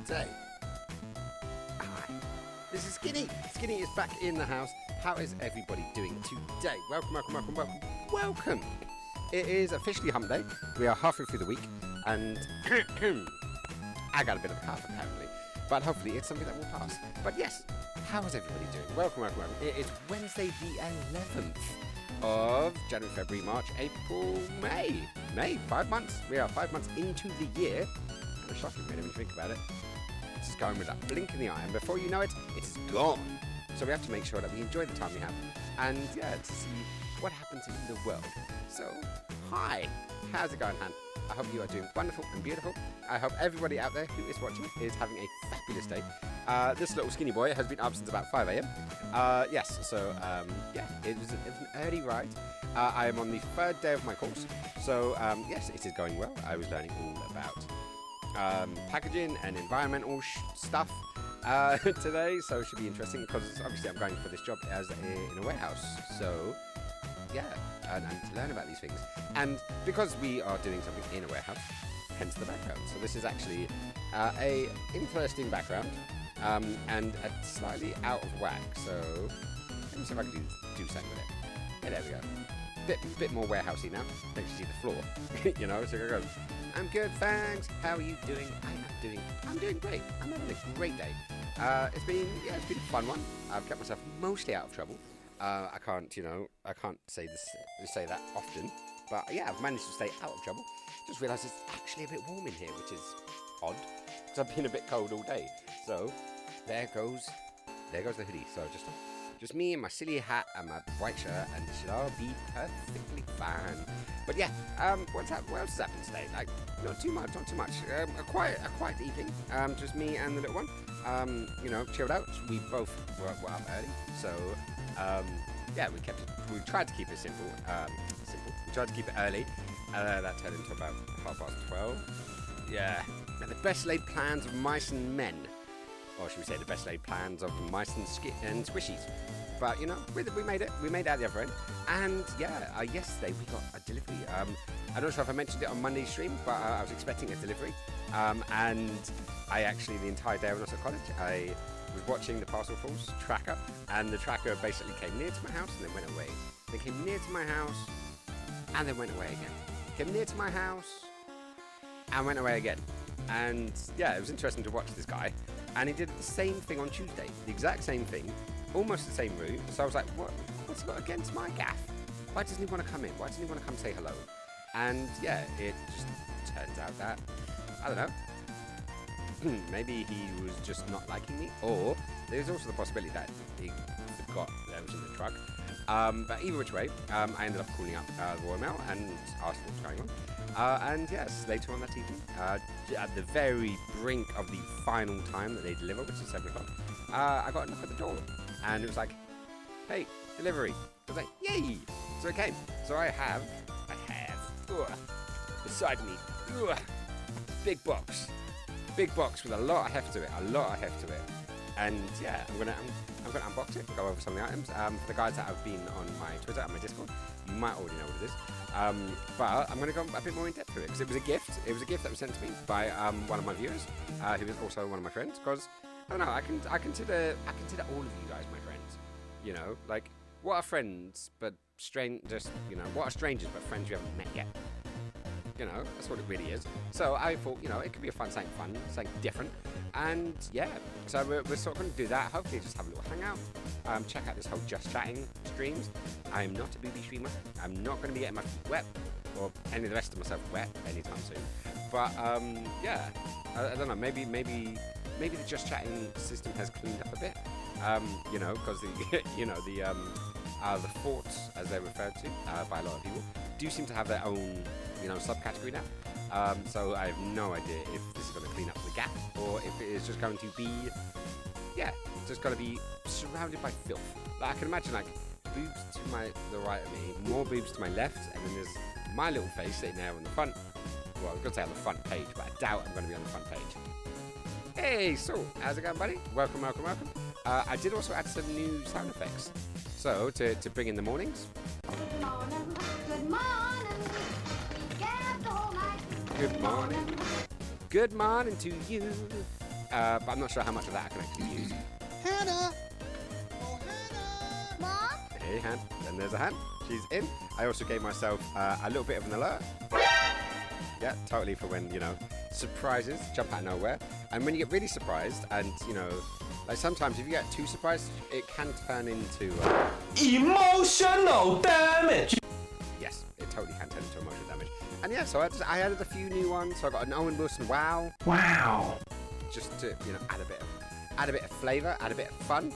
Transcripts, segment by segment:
Today. Hi, this is Skinny. Skinny is back in the house. How is everybody doing today? Welcome. It is officially hump day. We are halfway through the week, and I got a bit of a cough apparently, but hopefully it's something that will pass. But yes, how is everybody doing? Welcome. It is Wednesday the 11th of January, February, March, April, May. 5 months. We are 5 months into the year. Kind of shocking, really, when you think about it. It's just going with that blink in the eye, and before you know it, it's gone. So we have to make sure that we enjoy the time we have, and yeah, to see what happens in the world. So, hi, how's it going, Han? I hope you are doing wonderful and beautiful. I hope everybody out there who is watching is having a fabulous day. This little skinny boy has been up since about 5 a.m. Yes, so yeah, it was an early ride. I am on the 3rd day of my course, so yes, it is going well. I was learning all about packaging and environmental stuff today, so it should be interesting because obviously I'm going for this job as in a warehouse. So yeah, and to learn about these things, and because we are doing something in a warehouse, hence the background. So this is actually a interesting background and a slightly out of whack. So let me see if I can do something with it. Yeah, there we go. Bit more warehousey now. You can see the floor, you know. So it goes. I'm good, thanks. How are you doing? I'm doing great. I'm having a great day. It's been a fun one. I've kept myself mostly out of trouble. I can't say that often, but yeah, I've managed to stay out of trouble. Just realised it's actually a bit warm in here, which is odd because I've been a bit cold all day. So there goes the hoodie. So just me and my silly hat and my white shirt, and it should all be perfectly fine. But yeah, what else has happened today? Like, not too much. A quiet evening. Just me and the little one. Chilled out. We both were up early, so yeah, we tried to keep it simple. We tried to keep it early. That turned into about 12:30. Yeah, and the best laid plans of mice and men. Or should we say the best laid plans of mice and squishies. But, we made it. We made it out the other end. And, yeah, yesterday we got a delivery. I'm not sure if I mentioned it on Monday's stream, but I was expecting a delivery. And I actually, the entire day when I was at college, I was watching the Parcel Falls tracker, and the tracker basically came near to my house and then went away. Then came near to my house and then went away again. Came near to my house and went away again. And yeah, it was interesting to watch this guy. And he did the same thing on Tuesday, the exact same thing, almost the same route. So I was like, what's he got against my gaff? Why doesn't he want to come in? Why doesn't he want to come say hello? And yeah, it just turns out that, I don't know, maybe he was just not liking me, or there's also the possibility that he forgot that I was in the truck. But either which way, I ended up calling up the Royal Mail and asked what's going on. And yes, later on that evening, at the very brink of the final time that they deliver, which is 7 o'clock, I got a knock at the door, and it was like, hey, delivery. I was like, yay! So it came. So I have, beside me, big box with a lot of heft to it, And yeah, I'm gonna unbox it, go over some of the items. For the guys that have been on my Twitter and my Discord, you might already know what it is. But I'm gonna go a bit more in depth with it because it was a gift. It was a gift that was sent to me by one of my viewers, who is also one of my friends. Because I don't know, I consider all of you guys my friends. You know, like what are friends but strangers? You know, what are strangers but friends you haven't met yet? You know, that's what it really is. So I thought, you know, it could be something different. And yeah, so we're sort of going to do that. Hopefully just have a little hangout. Check out this whole Just Chatting streams. I am not a booby streamer. I'm not going to be getting my feet wet or any of the rest of myself wet anytime soon. But yeah, I don't know, maybe the Just Chatting system has cleaned up a bit. You know, because the forts, as they're referred to by a lot of people, do seem to have their own, you know, subcategory now. So I have no idea if this is going to clean up the gap or if it is just going to be, yeah, just going to be surrounded by filth. Like, I can imagine like boobs to the right of me, more boobs to my left, and then there's my little face sitting there on the front. Well, I was going to say on the front page, but I doubt I'm going to be on the front page. Hey, so how's it going, buddy? Welcome. I did also add some new sound effects. So to bring in the mornings. Good morning. We gabbed all night. Good morning. Good morning to you. But I'm not sure how much of that I can actually use. Hannah! Oh, Hannah! Mom? Hey, Han. Then there's a Han. She's in. I also gave myself a little bit of an alert. Yeah, totally for when, you know, surprises jump out of nowhere. And when you get really surprised and, you know, like sometimes if you get too surprised, it can turn into... emotional damage! Yes, it totally can turn into emotional damage. And yeah, so I added a few new ones. So I got an Owen Wilson wow. Wow. Just to, you know, add a bit of flavour, add a bit of fun.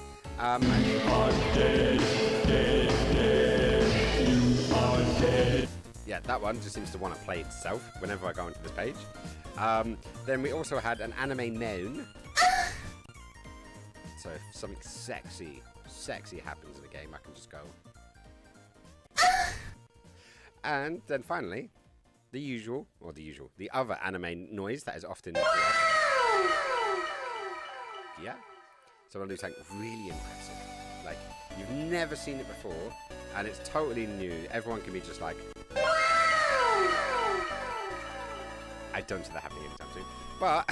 Yeah, that one just seems to want to play itself whenever I go onto this page. Then we also had an anime known. So if something sexy happens in a game, I can just go. And then finally, the other anime noise that is often. Yeah. So I'm going to do something really impressive. Like, you've never seen it before, and it's totally new. Everyone can be just like. I don't see that happening anytime soon. But.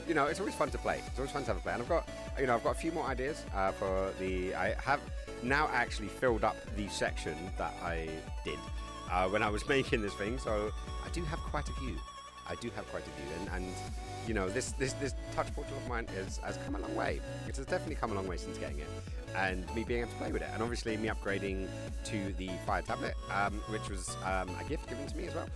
You know, it's always fun to play. It's always fun to have a play. And I've got a few more ideas for the... I have now actually filled up the section that I did when I was making this thing. So I do have quite a few. And you know, this touch portal of mine has come a long way. It has definitely come a long way since getting it. And me being able to play with it. And obviously me upgrading to the Fire tablet, which was a gift given to me as well.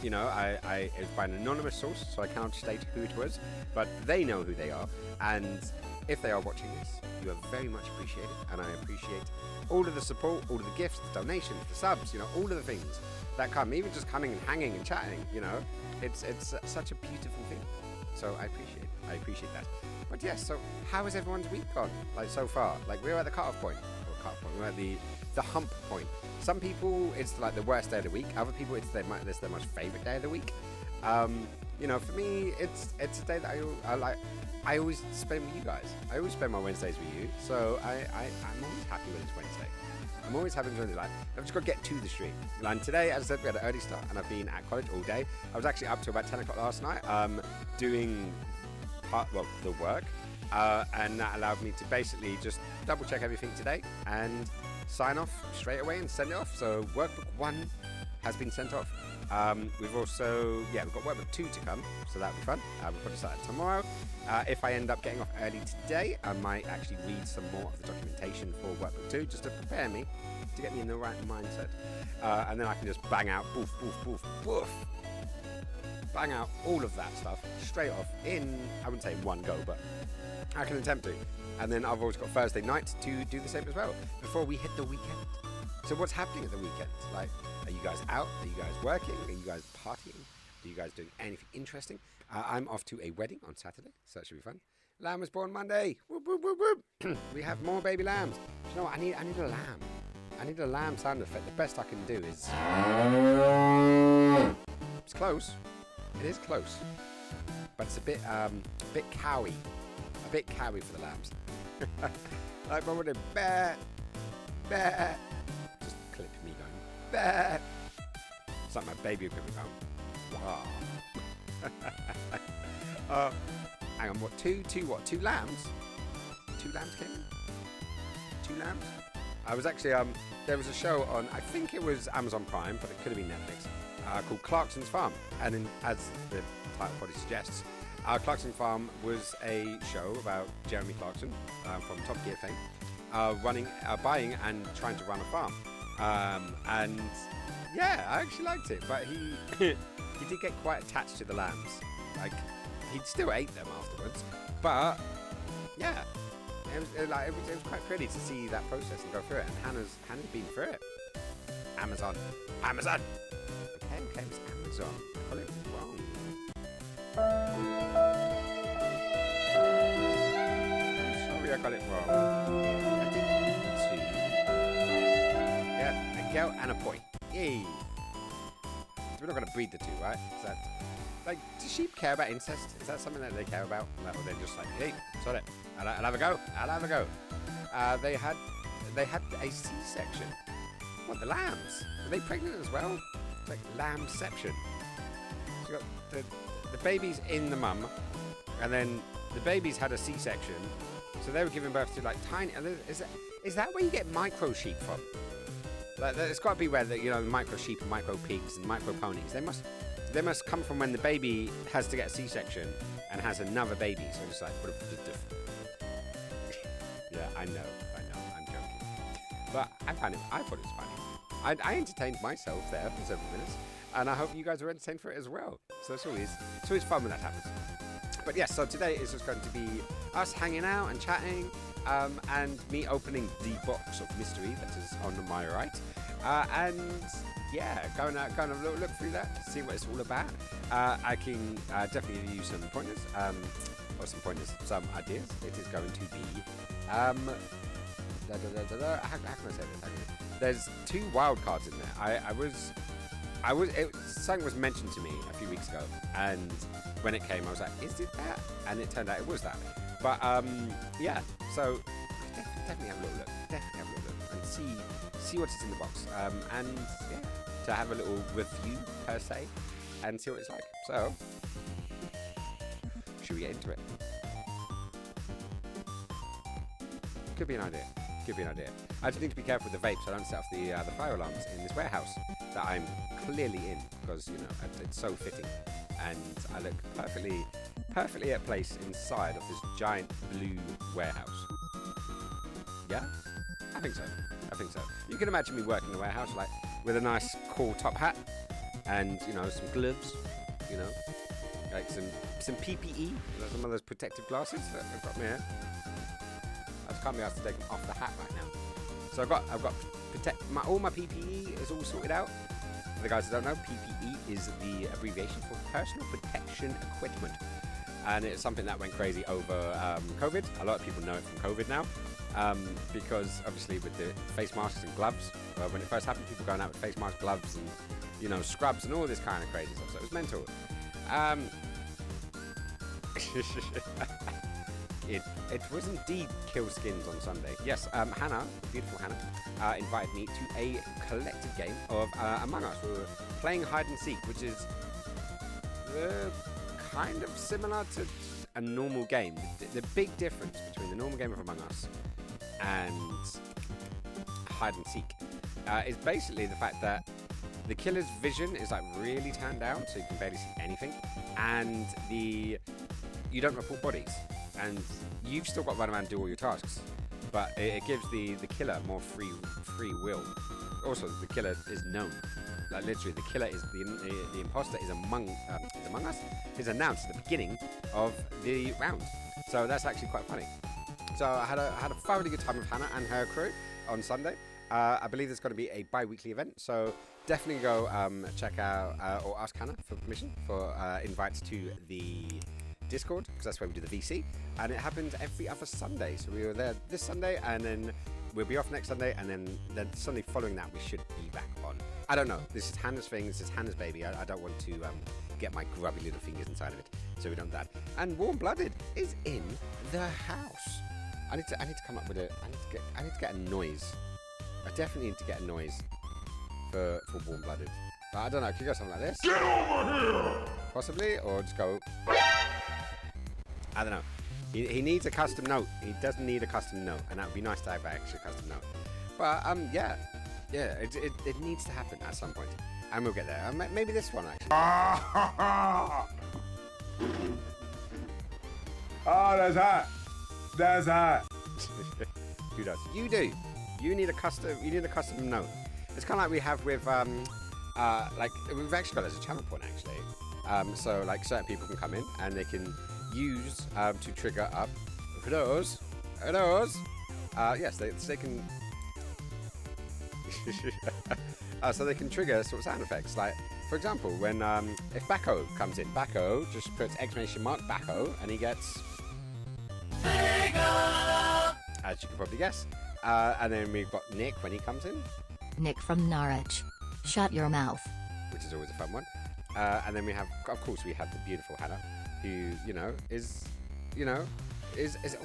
You know, it was by an anonymous source, so I cannot state who it was, but they know who they are. And if they are watching this, you are very much appreciated. And I appreciate all of the support, all of the gifts, the donations, the subs, you know, all of the things that come, even just coming and hanging and chatting, you know. It's such a beautiful thing. So I appreciate that. But yes, so how has everyone's week gone? Like so far? Like we're at the cutoff point. We're at the hump point. Some people it's like the worst day of the week. Other people it's their most favourite day of the week. you know, for me, it's a day that I like. I always spend with you guys. I always spend my Wednesdays with you, so I'm always happy when it's Wednesday. I'm always having fun. Like, I've just got to get to the stream. And today, as I said, we had an early start, and I've been at college all day. I was actually up to about 10 o'clock last night, doing the work, and that allowed me to basically just double check everything today and sign off straight away and send it off. So workbook 1 has been sent off. We've also, we've got workbook 2 to come, so that'll be fun. We'll probably start tomorrow. If I end up getting off early today, I might actually read some more of the documentation for workbook 2 just to prepare me, to get me in the right mindset. And then I can just bang out, boof, boof, boof, boof. Bang out all of that stuff straight off in, I wouldn't say in one go, but I can attempt to. And then I've always got Thursday night to do the same as well, before we hit the weekend. So what's happening at the weekend? Like, are you guys out? Are you guys working? Are you guys partying? Are you guys doing anything interesting? I'm off to a wedding on Saturday, so that should be fun. Lamb was born Monday. Whoop, whoop, whoop, whoop. We have more baby lambs. Do you know what? I need a lamb. I need a lamb sound effect. The best I can do is... It's close. It is close. But it's a bit cowy. A bit cowy for the lambs. Like when we're bear, bear. Just clip me going, bear. It's like my baby would be going, wow. Hang on, what? Two lambs? 2 lambs came in? 2 lambs? I was actually, there was a show on, I think it was Amazon Prime, but it could have been Netflix, called Clarkson's Farm. And as the title probably suggests, Clarkson Farm was a show about Jeremy Clarkson from Top Gear fame, buying and trying to run a farm. And yeah, I actually liked it, but he he did get quite attached to the lambs. Like, he still ate them afterwards, but yeah, it was quite pretty to see that process and go through it. And Hannah's been through it. Amazon. Okay, it's Amazon. I got it wrong. I'm sorry, I got it wrong. I didn't mean to. Yeah, a girl and a boy. Yay. We're not going to breed the 2, right? Is that, like, do sheep care about incest? Is that something that they care about? Or they're just like, hey, sort it. I'll have a go. They had a C-section. What, the lambs? Were they pregnant as well? It's like lambception. So you got the baby's in the mum, and then the babies had a C-section, so they were giving birth to like tiny. Is that where you get micro sheep from? Like, it's got to be where the micro sheep and micro pigs and micro ponies. They must come from when the baby has to get a C-section and has another baby. So it's like, yeah, I know, I'm joking, but I thought it was funny. I entertained myself there for several minutes. And I hope you guys are entertained for it as well. So it's always fun when that happens. But yes, so today is just going to be us hanging out and chatting, and me opening the box of mystery that is on my right. And yeah, going to look through that, see what it's all about. I can definitely give you some pointers, some ideas. It is going to be, how can I say this? There's 2 wild cards in there. Something was mentioned to me a few weeks ago, and when it came, I was like, is it that? And it turned out it was that. But yeah, so definitely have a little look. And see what is in the box. And yeah, to have a little review per se, and see what it's like. So, should we get into it? Could be an idea. I just need to be careful with the vape so I don't set off the fire alarms in this warehouse that I'm clearly in, because it's so fitting, and I look perfectly at place inside of this giant blue warehouse. Yeah, I think so. You can imagine me working in the warehouse like with a nice cool top hat and some gloves, like some PPE, some of those protective glasses that I've got me here. I just can't be asked to take them off the hat right now. So I've got all my PPE is all sorted out. For the guys that don't know, PPE is the abbreviation for personal protection equipment, and it's something that went crazy over COVID. A lot of people know it from COVID now, because obviously with the face masks and gloves, when it first happened, people going out with face masks, gloves, and scrubs and all this kind of crazy stuff. So it was mental. It was indeed Kill Skins on Sunday. Yes, Hannah, beautiful Hannah, invited me to a collective game of Among Us. We were playing hide and seek, which is kind of similar to a normal game. The big difference between the normal game of Among Us and hide and seek is basically the fact that the killer's vision is like really turned down, so you can barely see anything, and you don't report bodies, and you've still got to run around and do all your tasks, but it gives the killer more free will. Also, the killer is known. Like literally, the killer is the imposter is among us. Is announced at the beginning of the round, so that's actually quite funny. So I had a thoroughly good time with Hannah and her crew on Sunday. I believe there's going to be a bi-weekly event, so definitely go check out or ask Hannah for permission for invites to the Discord, because that's where we do the VC, and it happens every other Sunday. So we were there this Sunday, and then we'll be off next Sunday, and then the Sunday following that we should be back on. I don't know. This is Hannah's thing. This is Hannah's baby. I don't want to get my grubby little fingers inside of it, so we don't do that. And Warm Blooded is in the house. I need to come up with I need to get a noise. I definitely need to get a noise for Warm Blooded. But I don't know. Could you go something like this? Get over here! Possibly, or just go. I don't know. He needs a custom note. He doesn't need a custom note, and that would be nice to have an extra custom note. But yeah, it needs to happen at some point, and we'll get there. Maybe this one actually. Oh, that's hot. That's hot. Who does? You do. You need a custom note. It's kind of like we have with like we've actually got it as a channel point actually. So like certain people can come in and they can use to trigger up those. Yes, they can. So they can trigger sort of sound effects. Like for example, when if Bacco comes in, Bacco just puts exclamation mark Bacco, and he gets. As you can probably guess. And then we've got Nick when he comes in. Nick from Norwich. Shut your mouth. Which is always a fun one. And then we have, of course, we have the beautiful Hannah, who, is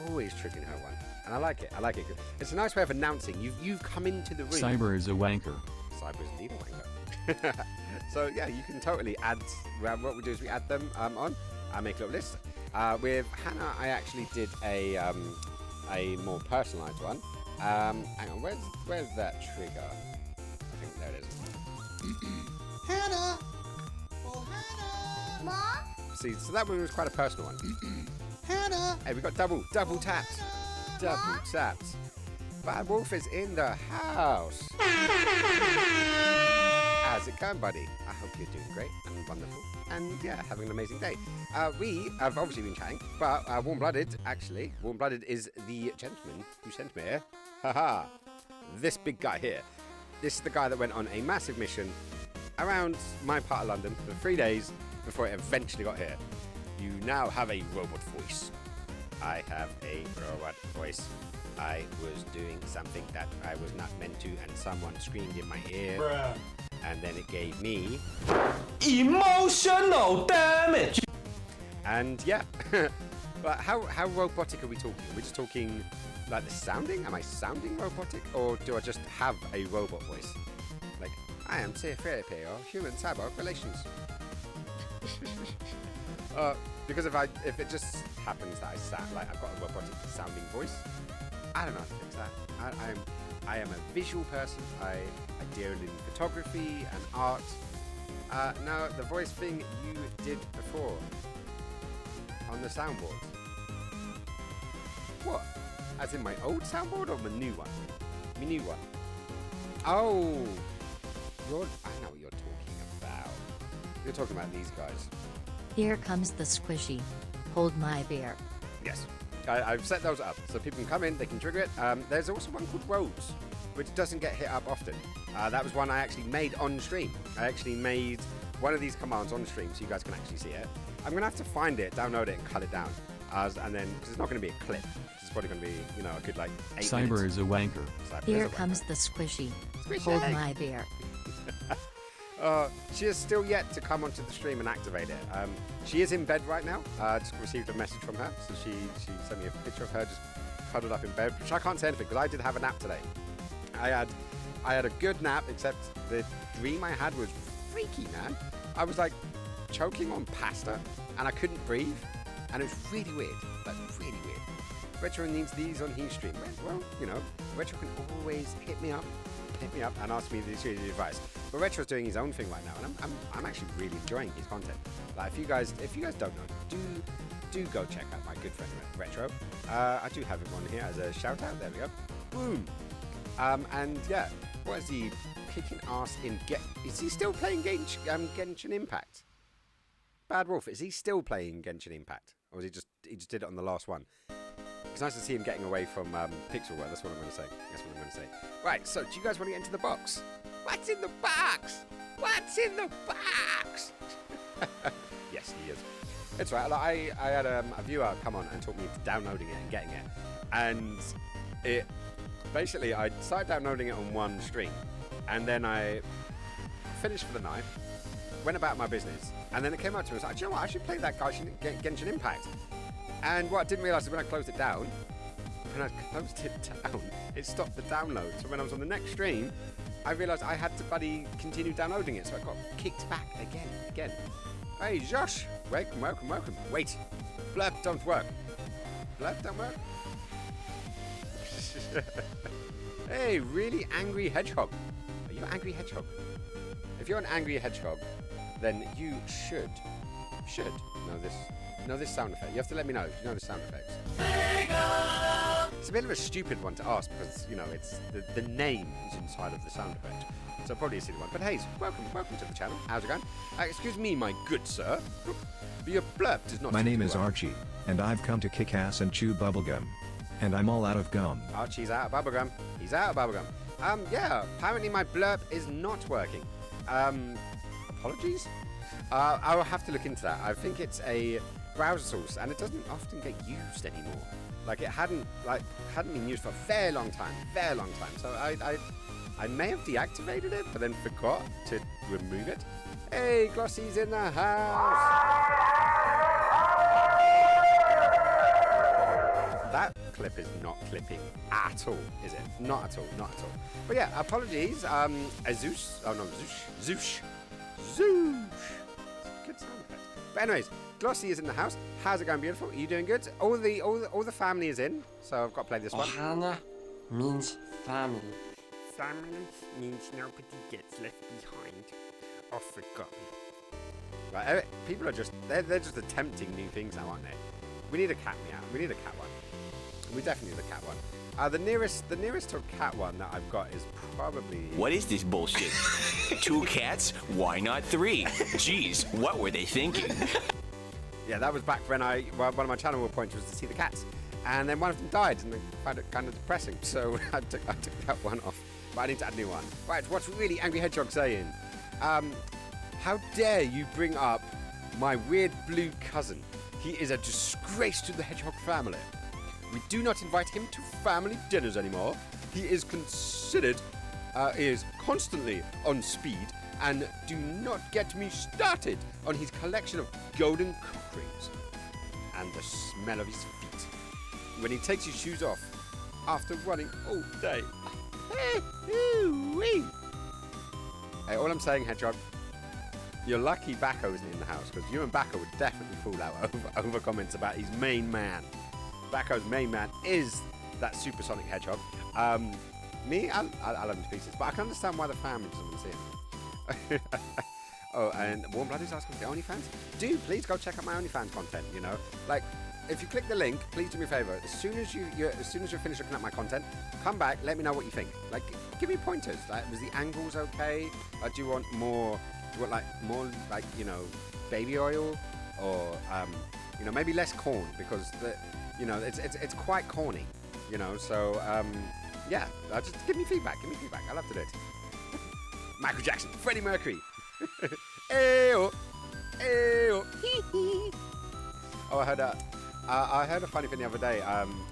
always triggering her one. And I like it. It's a nice way of announcing you've come into the room. Cyber is a wanker. Cyber is indeed a wanker. So yeah, you can totally add. What we do is we add them on. I make a little list. With Hannah, I actually did a more personalised one. Hang on, where's that trigger? I think there it is. Hannah! Oh, Hannah! Mom? See, so that one was quite a personal one. Hannah! Hey, we got double taps. Double taps. Bad Wolf is in the house. How's it going, buddy? I hope you're doing great and wonderful. And yeah, having an amazing day. We have obviously been chatting, but Warm Blooded is the gentleman who sent me here. Haha. This big guy here. This is the guy that went on a massive mission around my part of London for 3 days before it eventually got here. You now have a robot voice. I have a robot voice. I was doing something that I was not meant to, and someone screamed in my ear. Bruh. And then it gave me emotional damage. And yeah. But how robotic are we talking? Are we just talking like the sounding? Am I sounding robotic, or do I just have a robot voice? Like, I am C3PO or human cyborg relations. Because if it just happens that I sound like I've got a robotic sounding voice, I don't know how to fix that. I am a visual person. I deal in photography and art. No, the voice thing you did before on the soundboard. What? As in my old soundboard or my new one? My new one. Oh, I know what you're talking about. You're talking about these guys. Here comes the squishy. Hold my beer. Yes. I've set those up so people can come in, they can trigger it. There's also one called Rose, which doesn't get hit up often. That was one I actually made on stream. I actually made one of these commands on stream so you guys can actually see it. I'm going to have to find it, download it, and cut it down. And then, cause it's not going to be a clip. It's probably going to be, a good 8 Cyber minutes. is a wanker. Cyber Here is a comes wanker. the squishy. Squishy. Hold my beer. She is still yet to come onto the stream and activate it. She is in bed right now. I just received a message from her, so she sent me a picture of her just cuddled up in bed, which I can't say anything because I did have a nap today. I had a good nap, except the dream I had was freaky, man. I was like choking on pasta and I couldn't breathe, and it was really weird, like really weird. Retro needs these on his stream. Well, you know, Retro can always hit me up and ask me this advice. But Retro's doing his own thing right now, and I'm actually really enjoying his content. Like, if you guys don't know, do go check out my good friend Retro. I do have him on here as a shout out. There we go. Boom. And yeah, what is he kicking ass in? Is he still playing Genshin Impact? Bad Wolf, is he still playing Genshin Impact, or is he just did it on the last one? It's nice to see him getting away from Pixel World. That's what I'm going to say. Right, so do you guys want to get into the box? What's in the box? What's in the box? Yes, he is. It's right. Like, I had a viewer come on and talk me into downloading it and getting it. And it basically, I started downloading it on one stream. And then I finished for the night, went about my business. And then it came out to me, I was like, do you know what? I should play that Genshin Impact. And what I didn't realise is when I closed it down, it stopped the download. So when I was on the next stream, I realised I had to bloody continue downloading it. So I got kicked back again. Hey, Josh. Welcome. Wait. Blurb don't work. Blurb don't work? Hey, really angry hedgehog. Are you an angry hedgehog? If you're an angry hedgehog, then you should know this sound effect. You have to let me know if you know the sound effects. It's a bit of a stupid one to ask because, you know, it's the name is inside of the sound effect. So probably a silly one. But hey, welcome to the channel. How's it going? Excuse me, my good sir. But your blurb does not... My name is Archie, and I've come to kick ass and chew bubblegum. And I'm all out of gum. Archie's out of bubblegum. He's out of bubblegum. Yeah, apparently my blurb is not working. Apologies? I will have to look into that. I think it's a browser source, and it doesn't often get used anymore. Like, it hadn't been used for a very long time. So I may have deactivated it, but then forgot to remove it. Hey, Glossy's in the house. That clip is not clipping at all, is it? Not at all. But yeah, apologies. Zeus. Oh no, Zeus. Good sound effect. But anyways, Glossy is in the house. How's it going, beautiful? Are you doing good? All the family is in, so I've got to play this one. Ohana means family. Family means nobody gets left behind or forgotten. Right, people are they're just attempting new things now, aren't they? We need a cat meow. We need a cat one. We definitely need a cat one. The nearest to a cat one that I've got is probably... What is this bullshit? 2 cats? Why not 3? Jeez, what were they thinking? Yeah, that was back when one of my channel points was to see the cats. And then one of them died, and I found it kind of depressing. So I took that one off. But I need to add a new one. Right, what's really Angry Hedgehog saying? How dare you bring up my weird blue cousin? He is a disgrace to the Hedgehog family. We do not invite him to family dinners anymore. He is constantly on speed, and do not get me started on his collection of golden cock rings and the smell of his feet when he takes his shoes off after running all day. Hey, all I'm saying, Hedgehog, you're lucky Bacco isn't in the house, because you and Bacco would definitely fall out over comments about his main man. Bacco's main man is that supersonic hedgehog. Me, I love him to pieces, but I can understand why the family doesn't want to see him. Oh, and Warm Blood is asking for the OnlyFans. Do please go check out my OnlyFans content. You know, like if you click the link, please do me a favor. As soon as you're finished looking at my content, come back. Let me know what you think. Like, give me pointers. Like, was the angles okay? Do you want more? Do you want more you know, baby oil, or you know, maybe less corn, because you know, it's quite corny, you know, so, yeah, just give me feedback, I love to do it. Michael Jackson, Freddie Mercury. Ayo, ayo, Oh, I heard a funny thing the other day,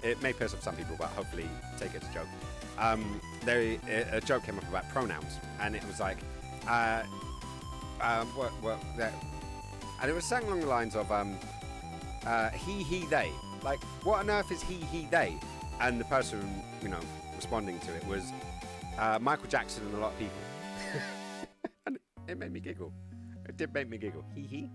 it may piss off some people, but hopefully take it as a joke. A joke came up about pronouns, and it was like, And it was something along the lines of he, they. Like, what on earth is he, they? And the person, responding to it was Michael Jackson and a lot of people. And it made me giggle. It did make me giggle. Hee.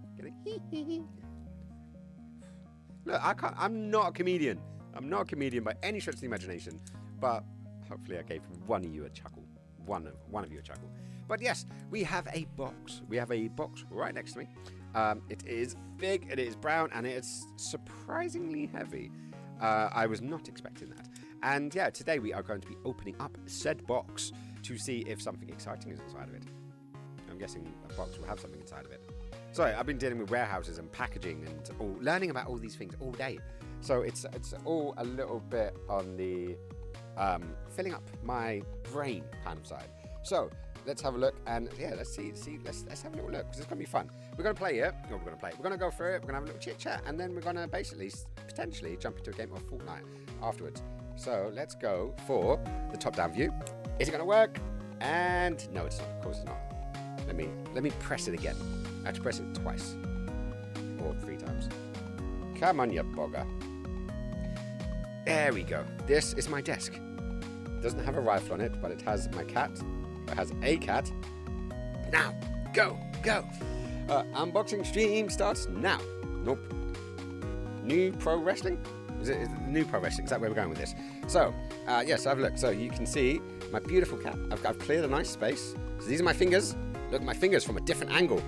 Look, I'm not a comedian. I'm not a comedian by any stretch of the imagination. But hopefully I gave one of you a chuckle. One of you a chuckle. But yes, we have a box. We have a box right next to me. It is big, it is brown, and it's surprisingly heavy. I was not expecting that. And yeah, today we are going to be opening up said box to see if something exciting is inside of it. I'm guessing a box will have something inside of it. Sorry, I've been dealing with warehouses and packaging and learning about all these things all day. So it's all a little bit on the filling up my brain kind of side. So let's have a look, and yeah, let's have a little look, because it's gonna be fun. We're gonna play it. We're gonna go through it. We're gonna have a little chit chat, and then we're gonna basically potentially jump into a game of Fortnite afterwards. So let's go for the top-down view. Is it gonna work? And no, it's not. Of course it's not. Let me press it again. I have to press it twice or 3 times. Come on, you bugger. There we go. This is my desk. It doesn't have a rifle on it, but it has my cat. It has a cat. Now, go. Unboxing stream starts now. Nope. New pro wrestling? Is it new pro wrestling? Is that where we're going with this? So, yes, have a look. So you can see my beautiful cat. I've cleared a nice space. So these are my fingers. Look at my fingers from a different angle.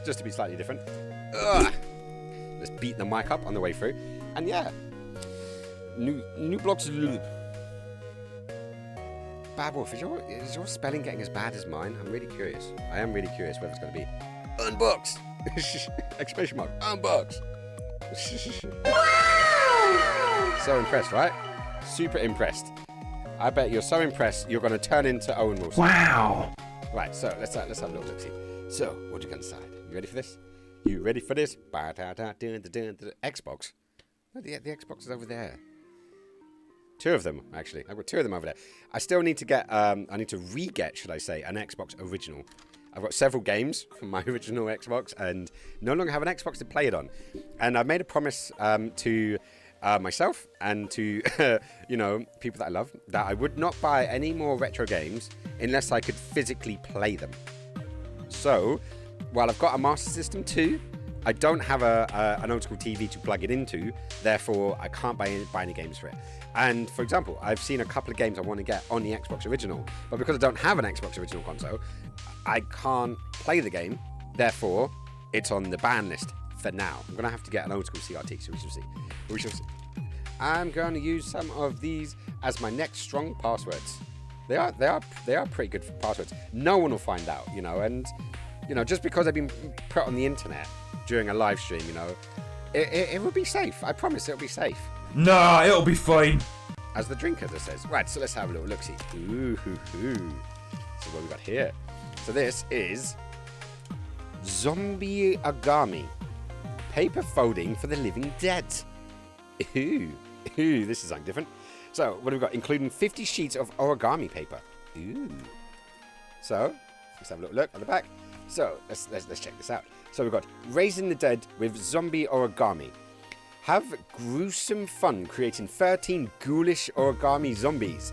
Just to be slightly different. Ugh. Let's beat the mic up on the way through. And yeah, new blocks of loop. Bad Wolf, is your spelling getting as bad as mine? I'm really curious. I am really curious whether it's going to be unbox! Exclamation mark, unbox! So impressed, right? Super impressed. I bet you're so impressed you're going to turn into Owen Wilson. Wow. Right, so let's have a little look-see. So, what do you got inside? You ready for this? You ready for this? Xbox. No, the Xbox is over there. 2 of them, actually. I've got 2 of them over there. I still need to get, I need to re-get, should I say, an Xbox original. I've got several games from my original Xbox and no longer have an Xbox to play it on. And I've made a promise to myself and to, people that I love, that I would not buy any more retro games unless I could physically play them. So, while I've got a Master System 2, I don't have an old school TV to plug it into, therefore I can't buy any games for it. And for example, I've seen a couple of games I want to get on the Xbox original, but because I don't have an Xbox original console, I can't play the game, therefore it's on the ban list for now. I'm going to have to get an old school CRT, so we shall see. I'm going to use some of these as my next strong passwords. They are pretty good passwords. No one will find out, and just because they've been put on the internet during a live stream, it will be safe. I promise it'll be safe. Nah, it'll be fine. As the drinker says. Right, so let's have a little look-see. Ooh, hoo, hoo. So what we got here? So this is Zombie Origami. Paper folding for the living dead. Ooh, this is something different. So what have we got? Including 50 sheets of origami paper. Ooh. So let's have a little look at the back. So let's check this out. So we've got Raising the Dead with Zombie Origami. Have gruesome fun creating 13 ghoulish origami zombies.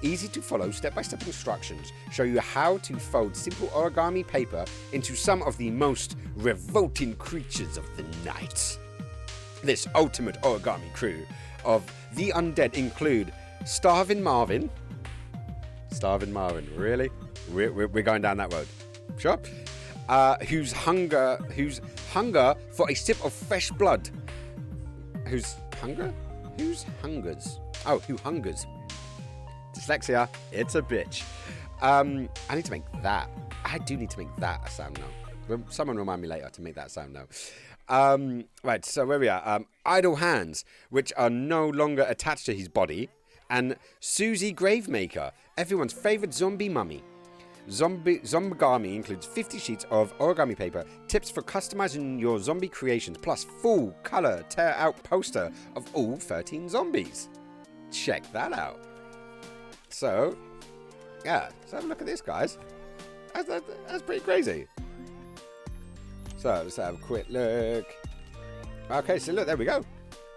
Easy to follow step-by-step instructions show you how to fold simple origami paper into some of the most revolting creatures of the night. This ultimate origami crew of the undead include Starving Marvin. Starving Marvin, really? We're going down that road. Sure. Whose hunger for a sip of fresh blood. Whose hunger? Whose hungers? Oh, who hungers? Dyslexia, it's a bitch. I need to make that. I do need to make that a sound no. Someone remind me later to make that sound no. Right, so where we are. Idle Hands, which are no longer attached to his body. And Susie Gravemaker, everyone's favourite zombie mummy. Zombigami includes 50 sheets of origami paper, tips for customizing your zombie creations, plus full color tear-out poster of all 13 zombies. Check that out. So, yeah, let's have a look at this, guys. That's pretty crazy. So let's have a quick look. Okay, so look, there we go.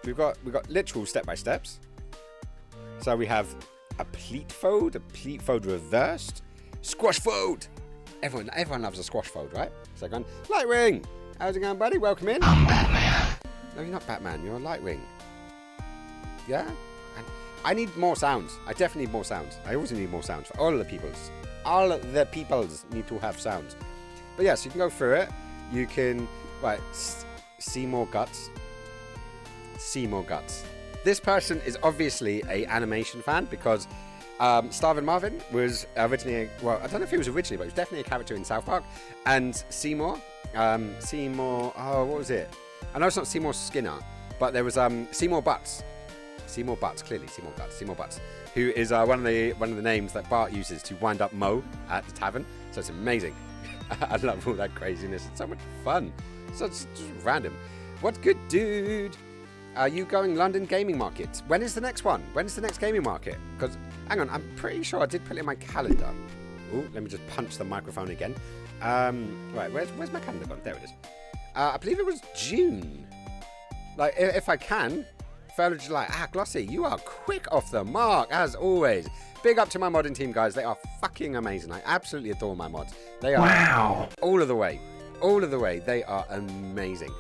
We've got literal step-by-steps. So we have a pleat fold reversed, squash fold. Everyone loves a squash fold, right? Second, Lightwing. How's it going, buddy? Welcome in. I'm Batman. No, you're not Batman. You're a Lightwing. Yeah. And I need more sounds. I definitely need more sounds. I always need more sounds for all of the peoples. All of the peoples need to have sounds. But yeah, so you can go through it. You can see more guts. See more guts. This person is obviously a animation fan because Starvin Marvin was originally, well, I don't know if he was originally, but he was definitely a character in South Park. And Seymour, oh, what was it? I know it's not Seymour Skinner, but there was Seymour Butts. Seymour Butts, clearly Seymour Butts, who is one of the names that Bart uses to wind up Mo at the tavern. So it's amazing. I love all that craziness. It's so much fun. So it's just random. What's good, dude? Are you going London Gaming Market? When is the next one? When is the next gaming market? Because, hang on, I'm pretty sure I did put it in my calendar. Ooh, let me just punch the microphone again. Right, where's my calendar gone? There it is. I believe it was June. Like, if I can, 3rd of July. Glossy, you are quick off the mark, as always. Big up to my modding team, guys. They are fucking amazing. I absolutely adore my mods. They are all of the way. All of the way. They are amazing.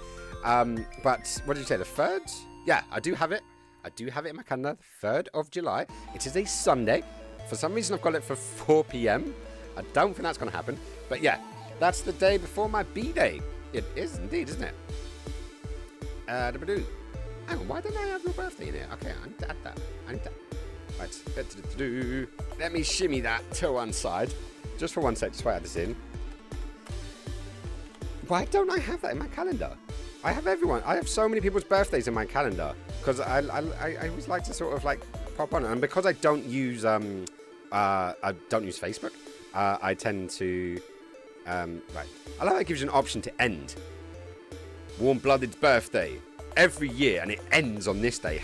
But what did you say? The 3rd? Yeah, I do have it. I do have it in my calendar. The 3rd of July. It is a Sunday. For some reason, I've got it for 4 p.m. I don't think that's going to happen. But yeah, that's the day before my B-Day. It is indeed, isn't it? Hang on, why don't I have your birthday in here? Okay, I need to add that. Right. Let me shimmy that to one side. Just for one sec, just so I add this in. Why don't I have that in my calendar? I have everyone. I have so many people's birthdays in my calendar because I always like to sort of like pop on, and because I don't use Facebook, I tend to right. I like that it gives you an option to end. Warm-blooded's birthday every year, and it ends on this day.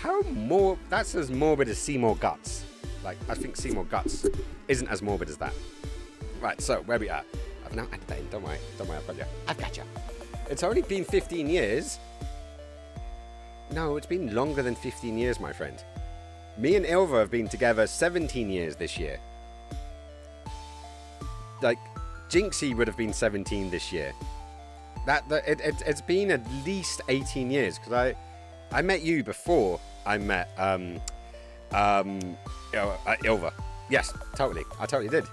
That's as morbid as Seymour Guts. Like, I think Seymour Guts isn't as morbid as that. Right, so where we are. I've now added that in. Don't worry, I've got you. It's only been 15 years. No, it's been longer than 15 years, my friend. Me and Ilva have been together 17 years this year. Like, Jinxie would have been 17 this year. It's been at least 18 years because I met you before I met Ilva. Yes, totally. I totally did.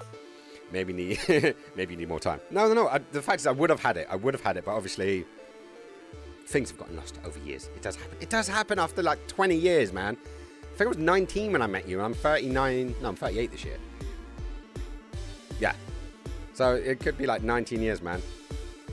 Maybe you need more time. No. The fact is, I would have had it, but obviously things have gotten lost over years. It does happen. It does happen after like 20 years, man. I think I was 19 when I met you, and I'm 39. No, I'm 38 this year. Yeah. So it could be like 19 years, man.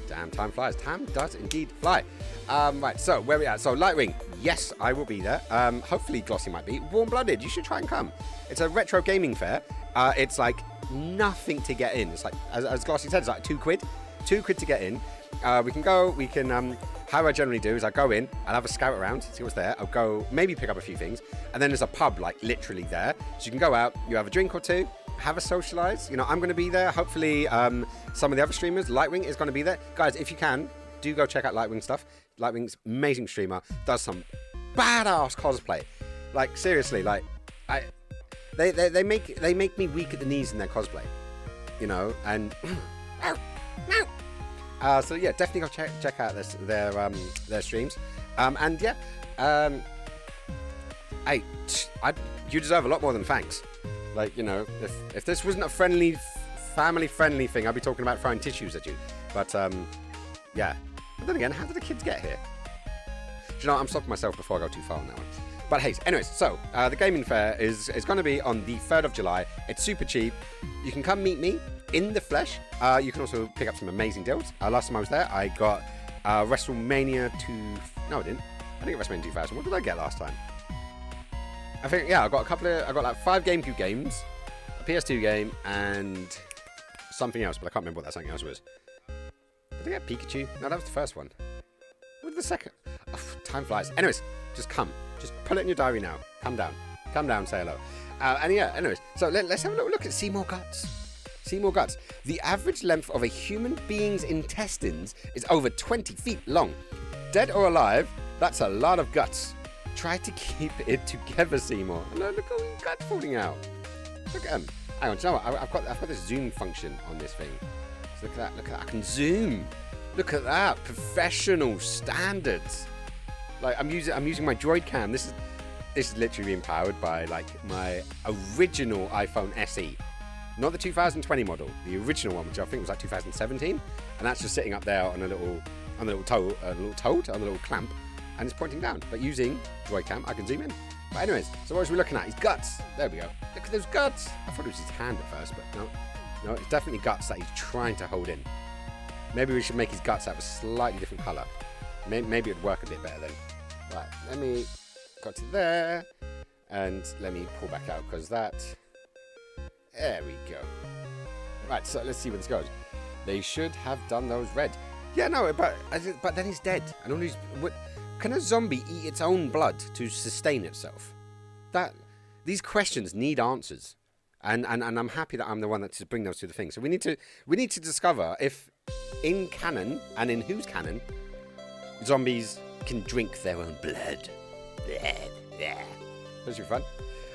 Damn, time flies. Time does indeed fly. Right, so where we at? So Lightwing, yes, I will be there. Hopefully Glossy might be. Warm-blooded, you should try and come. It's a retro gaming fair. It's like nothing to get in. It's like, as Glossy said, it's like £2. £2 to get in. We can go, how I generally do is I go in, I'll have a scout around, see what's there. I'll go maybe pick up a few things. And then there's a pub, like literally there. So you can go out, you have a drink or two, have a socialise. You know, I'm going to be there. Hopefully some of the other streamers, Lightwing is going to be there. Guys, if you can, do go check out Lightwing stuff. Lightwing's amazing streamer, does some badass cosplay. Like, seriously, like, they make me weak at the knees in their cosplay. You know, and... so yeah, definitely go check out their streams. And yeah, hey, you deserve a lot more than thanks. Like, you know, if this wasn't a friendly, family-friendly thing, I'd be talking about throwing tissues at you. But yeah. But then again, how did the kids get here? Do you know, I'm stopping myself before I go too far on that one. But hey, anyways, so the gaming fair is going to be on the 3rd of July. It's super cheap. You can come meet me in the flesh. You can also pick up some amazing deals. Last time I was there, I got WrestleMania 2... No, I didn't. I didn't get WrestleMania 2000. What did I get last time? I think, yeah, I got like 5 GameCube games, a PS2 game, and something else, but I can't remember what that something else was. Did I get Pikachu? No, that was the first one. What was the second? Oh, time flies. Anyways, just come. Just put it in your diary now. Come down, say hello. And yeah, anyways, so let's have a little look at Seymour Guts. Seymour guts. The average length of a human being's intestines is over 20 feet long. Dead or alive, that's a lot of guts. Try to keep it together, Seymour. No, look at all the guts falling out. Look at them. Hang on, do you know what? I've got this zoom function on this thing. So look at that. I can zoom. Look at that. Professional standards. Like I'm using my Droid Cam. This is literally being powered by like my original iPhone SE. Not the 2020 model, the original one, which I think was like 2017, and that's just sitting up there on a little clamp, and it's pointing down. But using Droid Cam, I can zoom in. But anyways, so what was we looking at? His guts. There we go. Look at those guts. I thought it was his hand at first, but no, it's definitely guts that he's trying to hold in. Maybe we should make his guts have a slightly different colour. Maybe it'd work a bit better then. Right, let me go to there, and let me pull back out because that. There we go. Right, so let's see where this goes. They should have done those red. Yeah, no, but then he's dead. And all these. Can a zombie eat its own blood to sustain itself? These questions need answers, and I'm happy that I'm the one that to bring those to the thing. So we need to discover if in canon and in whose canon zombies can drink their own blood. That should be fun.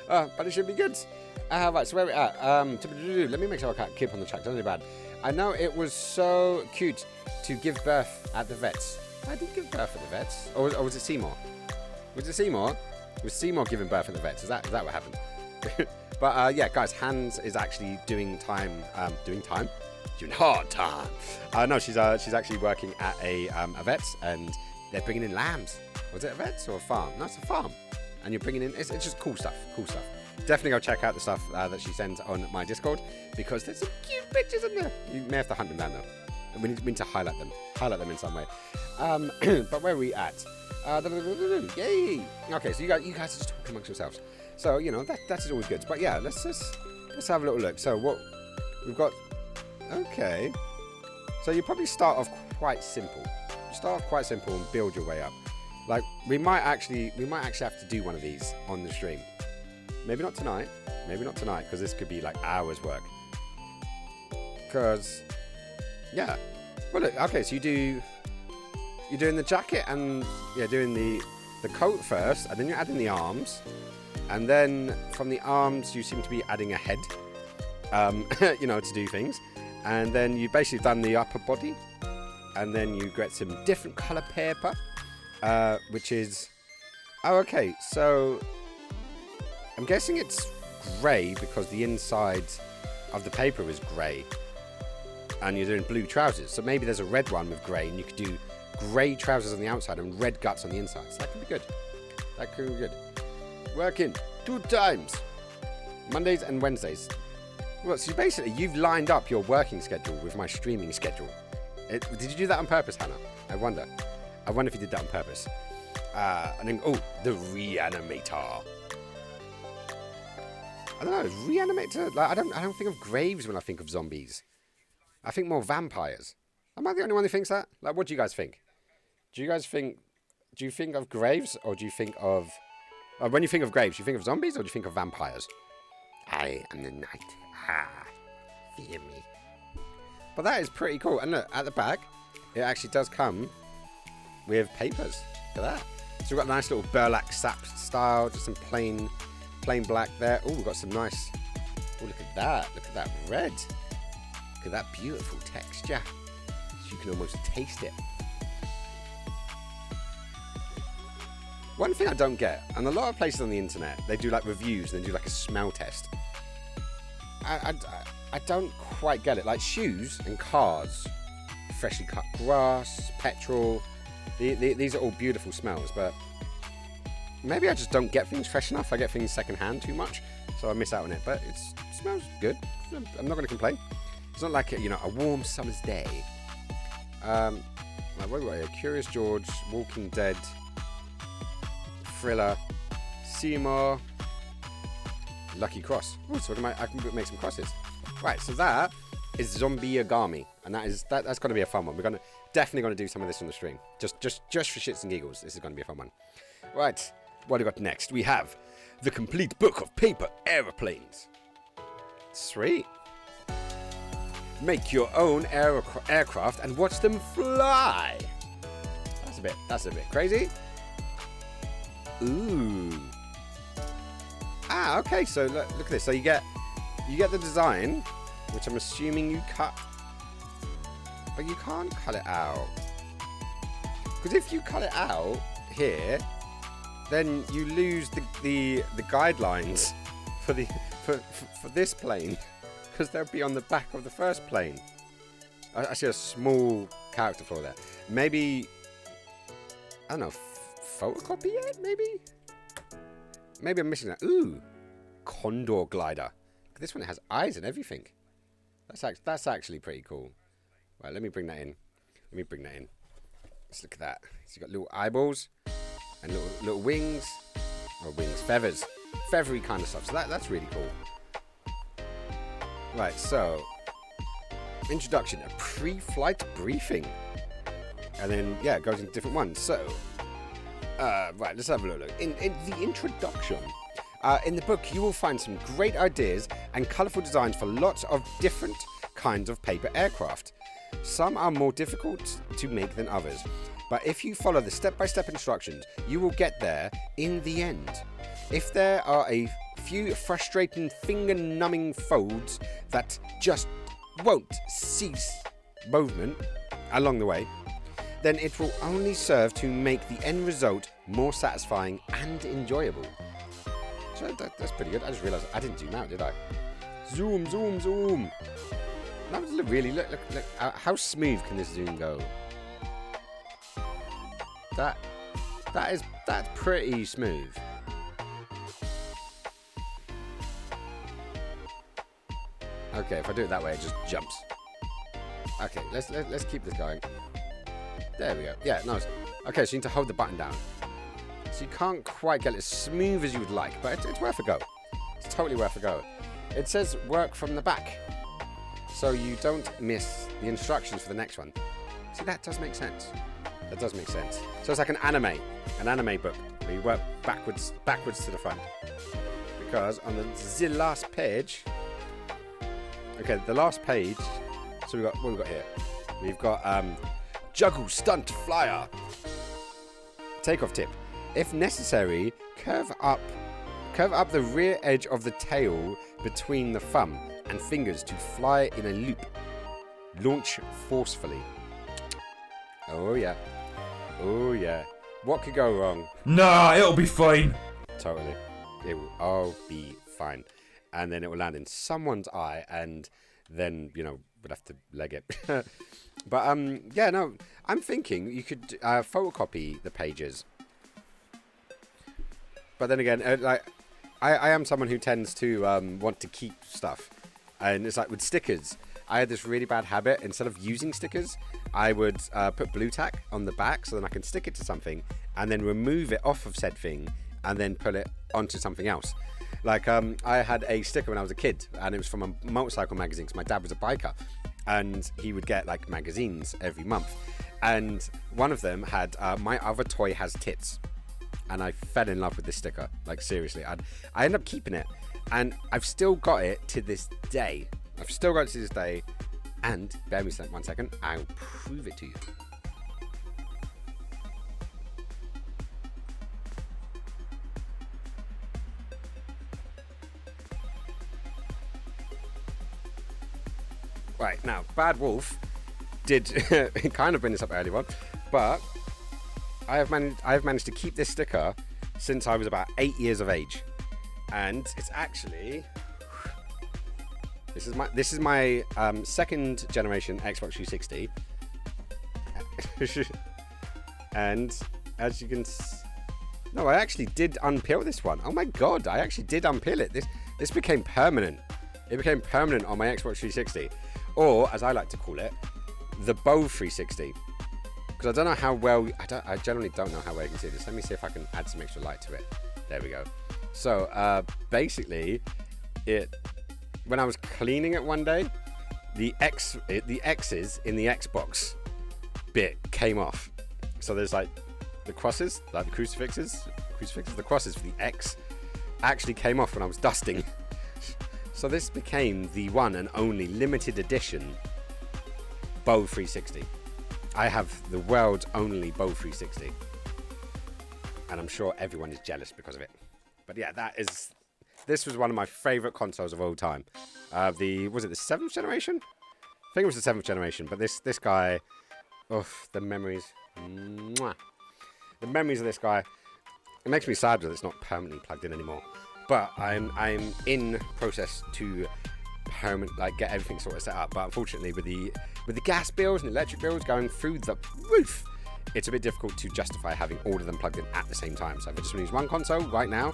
But it should be good. Right, so where are we at? Let me make sure I can't keep on the track. Don't do bad. I know it was so cute to give birth at the vets. I did give birth at the vets. Or was it Seymour? Was it Seymour? Was Seymour giving birth at the vets? Is that what happened? But yeah, guys, Hans is actually doing hard time. No, she's actually working at a vet's, and they're bringing in lambs. Was it a vet's or a farm? No, it's a farm. And you're bringing in, it's just cool stuff. Definitely go check out the stuff that she sends on my Discord, because there's some cute pictures in there. You may have to hunt them down though. We need to highlight them in some way. But where are we at? Yay! Okay, so you guys are just talking amongst yourselves. So that is always good. But yeah, let's have a little look. So what we've got? Okay. So you probably start off quite simple. You start off quite simple and build your way up. Like we might actually have to do one of these on the stream. Maybe not tonight, because this could be like hours work. Because, yeah. Well, look, okay, so you're doing the jacket and doing the coat first, and then you're adding the arms, and then from the arms you seem to be adding a head, to do things, and then you've basically done the upper body, and then you get some different color paper, which is, okay, so. I'm guessing it's grey because the inside of the paper is grey, and you're doing blue trousers. So maybe there's a red one with grey, and you could do grey trousers on the outside and red guts on the inside. So that could be good. Working 2 times, Mondays and Wednesdays. Well, so basically you've lined up your working schedule with my streaming schedule. Did you do that on purpose, Hannah? I wonder if you did that on purpose. And then the reanimator. I don't know, reanimator. Like I don't think of graves when I think of zombies. I think more vampires. Am I the only one who thinks that? Like, what do you guys think? Do you think of graves, or do you think of when you think of graves, do you think of zombies, or do you think of vampires? I am the night. Fear me. But that is pretty cool. And look, at the back, it actually does come with papers. Look at that. So we've got a nice little burlap sap style, just some plain black there. Oh, we've got some nice. Oh, look at that. Look at that red. Look at that beautiful texture. You can almost taste it. One thing I don't get, and a lot of places on the internet, they do like reviews and they do like a smell test. I don't quite get it. Like shoes and cars, freshly cut grass, petrol. These are all beautiful smells, but maybe I just don't get things fresh enough. I get things secondhand too much, so I miss out on it. But it smells good. I'm not going to complain. It's not like a warm summer's day. Like what are we? Curious George, Walking Dead, Thriller, Seymour, Lucky Cross. Ooh, so I can make some crosses. Right, so that is Zombie Origami, and that's going to be a fun one. We're definitely going to do some of this on the stream, just for shits and giggles. This is going to be a fun one. Right, what do we got next? We have the complete book of paper aeroplanes. Sweet. Make your own aircraft and watch them fly. That's a bit crazy. Ooh. Ah, okay. So look at this. So you get the design, which I'm assuming you cut, but you can't cut it out. Because if you cut it out here, then you lose the guidelines for this plane, because they'll be on the back of the first plane. I see a small character flaw there. Maybe, I don't know, photocopy it, maybe? Maybe I'm missing that. Ooh, Condor Glider. This one has eyes and everything. That's actually pretty cool. Right, let me bring that in. Let's look at that. So you've got little eyeballs and little wings. Or wings, feathers. Feathery kind of stuff. So that's really cool. Right, so introduction, a pre-flight briefing. And then, yeah, it goes into different ones. So, right, let's have a look. In the introduction, in the book, you will find some great ideas and colourful designs for lots of different kinds of paper aircraft. Some are more difficult to make than others, but if you follow the step-by-step instructions, you will get there in the end. If there are a few frustrating finger-numbing folds that just won't cease movement along the way, then it will only serve to make the end result more satisfying and enjoyable. So that's pretty good. I just realised I didn't zoom out, did I? Zoom, zoom, zoom. That was really look. How smooth can this zoom go? That's pretty smooth. Okay, if I do it that way, it just jumps. Okay, let's keep this going. There we go. Yeah, nice. Okay, so you need to hold the button down. So you can't quite get it as smooth as you would like, but it's worth a go. It's totally worth a go. It says work from the back, so you don't miss the instructions for the next one. See, that does make sense. That does make sense. So it's like an anime book where you work backwards to the front. Because on the last page, okay, the last page. So what we've got here. We've got juggle stunt flyer. Takeoff tip. If necessary, curve up the rear edge of the tail between the thumb and fingers to fly in a loop. Launch forcefully. Oh yeah. Oh yeah. What could go wrong? Nah, it'll be fine. Totally. It will all be fine. And then it will land in someone's eye, and then, we'd have to leg it. But, yeah, no, I'm thinking you could photocopy the pages. But then again, I am someone who tends to want to keep stuff. And it's like with stickers, I had this really bad habit. Instead of using stickers, I would put blue tack on the back so then I can stick it to something and then remove it off of said thing and then put it onto something else. Like, I had a sticker when I was a kid, and it was from a motorcycle magazine, because my dad was a biker, and he would get, like, magazines every month. And one of them had, my other toy has tits. And I fell in love with this sticker. Like, seriously. I ended up keeping it, and I've still got it to this day. And, bear with me 1 second, I'll prove it to you. Right, now, Bad Wolf did kind of bring this up earlier on, but I have managed to keep this sticker since I was about 8 years of age. And it's actually... This is my second generation Xbox 360. And as you can no, I actually did unpeel this one. Oh my god, I actually did unpeel it. This became permanent. It became permanent on my Xbox 360. Or, as I like to call it, the Bow 360. Because I don't know how well... I generally don't know how well you can see this. Let me see if I can add some extra light to it. There we go. So, basically, when I was cleaning it one day, the X's in the Xbox bit came off. So there's like the crosses, like the crucifixes, the crosses for the X actually came off when I was dusting. So this became the one and only limited edition Bow 360. I have the world's only Bow 360. And I'm sure everyone is jealous because of it. But yeah, this was one of my favorite consoles of all time. Was it the 7th generation? I think it was the 7th generation. But this guy, the memories. Mwah. The memories of this guy. It makes me sad that it's not permanently plugged in anymore. But I'm in process to get everything sort of set up. But unfortunately, with the gas bills and electric bills going through the roof, it's a bit difficult to justify having all of them plugged in at the same time. So if I just want to use one console right now,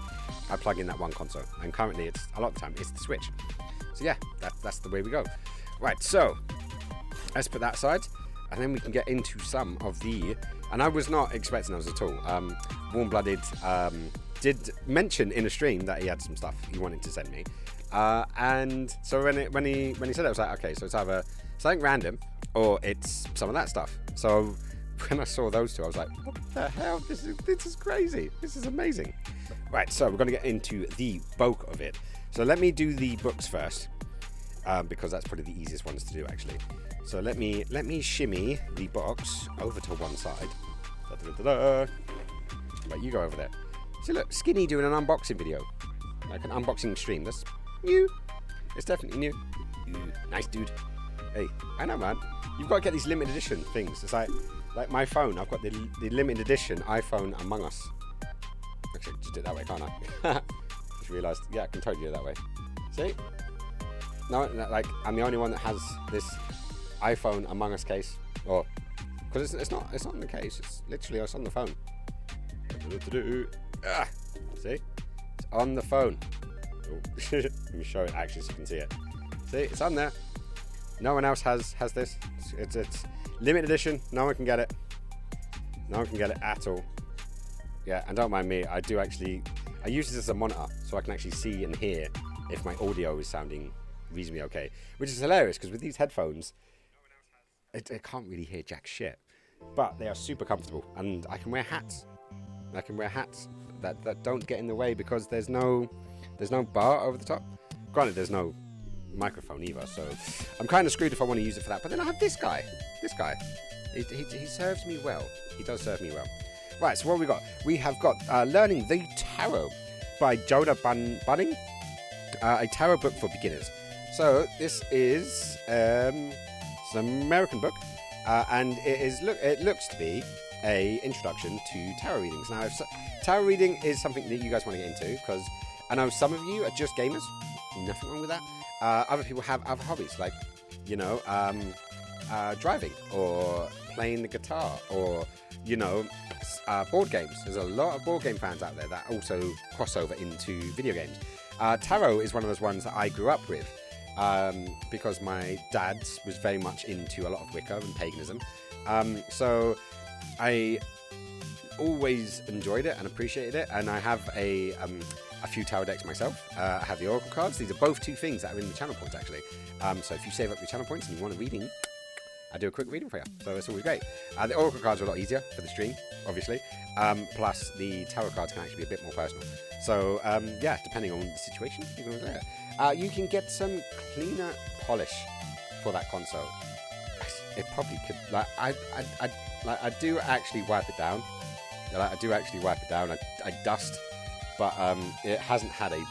I plug in that one console. And currently, it's a lot of the time it's the Switch. So yeah, that's the way we go. Right, so let's put that aside, and then we can get into some of the. And I was not expecting those at all. Warm Blooded did mention in a stream that he had some stuff he wanted to send me. And so when he said it, I was like, okay, so it's either something random or it's some of that stuff. So when I saw those two, I was like, what the hell? This is crazy. This is amazing. Right, so we're going to get into the bulk of it. So let me do the books first, because that's probably the easiest ones to do, actually. So let me shimmy the box over to one side. Da-da-da-da-da. Right, you go over there. See, look, Skinny doing an unboxing video. Like an unboxing stream. That's new. It's definitely new. Nice dude. Hey, I know, man. You've got to get these limited edition things. It's like my phone. I've got the limited edition iPhone Among Us. Actually, just do it that way, can't I? Just realised. Yeah, I can totally do it that way. See? No, like I'm the only one that has this iPhone Among Us case, or because it's not in the case. It's literally on the phone. See? It's on the phone. Let me show it actually so you can see it. See, it's on there. No one else has this. It's limited edition. No one can get it. No one can get it at all. Yeah, and don't mind me. I use this as a monitor so I can actually see and hear if my audio is sounding reasonably okay, which is hilarious because with these headphones, I can't really hear jack shit. But they are super comfortable, and I can wear hats. I can wear hats that don't get in the way because there's no bar over the top. Granted, there's no microphone either, so I'm kind of screwed if I want to use it for that. But then I have this guy. He serves me well. He does serve me well. Right, so what have we got? We have got Learning the Tarot by Jonah Bunning, a tarot book for beginners. So this is it's an American book, and it looks to be a introduction to tarot readings. Now, tarot reading is something that you guys want to get into, because I know some of you are just gamers. Nothing wrong with that. Other people have other hobbies, like driving or playing the guitar, or board games. There's a lot of board game fans out there that also cross over into video games. Tarot is one of those ones that I grew up with, because my dad was very much into a lot of Wicca and paganism. So I always enjoyed it and appreciated it, and I have a few tarot decks myself. I have the oracle cards. These are both two things that are in the channel points, actually. So if you save up your channel points and you want a reading, I do a quick reading for you, so it's always great. The oracle cards are a lot easier for the stream, obviously. Plus, the tarot cards can actually be a bit more personal. So, yeah, depending on the situation, you can do it. You can get some cleaner polish for that console. It probably could. I do actually wipe it down. I dust, but it hasn't had an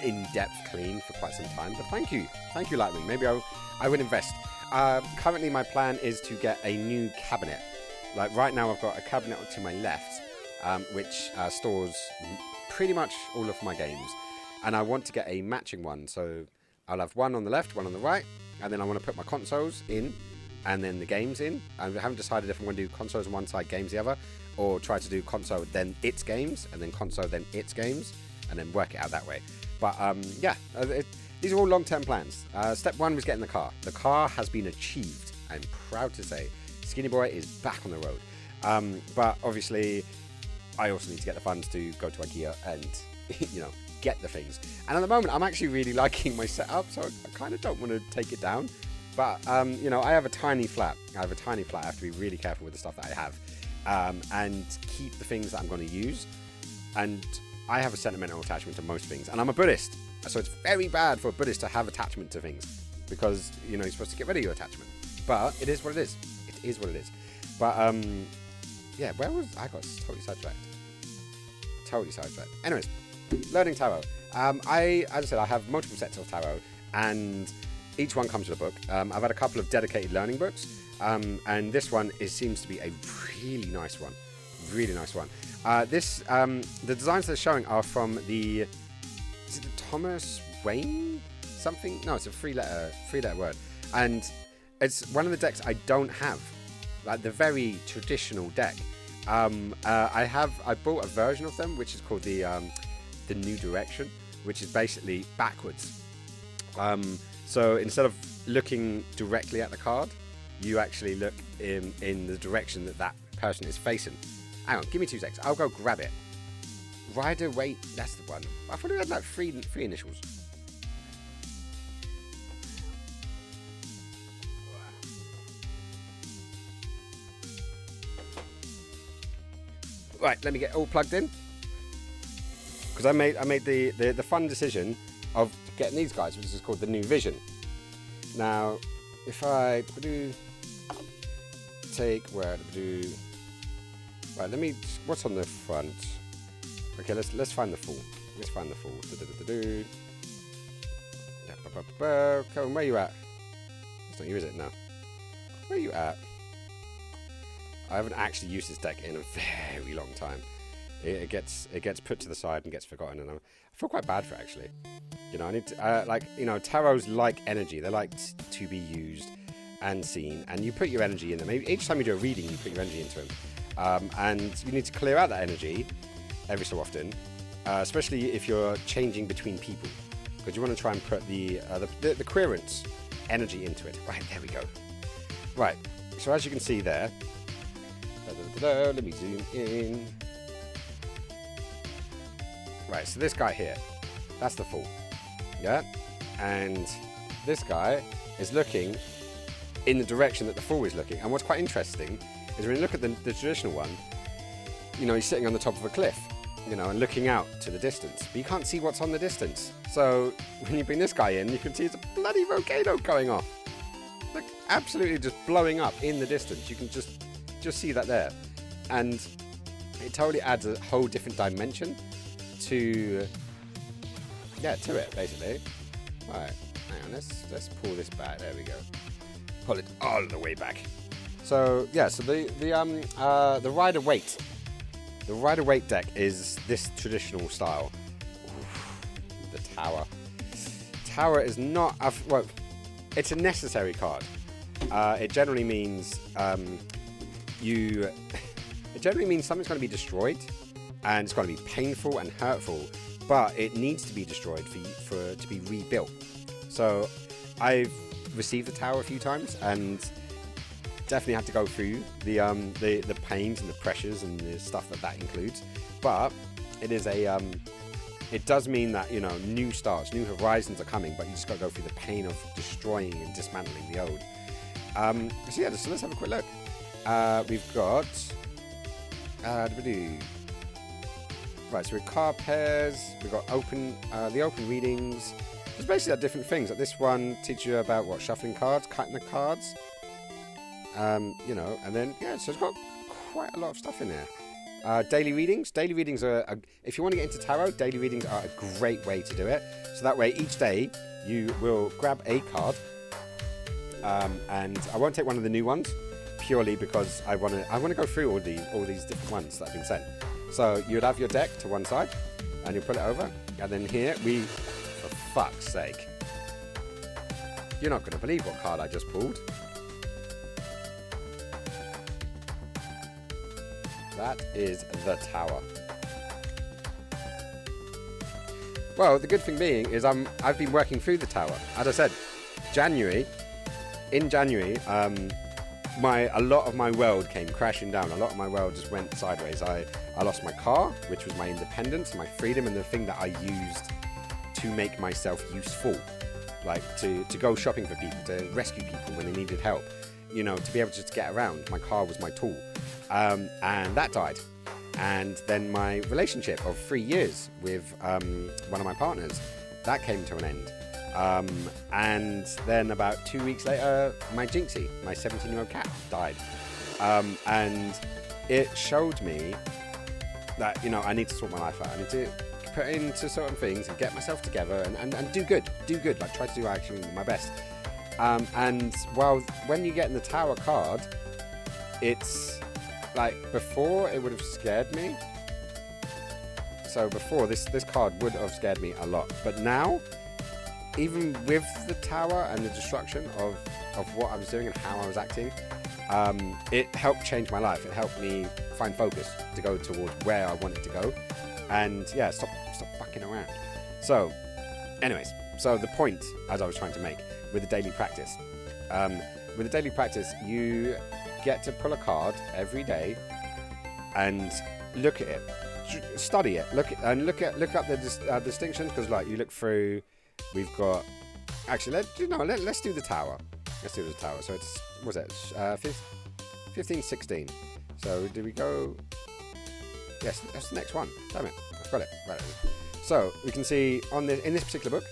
in-depth clean for quite some time. But thank you, Lightning. Maybe I would invest. Currently, my plan is to get a new cabinet. Like right now, I've got a cabinet to my left, which stores pretty much all of my games, and I want to get a matching one. So I'll have one on the left, one on the right, and then I want to put my consoles in, and then the games in. I haven't decided if I'm going to do consoles on one side, games the other, or try to do console then its games, and then console then its games, and then work it out that way. But yeah. These are all long-term plans. Step one was getting the car. The car has been achieved, I'm proud to say. Skinny Boy is back on the road. But obviously, I also need to get the funds to go to IKEA and, get the things. And at the moment, I'm actually really liking my setup, so I kind of don't want to take it down. But, I have a tiny flat. I have to be really careful with the stuff that I have, and keep the things that I'm going to use. And I have a sentimental attachment to most things. And I'm a Buddhist. So it's very bad for a Buddhist to have attachment to things, because you're supposed to get rid of your attachment. But it is what it is. It is what it is. But, yeah, where was... I got totally sidetracked. Totally sidetracked. Anyways, learning tarot. As I said, I have multiple sets of tarot, and each one comes with a book. I've had a couple of dedicated learning books, and this one seems to be a really nice one. Really nice one. The designs they're showing are from the... Is it the Thomas Wayne something? No, it's a three-letter word. And it's one of the decks I don't have. Like the very traditional deck. I bought a version of them, which is called the New Direction, which is basically backwards. So instead of looking directly at the card, you actually look in the direction that person is facing. Hang on, give me 2 seconds. I'll go grab it. Rider Waite, that's the one. I thought it had like three initials. Right, let me get all plugged in. Because I made the fun decision of getting these guys, which is called the New Vision. Now, if I take right, let me. What's on the front? Okay, let's find the Fool. Let's find the Fool. Come on, where you at? It's not you, is it? No. Where you at? I haven't actually used this deck in a very long time. It gets put to the side and gets forgotten, and I feel quite bad for it, actually. You know, I need to, tarots like energy. They like to be used and seen, and you put your energy in them. Maybe each time you do a reading, you put your energy into them, and you need to clear out that energy every so often, especially if you're changing between people, because you want to try and put the querence energy into it. Right, there we go. Right, so as you can see there, let me zoom in. Right, so this guy here, that's the Fool. Yeah? And this guy is looking in the direction that the Fool is looking. And what's quite interesting is when you look at the traditional one, he's sitting on the top of a cliff, and looking out to the distance. But you can't see what's on the distance. So when you bring this guy in, you can see it's a bloody volcano going off. Like, absolutely just blowing up in the distance. You can just see that there. And it totally adds a whole different dimension to it, basically. Alright, hang on, let's pull this back. There we go. Pull it all the way back. So yeah, so the Rider Waite. The Rider Waite deck is this traditional style. Oof, the Tower. Tower is not it's a necessary card. It generally means it generally means something's going to be destroyed, and it's going to be painful and hurtful, but it needs to be destroyed for it to be rebuilt. So I've received the Tower a few times, and definitely had to go through the pains and the pressures and the stuff that includes. But it is it does mean that new starts, new horizons are coming, but you just got to go through the pain of destroying and dismantling the old. So let's have a quick look. We've got right, so we've card pairs, we've got the open readings. There's basically different things. Like this one teaches you about shuffling cards, cutting the cards, and then so it's got quite a lot of stuff in there. Daily readings. Daily readings are if you want to get into tarot, daily readings are a great way to do it. So that way, each day you will grab a card, and I won't take one of the new ones, purely because I want to go through all these different ones that have been sent. So you'd have your deck to one side, and you put it over, and then here for fuck's sake, you're not going to believe what card I just pulled. That is the Tower. Well, the good thing being is I've been working through the Tower. As I said, in January, a lot of my world came crashing down. A lot of my world just went sideways. I lost my car, which was my independence, my freedom, and the thing that I used to make myself useful. Like to go shopping for people, to rescue people when they needed help. To be able to just get around. My car was my tool. And that died. And then my relationship of 3 years with one of my partners, that came to an end. And then about 2 weeks later, my Jinxie, my 17-year-old cat, died. And it showed me that, you know, I need to sort my life out. I need to put into certain things and get myself together and do good, like try to do actually my best. And well, when you get in the Tower card, it's like, before it would have scared me. So before, this card would have scared me a lot. But now, even with the Tower and the destruction of what I was doing and how I was acting, it helped change my life. It helped me find focus to go towards where I wanted to go. And yeah, stop fucking around. So, anyways, so the point, as I was trying to make, with the daily practice. With the daily practice, you get to pull a card every day and look at it, study it, look up the distinctions, because like you look through. We've got, actually, let's do the Tower. Let's do the Tower. So it's, what's it? 15, 16. So do we go? Yes, that's the next one. Damn it, I've got it. Right. So we can see in this particular book,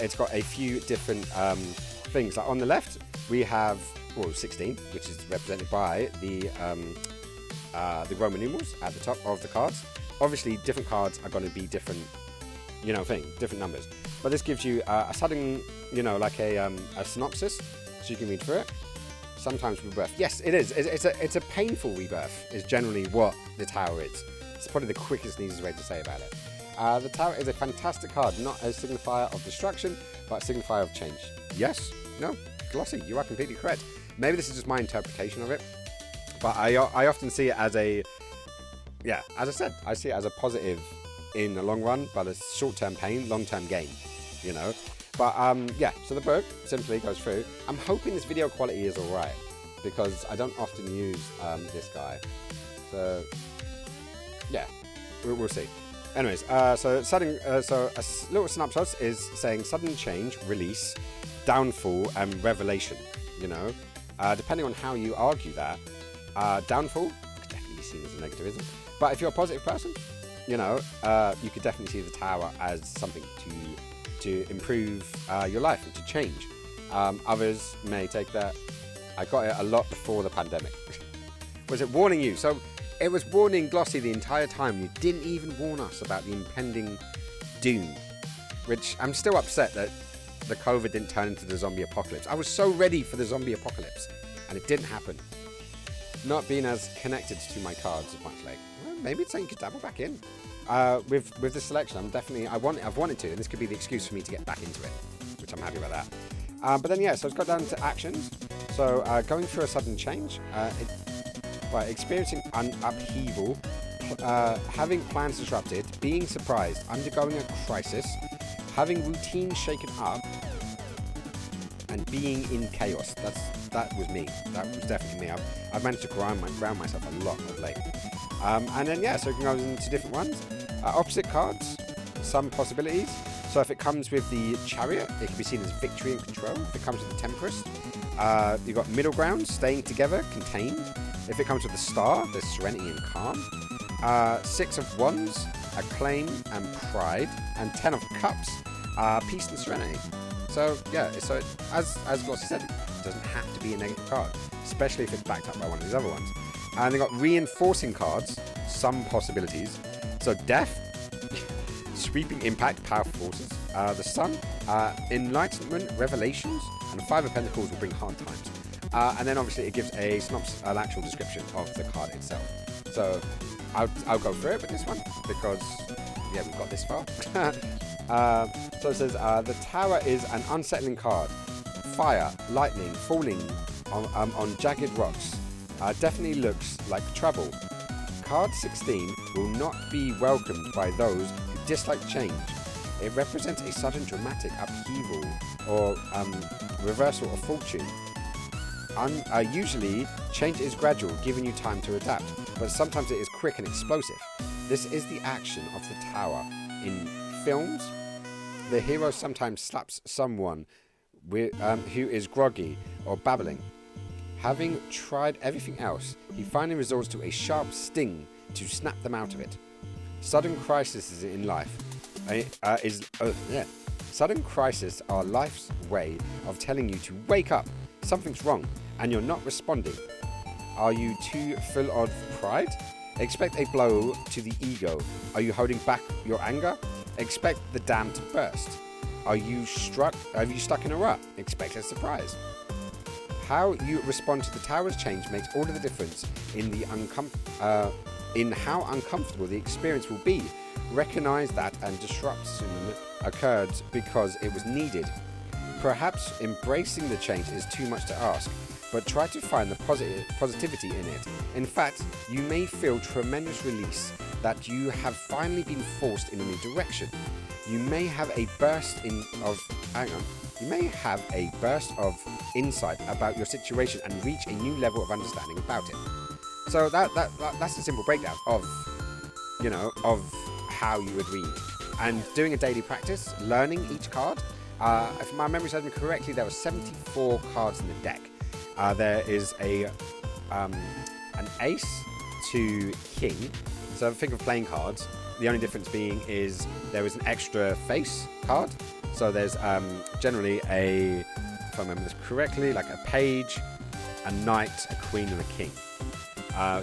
it's got a few different things. Like on the left, we have 16, which is represented by the Roman numerals at the top of the cards. Obviously, different cards are going to be different, different numbers. But this gives you a sudden, like a synopsis, so you can read through it. Sometimes rebirth. Yes, it is. It's a painful rebirth, is generally what the Tower is. It's probably the quickest and easiest way to say about it. The Tower is a fantastic card, not a signifier of destruction, but a signifier of change. Yes? No? Glossy, you are completely correct. Maybe this is just my interpretation of it, but I often see it as as I said, I see it as a positive in the long run, but a short-term pain, long-term gain, But so the book simply goes through. I'm hoping this video quality is alright, because I don't often use this guy. So, yeah, we'll see. Anyways, so a little synopsis is saying sudden change, release, downfall, and revelation. Depending on how you argue that, downfall could definitely be seen as a negativism. But if you're a positive person, you could definitely see the Tower as something to improve your life and to change. Others may take that. I got it a lot before the pandemic. Was it warning you? So it was warning Glossy the entire time. You didn't even warn us about the impending doom, which I'm still upset that the COVID didn't turn into the zombie apocalypse. I was so ready for the zombie apocalypse, and it didn't happen. Not being as connected to my cards as much like, well, maybe it's something you could dabble back in. With this selection, I've wanted to, and this could be the excuse for me to get back into it, which I'm happy about that. But then so it's got down to actions. So going through a sudden change, experiencing an upheaval, having plans disrupted, being surprised, undergoing a crisis, having routine shaken up, and being in chaos. That was me. That was definitely me. I've managed to ground myself a lot of late. And then so it can go into different ones. Opposite cards, some possibilities. So if it comes with the Chariot, it can be seen as victory and control. If it comes with the Temperance, you've got middle ground, staying together, contained. If it comes with the Star, there's serenity and calm. 6 of Wands, acclaim and pride. And 10 of Cups, peace and serenity. So as Glossy said, it doesn't have to be a negative card, especially if it's backed up by one of these other ones. And they've got reinforcing cards, some possibilities. So death, sweeping impact, powerful forces. The Sun, enlightenment, revelations, and the 5 of Pentacles will bring hard times. And then obviously it gives an actual description of the card itself. So I'll go through it with this one because we've got this far. So it says the Tower is an unsettling card. Fire, lightning, falling on jagged rocks. Definitely looks like trouble. Card 16 will not be welcomed by those who dislike change. It represents a sudden dramatic upheaval or reversal of fortune. Usually, change is gradual, giving you time to adapt, but sometimes it is quick and explosive. This is the action of the Tower. In films, the hero sometimes slaps someone who is groggy or babbling. Having tried everything else, he finally resorts to a sharp sting to snap them out of it. Sudden crises in life Sudden crises are life's way of telling you to wake up. Something's wrong, and you're not responding. Are you too full of pride? Expect a blow to the ego. Are you holding back your anger? Expect the dam to burst. Are you stuck in a rut? Expect a surprise. How you respond to the tower's change makes all of the difference in how uncomfortable the experience will be. Recognize that and disruption occurred because it was needed. Perhaps embracing the change is too much to ask, but try to find the positivity in it. In fact, you may feel tremendous release that you have finally been forced in a new direction. You may have a burst of insight about your situation and reach a new level of understanding about it. So that's a simple breakdown of how you would read. And doing a daily practice, learning each card. If my memory serves me correctly, there were 74 cards in the deck. There is an ace to king. So think of playing cards. The only difference being is there is an extra face card. So there's generally if I remember this correctly, like a page, a knight, a queen, and a king.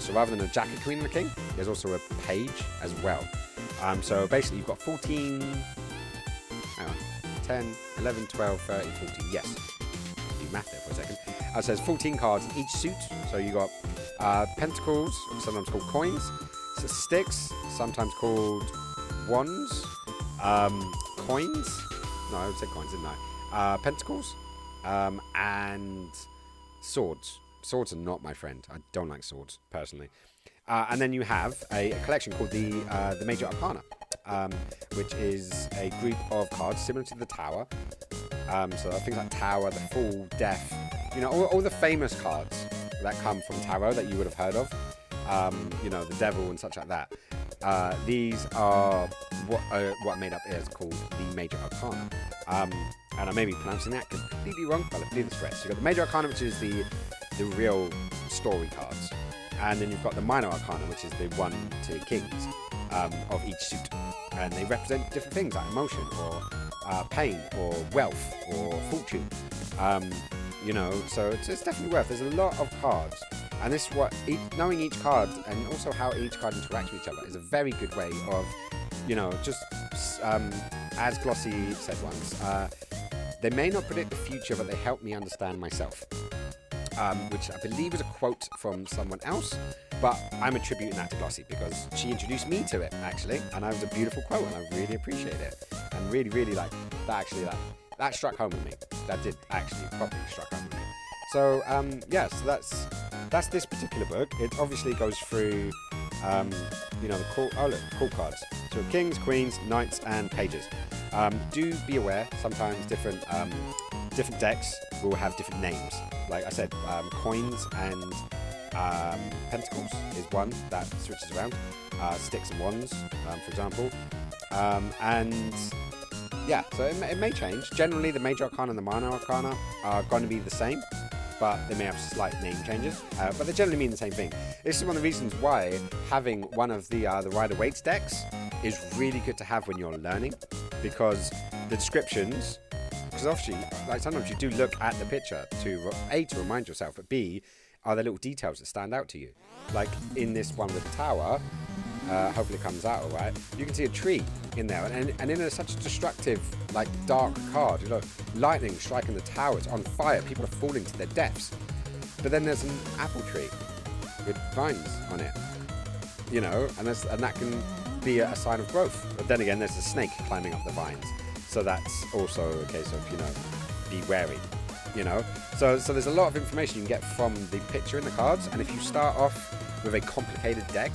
So rather than a jack, a queen, and a king, there's also a page as well. So basically you've got 14, 10, 11, 12, 13, 14, yes. Do math there for a second. So there's 14 cards in each suit. So you got pentacles, sometimes called coins, so sticks, sometimes called wands, coins, no, I would say coins, didn't I? Pentacles, and swords. Swords are not my friend. I don't like swords, personally. And then you have a collection called the Major Arcana, which is a group of cards similar to the Tower. So things like Tower, the Fool, Death, all the famous cards that come from Tarot that you would have heard of. The Devil and such like that. These are what made up is called the Major Arcana. And I may be pronouncing that completely wrong, but I believe it's correct. So you've got the Major Arcana, which is the real story cards. And then you've got the Minor Arcana, which is the 1 to kings of each suit. And they represent different things like emotion or pain or wealth or fortune. So it's definitely worth. There's a lot of cards. And this is what, knowing each card and also how each card interacts with each other is a very good way of, as Glossy said once, they may not predict the future, but they help me understand myself. Which I believe is a quote from someone else, but I'm attributing that to Glossy because she introduced me to it, actually, and that was a beautiful quote, and I really appreciate it, and really that actually, that struck home with me. That did actually properly struck home with me. So, so that's this particular book. It obviously goes through, the cool cards. So kings, queens, knights, and pages. Do be aware, sometimes different decks will have different names. Like I said, coins and pentacles is one that switches around. Sticks and wands, for example. So it may change. Generally, the Major Arcana and the Minor Arcana are going to be the same, but they may have slight name changes. But they generally mean the same thing. This is one of the reasons why having one of the Rider-Waite's decks is really good to have when you're learning, because the descriptions, because obviously, like sometimes you do look at the picture to A, to remind yourself, but B, are there little details that stand out to you? Like in this one with the Tower, hopefully it comes out all right, you can see a tree in there, and in such a destructive, like dark card, lightning striking the tower, it's on fire, people are falling to their deaths. But then there's an apple tree with vines on it, and that can be a sign of growth. But then again, there's a snake climbing up the vines, so that's also a case of be wary. So there's a lot of information you can get from the picture in the cards, and if you start off with a complicated deck,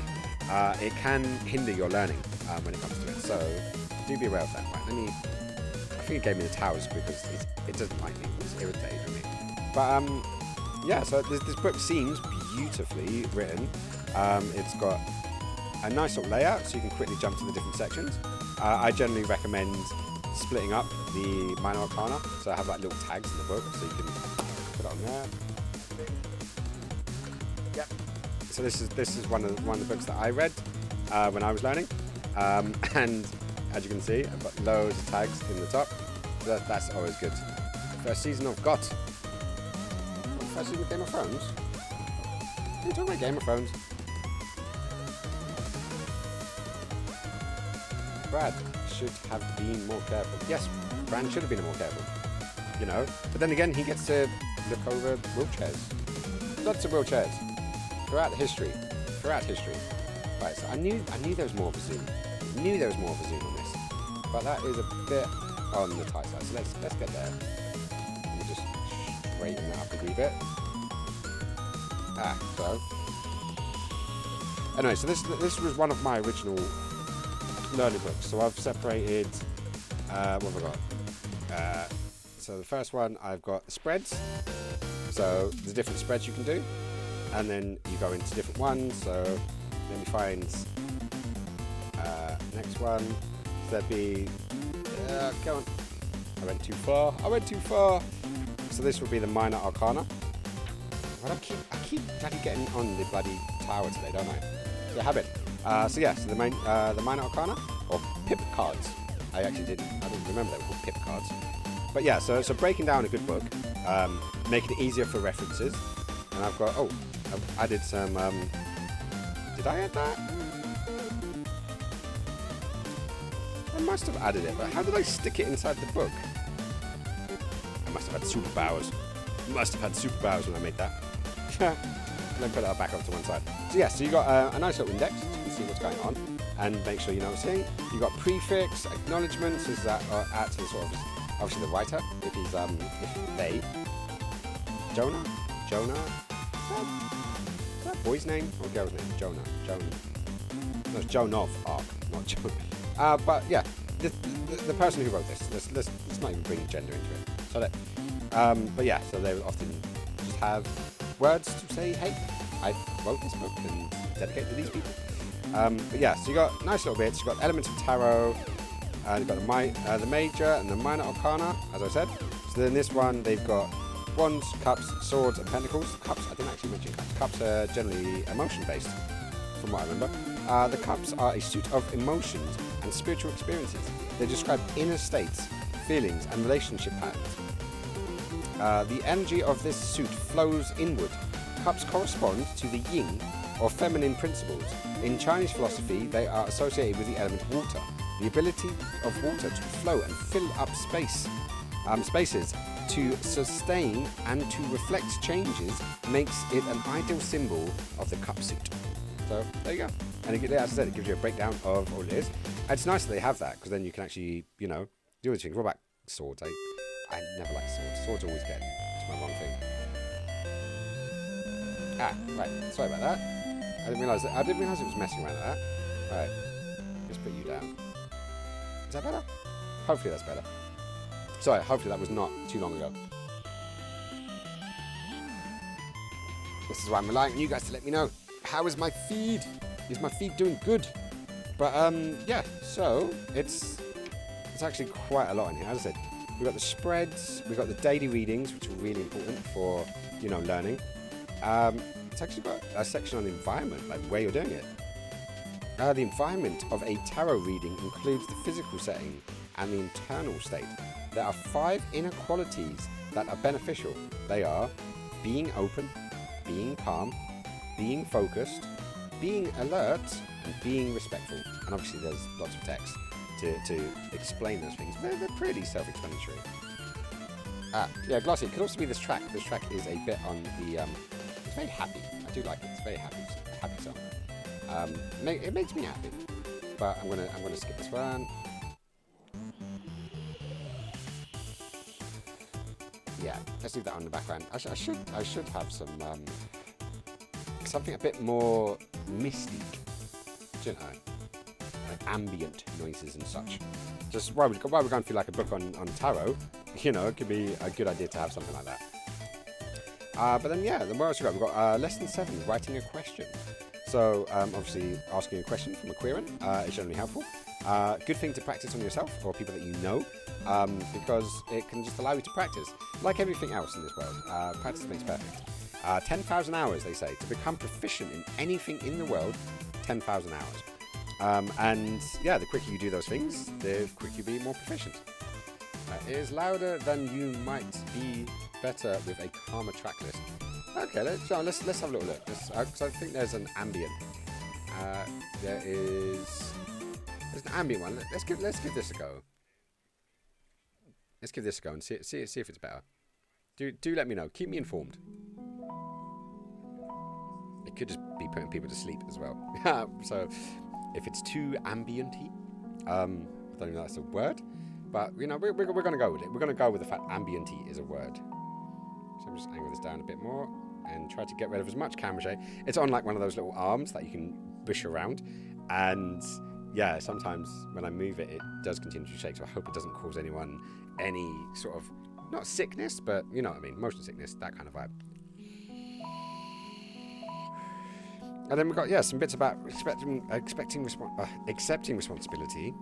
it can hinder your learning when it comes to it. So do be aware of that. Right, I think it gave me the towers because it doesn't like me. It's irritated with me. But so this book seems beautifully written. It's got a nice little layout, so you can quickly jump to the different sections. I generally recommend splitting up the Minor Arcana, so I have like little tags in the book, so you can put it on there. Yep. So this is one of the books that I read when I was learning, and as you can see, I've got loads of tags in the top. That's always good. First season of GOT. First season of Game of Thrones? What are you talking about, Game of Thrones? Brad should have been more careful. Yes, Bran should have been more careful. You know? But then again, he gets to look over wheelchairs. Lots of wheelchairs. Throughout history. Right, so I knew there was more of a zoom. I knew there was more of a zoom on this. But that is a bit on the tight side. So let's get there. Let me just straighten that up a wee bit. So. Anyway, so this was one of my original learning books. So I've separated, what have I got? So the first one, I've got the spreads. So there's different spreads you can do. And then you go into different ones. So let me find next one. So there'd be, go on. I went too far. So this would be the minor arcana. Well, I keep bloody getting on the bloody tower today, don't I? It's a habit. So the minor arcana, or pip cards. I didn't remember they were called pip cards. But yeah, so breaking down a good book, making it easier for references. And I've got, I've added some, did I add that? I must have added it, but how did I stick it inside the book? I must have had superpowers. When I made that. And then put that back up to one side. So yeah, so you got a nice little index, so you can see what's going on, and make sure you know what I'm saying. You got prefix, acknowledgements, is that at to sort of obviously the writer, if he's if they. Jonah? Is that boy's name or girl's name? Jonah. No, it's Joan of Arc, not Joan. But yeah, the person who wrote this, let's not even bring gender into it. So that, but yeah, so they would often just have words to say, hey, I wrote this book and dedicated to these people. But yeah, so you got nice little bits. You got elements of tarot, and you've got the major and the minor arcana, as I said. So then this one, they've got wands, cups, swords, and pentacles. Cups, I didn't actually mention cups. Cups are generally emotion-based, from what I remember. The cups are a suit of emotions and spiritual experiences. They describe inner states, feelings, and relationship patterns. The energy of this suit flows inward. Cups correspond to the yin, or feminine principles. In Chinese philosophy, they are associated with the element water. The ability of water to flow and fill up spaces, to sustain and to reflect changes, makes it an ideal symbol of the cup suit. So there you go. And as I said, it gives you a breakdown of all it is. And it's nice that they have that, because then you can actually, do other things. What about swords? I never liked swords. Swords always get to my wrong thing. Right. Sorry about that. I didn't realise it was messing around like that. Right. Just put you down. Is that better? Hopefully that's better. Sorry, hopefully that was not too long ago. This is why I'm relying on you guys to let me know. How is my feed? Is my feed doing good? But yeah, so it's actually quite a lot in here. As I said, we've got the spreads, we've got the daily readings, which are really important for, learning. It's actually got a section on environment, like where you're doing it. The environment of a tarot reading includes the physical setting and the internal state. There are 5 inner qualities that are beneficial. They are being open, being calm, being focused, being alert, and being respectful. And obviously there's lots of text to explain those things. They're pretty self-explanatory. Yeah, Glossy, it could also be this track. This track is a bit on the... it's very happy. I do like it. It's a very happy song. It makes me happy. But I'm gonna skip this one. Yeah, let's leave that on the background. I should have some something a bit more misty, like ambient noises and such. Just while we're going through like a book on tarot, it could be a good idea to have something like that. But then yeah, then what else we got? We've got lesson 7, writing a question. So obviously asking a question from a querent is generally helpful. Good thing to practice on yourself or people that you know, because it can just allow you to practice. Like everything else in this world, practice makes perfect. 10,000 hours, they say, to become proficient in anything in the world. 10,000 hours. And yeah, the quicker you do those things, the quicker you be more proficient. It is louder than you might be. Better with a calmer track list. Okay, let's have a little look. Because I think there's an ambient. There's an ambient one. Let's give this a go. Let's give this a go and see if it's better. Do let me know. Keep me informed. It could just be putting people to sleep as well. So if it's too ambient-y, I don't even know if that's a word, but you know we're going to go with it. We're going to go with the fact ambient-y is a word. So I'm just angle this down a bit more and try to get rid of as much camera shake. It's on like one of those little arms that you can push around, and yeah, sometimes when I move it, it does continue to shake. So I hope it doesn't cause anyone any sort of not sickness, but you know what I mean, motion sickness, that kind of vibe. And then we've got some bits about accepting responsibility,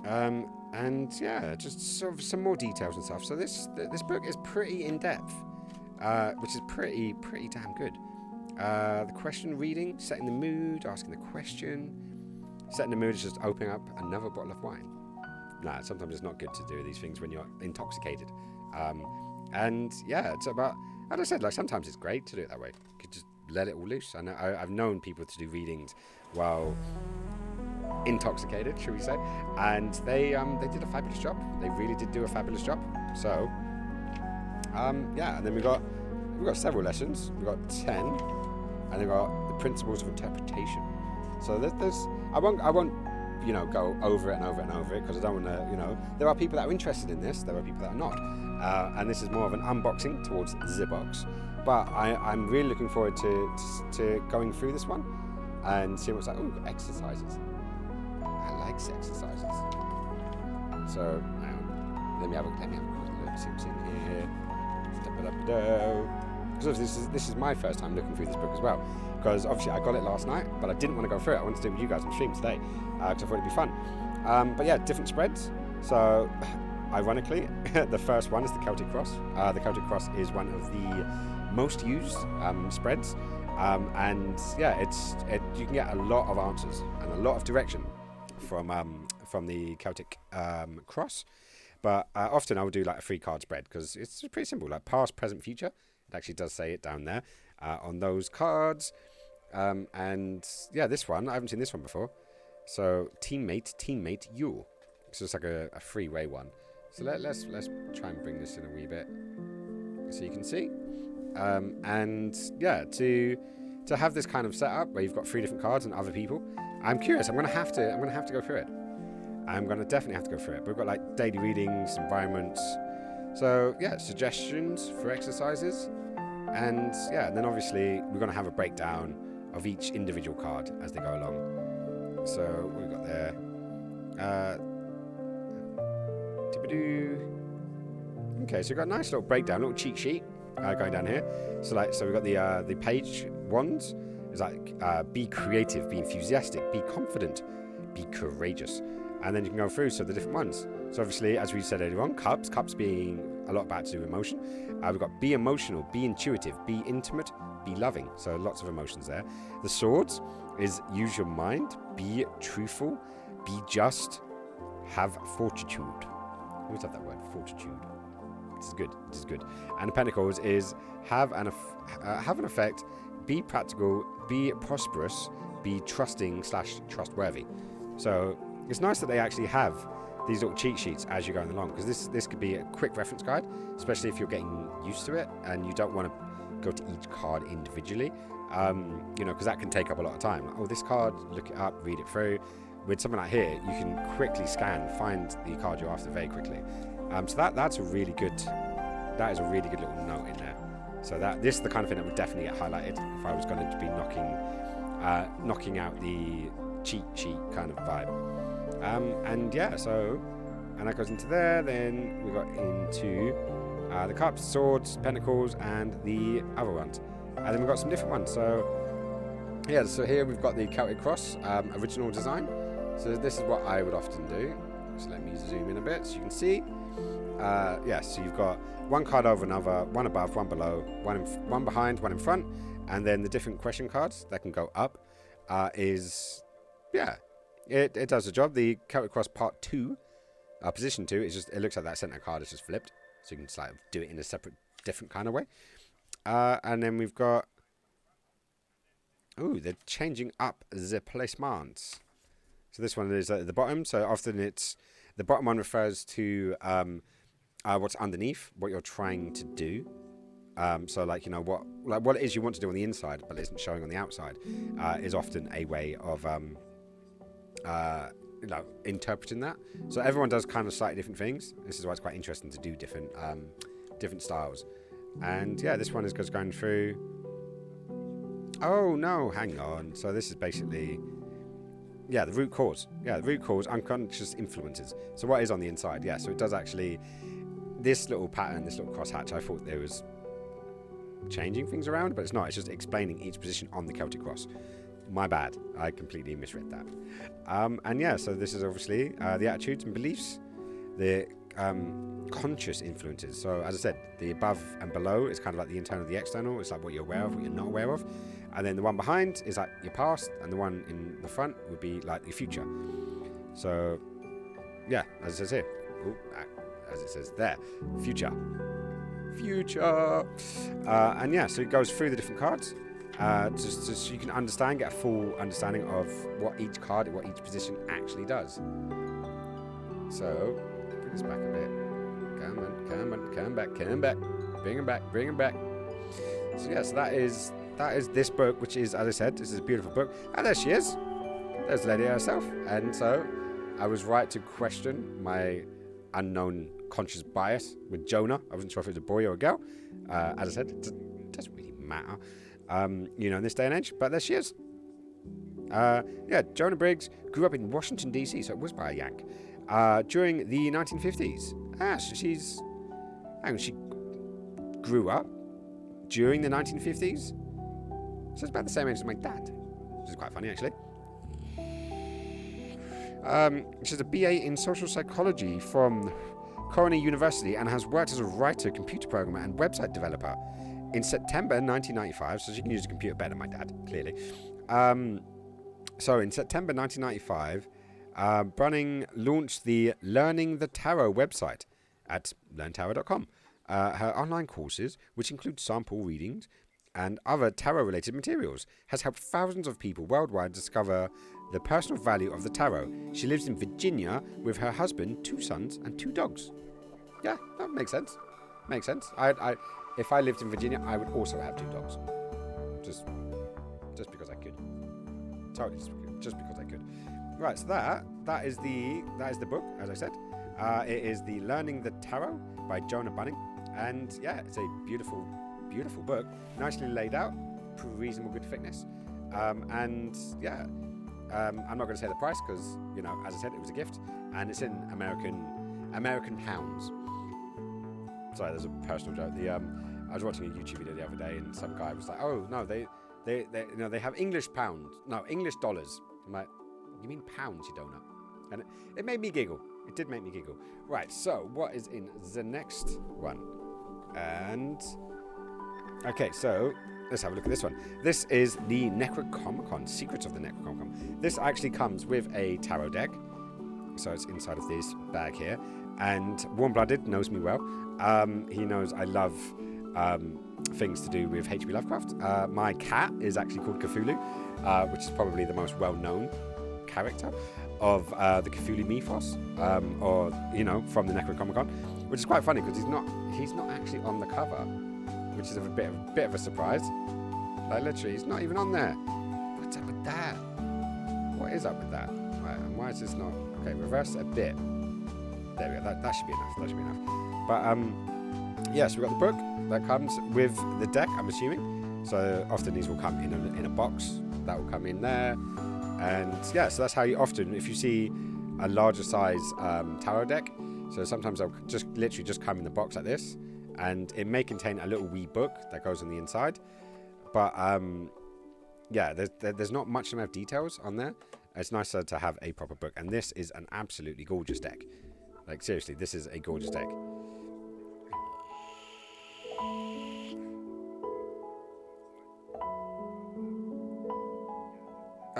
and yeah, just sort of some more details and stuff. So this book is pretty in depth, which is pretty damn good. The question reading, setting the mood, asking the question. Setting the mood is just opening up another bottle of wine. Nah, sometimes it's not good to do these things when you're intoxicated. And yeah, it's about, as I said, like sometimes it's great to do it that way. You could just let it all loose. I know I've known people to do readings while intoxicated, should we say? And they did a fabulous job. They really did do a fabulous job. So yeah, and then we've got several lessons. We've got 10, and we've got the principles of interpretation. So there's I won't go over it and over it and over it because I don't want to, there are people that are interested in this, there are people that are not. And this is more of an unboxing towards the box. But I'm really looking forward to going through this one and seeing what's like. Oh, we've got exercises. I like exercises. So let me have a quick look. See what's in here. Because this is my first time looking through this book as well. Because obviously I got it last night, but I didn't want to go through it. I wanted to do it with you guys on stream today because I thought it'd be fun. But yeah, different spreads. So ironically, the first one is the Celtic Cross. The Celtic Cross is one of the most used spreads, and yeah, you can get a lot of answers and a lot of direction from the Celtic Cross. But often I would do like a 3-card spread because it's pretty simple, like past, present, future. It actually does say it down there on those cards. And yeah, this one, I haven't seen this one before. So teammate, you. So it's like a 3-way one. So let's try and bring this in a wee bit so you can see. And yeah, to have this kind of setup where you've got 3 different cards and other people, I'm curious. I'm gonna have to go through it. I'm gonna definitely have to go through it. But we've got like daily readings, environments. So yeah, suggestions for exercises, and yeah, and then obviously we're gonna have a breakdown of each individual card as they go along. So what we've got there. Okay, so we've got a nice little breakdown, little cheat sheet going down here. So we've got the page ones. It's like be creative, be enthusiastic, be confident, be courageous, and then you can go through the different ones. So obviously, as we said earlier on, cups being a lot about to do with emotion. We've got be emotional, be intuitive, be intimate, be loving. So lots of emotions there. The swords is use your mind, be truthful, be just, have fortitude. I always have that word, fortitude. This is good. And the pentacles is have an effect, be practical, be prosperous, be trusting / trustworthy. So it's nice that they actually have these little cheat sheets as you're going along, because this could be a quick reference guide, especially if you're getting used to it and you don't want to go to each card individually, because that can take up a lot of time. Like, oh, this card, look it up, read it through. With something like here, you can quickly scan, find the card you're after very quickly. So that's a really good. That is a really good little note in there. So this is the kind of thing that would definitely get highlighted if I was going to be knocking out the cheat sheet kind of vibe. And yeah, and that goes into there. Then we got into the cups, swords, pentacles, and the other ones. And then we've got some different ones. So yeah, so here we've got the Celtic Cross original design. So this is what I would often do. So let me zoom in a bit so you can see. So you've got one card over another, one above, one below, one behind, one in front, and then the different question cards that can go up it does the job. The Celtic Cross Part 2 Position 2 is just, it looks like that center card is just flipped. So you can just like do it in a separate, different kind of way. And then we've got, ooh, they're changing up the placements. So this one is at the bottom. So often it's, the bottom one refers to what's underneath, what you're trying to do. So like, you know, what it is you want to do on the inside, but isn't showing on the outside, is often a way of, you know, interpreting that. So everyone does kind of slightly different things. This is why it's quite interesting to do different styles. And yeah, this one is just going through. Oh no, hang on. So this is basically, yeah, the root cause. Yeah, the root cause, unconscious influences. So what is on the inside? Yeah, so it does actually, this little pattern, this little crosshatch, I thought there was changing things around, but it's not. It's just explaining each position on the Celtic Cross. My bad. I completely misread that. And yeah, so this is obviously the attitudes and beliefs, the conscious influences. So as I said, the above and below is kind of like the internal and the external. It's like what you're aware of, what you're not aware of. And then the one behind is like your past, and the one in the front would be like your future. So yeah, as it says here, as it says there, future. And yeah, so it goes through the different cards. Just so you can understand, get a full understanding of what each card, what each position actually does. So, bring us back a bit. Come back. Bring him back. So yeah, so that is this book, which is, as I said, this is a beautiful book. And there she is. There's the lady herself. And so, I was right to question my unknown conscious bias with Jonah. I wasn't sure if it was a boy or a girl. As I said, it doesn't really matter. You know, in this day and age, but there she is. Yeah, Jonah Briggs grew up in Washington, D.C., so it was by a Yank, during the 1950s. So she grew up during the 1950s? So it's about the same age as my dad, which is quite funny, actually. She's a BA in social psychology from Cornell University and has worked as a writer, computer programmer, and website developer. In September 1995, so she can use a computer better than my dad, clearly. So in September 1995, Brunning launched the Learning the Tarot website at learntarot.com. Her online courses, which include sample readings and other tarot-related materials, has helped thousands of people worldwide discover the personal value of the tarot. She lives in Virginia with her husband, 2 sons, and 2 dogs. Yeah, that makes sense. Makes sense. If I lived in Virginia, I would also have 2 dogs. Just because I could. Totally, just because I could. Right, so that is the book, as I said. It is the Learning the Tarot by Jonah Bunning. And yeah, it's a beautiful, beautiful book. Nicely laid out, reasonable good thickness. And yeah, I'm not going to say the price because, you know, as I said, it was a gift. And it's in American pounds. Sorry, there's a personal joke. I was watching a YouTube video the other day, and some guy was like, "Oh no, they have English pounds, no English dollars." I'm like, "You mean pounds, you donut?" And it made me giggle. It did make me giggle. Right. So what is in the next one? And okay, so let's have a look at this one. This is the Necronomicon, Secrets of the Necronomicon. This actually comes with a tarot deck, so it's inside of this bag here. And Warm Blooded knows me well. He knows I love things to do with H.P. Lovecraft. My cat is actually called Cthulhu, which is probably the most well-known character of the Cthulhu mythos, or you know, from the Necronomicon, which is quite funny because he's not actually on the cover, which is a bit of a surprise. Like literally, he's not even on there. What's up with that? What is up with that? Right, and why is this not? Okay, reverse a bit. There we go. That should be enough. That should be enough. But yeah, so we've got the book that comes with the deck, I'm assuming. So often these will come in a box. That will come in there. And yeah, so that's how you often, if you see a larger size tarot deck, so sometimes they'll just literally just come in the box like this. And it may contain a little wee book that goes on the inside. But yeah, there's not much amount of details on there. It's nicer to have a proper book. And this is an absolutely gorgeous deck. Like, seriously, this is a gorgeous deck.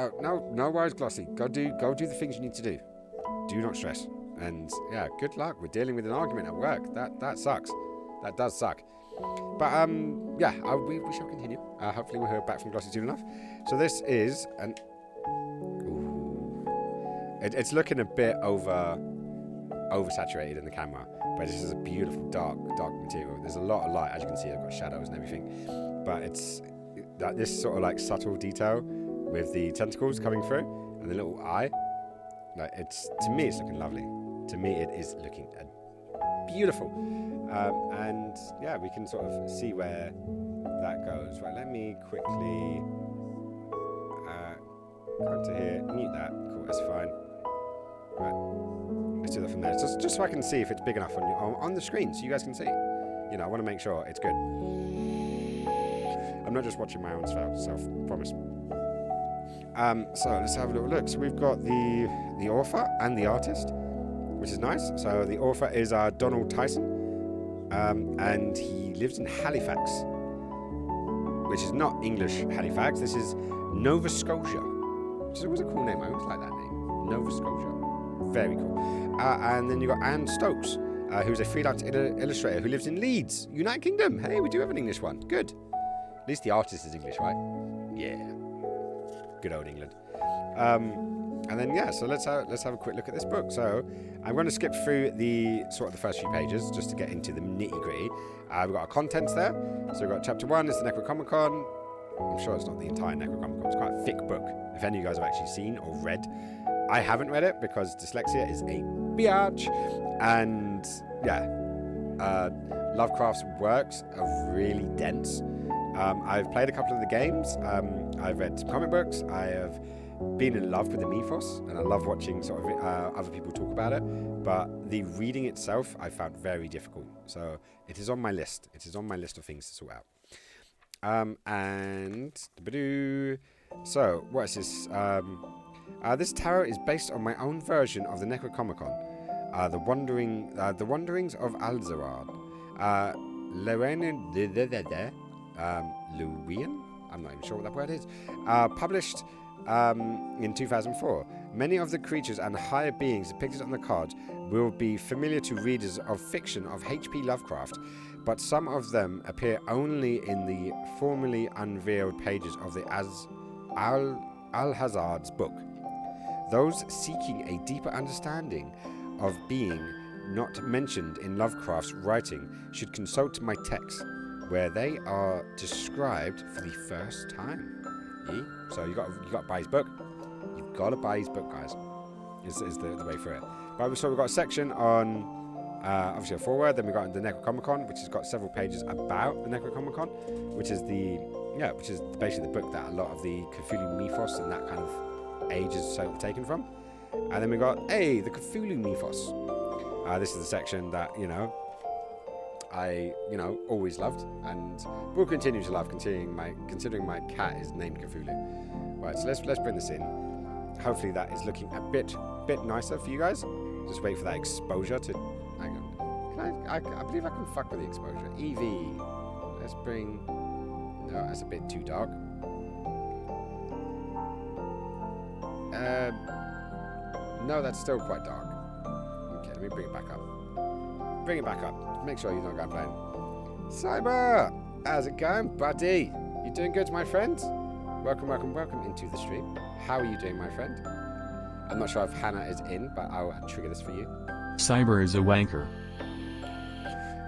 Oh, no worries, Glossy. Go do the things you need to do. Do not stress. And yeah, good luck. We're dealing with an argument at work. That sucks. That does suck. But yeah, we shall continue. Hopefully we'll hear back from Glossy soon enough. So this is an... Ooh. It's looking a bit oversaturated in the camera. But this is a beautiful dark material. There's a lot of light. As you can see, I've got shadows and everything. But it's this sort of like subtle detail with the tentacles coming through and the little eye. Like to me, it's looking lovely. To me, it is looking beautiful. And yeah, we can sort of see where that goes. Right, let me quickly come to here, mute that. Cool, that's fine. Right, let's do that from there. Just so I can see if it's big enough on the screen, so you guys can see. You know, I want to make sure it's good. I'm not just watching my own self, promise. So let's have a little look. So we've got the author and the artist, which is nice. So the author is Donald Tyson, and he lives in Halifax, which is not English Halifax. This is Nova Scotia, which is always a cool name. I always like that name, Nova Scotia. Very cool. And then you've got Anne Stokes, who's a freelance illustrator who lives in Leeds, United Kingdom. Hey, we do have an English one. Good. At least the artist is English, right? Yeah. Good old England. And then yeah, so let's have a quick look at this book. So I'm going to skip through the first few pages just to get into the nitty gritty. We've got our contents there. So we've got chapter 1 is the Necronomicon. I'm sure it's not the entire Necronomicon. It's quite a thick book. If any of you guys have actually seen or read, I haven't read it because dyslexia is a biatch. And yeah, Lovecraft's works are really dense. I've played a couple of the games. I've read some comic books. I have been in love with the mythos, and I love watching sort of other people talk about it. But the reading itself, I found very difficult. So it is on my list. It is on my list of things to sort out. So what is this? This tarot is based on my own version of the Necronomicon, the Wanderings of Alzarad. Luwian? I'm not even sure what that word is. Published in 2004. Many of the creatures and higher beings depicted on the card will be familiar to readers of fiction of H.P. Lovecraft, but some of them appear only in the formally unveiled pages of the Alhazard's book. Those seeking a deeper understanding of being not mentioned in Lovecraft's writing should consult my text, where they are described for the first time. Yeah? So you got to buy his book. You've got to buy his book, guys. Is the way through it. But so we've got a section on obviously a foreword. Then we've got the Necronomicon, which has got several pages about the Necronomicon, which is basically the book that a lot of the Cthulhu mythos and that kind of age is so taken from. And then we got the Cthulhu mythos. This is the section that I always loved and will continue to love, considering my cat is named Cthulhu. Right, so let's bring this in. Hopefully that is looking a bit nicer for you guys. Just wait for that exposure to. Hang on. I believe I can fuck with the exposure. EV. Let's bring. No, that's a bit too dark. No, that's still quite dark. Okay, let me bring it back up. Bring it back up. Make sure you're not going playing. Cyber! How's it going, buddy? You doing good, my friend? Welcome into the stream. How are you doing, my friend? I'm not sure if Hannah is in, but I'll trigger this for you. Cyber is a wanker.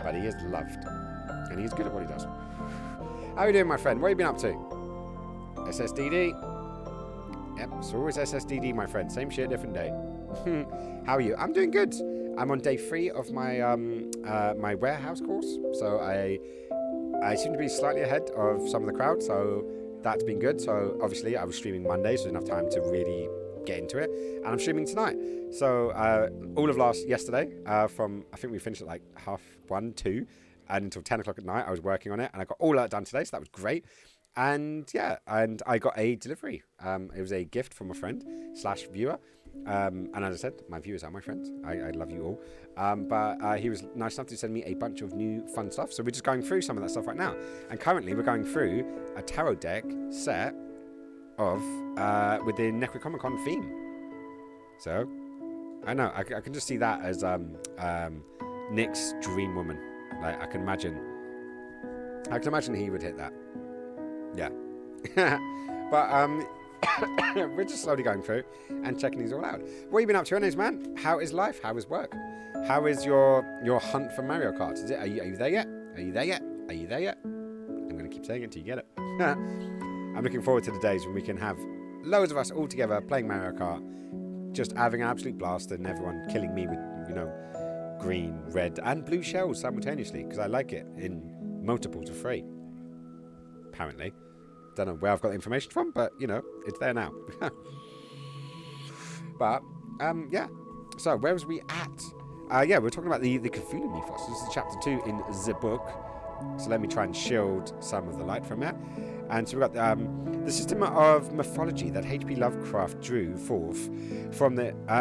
But he is loved. And he's good at what he does. How are you doing, my friend? What have you been up to? SSDD? Yep, it's always SSDD, my friend. Same shit, different day. How are you? I'm doing good. I'm on day 3 of my my warehouse course, so I seem to be slightly ahead of some of the crowd, so that's been good. So obviously I was streaming Monday, so enough time to really get into it, and I'm streaming tonight. So all of yesterday, from I think we finished at like 1:30, 2, and until 10 o'clock at night, I was working on it, and I got all that done today, so that was great. And yeah, and I got a delivery. It was a gift from a friend / viewer. And as I said, my viewers are my friends. I love you all. But he was nice enough to send me a bunch of new fun stuff. So we're just going through some of that stuff right now. And currently we're going through a tarot deck set of with the Necronomicon theme. So I know. I can just see that as Nick's dream woman. Like I can imagine he would hit that. Yeah. But we're just slowly going through and checking these all out. What have you been up to, anyways, man? How is life? How is work? How is your hunt for Mario Kart? Is it? Are you there yet? Are you there yet? Are you there yet? I'm gonna keep saying it till you get it. I'm looking forward to the days when we can have loads of us all together playing Mario Kart, just having an absolute blast, and everyone killing me with, you know, green, red, and blue shells simultaneously, because I like it in multiples of 3. Apparently. Don't know where I've got the information from, but, you know, it's there now. But, yeah. So, where was we at? Yeah, we're talking about the Cthulhu mythos. This is chapter 2 in the book. So let me try and shield some of the light from that. And so we've got the system of mythology that H.P. Lovecraft drew forth from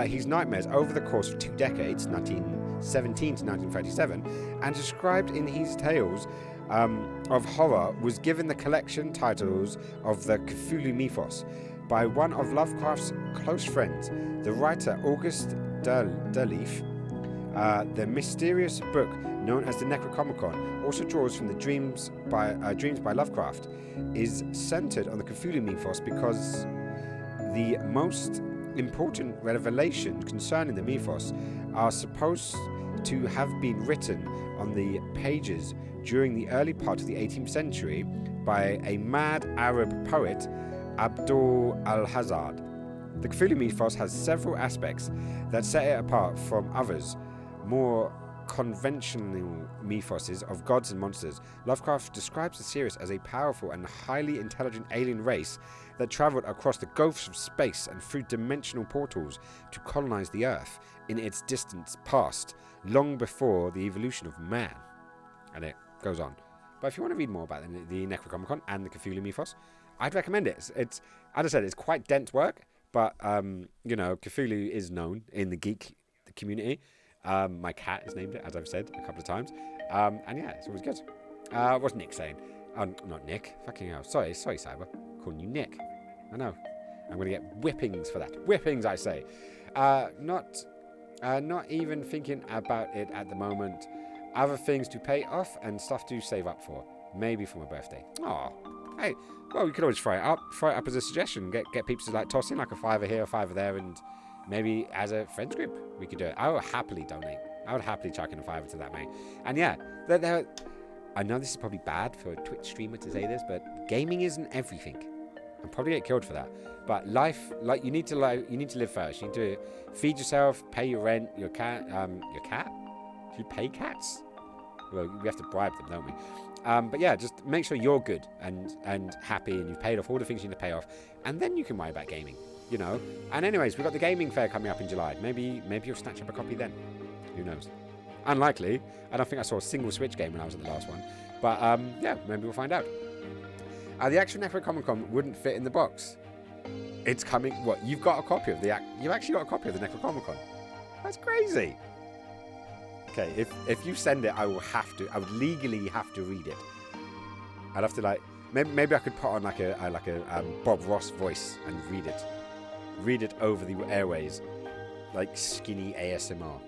his nightmares over the course of 2 decades, 1917 to 1937, and described in his tales of horror, was given the collection titles of the Cthulhu mythos by one of Lovecraft's close friends, the writer August Derleth. The mysterious book known as the Necronomicon also draws from the Dreams by Lovecraft, is centered on the Cthulhu mythos because the most important revelations concerning the mythos are supposed to have been written on the pages during the early part of the 18th century by a mad Arab poet, Abdul al-Hazard. The Cthulhu mythos has several aspects that set it apart from others, more conventional mythoses of gods and monsters. Lovecraft describes the series as a powerful and highly intelligent alien race that traveled across the gulfs of space and through dimensional portals to colonize the Earth in its distant past, long before the evolution of man. And it goes on. But if you want to read more about the Necronomicon and the Cthulhu mythos, I'd recommend it. It's as I said, it's quite dense work, but you know, Cthulhu is known in the geek community. My cat has named it, as I've said a couple of times. And yeah, it's always good. What's Nick saying? Not Nick. Fucking hell. Sorry, Cyber. Calling you Nick. I know. I'm going to get whippings for that. Whippings, I say. Not even thinking about it at the moment. Other things to pay off and stuff to save up for. Maybe for my birthday. Oh, hey. Well, we could always fry it up. Fry it up as a suggestion. Get peeps to like toss in like a $5 here, a $5 there, and maybe as a friends group we could do it. I would happily donate. I would happily chuck in a $5 to that, mate. And yeah, I know this is probably bad for a Twitch streamer to say this, but gaming isn't everything. I'll probably get killed for that. But life, like you need to live first. You need to feed yourself, pay your rent, your cat. Your cat? Do you pay cats? Well, we have to bribe them, don't we? But yeah, just make sure you're good and happy, and you've paid off all the things you need to pay off, and then you can worry about gaming. You know. And anyways, we've got the gaming fair coming up in July. Maybe you'll snatch up a copy then. Who knows? Unlikely. I don't think I saw a single Switch game when I was at the last one. But yeah, maybe we'll find out. The actual Necronomicon wouldn't fit in the box. It's coming. What? You've got a copy of you've actually got a copy of the Necronomicon. That's crazy. Okay, if you send it, I would legally have to read it. I'd have to like maybe I could put on like a Bob Ross voice and read it over the airways, like skinny ASMR.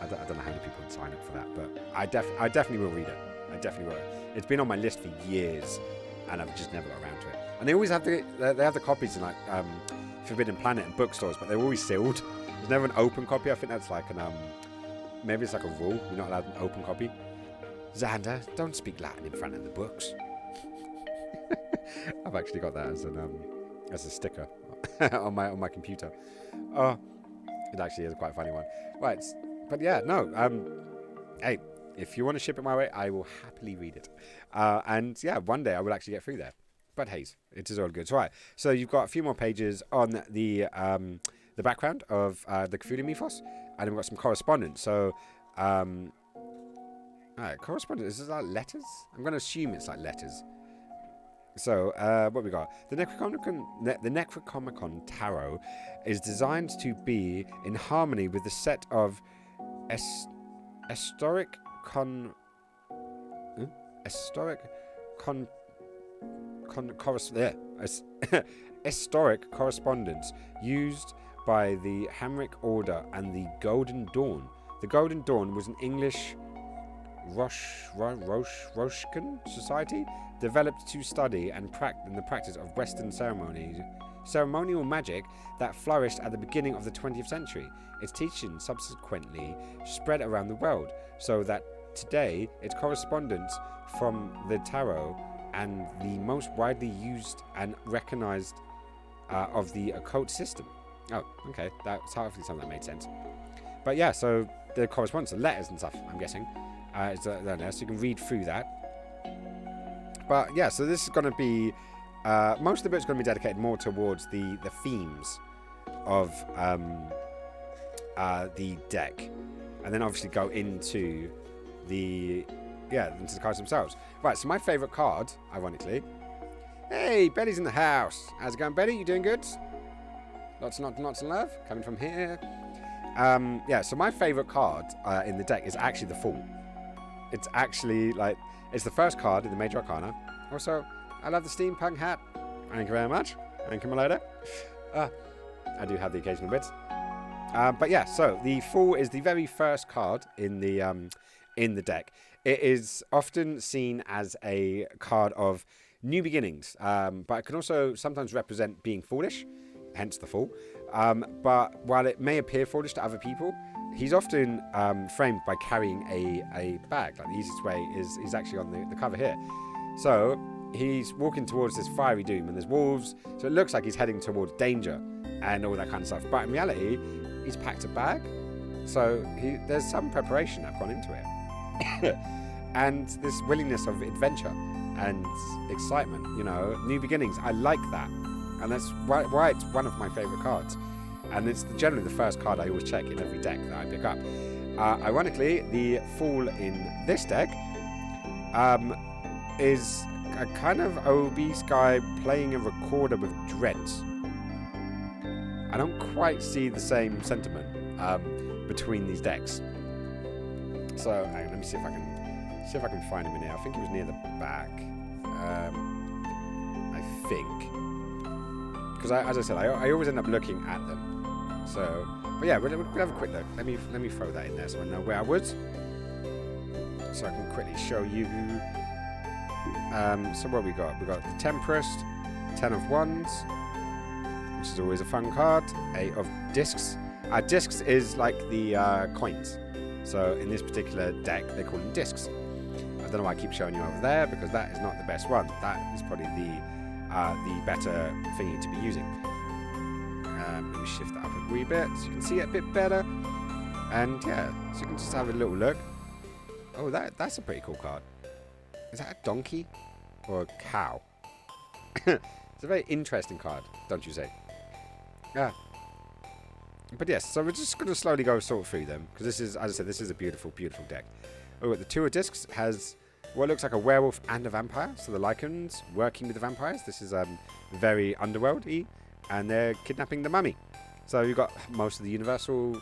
I don't know how many people would sign up for that, but I definitely will read it. I definitely will. It's been on my list for years, and I've just never got around to it. And they always have they have the copies in like Forbidden Planet and bookstores, but they're always sealed. There's never an open copy. I think that's like an maybe it's like a rule. You're not allowed an open copy. Xander, don't speak Latin in front of the books. I've actually got that as a sticker on my computer. Oh, it actually is quite a funny one. Right, but yeah, no. Hey, if you want to ship it my way, I will happily read it. And yeah, one day I will actually get through there. But hey, it is all good. So, right, so you've got a few more pages on the background of the Cthulhu mythos, and we've got some correspondence. So, correspondence, is this like letters? I'm going to assume it's like letters. So, what we got? The Necronomicon Tarot is designed to be in harmony with the set of historic correspondence used by the Hamric Order and the Golden Dawn. The Golden Dawn was an English Roshan society developed to study and the practice of Western ceremonial magic that flourished at the beginning of the 20th century. Its teaching subsequently spread around the world, so that today its correspondence from the tarot and the most widely used and recognized of the occult system. Oh, okay, that's hopefully something that made sense. But yeah, so the correspondence, the letters and stuff, I'm guessing, is there, so you can read through that. But yeah, so this is going to be most of the book's going to be dedicated more towards the themes of the deck, and then obviously go into the cards themselves. Right, so my favourite card, ironically. Hey, Betty's in the house. How's it going, Betty? You doing good? Lots of love coming from here. So my favourite card in the deck is actually the Fool. It's actually it's the first card in the Major Arcana. Also, I love the steampunk hat. Thank you very much. Thank you, my lady. I do have the occasional bits. But yeah, so the Fool is the very first card in the deck. It is often seen as a card of new beginnings, but it can also sometimes represent being foolish, hence the Fool. But while it may appear foolish to other people, he's often framed by carrying a bag. Like the easiest way is he's actually on the cover here. So he's walking towards this fiery doom, and there's wolves, so it looks like he's heading towards danger and all that kind of stuff. But in reality, he's packed a bag, so there's some preparation that's gone into it. And this willingness of adventure and excitement, new beginnings. I like that, and that's why it's one of my favourite cards. And it's generally the first card I always check in every deck that I pick up. Ironically, the Fool in this deck is a kind of obese guy playing a recorder with dreads. I don't quite see the same sentiment between these decks. So hang on, let me see if I can find him in here. I think he was near the back. I think, because as I said, I always end up looking at them. So, but yeah, we'll have a quick look. Let me throw that in there so I know where I was, so I can quickly show you. So what we got? We got the Tempest, 10 of Wands, which is always a fun card. 8 of Discs. Discs is like the coins. So in this particular deck, they call them discs. I don't know why I keep showing you over there, because that is not the best one. That is probably the better thingy to be using. Let me shift that up a wee bit so you can see it a bit better. And yeah, so you can just have a little look. Oh, that's a pretty cool card. Is that a donkey or a cow? It's a very interesting card, don't you say? Yeah. But yes, so we're just going to slowly go sort through them, because this is, as I said, this is a beautiful, beautiful deck. Oh, the 2 of Discs has what looks like a werewolf and a vampire. So the Lycans working with the vampires. This is very underworld-y, and they're kidnapping the mummy. So you've got most of the universal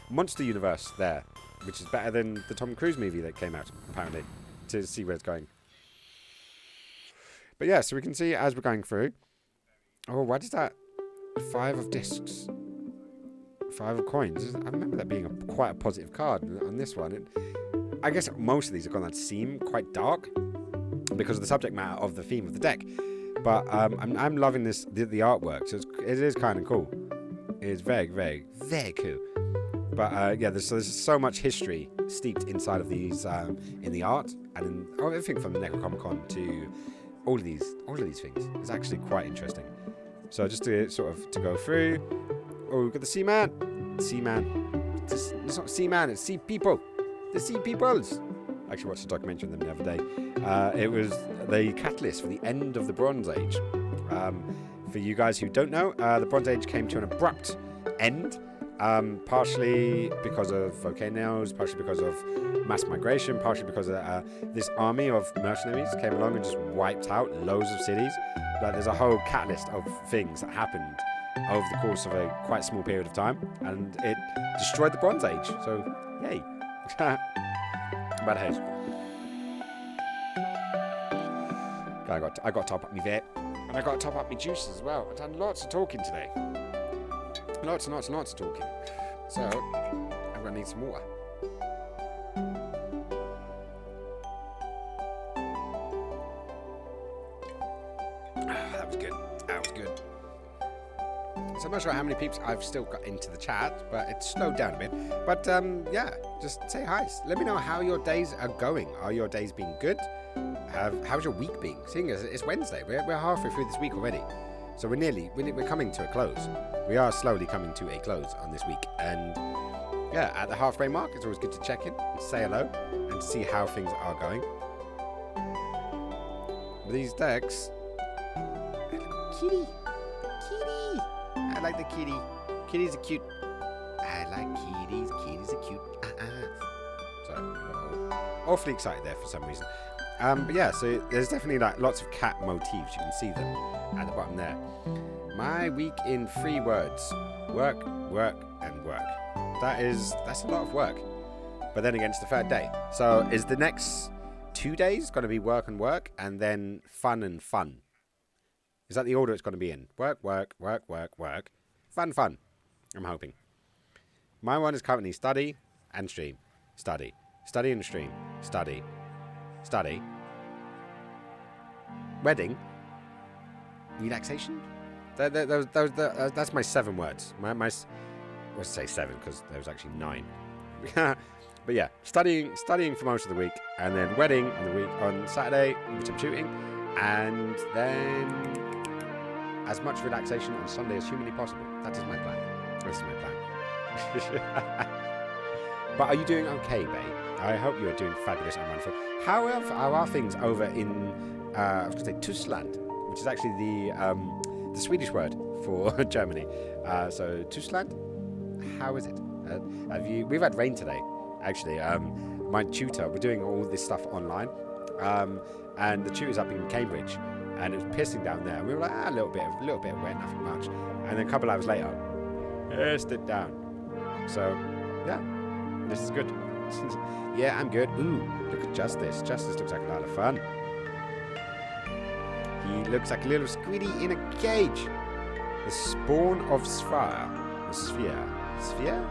monster universe there, which is better than the Tom Cruise movie that came out, apparently, to see where it's going. But yeah, so we can see as we're going through. Oh, what is that? 5 of Discs. 5 of Coins. I remember that being quite a positive card on this one. I guess most of these are going to seem quite dark because of the subject matter of the theme of the deck. But I'm loving this the artwork. So it is kind of cool. It is very, very, very cool. But yeah, there's so much history steeped inside of these in the art and in everything from the Necronomicon to all of these things. It's actually quite interesting. So just to go through. Oh, we've got the Seaman. Seaman. It's not Seaman, it's Sea People. The Sea Peoples. I actually watched a documentary on them the other day. It was the catalyst for the end of the Bronze Age. For you guys who don't know, the Bronze Age came to an abrupt end. Partially because of volcanoes, partially because of mass migration, partially because this army of mercenaries came along and just wiped out loads of cities. Like, there's a whole catalyst of things that happened over the course of a quite small period of time, and it destroyed the Bronze Age. So, yay. But hey, I got to top up my vape, and I got to top up my juice as well. I've done lots of talking today. Lots and lots and lots of talking. So, I'm going to need some water. That was good. That was good. So I'm not sure how many peeps I've still got into the chat, but it's slowed down a bit. But yeah, just say hi. Let me know how your days are going. Are your days being good? How's your week been? Seeing as it's Wednesday, we're halfway through this week already. So we're coming to a close. We are slowly coming to a close on this week. And yeah, at the halfway mark, it's always good to check in and say hello and see how things are going. But these decks... Kitty! Kitty! I like the kitty. Kitties are cute. I like kitties. Kitties are cute. Sorry. Awfully excited there for some reason. But yeah, so there's definitely like lots of cat motifs. You can see them at the bottom there. My week in 3 words. Work, work, and work. That's a lot of work. But then again, it's the 3rd day. So is the next 2 days going to be work and work, and then fun and fun? Is that the order it's going to be in? Work, work, work, work, work. Fun, fun. I'm hoping. My one is currently study and stream. Study. Study and stream. Study. Study. Wedding. Relaxation. That's my 7 words. Let's say 7 because there was actually 9. But yeah, studying for most of the week, and then wedding on Saturday, which I'm shooting, and then as much relaxation on Sunday as humanly possible. That is my plan. This is my plan. But are you doing okay, babe? I hope you are doing fabulous and wonderful. How are things over in, I was going to say Tyskland, which is actually the Swedish word for Germany. So Tyskland, how is it? We've had rain today, actually. My tutor, we're doing all this stuff online, and the tutor's up in Cambridge, and it was pissing down there. And we were like, a little bit of wet, nothing much. And then a couple hours later, pissed it down. So, yeah, this is good. Yeah, I'm good. Ooh, look at Justice. Justice looks like a lot of fun. He looks like a little squiddy in a cage. The spawn of Sphere. Sphere?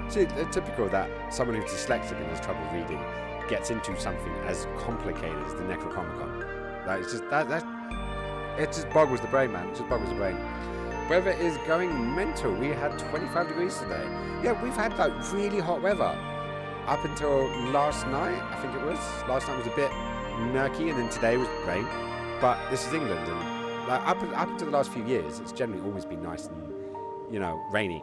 See, it's typical that someone who's dyslexic and has trouble reading gets into something as complicated as the Necronomicon. Like, it's just it just boggles the brain, man. It just boggles the brain. Weather is going mental. We had 25 degrees today. Yeah, we've had like really hot weather up until last night. I think it was. Last night was a bit murky, and then today was rain. But this is England, and like up until the last few years, it's generally always been nice and rainy.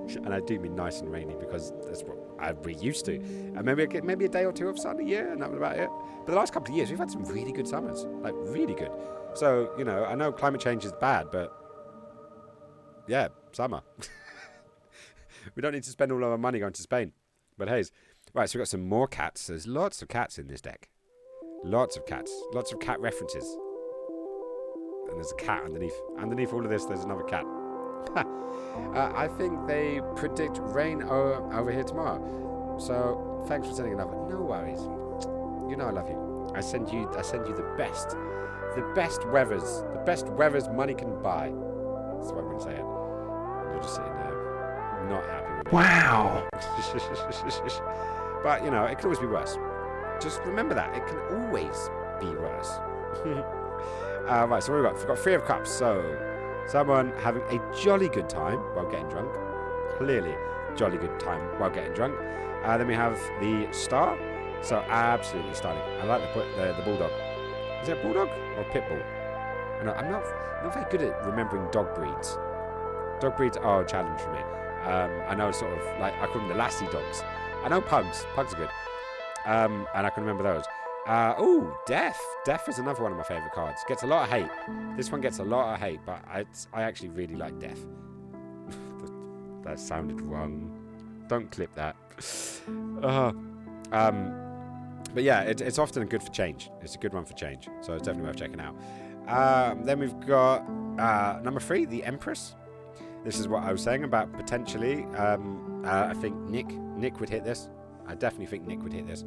And I do mean nice and rainy because that's what I'd be used to. And maybe a day or two of sun a year, and that was about it. But the last couple of years, we've had some really good summers, like really good. So I know climate change is bad, but yeah, summer. We don't need to spend all of our money going to Spain. But hey, right, so we've got some more cats. There's lots of cats in this deck. Lots of cats. Lots of cat references. And there's a cat underneath. Underneath all of this, there's another cat. I think they predict rain over here tomorrow. So thanks for sending another. No worries. You know I love you. I send you the best. The best weathers money can buy. That's what I'm going to say it. And you're just sitting there not happy with it. Wow. But, it can always be worse. Just remember that. It can always be worse. Right, so we've got 3 of cups. So, someone having a jolly good time while getting drunk. Clearly, jolly good time while getting drunk. Then we have the star. So, absolutely stunning. I like the bulldog. Is it a bulldog or a pit bull? I'm not very good at remembering dog breeds. Dog breeds are a challenge for me. I know sort of, like, I call them the lassie dogs. I know pugs. Pugs are good. And I can remember those. Death. Death is another one of my favourite cards. Gets a lot of hate. This one gets a lot of hate, but I actually really like Death. That sounded wrong. Don't clip that. But yeah, it's often good for change. It's a good one for change, so it's definitely worth checking out. Then we've got number 3, the Empress. This is what I was saying about potentially. I think Nick would hit this. I definitely think Nick would hit this.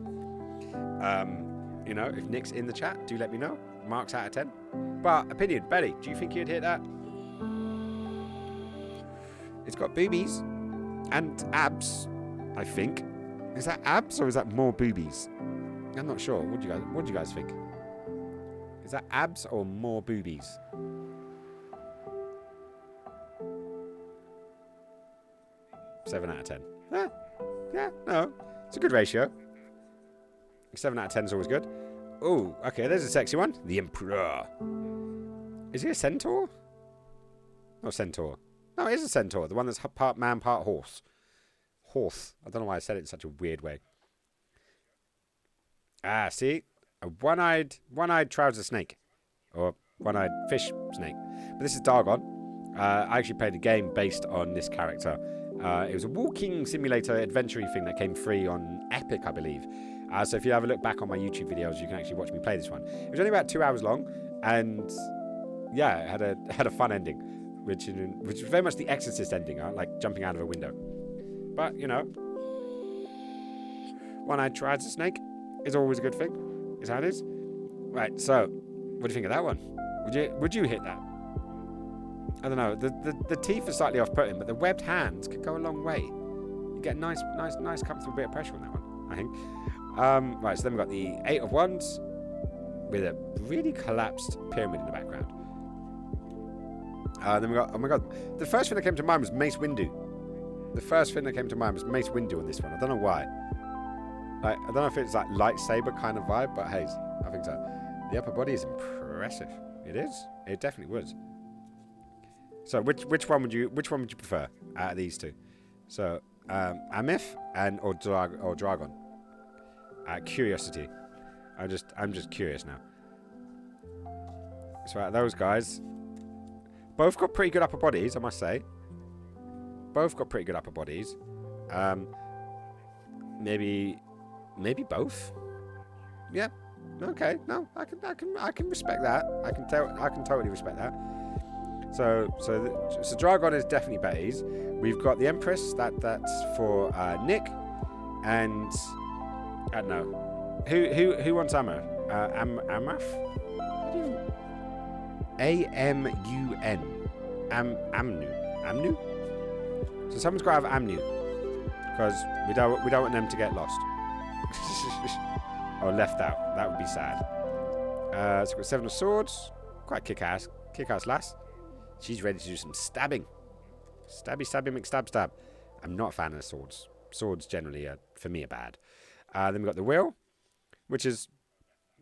If Nick's in the chat, do let me know. Marks out of 10. But opinion, Betty, do you think you'd hit that? It's got boobies and abs, I think. Is that abs or is that more boobies? I'm not sure. What do you guys think? Is that abs or more boobies? Seven out of 10. Yeah, no. It's a good ratio. 7 out of 10 is always good. Oh, okay, there's a sexy one. The Emperor. Is he a centaur? Not a centaur. No, it is a centaur. The one that's part man, part horse. Horse. I don't know why I said it in such a weird way. Ah, see? A one-eyed trouser snake. Or one-eyed fish snake. But this is Dargon. I actually played a game based on this character. It was a walking simulator adventure thing that came free on Epic, I believe. So if you have a look back on my YouTube videos, you can actually watch me play this one. It was only about 2 hours long, and yeah, it had a fun ending, which was very much the Exorcist ending, like jumping out of a window. But you know, one-eyed trouser snake is always a good thing. Is how it is. Right. So, what do you think of that one? Would you hit that? I don't know. The teeth are slightly off-putting, but the webbed hands could go a long way. You get a nice, comfortable bit of pressure on that one, I think. Right, so then we've got the 8 of Wands with a really collapsed pyramid in the background. Then we got, oh my god, the first thing that came to mind was Mace Windu. The first thing that came to mind was Mace Windu on this one. I don't know why. Like, I don't know if it's like lightsaber kind of vibe, but hey, I think so. The upper body is impressive. It is. It definitely was. So which one would you prefer out of these two? So Amith or Dragon. Curiosity. I'm just curious now. So out of those guys, both got pretty good upper bodies, I must say. Both got pretty good upper bodies. Maybe both. Yeah. Okay. No, I can respect that. I can totally respect that. So Dragon is definitely betties. We've got the Empress. That's for Nick, and I don't know who wants Amur. Amaf. A-M-U-N. Amnu. So someone's got to have Amnu because we don't want them to get lost or left out. That would be sad. So we've got 7 of Swords. Quite kick-ass lass. She's ready to do some stabbing. Stabby, McStab. I'm not a fan of the swords. Swords generally, for me, are bad. Then we've got the wheel, which is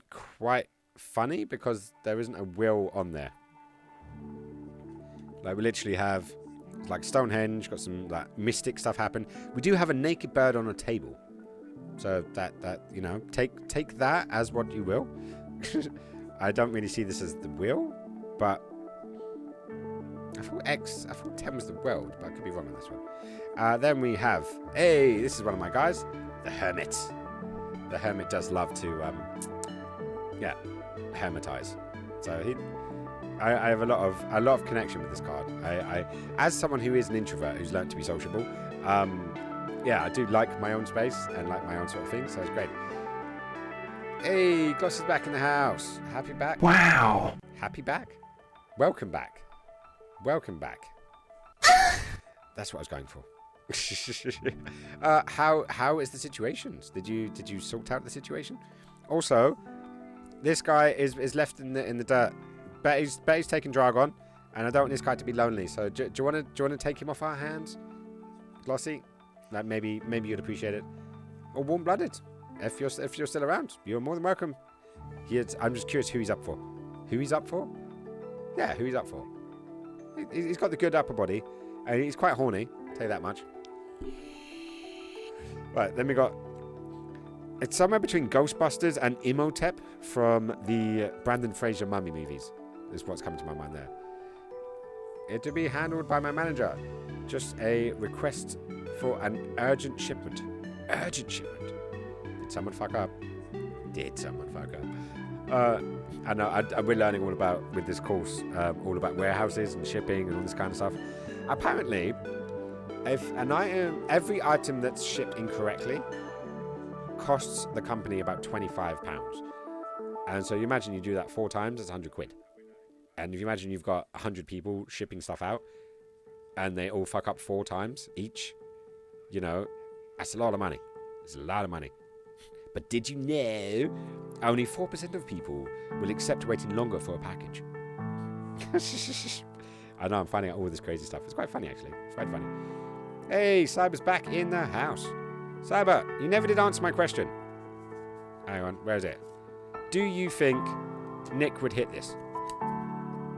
quite funny because there isn't a wheel on there. Like, we literally have, like, Stonehenge, got some, like, mystic stuff happen. We do have a naked bird on a table. So that you know, take that as what you will. I don't really see this as the wheel, but I thought 10 was the world, but I could be wrong on this one. Then we have, this is one of my guys, the Hermit. The Hermit does love to, hermitize. So I have a lot of connection with this card. I as someone who is an introvert who's learned to be sociable, I do like my own space and like my own sort of thing, so it's great. Hey, Gloss is back in the house. Happy back? Wow. Happy back? Welcome back. That's what I was going for. How is the situation? Did you sort out the situation? Also, this guy is left in the dirt. Betty's taking Dragon, and I don't want this guy to be lonely. So do you want to take him off our hands, Glossy? Like maybe you'd appreciate it. Or Warm Blooded, if you're still around, you're more than welcome. I'm just curious who he's up for. Who he's up for? Yeah, who he's up for. He's got the good upper body, and he's quite horny. I'll tell you that much. Right, then we got. It's somewhere between Ghostbusters and Imhotep from the Brandon Fraser Mummy movies. Is what's coming to my mind there. It to be handled by my manager. Just a request for an urgent shipment. Urgent shipment. Did someone fuck up? I know, we're learning all about, with this course, all about warehouses and shipping and all this kind of stuff. Apparently, every item that's shipped incorrectly costs the company about £25. And so you imagine you do that 4 times, it's £100. And if you imagine you've got 100 people shipping stuff out, and they all fuck up 4 times each, you know, that's a lot of money. It's a lot of money. But did you know only 4% of people will accept waiting longer for a package? I know, I'm finding out all this crazy stuff. It's quite funny, actually. It's quite funny. Hey, Cyber's back in the house. Cyber, you never did answer my question. Hang on, where is it? Do you think Nick would hit this?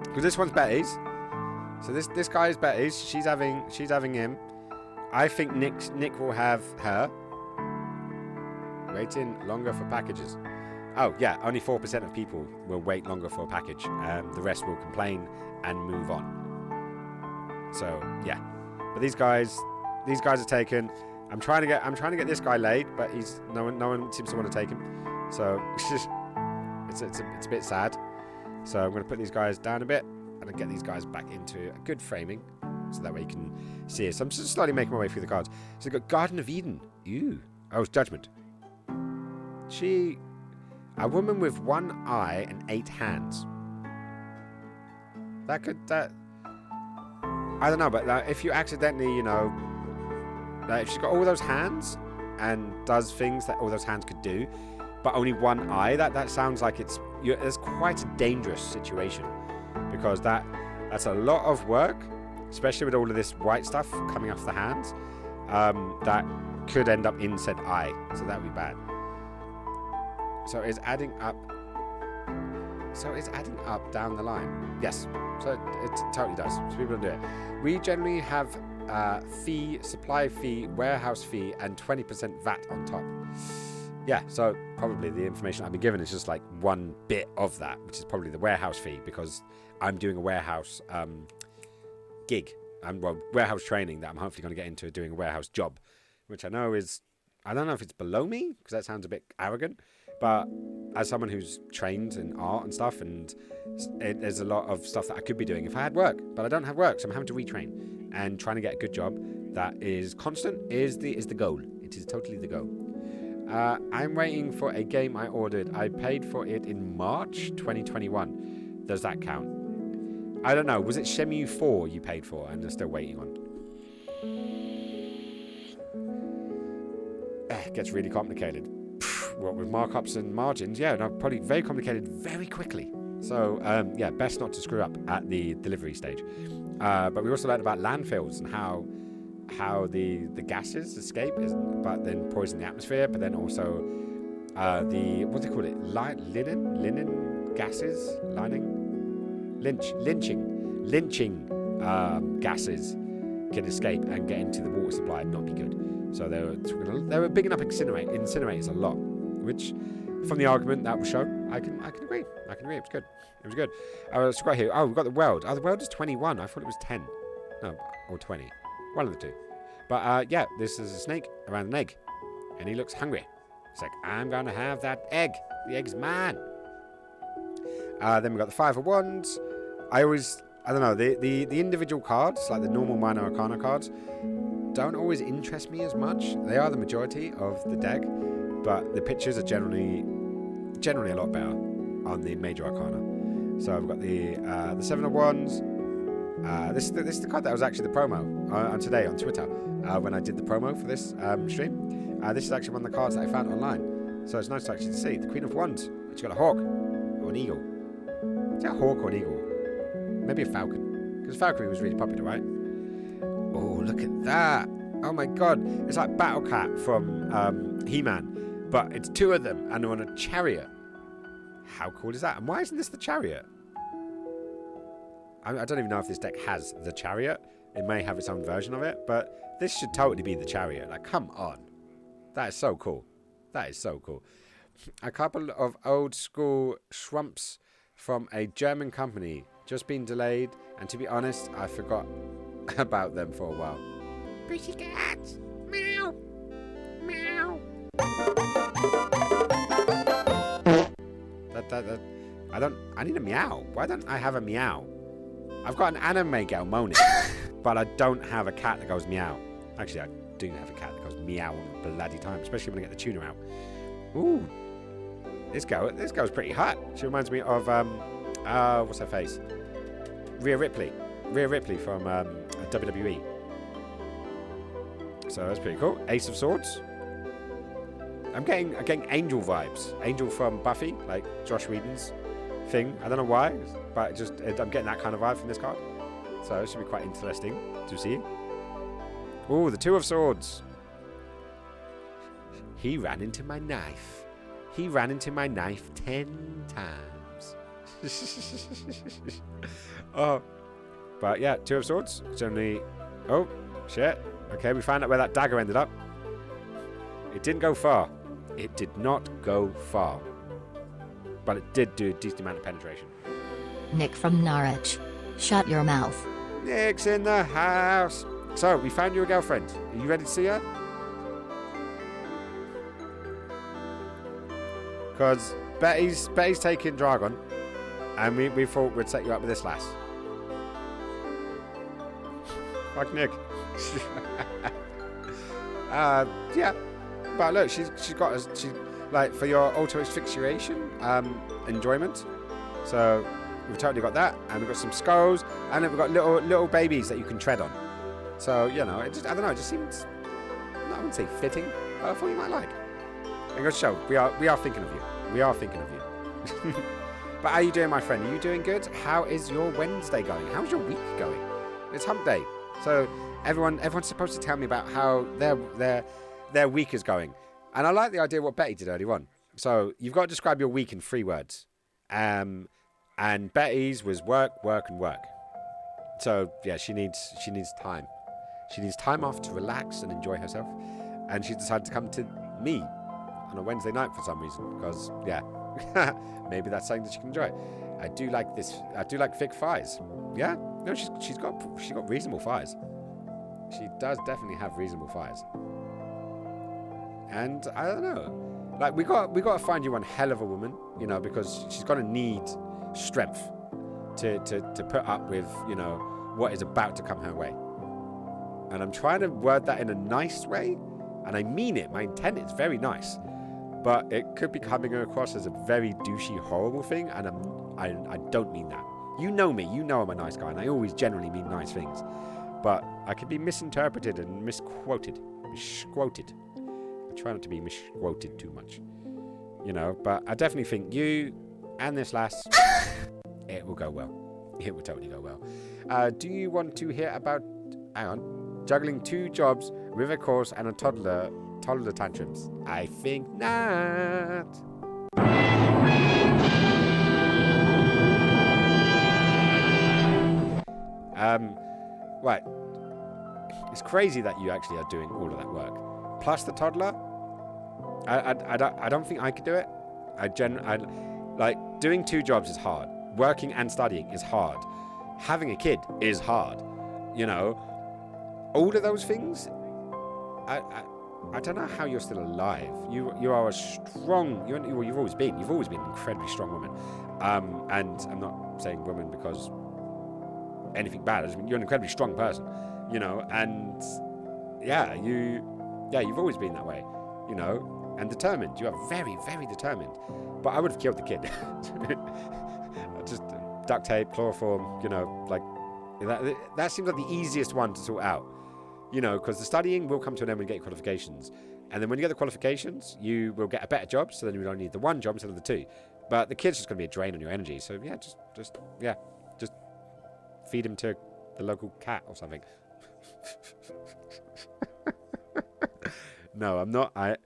Because this one's Betty's. So this guy is Betty's. She's having him. I think Nick will have her. Waiting longer for packages. Oh, yeah, only 4% of people will wait longer for a package. The rest will complain and move on. So, yeah. But these guys are taken. I'm trying to get this guy laid, but no one seems to want to take him. So, it's a bit sad. So, I'm going to put these guys down a bit and get these guys back into a good framing. So that way you can see it. So I'm just slowly making my way through the cards. So we've got Garden of Eden. Ew. Oh, it's Judgment. A woman with 1 eye and 8 hands. I don't know, but if you accidentally, you know, if she's got all those hands and does things that all those hands could do, but only 1 eye, that sounds like it's quite a dangerous situation, because that's a lot of work, especially with all of this white stuff coming off the hands, that could end up in said eye, so that would be bad. So it's adding up down the line. Yes, so it totally does. So people don't do it. We generally have fee, supply fee, warehouse fee, and 20% VAT on top. Yeah, so probably the information I've been given is just like one bit of that, which is probably the warehouse fee, because I'm doing a warehouse gig. Warehouse training that I'm hopefully going to get into, doing a warehouse job, which I know is, I don't know if it's below me, because that sounds a bit arrogant, but as someone who's trained in art and stuff, and there's a lot of stuff that I could be doing if I had work, but I don't have work, so I'm having to retrain, and trying to get a good job that is constant is the goal. It is totally the goal. I'm waiting for a game I ordered. I paid for it in March 2021. Does that count? I don't know. Was it Shenmue 4 you paid for and are still waiting on? It gets really complicated. What with markups and margins? Yeah, no, probably very complicated very quickly. So, yeah, best not to screw up at the delivery stage. But we also learned about landfills and how the gases escape, but then poison the atmosphere, but then also what do they call it? Linen gases? Lynching gases can escape and get into the water supply and not be good. So they were bigging up incinerators a lot, which from the argument that was shown, I can agree. It was good. It was good. Let's go here. Oh, we've got the weld. Oh, the weld is 21. I thought it was 10. No, or 20. One of the two. But yeah, this is a snake around an egg, and he looks hungry. He's like, I'm gonna have that egg. The egg's mine. Then we got the 5 of Wands. I don't know, the individual cards, like the normal minor arcana cards, don't always interest me as much. They are the majority of the deck, but the pictures are generally a lot better on the major arcana. So I've got the 7 of Wands. This is the card that was actually the promo on today on Twitter when I did the promo for this stream. This is actually one of the cards that I found online, so it's nice to actually see. The Queen of Wands. She's got a hawk or an eagle. Is that a hawk or an eagle? Maybe a falcon, because falconry was really popular, right? Oh, look at that! Oh my god, it's like Battle Cat from He-Man, but it's 2 of them and they're on a chariot. How cool is that? And why isn't this the chariot? I don't even know if this deck has the chariot. It may have its own version of it, but this should totally be the chariot. Like, come on. That is so cool. That is so cool. A couple of old school Schwumps from a German company. Just been delayed, and to be honest, I forgot about them for a while. Pretty cats. Meow. Meow. I need a meow. Why don't I have a meow? I've got an anime girl moaning, but I don't have a cat that goes meow. Actually, I do have a cat that goes meow all the bloody time, especially when I get the tuner out. Ooh. This girl's pretty hot. She reminds me of, what's her face? Rhea Ripley from at WWE. So that's pretty cool. Ace of Swords. I'm getting Angel vibes. Angel from Buffy, like Josh Whedon's thing. I don't know why, but I'm getting that kind of vibe from this card. So it should be quite interesting to see. Oh, the Two of Swords. He ran into my knife. He ran into my knife 10 times. Oh, but yeah, Two of Swords. It's only... Oh, shit. Okay, we found out where that dagger ended up. It didn't go far. It did not go far. But it did do a decent amount of penetration. Nick from Norwich. Shut your mouth. Nick's in the house. So, we found you a girlfriend. Are you ready to see her? Because Betty's taking Dragon. And we thought we'd set you up with this lass. Fuck Nick. Yeah. But look, she's got like for your auto asphyxiation enjoyment. So we've totally got that, and we've got some skulls, and then we've got little babies that you can tread on. So I don't know, it just seems, I wouldn't say fitting, but I thought you might like. And go show, we are thinking of you. We are thinking of you. But how are you doing, my friend? Are you doing good? How is your Wednesday going? How's your week going? It's hump day, so everyone's supposed to tell me about how their week is going. And I like the idea of what Betty did earlier on. So you've got to describe your week in 3 words. And Betty's was work, work, and work. So yeah, she needs time. She needs time off to relax and enjoy herself. And she decided to come to me on a Wednesday night for some reason. Because yeah, maybe that's something that she can enjoy. I do like this. I do like thick thighs. Yeah, no, she's got reasonable thighs. She does definitely have reasonable thighs. And I don't know, like we got to find you one hell of a woman, because she's going to need strength to put up with, what is about to come her way. And I'm trying to word that in a nice way, and I mean it. My intent is very nice, but it could be coming across as a very douchey, horrible thing, and I don't mean that. You know me. You know I'm a nice guy, and I always generally mean nice things. But I could be misinterpreted and misquoted. I try not to be misquoted too much. But I definitely think you and this lass, it will go well. It will totally go well. Do you want to hear about, juggling 2 jobs with a course and a toddler tantrums? I think not. Right. It's crazy that you actually are doing all of that work. Plus the toddler. I don't think I could do it. Like, doing 2 jobs is hard. Working and studying is hard. Having a kid is hard. All of those things. I don't know how you're still alive. You are a strong. You've always been. You've always been an incredibly strong woman. And I'm not saying woman because anything bad. I just mean you're an incredibly strong person. And yeah, you've always been that way. And determined. You are very, very determined. But I would have killed the kid. Just duct tape, chloroform, like that seems like the easiest one to sort out. Because the studying will come to an end when you get your qualifications. And then when you get the qualifications, you will get a better job, so then you don't need the 1 job instead of the 2. But the kid's just going to be a drain on your energy. So yeah, just feed him to the local cat or something. No, I'm not. I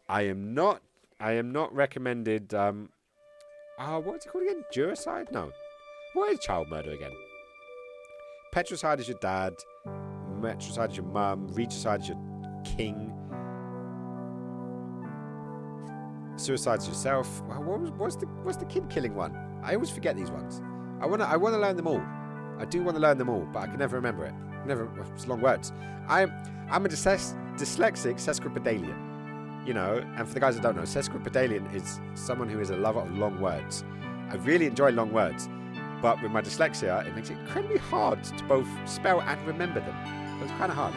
am not recommended. What's it called again? Juricide? No. What is child murder again? Petricide is your dad. Metricide is your mum. Regicide is your king. Suicide is yourself. What's the kid killing one? I always forget these ones. I wanna learn them all. I do want to learn them all, but I can never remember it. It's long words. I'm a dyslexic sesquipedalian. And for the guys that don't know, sesquipedalian is someone who is a lover of long words. I really enjoy long words, but with my dyslexia, it makes it incredibly hard to both spell and remember them. So it's kind of hard.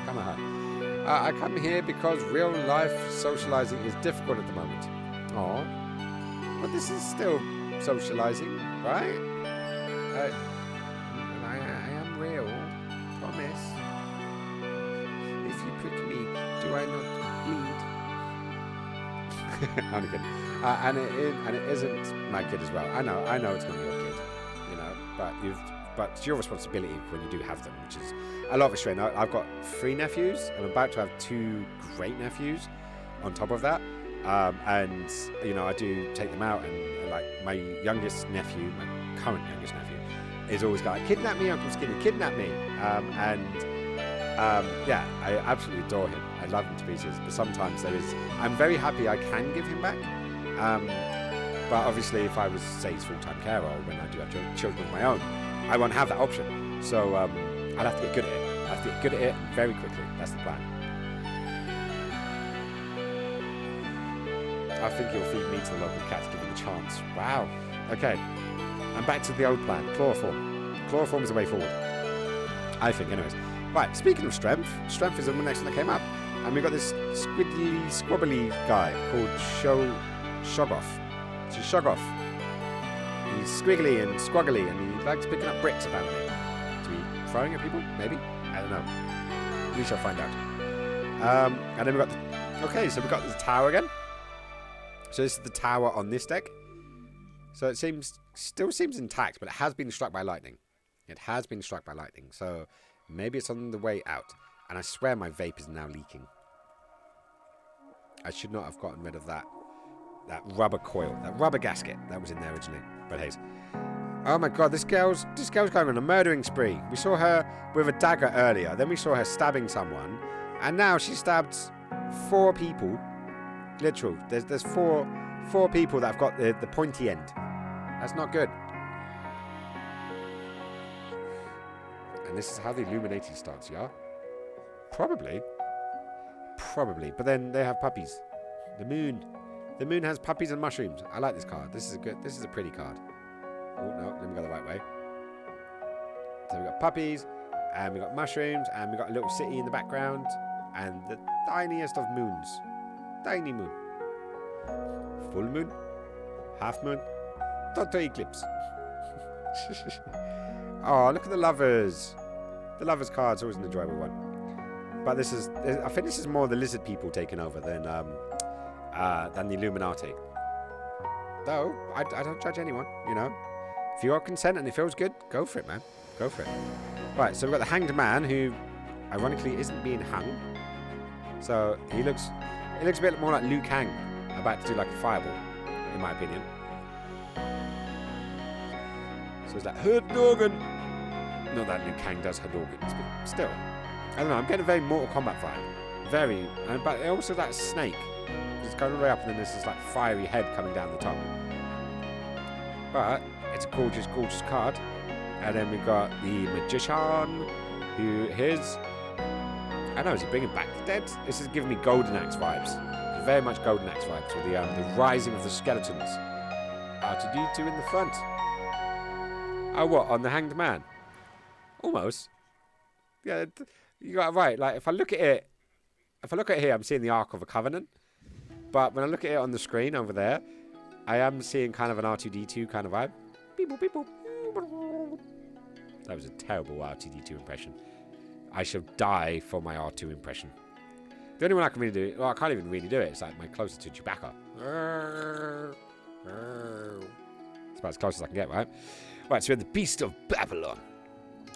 I come here because real life socializing is difficult at the moment. Aw, but this is still socializing, right? I am real, promise. I not bleed? Only kidding. And it isn't my kid as well. I know it's not your kid, you know, but it's your responsibility when you do have them, which is a lot of a strain. I've got 3 nephews. I'm about to have 2 great nephews on top of that. And you know, I do take them out, and like my youngest nephew, my current youngest nephew, is always like, kidnap me, Uncle Skinny, kidnap me. Yeah, I absolutely adore him. I love him to pieces. But sometimes I'm very happy I can give him back. But obviously, if I was, say, his full-time carer, or when I do have children of my own, I won't have that option. So I'll have to get good at it. I'll have to get good at it very quickly. That's the plan. I think you'll feed me to the local cats, give them the chance. Wow. Okay. I'm back to the old plan. Chloroform. Chloroform is the way forward. I think, anyways. Right, speaking of strength is the next one that came up. And we've got this squabbly guy called Shoggoth. So Shoggoth. He's squiggly and squaggly, and he likes picking up bricks, apparently. To be throwing at people? Maybe? I don't know. We shall find out. And then we've got okay, so we've got the tower again. So this is the tower on this deck. So it still seems intact, but it has been struck by lightning. It has been struck by lightning. So maybe it's on the way out. And I swear my vape is now leaking. I should not have gotten rid of that rubber coil, that rubber gasket that was in there originally. But hey. Oh my god, this girl's going on a murdering spree. We saw her with a dagger earlier. Then we saw her stabbing someone. And now she stabbed 4 people. Literal. There's four people that have got the pointy end. That's not good. And this is how the Illuminati starts, yeah? Probably. But then they have puppies. The moon has puppies and mushrooms. I like this card. This is a pretty card. Oh no, let me go the right way. So we've got puppies, and we've got mushrooms, and we've got a little city in the background, and the tiniest of moons. Tiny moon. Full moon. Half moon. Total eclipse. Oh, look at the lovers. The lovers card's always an enjoyable one. But I think this is more the lizard people taking over than the Illuminati. Though, I don't judge anyone, you know. If you got consent and it feels good, go for it, man. Go for it. Right, so we've got the hanged man who, ironically, isn't being hung. So he looks a bit more like Liu Kang, about to do like a fireball, in my opinion. So it's like Hadouken. Not that Liu Kang does Hadouken, but still. I don't know, I'm getting a very Mortal Kombat vibe. Very, but also that snake. It's going all the way up and then there's this like fiery head coming down the top. But it's a gorgeous, gorgeous card. And then we've got the magician, who is... I don't know, is he bringing back the dead? This is giving me Golden Axe vibes. Very much Golden Axe vibes with the rising of the skeletons. R2-D2 in the front. Oh, what? On the hanged man? Almost. Yeah, you got it right. Like, if I look at it here, I'm seeing the Ark of a Covenant. But when I look at it on the screen over there, I am seeing kind of an R2-D2 kind of vibe. Beep, boop, beep, boop. That was a terrible R2-D2 impression. I shall die for my R2 impression. The only one I can really do, well, I can't even really do it. It's like my closest to Chewbacca. It's about as close as I can get, right? Right, so we have the Beast of Babylon.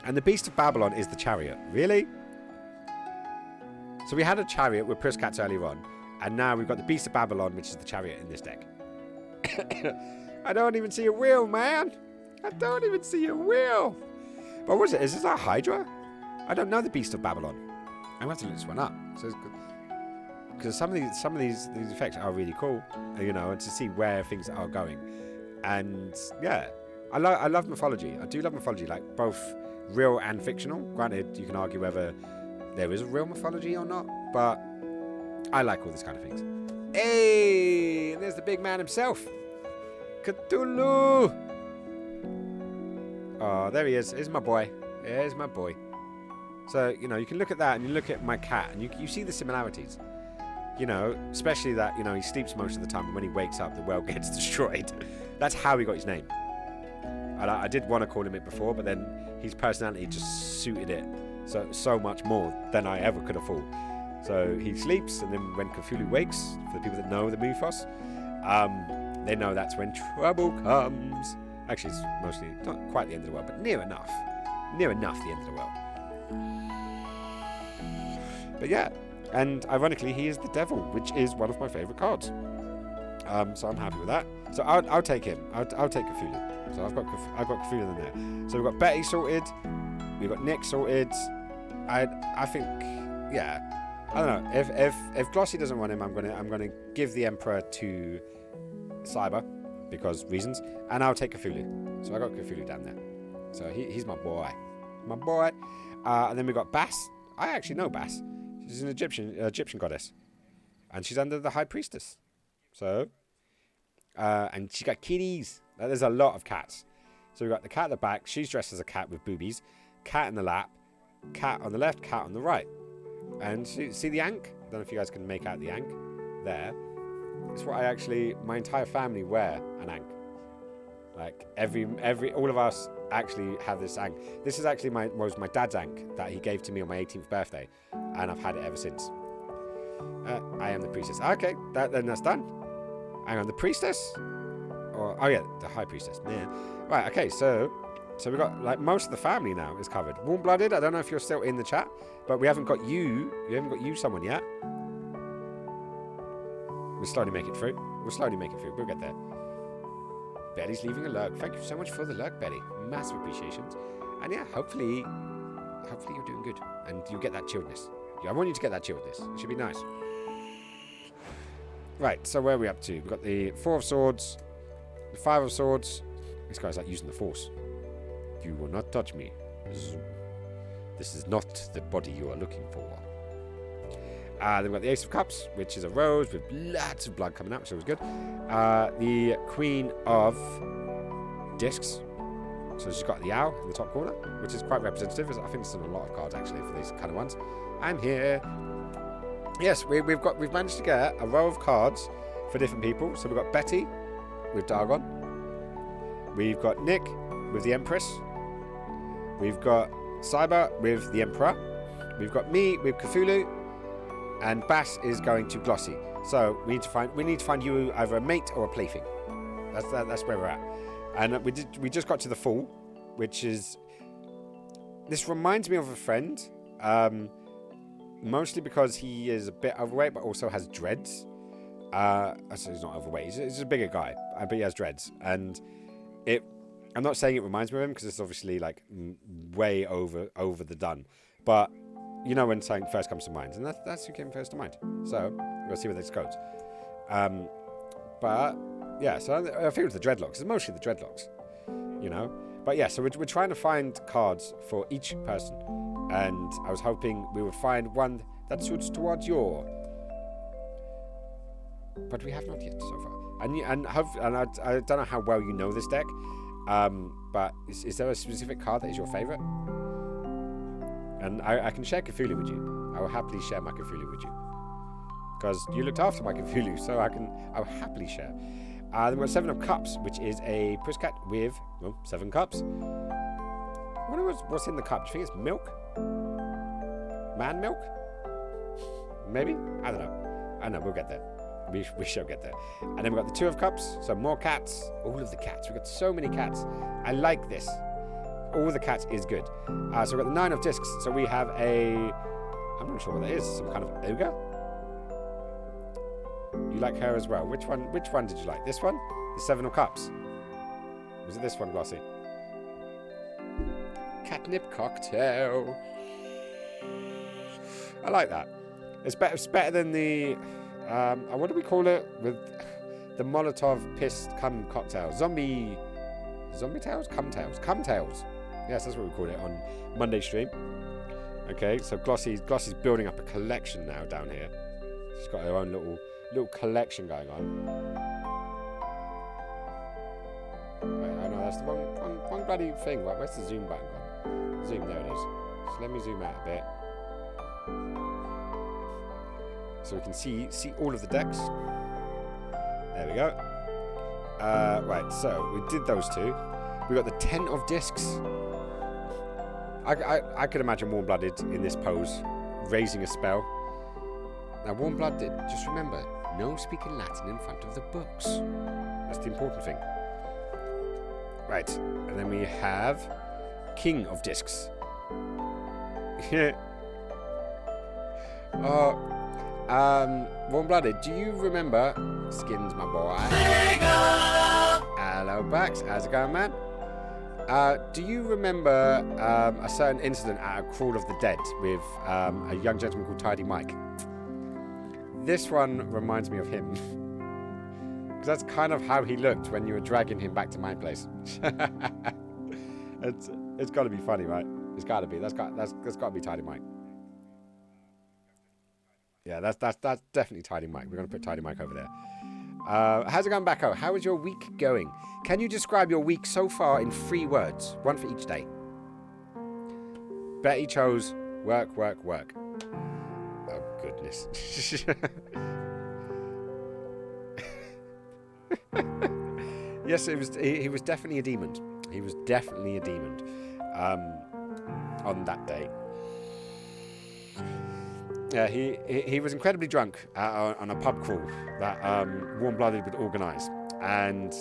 And the Beast of Babylon is the chariot. Really? So we had a chariot with Puscats earlier on. And now we've got the Beast of Babylon, which is the chariot in this deck. I don't even see a wheel, man. I don't even see a wheel. But what is it? Is this a Hydra? I don't know the Beast of Babylon. I'm going to have to look this one up. So because some of these effects are really cool, you know, and to see where things are going. And yeah, I love mythology. I do love mythology, like both real and fictional. Granted, you can argue whether there is a real mythology or not, but I like all these kind of things. Hey, and there's the big man himself, Cthulhu. Oh, there he is. Here's my boy. Here's my boy. So, you know, you can look at that and you look at my cat and you see the similarities. You know, especially that, you know, he sleeps most of the time and when he wakes up, the world gets destroyed. That's how he got his name. I did want to call him it before, but then his personality just suited it so much more than I ever could have thought. So he sleeps, and then when Cthulhu wakes, for the people that know the mythos, they know that's when trouble comes. Actually, it's mostly not quite the end of the world, but near enough. Near enough the end of the world. But yeah, and ironically, he is the devil, which is one of my favourite cards. So I'm happy with that. So I'll take him. I'll take Cthulhu. So I've got Cthulhu in there. So we've got Betty sorted. We've got Nick sorted. I think, yeah. I don't know. If Glossy doesn't want him, I'm gonna give the Emperor to Cyber because reasons, and I'll take Cthulhu. So I got Cthulhu down there. So he's my boy, and then we got Bass. I actually know Bass. She's an Egyptian goddess, and she's under the High Priestess. So, and she got kitties. There's a lot of cats. So we got the cat at the back. She's dressed as a cat with boobies. Cat in the lap. Cat on the left. Cat on the right. And see the ankh? I don't know if you guys can make out the ankh. There. It's what my entire family wear an ankh. Like all of us actually have this ankh. This is actually was my dad's ankh that he gave to me on my 18th birthday, and I've had it ever since. I am the priestess. Okay, then that's done. Hang on, the priestess? Oh yeah, the high priestess. Yeah. Right. Okay, so we got like most of the family now is covered. Warm-blooded. I don't know if you're still in the chat, but we haven't got you. We haven't got you someone yet. We'll slowly make it through. We'll get there. Betty's leaving a lurk. Thank you so much for the lurk, Betty. Massive appreciations. And yeah, hopefully you're doing good and you get that chilledness. Yeah, I want you to get that chilledness. It should be nice. Right, so where are we up to? We've got the 4 of Swords, the 5 of Swords. This guy's like using the Force. You will not touch me. This is not the body you are looking for. Then we've got the Ace of Cups, which is a rose with lots of blood coming out, which is always good. The Queen of Discs. So she's got the owl in the top corner, which is quite representative. I think it's in a lot of cards actually for these kind of ones. I'm here. Yes, we've managed to get a row of cards for different people. So we've got Betty with Dargon. We've got Nick with the Empress. We've got Cyber with the Emperor. We've got me with Cthulhu. And Bass is going to Glossy. So we need to find you either a mate or a plaything. That's where we're at. And we just got to the Fool, which is, this reminds me of a friend, mostly because he is a bit overweight, but also has dreads. So he's not overweight. He's a bigger guy, but he has dreads. And I'm not saying it reminds me of him because it's obviously like way over the done, but. You know when something first comes to mind, and that's who came first to mind. So we'll see where this goes. But yeah, so I think it was the dreadlocks. It's mostly the dreadlocks, you know. But yeah, so we're trying to find cards for each person, and I was hoping we would find one that suits towards your. But we have not yet so far. And I don't know how well you know this deck, but is there a specific card that is your favorite? And I can share Cthulhu with you. I will happily share my Cthulhu with you. Because you looked after my Cthulhu, so I will happily share. Then we've got 7 of Cups, which is a pussycat with 7 cups. I wonder what's in the cup. Do you think it's milk? Man milk? Maybe? I don't know. We'll get there. We shall get there. And then we've got the 2 of Cups, so more cats. All of the cats. We've got so many cats. I like this. All the cats is good. So we've got the 9 of Discs. So we have I'm not sure what that is. Some kind of ogre? You like her as well. Which one did you like? This one? The 7 of Cups. Was it this one, Glossy? Catnip cocktail. I like that. It's better than the... what do we call it? With the Molotov pissed cum cocktail. Zombie tails? Cum tails. Yes, that's what we call it on Monday stream. Okay, so Glossy's building up a collection now down here. She's got her own little collection going on. Wait, oh no, that's the wrong bloody thing. Right, where's the zoom button gone? Zoom, there it is. So let me zoom out a bit. So we can see all of the decks. There we go. Right, so we did those 2. We got the 10 of Discs. I could imagine Warm-Blooded in this pose, raising a spell. Now, warm-blooded, just remember, no speaking Latin in front of the books. That's the important thing. Right, and then we have King of Discs. Warm-blooded, do you remember Skins, my boy? Hello, Bax. How's it going, man? Do you remember a certain incident at a Crawl of the Dead with a young gentleman called Tidy Mike? This one reminds me of him. Because that's kind of how he looked when you were dragging him back to my place. It's got to be funny, right? It's got to be. That's got to be Tidy Mike. Yeah, that's definitely Tidy Mike. We're going to put Tidy Mike over there. How's it going, Backo? How is your week going? Can you describe your week so far in 3 words? 1 for each day. Betty chose work, work, work. Oh, goodness. Yes, he was definitely a demon. He was definitely a demon on that day. Yeah, he was incredibly drunk on a pub crawl that Warm-Blooded would organise. And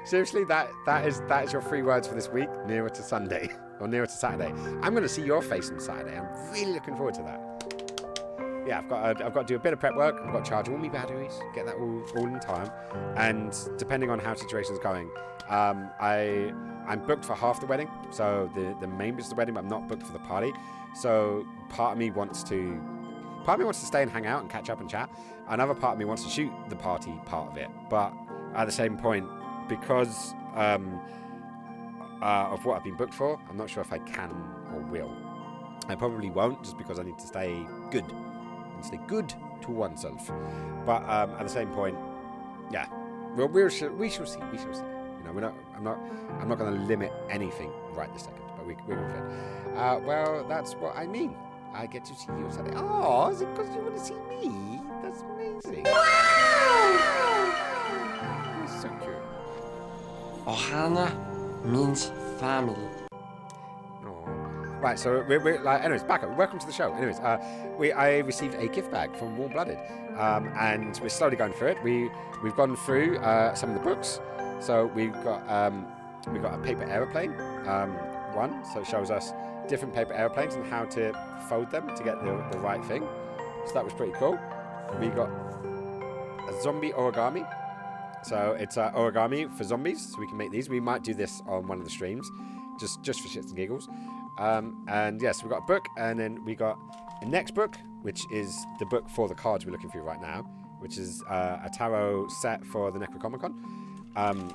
seriously, that is your 3 words for this week, nearer to Sunday, or nearer to Saturday. I'm going to see your face on Saturday. I'm really looking forward to that. Yeah, I've got to do a bit of prep work. I've got to charge all my batteries, get that all in time. And depending on how situation's going, I'm booked for half the wedding, so the main bit of the wedding, but I'm not booked for the party. So part of me wants to stay and hang out and catch up and chat. Another part of me wants to shoot the party part of it. But at the same point, because of what I've been booked for, I'm not sure if I can or will. I probably won't, just because I need to stay good and stay good to oneself. But at the same point, yeah, we shall see. You know, I'm not going to limit anything right this second, but we will fit. Well, that's what I mean. I get to see you Sunday. Oh, is it because you want to see me? That's amazing. That's so cute. Ohana means family. Right, so we're like, anyways, back up. Welcome to the show. Anyways, I received a gift bag from Warm-Blooded, and we're slowly going through it. We've gone through some of the books. So we've got a paper aeroplane one, so it shows us different paper airplanes and how to fold them to get the right thing. So that was pretty cool. We got a zombie origami. So it's origami for zombies, so we can make these. We might do this on one of the streams, just for shits and giggles. And yes, we got a book, and then we got a next book, which is the book for the cards we're looking through right now, which is a tarot set for the Necronomicon. And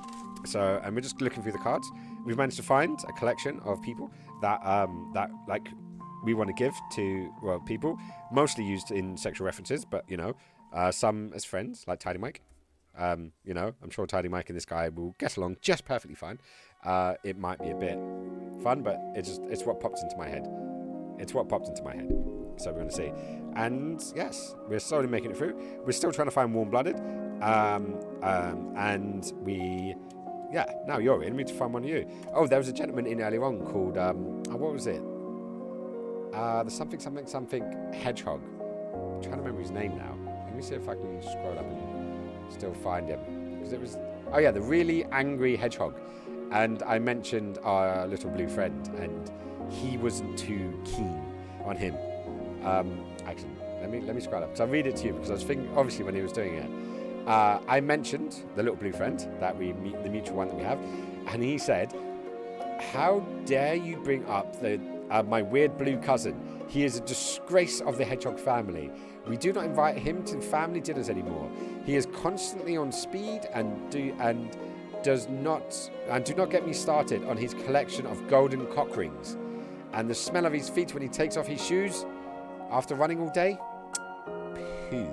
we're just looking through the cards. We've managed to find a collection of people that like we want to give to, well, people mostly used in sexual references, but you know, some as friends, like Tidy Mike. You know, I'm sure Tidy Mike and this guy will get along just perfectly fine. It might be a bit fun, but it's what popped into my head. So we're going to see. And yes, we're slowly making it through. We're still trying to find Warm-Blooded. And we, yeah, now you're in. We need to find one of you. Oh, there was a gentleman in earlier on called, what was it? The something hedgehog. I'm trying to remember his name now. Let me see if I can scroll up and still find him. Because it was, oh yeah, the really angry hedgehog. And I mentioned our little blue friend, and he wasn't too keen on him. Actually, let me scroll up. So I'll read it to you, because I was thinking, obviously, when he was doing it, I mentioned the little blue friend that the mutual one that we have, and he said, "How dare you bring up my weird blue cousin? He is a disgrace of the hedgehog family. We do not invite him to family dinners anymore. He is constantly on speed and do not get me started on his collection of golden cock rings, and the smell of his feet when he takes off his shoes after running all day. Phew."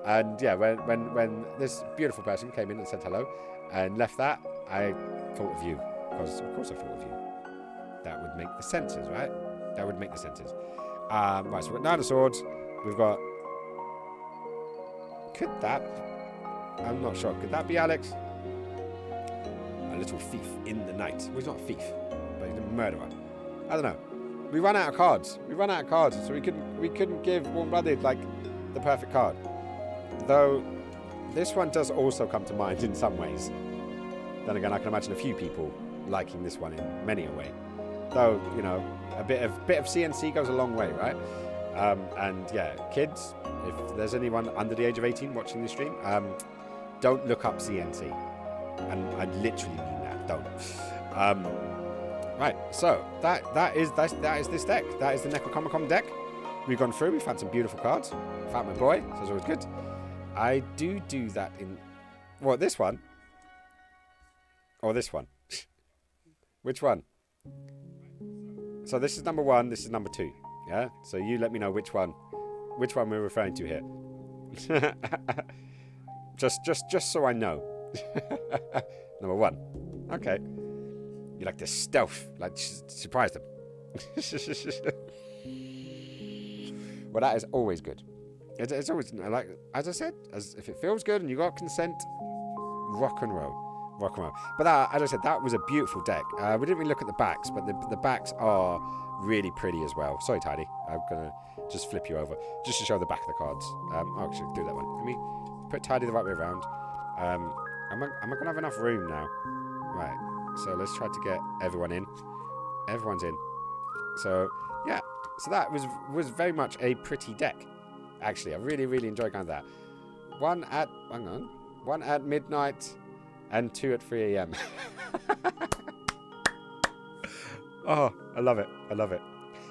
And yeah, when this beautiful person came in and said hello and left that, I thought of you, because of course I thought of you. That would make the senses, right? That would make the senses. Right, so we've got 9 of Swords. We've got... Could that... I'm not sure. Could that be Alex? A little thief in the night. Well, he's not a thief, but he's a murderer. I don't know. We ran out of cards. We ran out of cards, so we couldn't give Warm-Blooded like the perfect card. Though this one does also come to mind in some ways. Then again, I can imagine a few people liking this one in many a way. Though, you know, a bit of CNC goes a long way, right? And yeah, kids, if there's anyone under the age of 18 watching this stream, don't look up CNC. And I literally mean that. Don't. Right, so that is this deck. That is the Necronomicon deck. We've gone through. We've found some beautiful cards. Found my boy, so it's always good. I do that in what, this one or this one? Which one? So this is number 1. This is number 2. Yeah. So you let me know which one we're referring to here. just so I know. Number 1. Okay. You like the stealth, like surprise them. Well, that is always good. It's always, like, as I said, if it feels good and you got consent, rock and roll. But that, as I said, that was a beautiful deck. We didn't really look at the backs, but the backs are really pretty as well. Sorry, Tidy. I'm gonna just flip you over just to show the back of the cards. I'll actually do that one. Let me put Tidy the right way around. Am I gonna have enough room now? Right. So let's try to get everyone in. Everyone's in. So yeah. So that was very much a pretty deck. Actually, I really enjoyed going that. One at midnight and 2 at 3 a.m. Oh, I love it.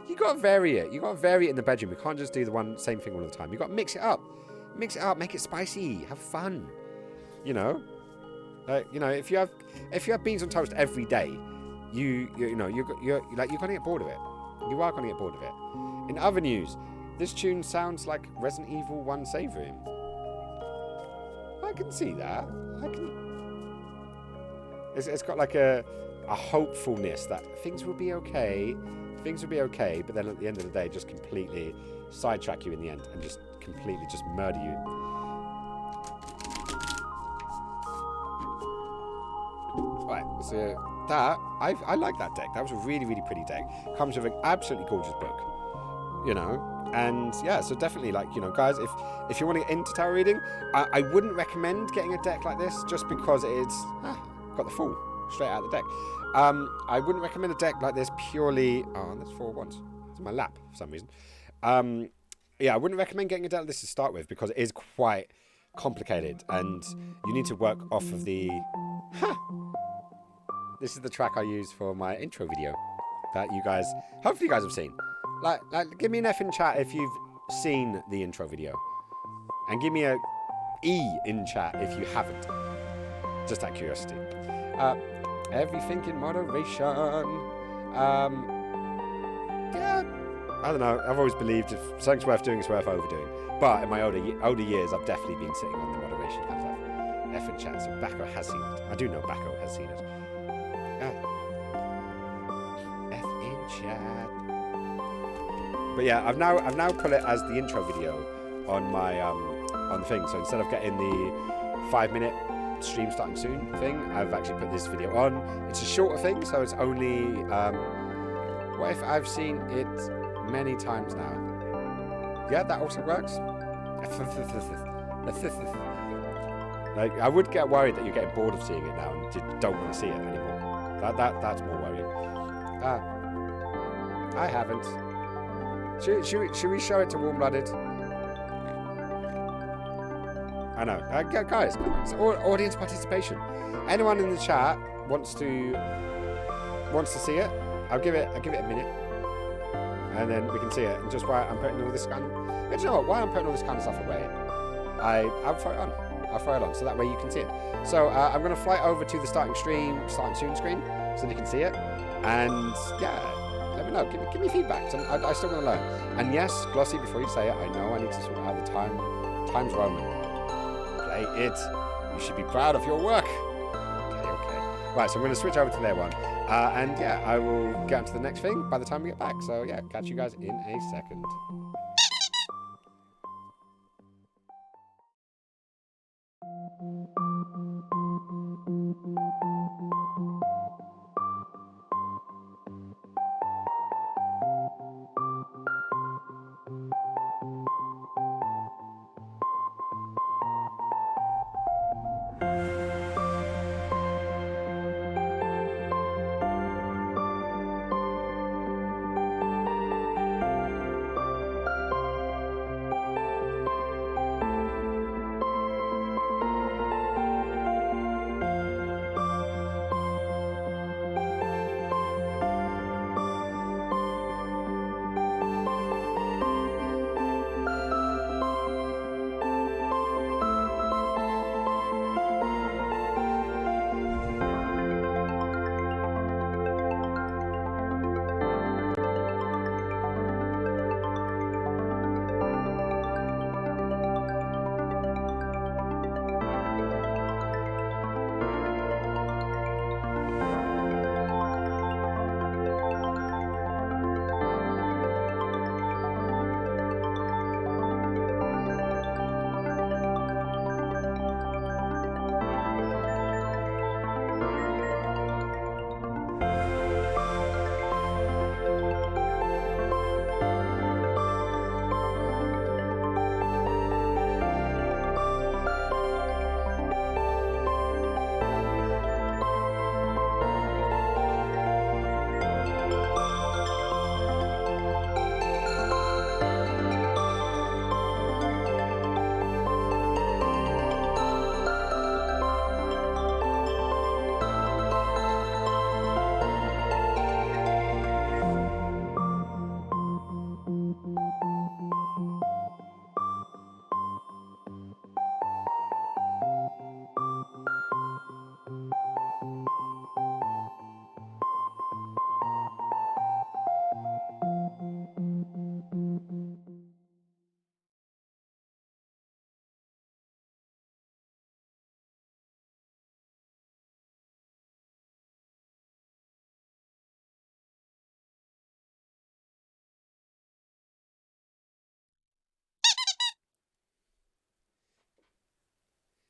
You gotta vary it. You gotta vary it in the bedroom. You can't just do the same thing all the time. You gotta mix it up. Make it spicy. Have fun. You know? If you have beans on toast every day, you're gonna get bored of it. You are gonna get bored of it. In other news, this tune sounds like Resident Evil 1 save room. I can see that. It's got like a hopefulness that things will be okay. But then at the end of the day, just completely sidetrack you in the end and just completely just murder you. Right, so that I like that deck. That was a really pretty deck. Comes with an absolutely gorgeous book, you know. And yeah, so definitely, like, you know, guys, if you want to get into tarot reading, I wouldn't recommend getting a deck like this just because it's got the Fool straight out of the deck. I wouldn't recommend a deck like this purely. Oh, that's 4 ones. It's in my lap for some reason. Yeah, I wouldn't recommend getting a deck like this to start with because it is quite complicated and you need to work off of the. This is the track I use for my intro video that you guys, hopefully you guys have seen. Like, give me an F in chat if you've seen the intro video. And give me a E in chat if you haven't. Just out of curiosity. Everything in moderation. Yeah, I don't know. I've always believed if something's worth doing, it's worth overdoing. But in my older years, I've definitely been sitting on the moderation hat. F in chat, so Bacco has seen it. I do know Bacco has seen it. F in chat. But yeah, I've now put it as the intro video on my on the thing. So instead of getting the 5-minute stream starting soon thing, I've actually put this video on. It's a shorter thing, so it's only what if I've seen it many times now? Yeah, that also works. Like, I would get worried that you're getting bored of seeing it now and you don't want to see it anymore. That's more worrying. I haven't. Should we show it to Warm-Blooded? I know. Guys, come on. It's audience participation. Anyone in the chat wants to see it? I'll give it a minute. And then we can see it. And just while I'm putting all this kind of... You know what? While I'm putting all this kind of stuff away, I'll throw it on. I'll throw it on so that way you can see it. So I'm going to fly over to the starting soon screen so that you can see it. And yeah, let me know. Give me feedback. I still want to learn. And yes, Glossy, before you say it, I know I need to sort out the Times Roman. Play it. You should be proud of your work. Okay. Right, so I'm going to switch over to their one. And yeah, I will get on to the next thing by the time we get back. So yeah, catch you guys in a second.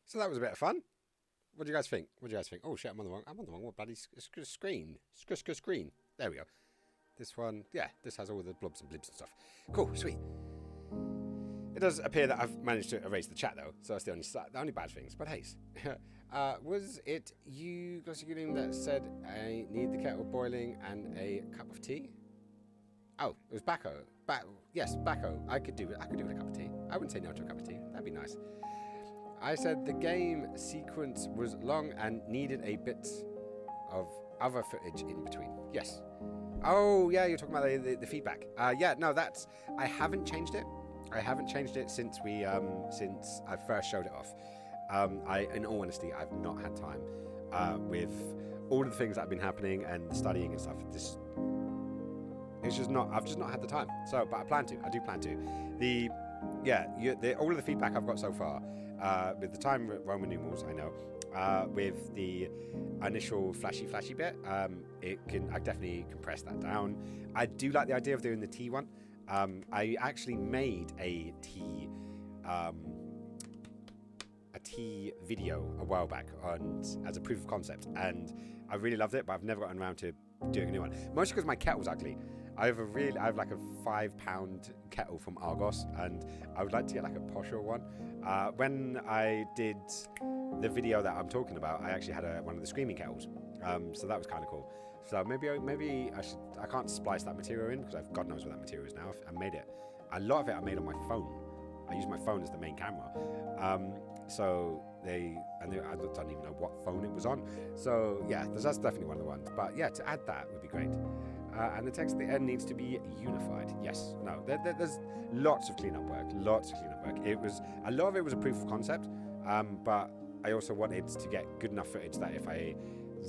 So that was a bit of fun. What do you guys think? Oh shit, I'm on the wrong bloody screen. Screen. There we go. This one, yeah, this has all the blobs and blibs and stuff. Cool, sweet. It does appear that I've managed to erase the chat though, so that's the only bad things. But hey, was it you, Glossy Gooding, that said I need the kettle boiling and a cup of tea? Oh, it was Bacco. Yes, Bacco. I could do it. I could do it with a cup of tea. I wouldn't say no to a cup of tea. That'd be nice. I said the game sequence was long and needed a bit of other footage in between. Yes. Oh, yeah, you're talking about the feedback. Yeah, no, I haven't changed it. I haven't changed it since since I first showed it off. In all honesty, I've not had time with all of the things that have been happening and the studying and stuff. I've just not had the time. So, but I do plan to. All of the feedback I've got so far, with the time Roman numerals, I know, with the initial flashy bit, I definitely compress that down. I do like the idea of doing the tea one. I actually made a tea video a while back as a proof of concept, and I really loved it, but I've never gotten around to doing a new one. Mostly because my kettle's ugly. I have like a £5 kettle from Argos, and I would like to get like a posher one. When I did the video that I'm talking about, I actually had one of the screaming kettles, so that was kind of cool. So maybe I should. I can't splice that material in because God knows what that material is now. I made it. A lot of it I made on my phone. I use my phone as the main camera. So I don't even know what phone it was on. So yeah, that's definitely one of the ones. But yeah, to add that would be great. And the text at the end needs to be unified. Yes, no, there's lots of cleanup work. It was a lot of it was a proof of concept, but I also wanted to get good enough footage that if I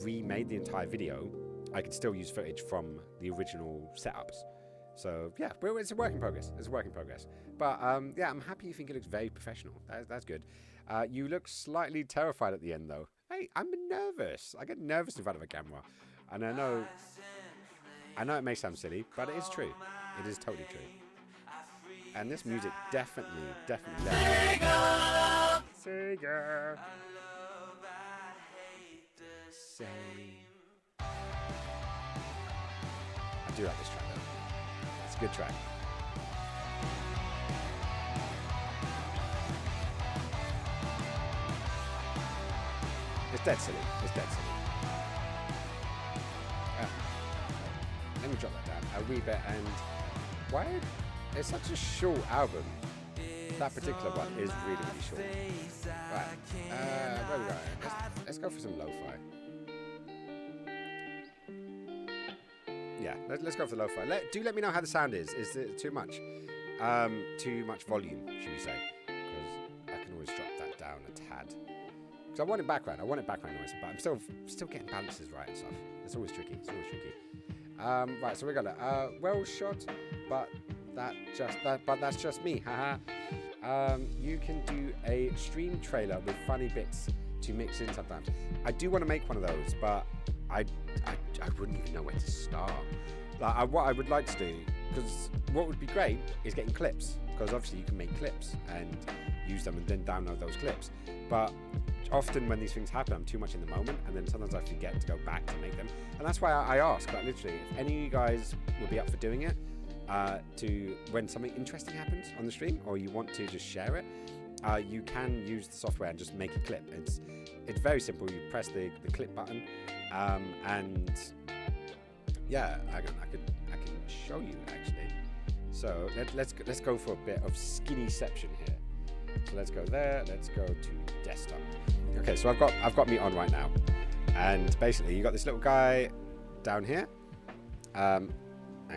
remade the entire video, I could still use footage from the original setups. So yeah, it's a work in progress. But yeah, I'm happy you think it looks very professional. That's good. You look slightly terrified at the end though. Hey, I'm nervous. I get nervous in front of a camera, and I know it may sound silly, but it is true. It is totally true. And this music definitely Sega! I do like this track though. It's a good track. It's dead silly. Let me drop that down a wee bit. And why it's such a short album? That particular one is really short. Right, where are we going? Let's go for some lo-fi. Yeah, let's go for the lo-fi. Let me know how the sound is. Is it too much? Too much volume, should we say? Because I can always drop that down a tad. Because I wanted background noise, but I'm still getting balances right and stuff. It's always tricky. Right, so we got it. Well shot, but that's just me. Haha. You can do a stream trailer with funny bits to mix in sometimes. I do want to make one of those, but I wouldn't even know where to start. What I would like to do, because what would be great is getting clips, because obviously you can make clips and use them and then download those clips. But often when these things happen, I'm too much in the moment, and then sometimes I forget to go back to make them. And that's why I ask, like literally, if any of you guys would be up for doing it, to when something interesting happens on the stream, or you want to just share it, you can use the software and just make a clip. It's very simple. You press the clip button, and yeah, I can show you actually. So let's go for a bit of skinnyception here. So let's go there. Let's go to desktop. Okay, so I've got me on right now, and basically you got this little guy down here, and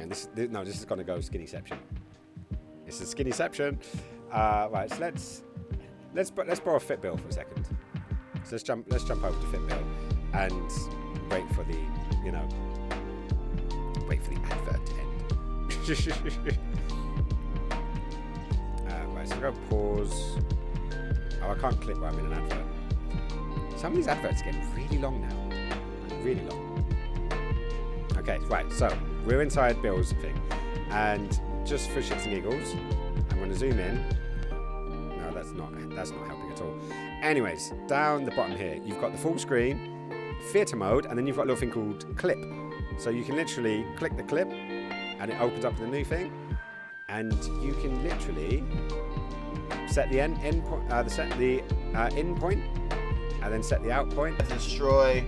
this is gonna go skinnyception. It's a skinnyception. Right, so let's borrow Fitbill for a second. So let's jump over to Fitbill and wait for the advert to end. Right, so go pause. Oh, I can't click while I'm in an advert. Some of these adverts are getting really long now. Really long. Okay, right, so we're inside Bill's thing. And just for shits and giggles, I'm going to zoom in. No, that's that's not helping at all. Anyways, down the bottom here, you've got the full screen, theatre mode, and then you've got a little thing called clip. So you can literally click the clip, and it opens up the new thing, and you can literally set the in point, in point, and then set the out point. Destroy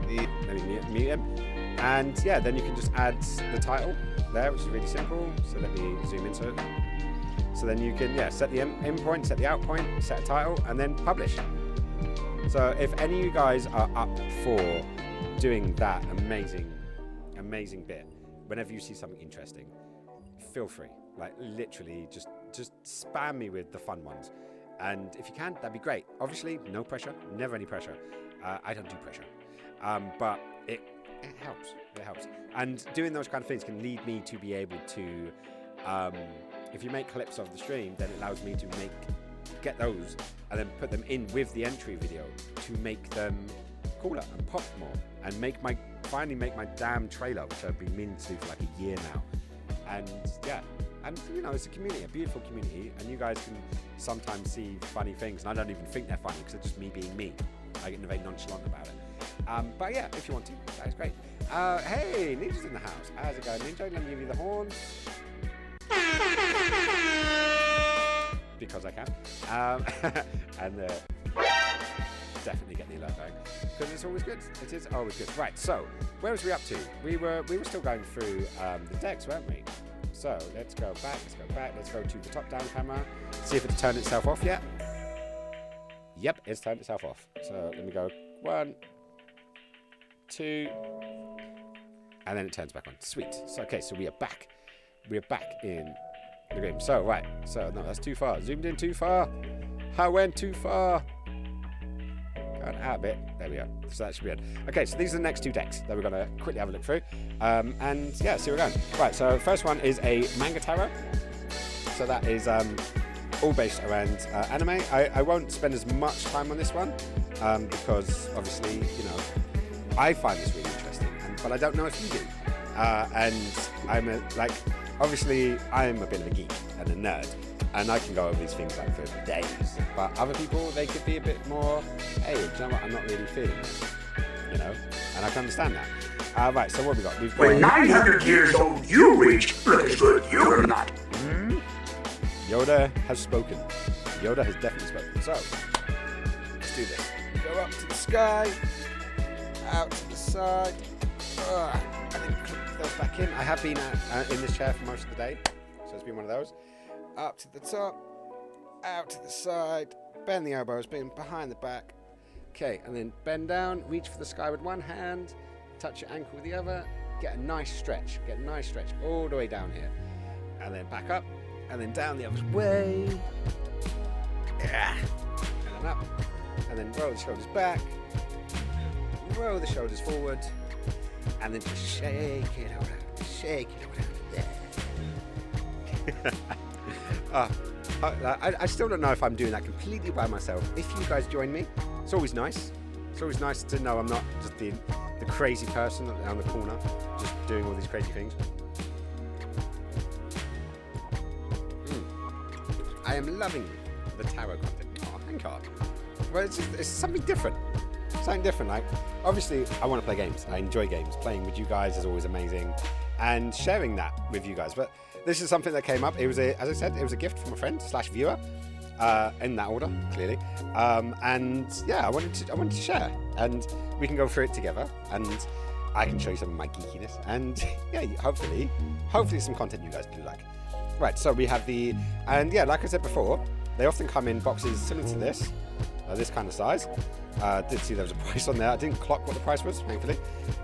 the. Let me mute him. And yeah, then you can just add the title there, which is really simple. So let me zoom into it. So then you can set the in point, set the out point, set a title, and then publish. So if any of you guys are up for doing that amazing bit, whenever you see something interesting, feel free. Like literally, just spam me with the fun ones. And if you can, that'd be great. Obviously, no pressure, never any pressure. I don't do pressure, but it helps. It helps. And doing those kind of things can lead me to be able to. If you make clips of the stream, then it allows me to get those and then put them in with the entry video to make them cooler and pop more and finally make my damn trailer, which I've been meaning to do for like a year now. And you know, it's a community, a beautiful community, and you guys can sometimes see funny things, and I don't even think they're funny because it's just me being me. I get very nonchalant about it. But yeah, if you want to, that is great. Hey, Ninja's in the house. How's it going, Ninja? Let me give you the horns. Because I can. And definitely get the alert going. Because it's always good. It is always good. Right, so, where was we up to? We were still going through the decks, weren't we? So, let's go back, let's go to the top-down camera. See if it's turned itself off yet. Yep, it's turned itself off. So, let me go 1, 2, and then it turns back on. Sweet. So, okay, so we are back. We're back in the game. So, right. So, no, that's too far. Zoomed in too far. I went too far. Going out a bit. There we go. So that should be it. Okay, so these are the next two decks that we're going to quickly have a look through. And yeah, see where we're going. Right, so first one is a manga tarot. So that is all based around anime. I won't spend as much time on this one because obviously, you know, I find this really interesting, but I don't know if you do. And obviously, I'm a bit of a geek and a nerd, and I can go over these things like for days. But other people, they could be a bit more, hey, do you know what? I'm not really feeling this, you know? And I can understand that. Right, so what have we got? We've got... When 900 years old you reached, look as good you're not. Yoda has spoken. Yoda has definitely spoken. So, let's do this. Go up to the sky, out to the side, and then click those back in. I have been in this chair for most of the day, so it's been one of those. Up to the top, out to the side, bend the elbows, bend behind the back. Okay, and then bend down, reach for the sky with one hand, touch your ankle with the other, get a nice stretch, all the way down here. And then back up, and then down the other way. Yeah. And then up, and then roll the shoulders back, roll the shoulders forward, and then just shake it around, I still don't know if I'm doing that completely by myself. If you guys join me, it's always nice. It's always nice to know I'm not just the crazy person on the corner, just doing all these crazy things. I am loving the tarot content. Oh, thank God. Well, it's something different. Something different. Like, obviously, I want to play games. I enjoy games. Playing with you guys is always amazing, and sharing that with you guys. But this is something that came up. It was as I said, it was a gift from a friend / viewer, in that order, clearly. And yeah, I wanted to share, and we can go through it together, and I can show you some of my geekiness, and yeah, hopefully some content you guys do like. Right, so we have and yeah, like I said before, they often come in boxes similar to this kind of size. Did see there was a price on there. I didn't clock what the price was, thankfully.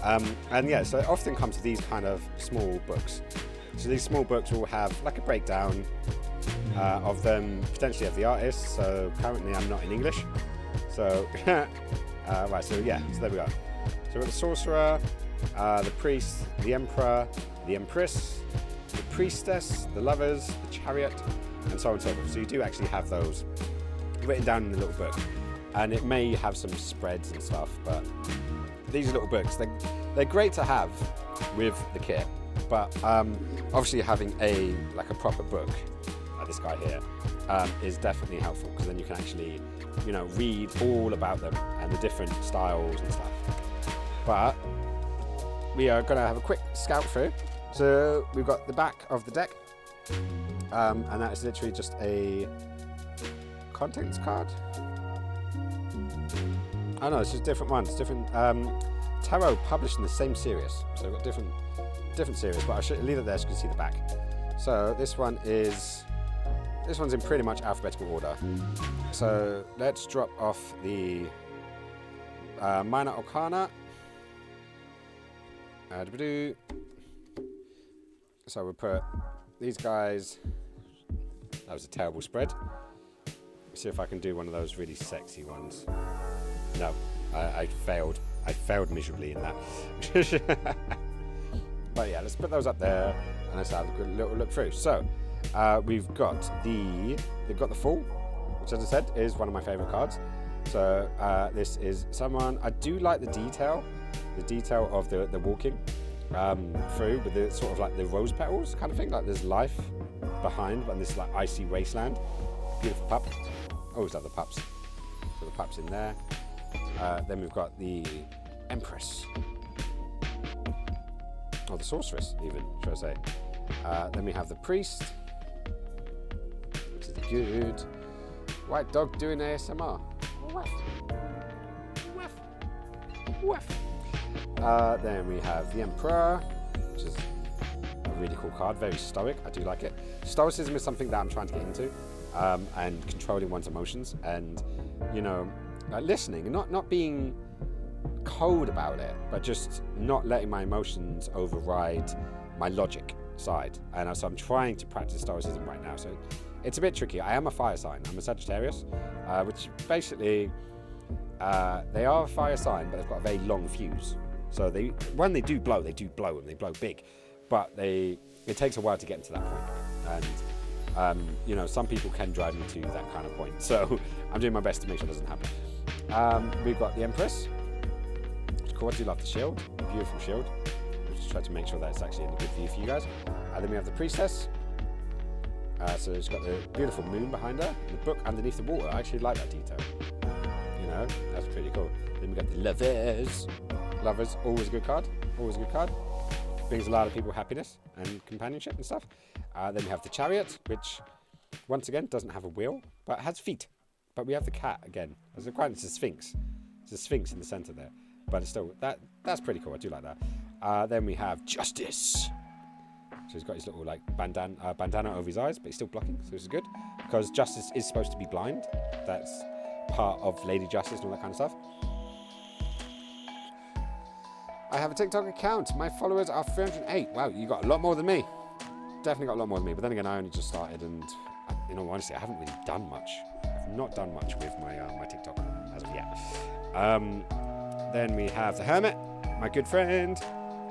And yeah, so it often comes to these kind of small books. So these small books will have like a breakdown of them, potentially of the artist. So currently I'm not in English. So, right, so yeah, so there we go. So we've got the Sorcerer, the Priest, the Emperor, the Empress, the Priestess, the Lovers, the Chariot, and so on and so forth. So you do actually have those written down in the little book. And it may have some spreads and stuff, but these little books, they're great to have with the kit. But obviously having a proper book, like this guy here, is definitely helpful, because then you can actually, you know, read all about them and the different styles and stuff. But we are going to have a quick scout through. So we've got the back of the deck, and that is literally just a contents card. Oh no, it's just different ones, different tarot published in the same series. So we've got different series, but I should leave it there so you can see the back. So this one's in pretty much alphabetical order. So let's drop off the minor arcana. So we'll put these guys. That was a terrible spread. See if I can do one of those really sexy ones. No, I failed. I failed miserably in that. But yeah, let's put those up there and let's have a good little look through. So they've got the Fool, which, as I said, is one of my favourite cards. So this is someone. I do like the detail of the walking through with the sort of like the rose petals kind of thing. Like there's life behind on this like icy wasteland. Beautiful pup. Always love the pups. So the pups in there. Then we've got the Empress. Or the Sorceress, even, should I say. Then we have the Priest, which is good. White dog doing ASMR. Woof. Woof. Woof. Then we have the Emperor, which is a really cool card. Very stoic. I do like it. Stoicism is something that I'm trying to get into, and controlling one's emotions, and, you know, listening and not being cold about it, but just not letting my emotions override my logic side. And so I'm trying to practice stoicism right now. So it's a bit tricky. I am a fire sign. I'm a Sagittarius, which basically they are a fire sign, but they've got a very long fuse. So when they do blow, and they blow big, but it takes a while to get into that point. And you know, some people can drive me to that kind of point. So I'm doing my best to make sure it doesn't happen. We've got the Empress. Of course, I do love the shield. Beautiful shield. We'll just try to make sure that it's actually in a good view for you guys. Then we have the Priestess. So it's got the beautiful moon behind her. The book underneath the water. I actually like that detail. You know, that's pretty cool. Then we got the Lovers. Lovers, always a good card. Always a good card. Brings a lot of people happiness and companionship and stuff. Then we have the Chariot, which once again doesn't have a wheel, but has feet. But we have the cat again. It's a Sphinx. It's a Sphinx in the center there. But it's still, that's pretty cool. I do like that. Then we have Justice. So he's got his little like bandana over his eyes, but he's still blocking, so this is good. Because Justice is supposed to be blind. That's part of Lady Justice and all that kind of stuff. I have a TikTok account. My followers are 308. Wow, you got a lot more than me. Definitely got a lot more than me. But then again, I only just started, and in all honesty, I haven't really done much. I've not done much with my TikTok as of yet. Then we have the Hermit, my good friend.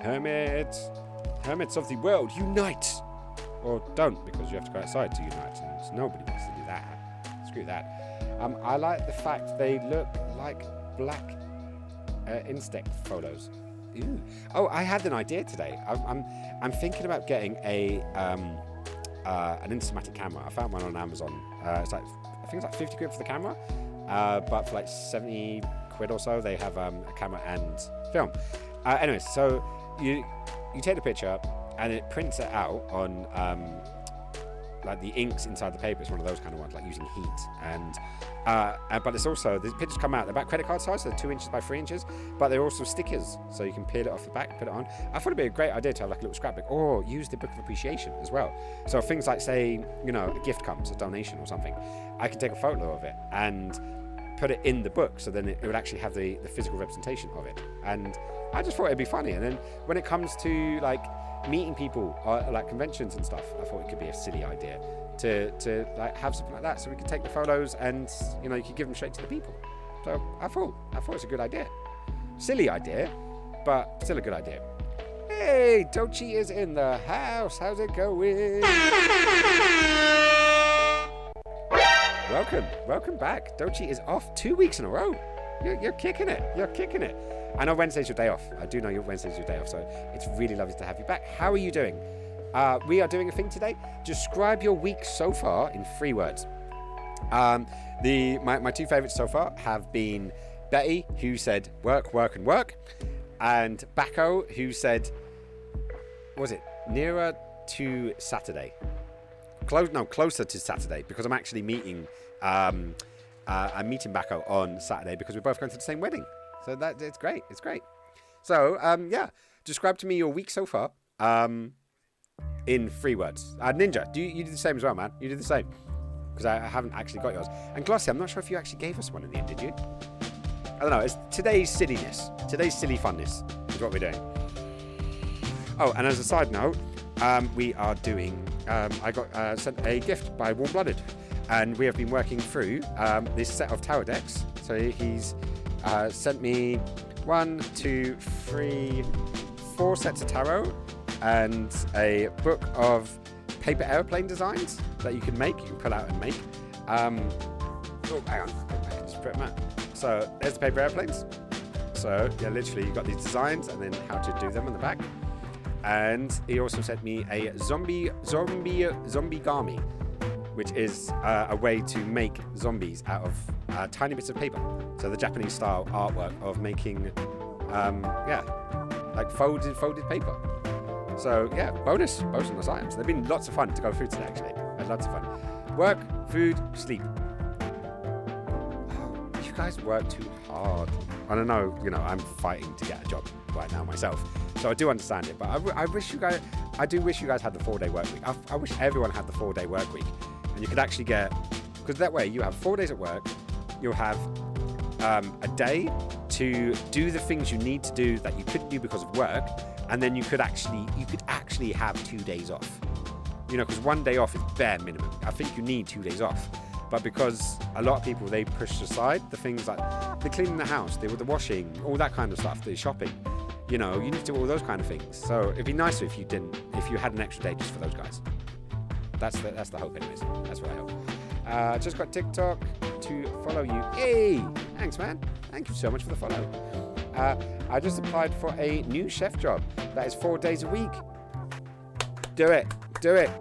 Hermits of the world, unite! Or don't, because you have to go outside to unite, and nobody wants to do that. Screw that. I like the fact they look like black insect photos. Ooh. Oh, I had an idea today. I'm thinking about getting an Instamatic camera. I found one on Amazon. I think it's like 50 quid for the camera, but for like 70 quid or so, they have a camera and film. Anyway, so you take the picture and it prints it out on like the inks inside the paper. It's one of those kind of ones, like using heat. And but it's also, the pictures come out, they're about credit card size, so they're 2 inches by 3 inches, but they're also stickers, so you can peel it off the back, put it on. I thought it'd be a great idea to have like a little scrapbook, or use the Book of Appreciation as well. So things like, say, you know, a gift comes, a donation or something, I can take a photo of it and put it in the book, so then it would actually have the physical representation of it. And I just thought it'd be funny. And then when it comes to like meeting people or like conventions and stuff, I thought it could be a silly idea to like have something like that, so we could take the photos and, you know, you could give them straight to the people. So I thought it's a good idea. Silly idea, but still a good idea. Hey, Dochi is in the house. How's it going? Welcome back. Dochi is off 2 weeks in a row. You're kicking it. You're kicking it. I know Wednesday's your day off. I do know Wednesday's your day off, so it's really lovely to have you back. How are you doing? We are doing a thing today. Describe your week so far in 3 words. My two favourites so far have been Betty, who said work, work, and work, and Bacco, who said, what was it, nearer to Saturday? Closer to Saturday, because I'm actually meeting. I'm meeting Bacco on Saturday because we're both going to the same wedding. So it's great. It's great. So yeah, describe to me your week so far. In 3 words. Ninja, you did the same as well, man. You did the same. Because I haven't actually got yours. And Glossy, I'm not sure if you actually gave us one in the end, did you? I don't know. It's today's silliness. Today's silly funness is what we're doing. Oh, and as a side note, we are doing... I got sent a gift by Warm Blooded. And we have been working through this set of tarot decks. So he's sent me 1, 2, 3, 4 sets of tarot and a book of paper airplane designs that you can make. You can pull out and make. Oh, hang on. I can just put them out. So there's the paper airplanes. So yeah, literally you've got these designs and then how to do them on the back. And he also sent me a zombie-gami, which is a way to make zombies out of tiny bits of paper. So the Japanese style artwork of making, like folded paper. So yeah, bonus on those items. They've been lots of fun to go through today, actually. Lots of fun. Work, food, sleep. Oh, you guys work too hard. I don't know, I'm fighting to get a job right now myself. So I do understand it, but I do wish you guys had the 4-day work week. I wish everyone had the 4-day work week. And you could actually get, because that way you have 4 days at work, you'll have a day to do the things you need to do that you couldn't do because of work, and then you could actually have 2 days off. Because 1 day off is bare minimum. I think you need 2 days off. But because a lot of people, they push aside the things like the cleaning the house, the washing, all that kind of stuff, the shopping. You need to do all those kind of things. So it'd be nicer if you had an extra day just for those guys. That's the hope, anyways. That's what I hope. Just got TikTok to follow you. Hey, thanks, man. Thank you so much for the follow. I just applied for a new chef job. That is 4 days a week. Do it,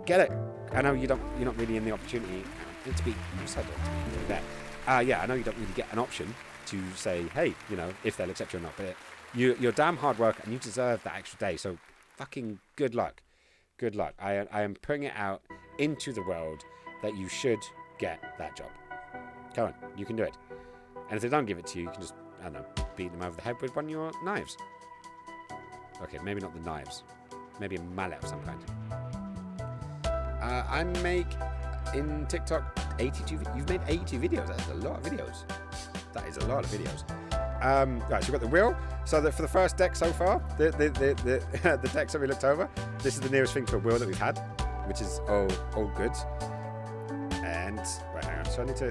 get it. I know you're not really in the opportunity to be. Yeah, I know you don't really get an option to say, hey, if they'll accept you or not. But you're damn hard work and you deserve that extra day. So fucking good luck. Good luck. I am putting it out into the world that you should get that job. Come on, you can do it. And if they don't give it to you, you can just, I don't know, beat them over the head with one of your knives. Okay, maybe not the knives. Maybe a mallet of some kind. I make in TikTok 82. You've made 82 videos. That's a lot of videos. That is a lot of videos. Right, so we've got the wheel. So that for the first deck so far, the decks that we looked over, this is the nearest thing to a wheel that we've had, which is all good. And right, hang on. So I need to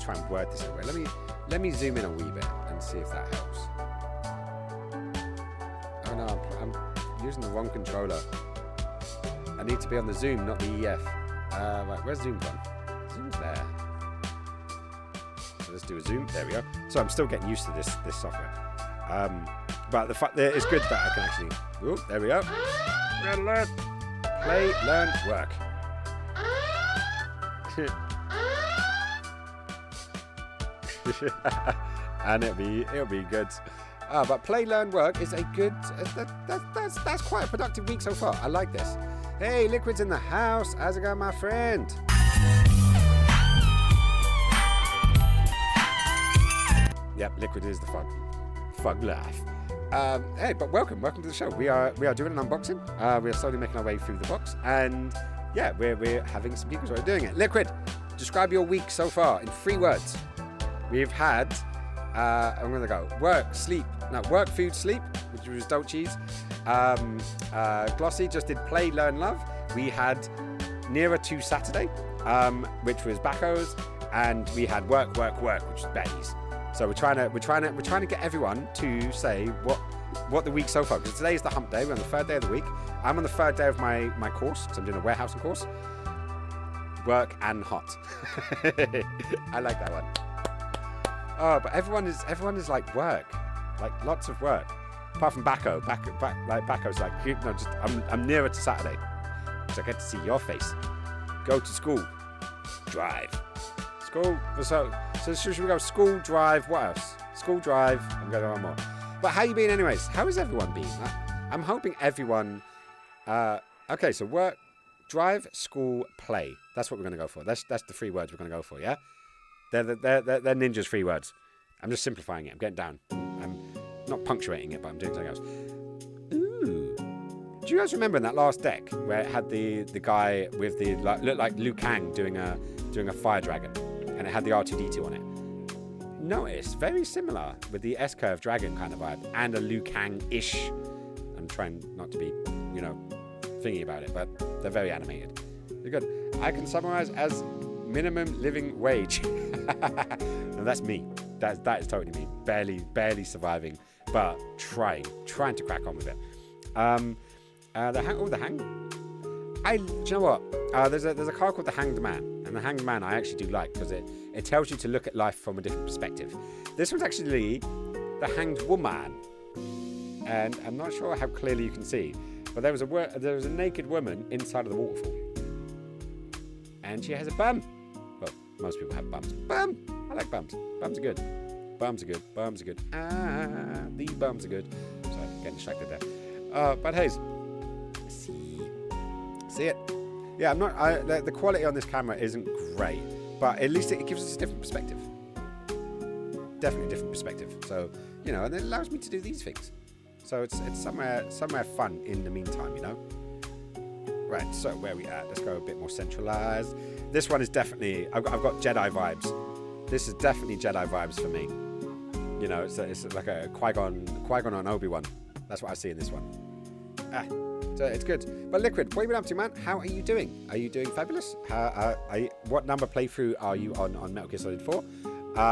try and word this away. Let me zoom in a wee bit and see if that helps. Oh no, I'm using the wrong controller. I need to be on the zoom, not the EF. Right, where's zoom gone? Zoom's there. So let's do a zoom. There we go. So I'm still getting used to this software. But the fact that it's good that I can actually. Oh, there we go. Play, learn, work. And it'll be good. But play, learn, work is a good. That's quite a productive week so far. I like this. Hey, Liquid's in the house. How's it going, my friend? Yep, Liquid is the fug life. Hey, but welcome to the show. We are doing an unboxing. We are slowly making our way through the box, and yeah, we're having some people who are doing it. Liquid, describe your week so far in 3 words. We've had. I'm gonna go work, food, sleep, which was Dope Cheese. Glossy just did play, learn, love. We had nearer to Saturday, which was Bacco's, and we had work, which was Betty's. So we're trying to get everyone to say what the week so far, because today is the hump day. We're on the 3rd day of the week. I'm on the 3rd day of my course, because I'm doing a warehousing course. Work and hot. I like that one. Oh, but everyone is like work, like lots of work. Apart from Bacco. Bacco's like, no, just I'm nearer to Saturday, because I get to see your face. Go to school, drive, School. So should we go school, drive, what else? School, drive. I'm going to one more. But how you been anyways? How has everyone been? I'm hoping everyone... okay, so work, drive, school, play. That's what we're going to go for. That's the 3 words we're going to go for, yeah? They're Ninja's 3 words. I'm just simplifying it. I'm getting down. I'm not punctuating it, but I'm doing something else. Ooh. Do you guys remember in that last deck where it had the guy with the looked like Liu Kang doing a fire dragon, and it had the R2D2 on it? Notice very similar with the S-curve dragon kind of vibe and a Liu Kang-ish. I'm trying not to be, thingy about it, but they're very animated. They're good. I can summarize as minimum living wage. No, that's me. That is totally me. Barely surviving, but trying to crack on with it. The hang. Do you know what? There's a card called the Hanged Man, and the Hanged Man I actually do like because it tells you to look at life from a different perspective. This one's actually the Hanged Woman, and I'm not sure how clearly you can see, but there was a naked woman inside of the waterfall, and she has a bum. Well, most people have bums. Bum. I like bums. Bums are good. Bums are good. Bums are good. The bums are good. Sorry, getting distracted there. But hey, see it? Yeah, I'm not. The quality on this camera isn't great, but at least it gives us a different perspective. Definitely a different perspective. So and it allows me to do these things. So it's somewhere fun in the meantime, Right. So where are we at? Let's go a bit more centralized. This one is definitely. I've got Jedi vibes. This is definitely Jedi vibes for me. It's like a Qui-Gon on Obi-Wan. That's what I see in this one. So it's good. But Liquid, what have you been up to, man? How are you doing? Are you doing fabulous? What number playthrough are you on Metal Gear Solid 4?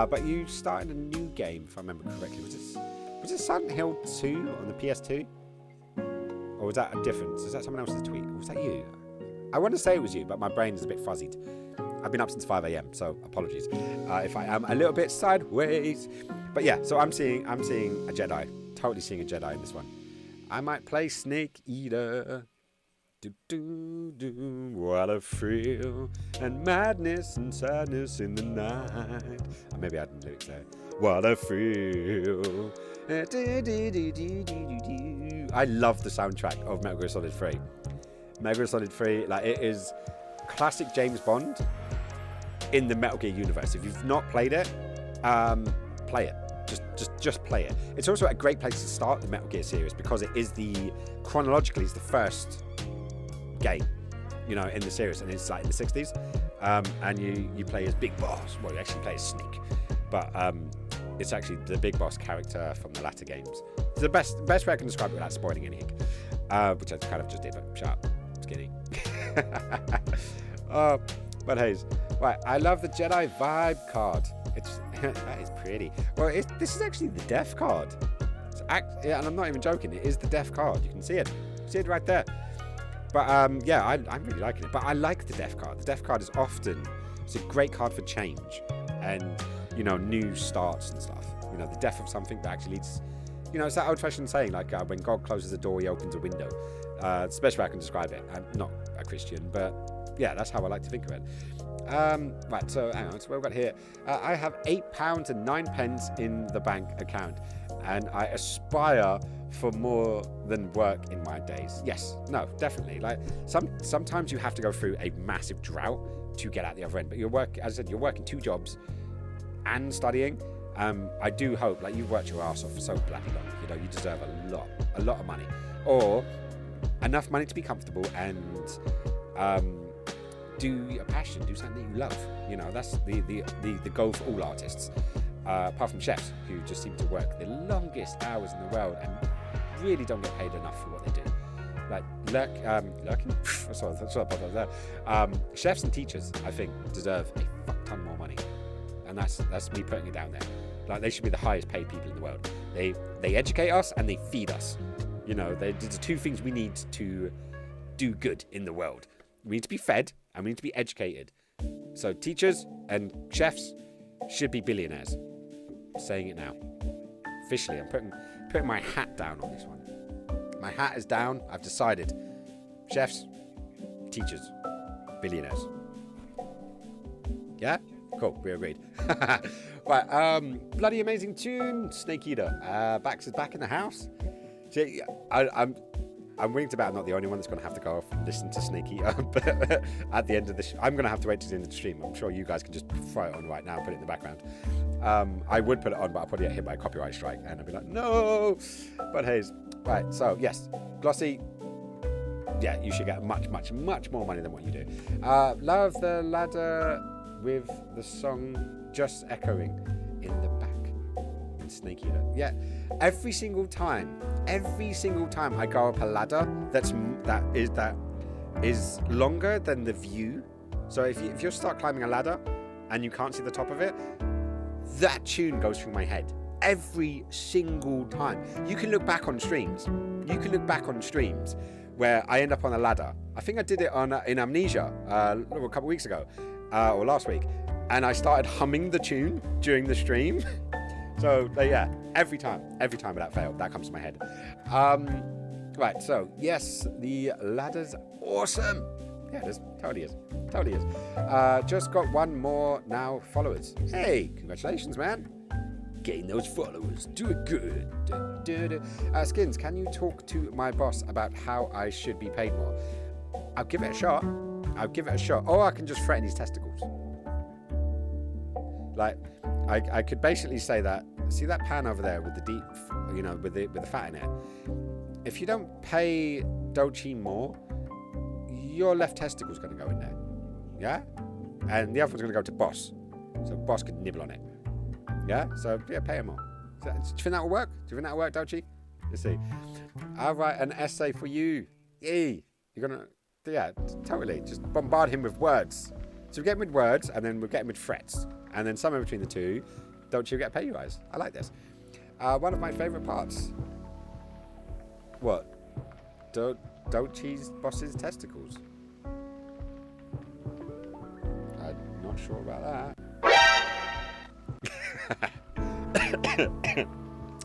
But you started a new game, if I remember correctly. Was it Silent Hill 2 on the PS2? Or was that a difference? Is that someone else's tweet? Or was that you? I want to say it was you, but my brain is a bit fuzzied. I've been up since 5 a.m, so apologies if I am a little bit sideways. But yeah, so I'm seeing a Jedi. Totally seeing a Jedi in this one. I might play Snake Eater. What a thrill and madness and sadness in the night. Or maybe I had the lyrics there. What a thrill. I love the soundtrack of Metal Gear Solid 3. Metal Gear Solid 3, it is classic James Bond in the Metal Gear universe. If you've not played it, play it. Just play it. It's also a great place to start the Metal Gear series because it is chronologically it's the first game, in the series, and it's like in the 60s. And you play as Big Boss. Well, you actually play as Snake, but it's actually the Big Boss character from the latter games. It's the best way I can describe it without spoiling anything, which I kind of just did. But shut up, skinny. But hey, right. I love the Jedi vibe card. That is pretty. Well, this is actually the death card. Yeah, and I'm not even joking. It is the death card. You can see it. See it right there. But I'm really liking it. But I like the death card. The death card is it's a great card for change and new starts and stuff. The death of something that actually leads. It's that old-fashioned saying like when God closes a door, He opens a window. It's the best way I can describe it. I'm not a Christian, but yeah, that's how I like to think of it. Right, so hang on. So what we've got here, I have £8 and 9p in the bank account, and I aspire for more than work in my days. Yes, no, definitely. Sometimes you have to go through a massive drought to get out the other end. But as I said, you're working 2 jobs and studying. I do hope, you've worked your ass off for so bloody long. You deserve a lot of money, or enough money to be comfortable and do your passion, do something that you love. That's the goal for all artists, apart from chefs who just seem to work the longest hours in the world and really don't get paid enough for what they do. Lurking? Chefs and teachers, I think, deserve a fuck ton more money, and that's me putting it down there. They should be the highest paid people in the world. They educate us and they feed us. There's 2 things we need to do good in the world. We need to be fed and we need to be educated. So teachers and chefs should be billionaires. I'm saying it now. Officially, I'm putting my hat down on this one. My hat is down. I've decided. Chefs, teachers, billionaires. Yeah? Cool. We agreed. Right. Bloody amazing tune, Snake Eater. Bax is back in the house. See, I'm willing to bet I'm not the only one that's going to have to go off and listen to Snake Eater. But at the end of this, I'm going to have to wait to the end of the stream. I'm sure you guys can just throw it on right now and put it in the background. I would put it on, but I'll probably get hit by a copyright strike. And I'll be like, no. But hey, right. So, yes. Glossy. Yeah, you should get much, much, much more money than what you do. Love the ladder with the song just echoing in the back. Snake Eater. Yeah, every single time I go up a ladder that is longer than the view. So if you start climbing a ladder and you can't see the top of it, that tune goes through my head every single time. You can look back on streams. Where I end up on a ladder. I think I did it in Amnesia a couple weeks ago or last week, and I started humming the tune during the stream. So yeah, every time without fail, that comes to my head. Right, so yes, the ladder's awesome. Yeah, it is. Totally is. Just got one more now followers. Hey, congratulations, man. Getting those followers, do it good. Skins, can you talk to my boss about how I should be paid more? I'll give it a shot. Or I can just threaten his testicles. Like, I could basically say that, see that pan over there with the deep, with the fat in it? If you don't pay Dochi more, your left testicle's going to go in there. Yeah? And the other one's going to go to boss. So boss could nibble on it. Yeah? So, yeah, pay him more. Do you think that will work? Dochi? Let's see. I'll write an essay for you. Yay. You're going to, yeah, totally. Just bombard him with words. So we get him with words, and then we'll get him with threats. And then somewhere between the two, don't you get pay rise? I like this. One of my favourite parts. What? Don't cheese boss's testicles. I'm not sure about that.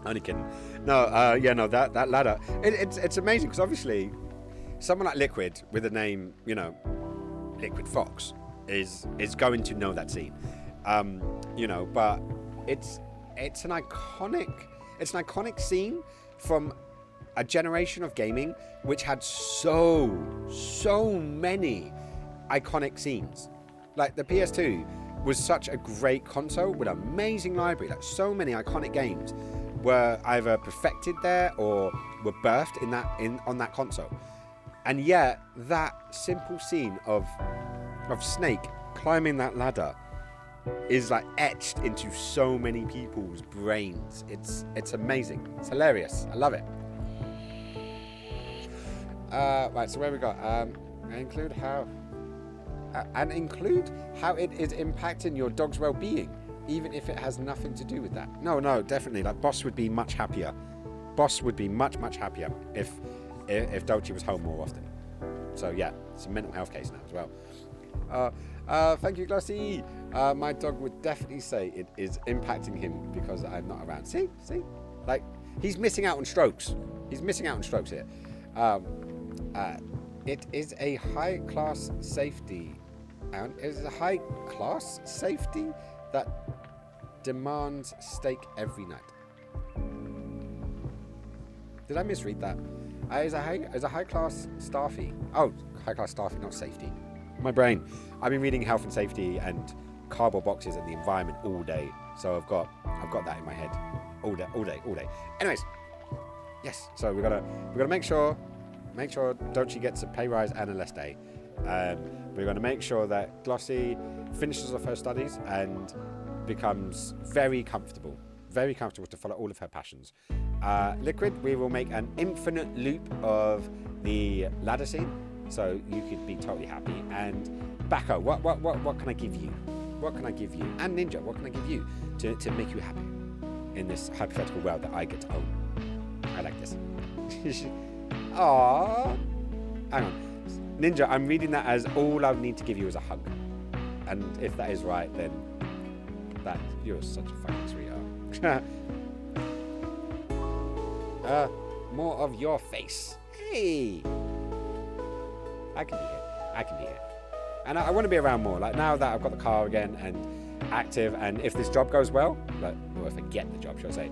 Only kidding. No, that ladder. It's amazing because obviously, someone like Liquid with the name, Liquid Fox is going to know that scene. But it's an iconic scene from a generation of gaming which had so many iconic scenes. Like the PS2 was such a great console with an amazing library. Like so many iconic games were either perfected there or were birthed on that console. And yet that simple scene of Snake climbing that ladder is like etched into so many people's brains. It's amazing. It's hilarious. I love it. Right, so where we got? Include how it is impacting your dog's well-being, even if it has nothing to do with that. No, definitely. Like Boss would be much happier. Boss would be much happier if Dochi was home more often. So yeah, it's a mental health case now as well. Thank you, Glossy. My dog would definitely say it is impacting him because I'm not around. See? Like, he's missing out on strokes. Here. It is a high-class safety. And it is a high-class safety that demands steak every night. Did I misread that? It's a high-class staffy. Oh, high-class staffy, not safety. My brain. I've been reading health and safety and cardboard boxes and the environment all day, so I've got that in my head all day. Anyways, yes. So we're gonna make sure Dochi gets a pay rise and a less day. We're gonna make sure that Glossy finishes off her studies and becomes very comfortable to follow all of her passions. Liquid, we will make an infinite loop of the ladder scene. So you could be totally happy. And Bacco, what can I give you? What can I give you? And Ninja, what can I give you to make you happy in this hypothetical world that I get to own? I like this. Aww. Hang on. Ninja, I'm reading that as all I need to give you is a hug. And if that is right, then you're such a fucking sweetheart. More of your face. Hey. I can be here. And I want to be around more. Like now that I've got the car again and active, and if this job goes well, or if I get the job, should I say,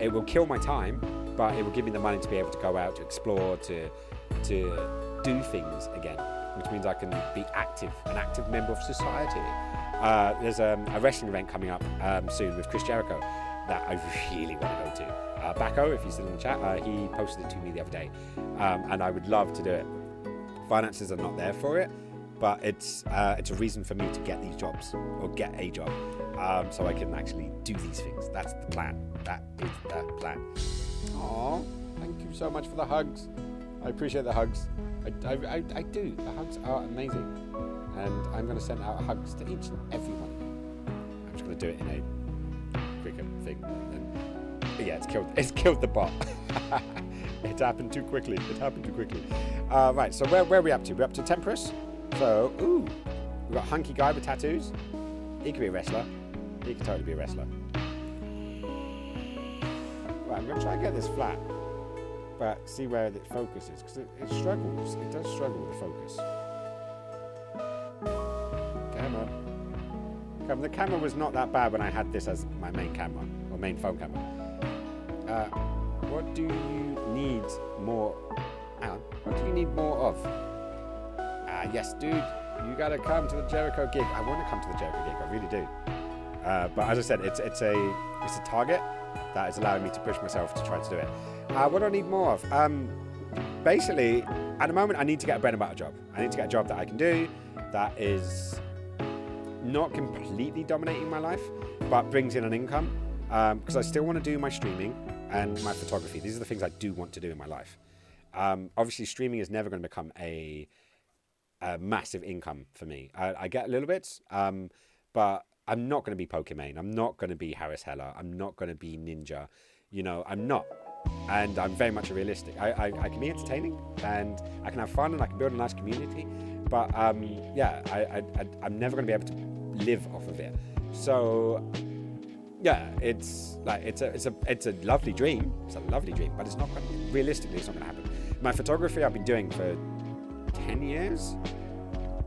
it will kill my time, but it will give me the money to be able to go out, to explore, to do things again, which means I can be active, an active member of society. There's a wrestling event coming up soon with Chris Jericho that I really want to go to. Bacco, if he's still in the chat, he posted it to me the other day, and I would love to do it. Finances are not there for it, but it's a reason for me to get these jobs, or get a job, so I can actually do these things. That's the plan. That is the plan. Aww, thank you so much for the hugs. I appreciate the hugs. I do. The hugs are amazing. And I'm going to send out hugs to each and every one. I'm just going to do it in a quicker thing. And yeah, it's killed the bot. It happened too quickly. Right, so where are we up to? We're up to Temperus. So, ooh, we've got a hunky guy with tattoos. He could be a wrestler. He could totally be a wrestler. Right, I'm going to try and get this flat, but see where the focus is, because it struggles. It does struggle with focus. Come, the camera was not that bad when I had this as my main camera, or main phone camera. What do you need more? Alan, what do you need more of? Yes, dude, you gotta come to the Jericho gig. I want to come to the Jericho gig, I really do. But as I said, it's a target that is allowing me to push myself to try to do it. What do I need more of? Basically, at the moment, I need to get a bread and butter job. I need to get a job that I can do, that is not completely dominating my life, but brings in an income. Because I still want to do my streaming and my photography. These are the things I do want to do in my life. Obviously, streaming is never going to become a massive income for me. I get a little bit, but I'm not going to be Pokimane. I'm not going to be Harris Heller. I'm not going to be Ninja. You know, I'm not. And I'm very much a realistic. I can be entertaining, and I can have fun, and I can build a nice community. But yeah, I'm never going to be able to live off of it. So yeah, it's a lovely dream. It's a lovely dream, but it's not going to, realistically, it's not going to happen. My photography I've been doing for 10 years.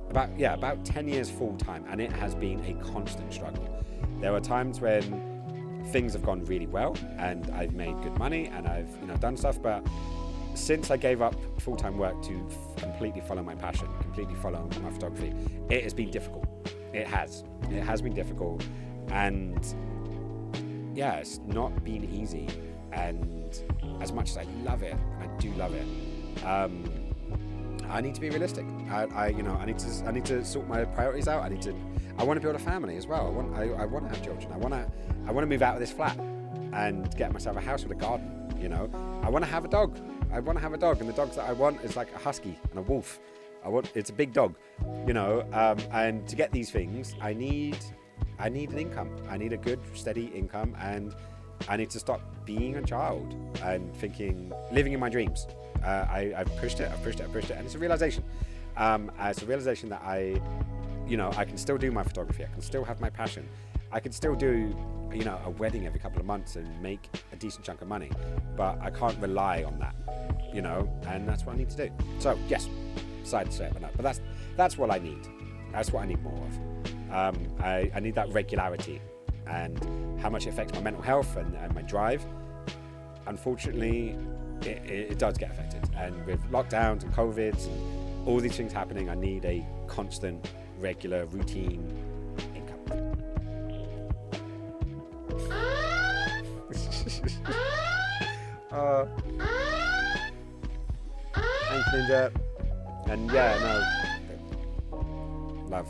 About 10 years full time, and it has been a constant struggle. There were times when things have gone really well and I've made good money and I've done stuff, but since I gave up full-time work to completely follow my passion, completely follow my photography, it has been difficult. It has been difficult, and yeah, it's not been easy. And as much as I love it, and I do love it, I need to be realistic. I need to sort my priorities out. I want to build a family as well. I want to have children. I want to move out of this flat and get myself a house with a garden. I want to have a dog. And the dogs that I want is like a husky and a wolf. It's a big dog, and to get these things, I need an income. I need a good, steady income, and I need to stop being a child and living in my dreams. I've pushed it, and it's a realization. It's a realization that I can still do my photography. I can still have my passion. I can still do, a wedding every couple of months and make a decent chunk of money, but I can't rely on that, and that's what I need to do. So yes, side step on that, but that's what I need. That's what I need more of. I need that regularity, and how much it affects my mental health and my drive. Unfortunately, it does get affected, and with lockdowns and COVIDs and all these things happening, I need a constant, regular, routine income. Thanks, Ninja. And yeah, no, love.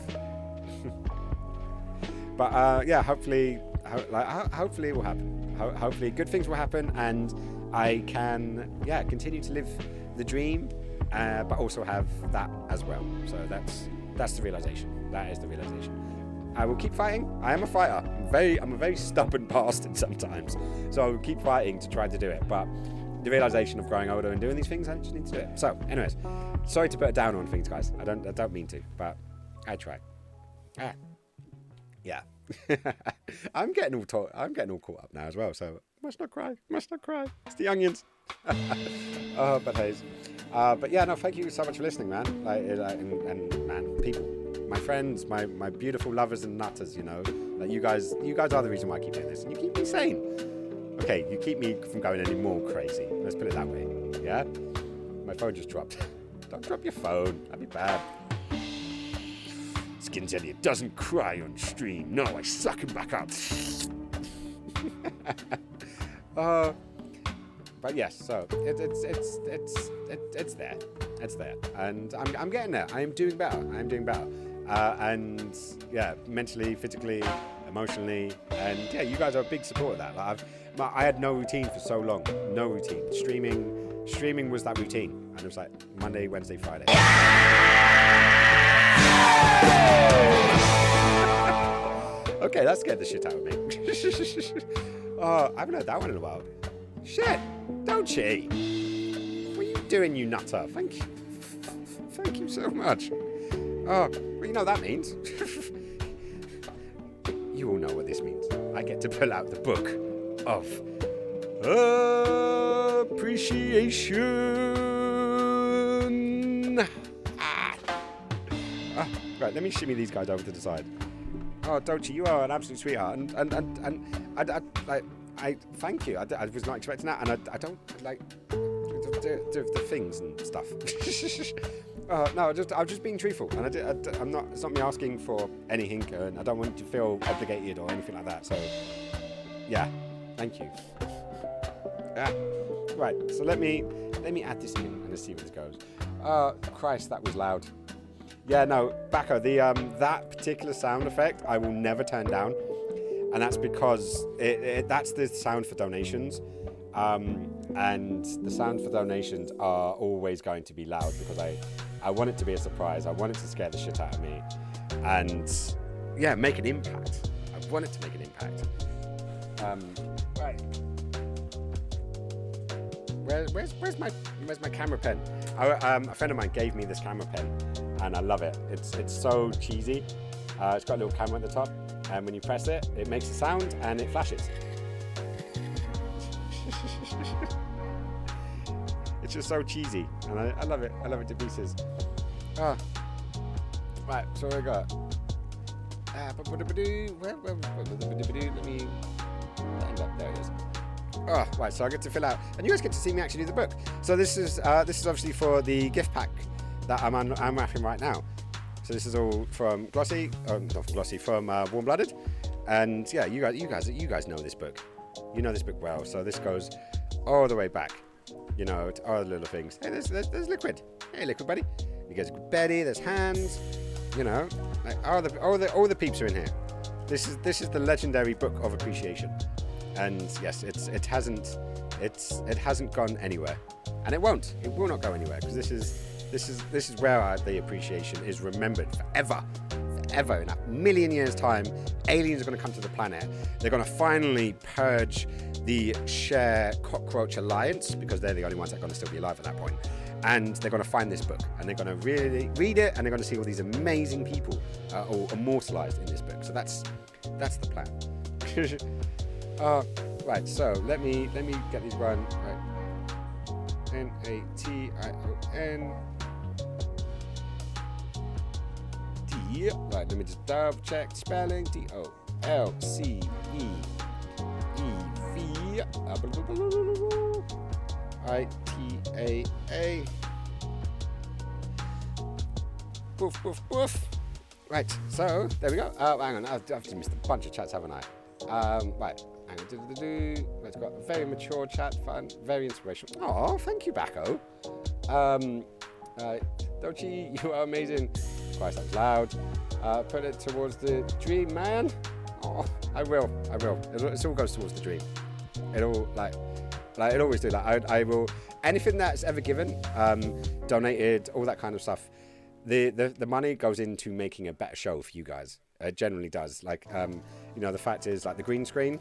But yeah, hopefully it will happen. Hopefully good things will happen, and I can continue to live the dream, but also have that as well. So that's the realization. That is the realization. I will keep fighting. I am a fighter. I'm a very stubborn bastard sometimes. So I will keep fighting to try to do it. But the realization of growing older and doing these things, I just need to do it. So, anyways, sorry to put it down on things, guys. I don't mean to, but I try. Yeah. I'm getting all caught up now as well. So must not cry. It's the onions. But Hayes. But yeah, no, thank you so much for listening, man. And man, people, my friends, my beautiful lovers and nutters, you know. Like you guys are the reason why I keep doing this, and you keep me sane. Okay, you keep me from going any more crazy. Let's put it that way. Yeah? My phone just dropped. Don't drop your phone. That'd be bad. Skins Elliot doesn't cry on stream. No, I suck him back up. But yes, so it's there. It's there, and I'm getting there. I am doing better. And yeah, mentally, physically, emotionally, and yeah, you guys are a big support of that. Like I had no routine for so long. No routine. Streaming was that routine, and it was like Monday, Wednesday, Friday. Okay, that scared the shit out of me. I haven't heard that one in a while. Shit, don't she? What are you doing, you nutter? Thank you. Thank you so much. Well, you know what that means. You all know what this means. I get to pull out the book of appreciation. Right, let me shimmy these guys over to the side. Oh, Dochi, you are an absolute sweetheart, and I thank you. I was not expecting that, and I don't like the things and stuff. No, I'm just being truthful, and I'm not. It's not me asking for anything, and I don't want you to feel obligated or anything like that. So, yeah, thank you. Right. So let me add this in and let's see where this goes. Christ, that was loud. Yeah, no, Bacco, that particular sound effect I will never turn down, and that's because that's the sound for donations, and the sound for donations are always going to be loud because I want it to be a surprise. I want it to scare the shit out of me, and yeah, make an impact. I want it to make an impact. Right. Where's my camera pen? A friend of mine gave me this camera pen, and I love it. It's so cheesy. It's got a little camera at the top, and when you press it, it makes a sound and it flashes. It's just so cheesy, and I love it. I love it to pieces. Right, so what I got. Let me there it is. Right, so I get to fill out, and you guys get to see me actually do the book. So this is obviously for the gift pack that I'm wrapping right now. So this is all from Glossy, not from Glossy, from Warm Blooded, and yeah, you guys know this book. You know this book well. So this goes all the way back, you know, to all the little things. Hey, there's Liquid. Hey, Liquid buddy. You guys got Betty. There's Hands. You know, like all the peeps are in here. This is the legendary book of appreciation. And yes, it hasn't gone anywhere, and it won't. It will not go anywhere because this is where the appreciation is remembered forever. In a million years' time, aliens are going to come to the planet. They're going to finally purge the Share Cockroach Alliance because they're the only ones that are going to still be alive at that point. And they're going to find this book, and they're going to really read it, and they're going to see all these amazing people all immortalized in this book. So that's the plan. Right, so let me get these run. Right. Nation. D. Right, let me just double check spelling. DOLCEEV. ITAA. Woof, woof, woof. Right, so there we go. Hang on, I've just missed a bunch of chats, haven't I? Right. It's got a very mature chat, fun, very inspirational. Oh, thank you, Bacco. Dochi, you are amazing. Christ, that was loud. Put it towards the dream, man. Oh, I will. It all goes towards the dream. It all like it always do. Like I will. Anything that's ever given, donated, all that kind of stuff. The money goes into making a better show for you guys. It generally does. Like, you know, the fact is, like, the green screen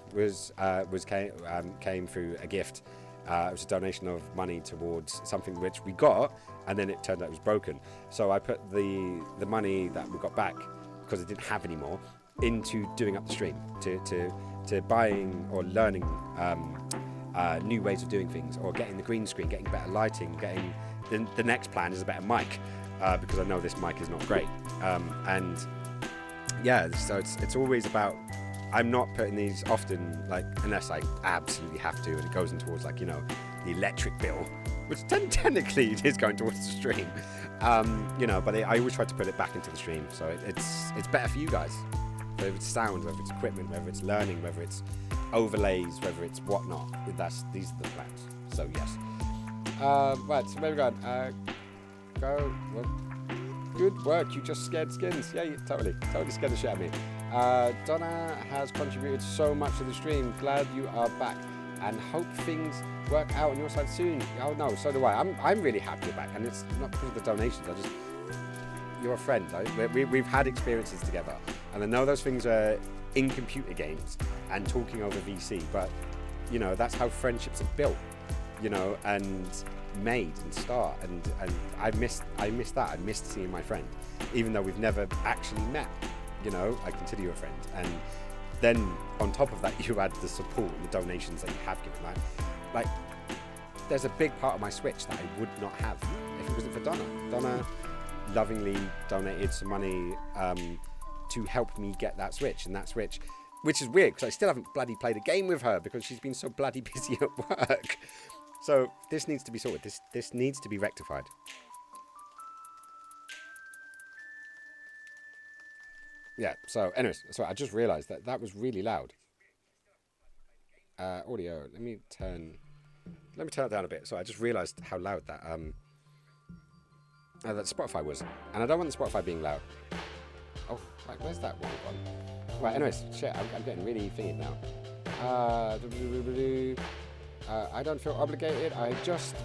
came through a gift. It was a donation of money towards something which we got, and then it turned out it was broken. So I put the money that we got back, because I didn't have any more, into doing up the stream, to buying or learning new ways of doing things, or getting the green screen, getting better lighting, getting the next plan is a better mic. because I know this mic is not great. And yeah, so it's always about, I'm not putting these often, like, unless I absolutely have to, and it goes in towards, like, you know, the electric bill, which technically is going towards the stream. You know, but I always try to put it back into the stream, so it's better for you guys. Whether it's sound, whether it's equipment, whether it's learning, whether it's overlays, whether it's whatnot. These are the plans. So yes. Right, so where we going? Go. Well, good work. You just scared skins. Yeah, you totally scared the shit out of me. Donna has contributed so much to the stream. Glad you are back, and hope things work out on your side soon. Oh no, so do I. I'm really happy you're back, and it's not because of the donations. You're a friend. We've had experiences together, and I know those things are in computer games and talking over VC, but you know, that's how friendships are built, you know, and made and start, and I missed that. I missed seeing my friend, even though we've never actually met, you know. I consider you a friend, and then on top of that, you add the support and the donations that you have given. Like there's a big part of my Switch that I would not have if it wasn't for Donna lovingly donated some money to help me get that Switch, and that Switch, which is weird because I still haven't bloody played a game with her because she's been so bloody busy at work. So this needs to be sorted. This needs to be rectified. Yeah, so anyways, so I just realized that was really loud. Audio, let me turn it down a bit. So I just realized how loud that that Spotify was, and I don't want the Spotify being loud. Oh, right, where's that one gone? Right, anyways, shit, I'm getting really thingy now. I don't feel obligated. I just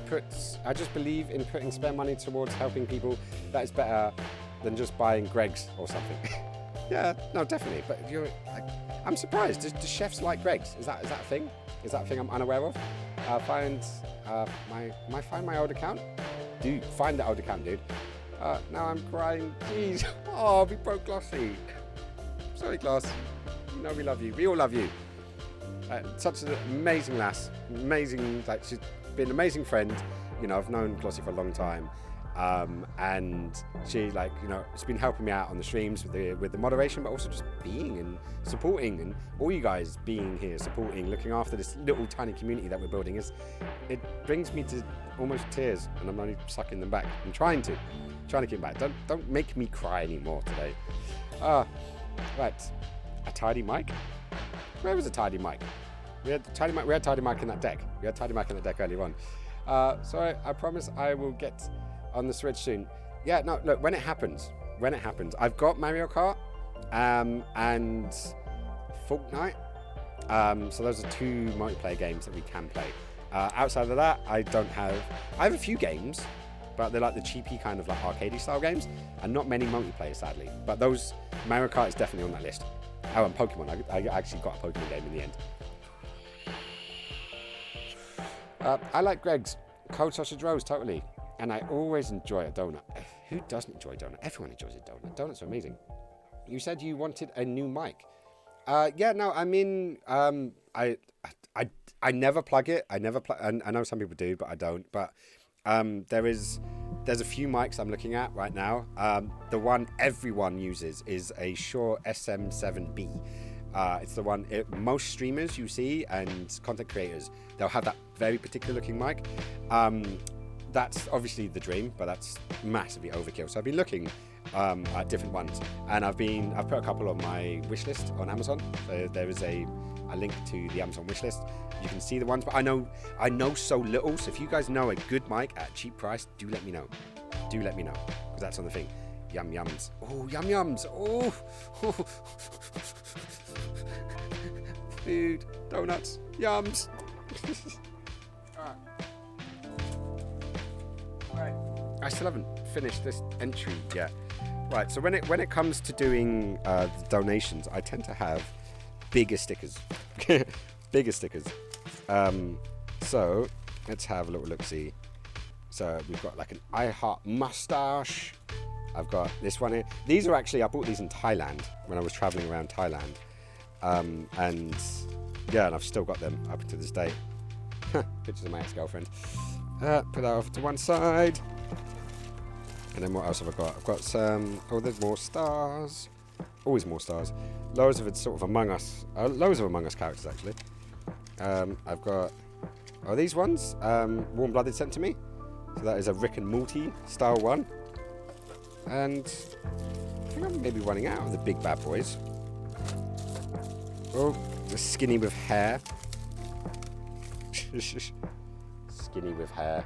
believe in putting spare money towards helping people. That is better than just buying Greg's or something. Yeah, no, definitely. But if you're, like, I'm surprised. Do chefs like Greg's? Is that a thing? Is that a thing I'm unaware of? Find my old account. Dude, find that old account, dude. Now I'm crying. Jeez. Oh, we broke Glossy. Sorry, Gloss. You know we love you. We all love you. Such an amazing lass. Amazing. Like, she's been an amazing friend. You know, I've known Glossy for a long time. And she, like, you know, has been helping me out on the streams with the moderation, but also just being and supporting, and all you guys being here, supporting, looking after this little tiny community that we're building. It brings me to almost tears, and I'm only sucking them back. I'm trying to keep them back. Don't make me cry anymore today. Right, a tidy mic. Where was a tidy mic? We had tidy mic in that deck. We had tidy mic in the deck earlier on. So I promise I will get on the Switch soon. Yeah, no, look, when it happens, I've got Mario Kart and Fortnite. So those are two multiplayer games that we can play. Outside of that, I have a few games, but they're like the cheapy kind of like arcadey style games, and not many multiplayer, sadly. But those, Mario Kart is definitely on that list. Oh, and Pokemon. I actually got a Pokemon game in the end. I like Greg's. Cold sausage rolls, totally. And I always enjoy a donut. Who doesn't enjoy a donut? Everyone enjoys a donut. Donuts are amazing. You said you wanted a new mic. Yeah, no, I mean, I never plug it. I know some people do, but I don't. But there's a few mics I'm looking at right now. The one everyone uses is a Shure SM7B. It's the one most streamers you see and content creators, they'll have that very particular looking mic. That's obviously the dream, but that's massively overkill. So I've been looking at different ones, and I've put a couple on my wish list on Amazon. So there is a link to the Amazon wish list. You can see the ones, but I know so little. So if you guys know a good mic at a cheap price, do let me know. Because that's on the thing. Yum yums. Oh, yum yums. Oh. Food, donuts, yums. Right. I still haven't finished this entry yet. Right, so when it comes to doing the donations, I tend to have bigger stickers. Bigger stickers. So let's have a little look-see. So we've got like an I Heart mustache. I've got this one here. These are actually, I bought these in Thailand when I was traveling around Thailand. And yeah, and I've still got them up to this day. Pictures of my ex-girlfriend. Put that off to one side. And then what else have I got? I've got some... Oh, there's more stars. Always more stars. Loads of it's sort of Among Us. Loads of Among Us characters, actually. I've got... Oh, these ones? Warm Blooded sent to me. So that is a Rick and Morty style one. And I think I'm maybe running out of the big bad boys. Oh, the Skinny with hair. Skinny with hair.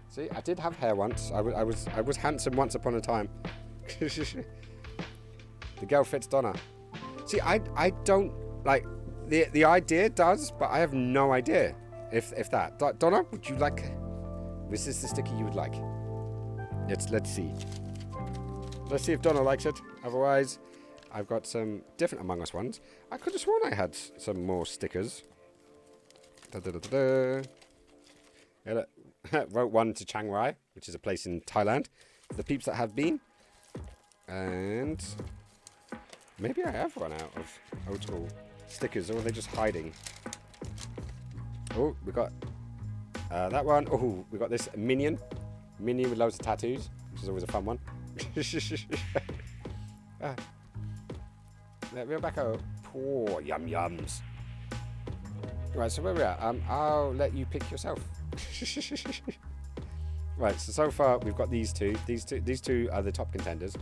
See, I did have hair once. I was handsome once upon a time. The girl fits Donna. See, I don't like the idea does, but I have no idea if that. Donna, would you like? Is this the sticker you would like? Let's see. Let's see if Donna likes it. Otherwise, I've got some different Among Us ones. I could have sworn I had some more stickers. Yeah, look. Wrote one to Chiang Rai, which is a place in Thailand. The peeps that have been. And maybe I have run out of old school stickers, or are they just hiding? Oh, we got that one. Oh, we got this Minion with loads of tattoos, which is always a fun one. We're back out. Poor yum yums. Right, so where we at? I'll let you pick yourself. Right, so far we've got these two. These two are the top contenders.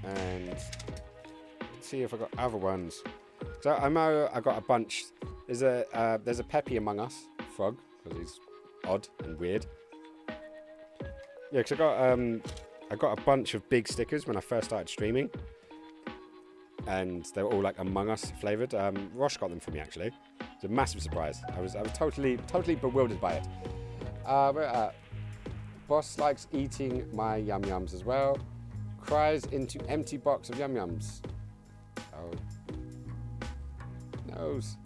And let's see if I got other ones. So I know I got a bunch. There's a Peppy Among Us frog because he's odd and weird. Yeah, because I got a bunch of big stickers when I first started streaming, and they were all like Among Us flavored. Rosh got them for me actually. It's a massive surprise. I was totally bewildered by it. Boss likes eating my yum yums as well. Cries into empty box of yum yums. Oh. Nose.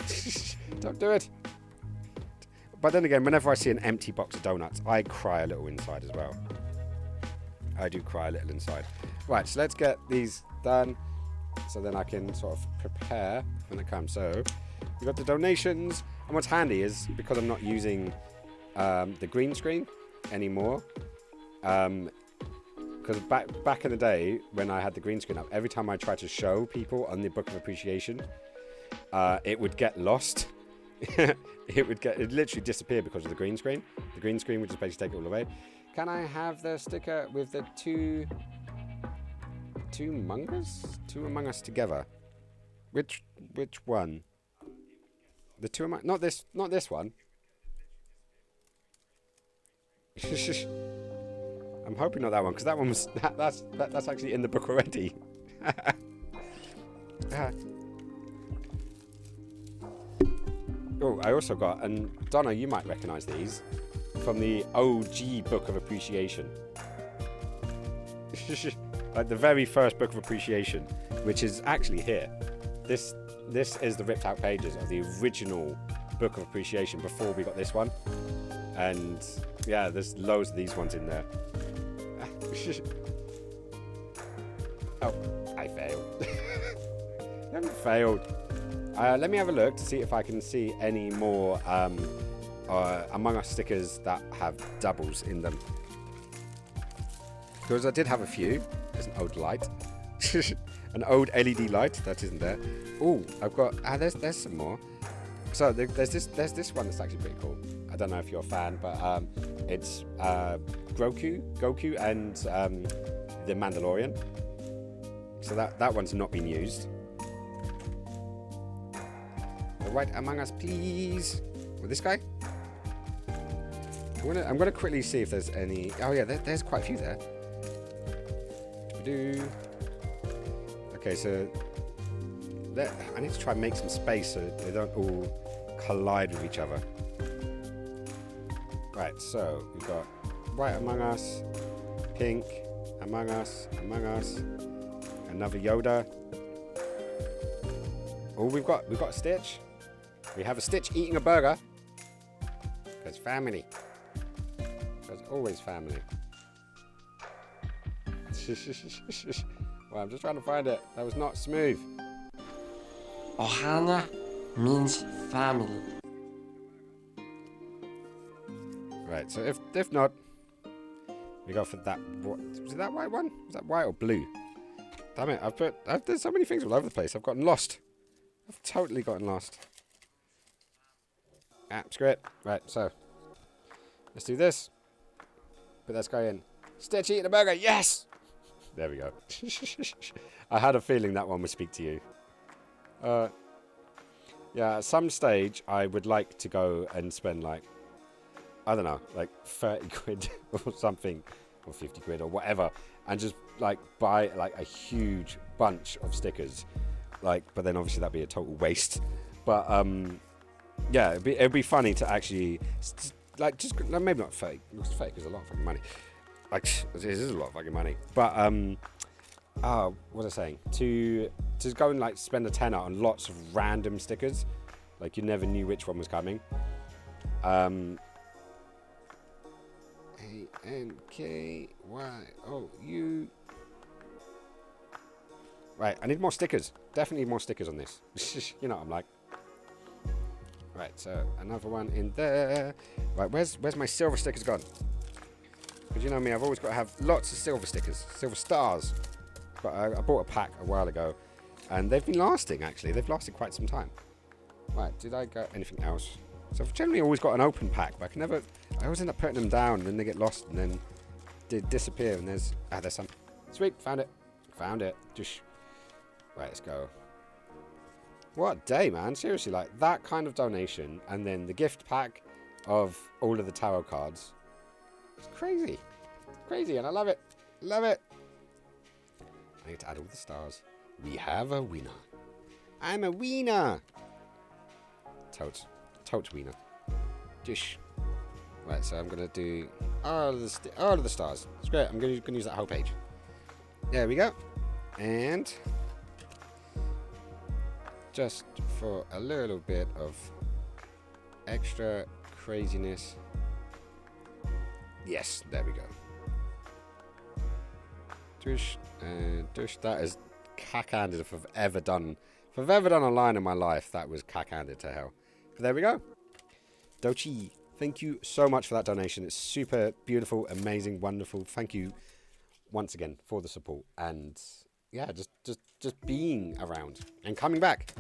Don't do it. But then again, whenever I see an empty box of donuts, I cry a little inside as well. I do cry a little inside. Right, so let's get these done so then I can sort of prepare when it comes. So we got the donations, and what's handy is because I'm not using the green screen anymore, because back in the day when I had the green screen up, every time I tried to show people on the Book of Appreciation, it would get lost. It literally disappear because of the green screen. The green screen would just basically take it all away. Can I have the sticker with the two Among Us together? Which one? The two Among... Not this one. I'm hoping not that one, because that one was that's actually in the book already. Oh, I also got, and Donna, you might recognise these from the OG Book of Appreciation. Like the very first Book of Appreciation, which is actually here. This is the ripped out pages of the original Book of Appreciation before we got this one. And yeah, there's loads of these ones in there. Oh, I failed. I haven't failed. Let me have a look to see if I can see any more Among Us stickers that have doubles in them. Because I did have a few. There's an old light. An old LED light that isn't there. Oh, I've got... there's some more. So there's this one that's actually pretty cool. I don't know if you're a fan, but it's Goku and the Mandalorian. So that one's not been used. Right Among Us, please. With this guy. I'm gonna quickly see if there's any. Oh yeah, there's quite a few there. Okay, so I need to try and make some space so they don't all collide with each other. Right, so we've got White Among Us, Pink Among Us, another Yoda. Oh, we've got a Stitch. We have a Stitch eating a burger. There's family. There's always family. Well, I'm just trying to find it. That was not smooth. Ohana means family. Right, so if not, We go for that. What, was it that white one? Was that white or blue? Damn it! There's so many things all over the place. I've gotten lost. I've totally gotten lost. Ah, screw it. Right, so let's do this. Put that guy in. Stitch eating a burger. Yes. There we go. I had a feeling that one would speak to you. Yeah, at some stage, I would like to go and spend like, I don't know, like 30 quid or something, or 50 quid or whatever, and just like buy like a huge bunch of stickers. Like, but then obviously that'd be a total waste. But yeah, it'd be funny to actually like just maybe not 30, because 30 is a lot of fucking money. Like, it is a lot of fucking money. But what was I saying? To go and like spend a tenner on lots of random stickers, like you never knew which one was coming. ANKYOU. Right, I need more stickers. Definitely more stickers on this. You know what I'm like. Right, so another one in there. Right, where's my silver stickers gone? Because you know me, I've always got to have lots of silver stickers, silver stars. But I bought a pack a while ago, and they've been lasting, actually. They've lasted quite some time. Right, did I get anything else? So I've generally always got an open pack, but I always end up putting them down, and then they get lost, and then they disappear, and there's some. Sweet, found it. Found it. Just right, let's go. What a day, man. Seriously, like, that kind of donation, and then the gift pack of all of the tarot cards. It's crazy. Crazy, and I love it. Love it. I need to add all the stars. We have a winner. I'm a wiener. Totes wiener. Dish. Right, so I'm gonna do all of the stars. It's great. I'm gonna use that whole page. There we go. And just for a little bit of extra craziness. Yes, there we go. Dush, dush. That is cack-handed if I've ever done a line in my life. That was cack-handed to hell. But there we go. Dochi, thank you so much for that donation. It's super beautiful, amazing, wonderful. Thank you once again for the support, and yeah, just being around and coming back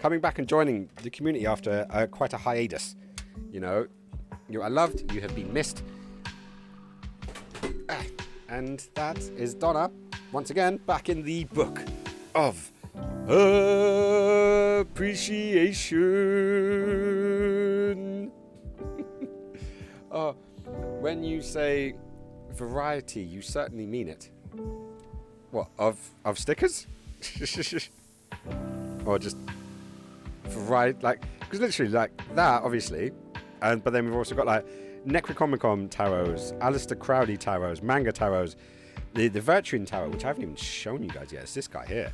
and joining the community after quite a hiatus. You know, you are loved. You have been missed. And that is Donna, once again, back in the book of appreciation. Oh, when you say variety, you certainly mean it. What, of stickers? Or just variety, like, because literally, like, that, obviously, but then we've also got, like, Necronomicon tarots, Aleister Crowley tarots, manga tarots, the Virtuin tarot, which I haven't even shown you guys yet. It's this guy here.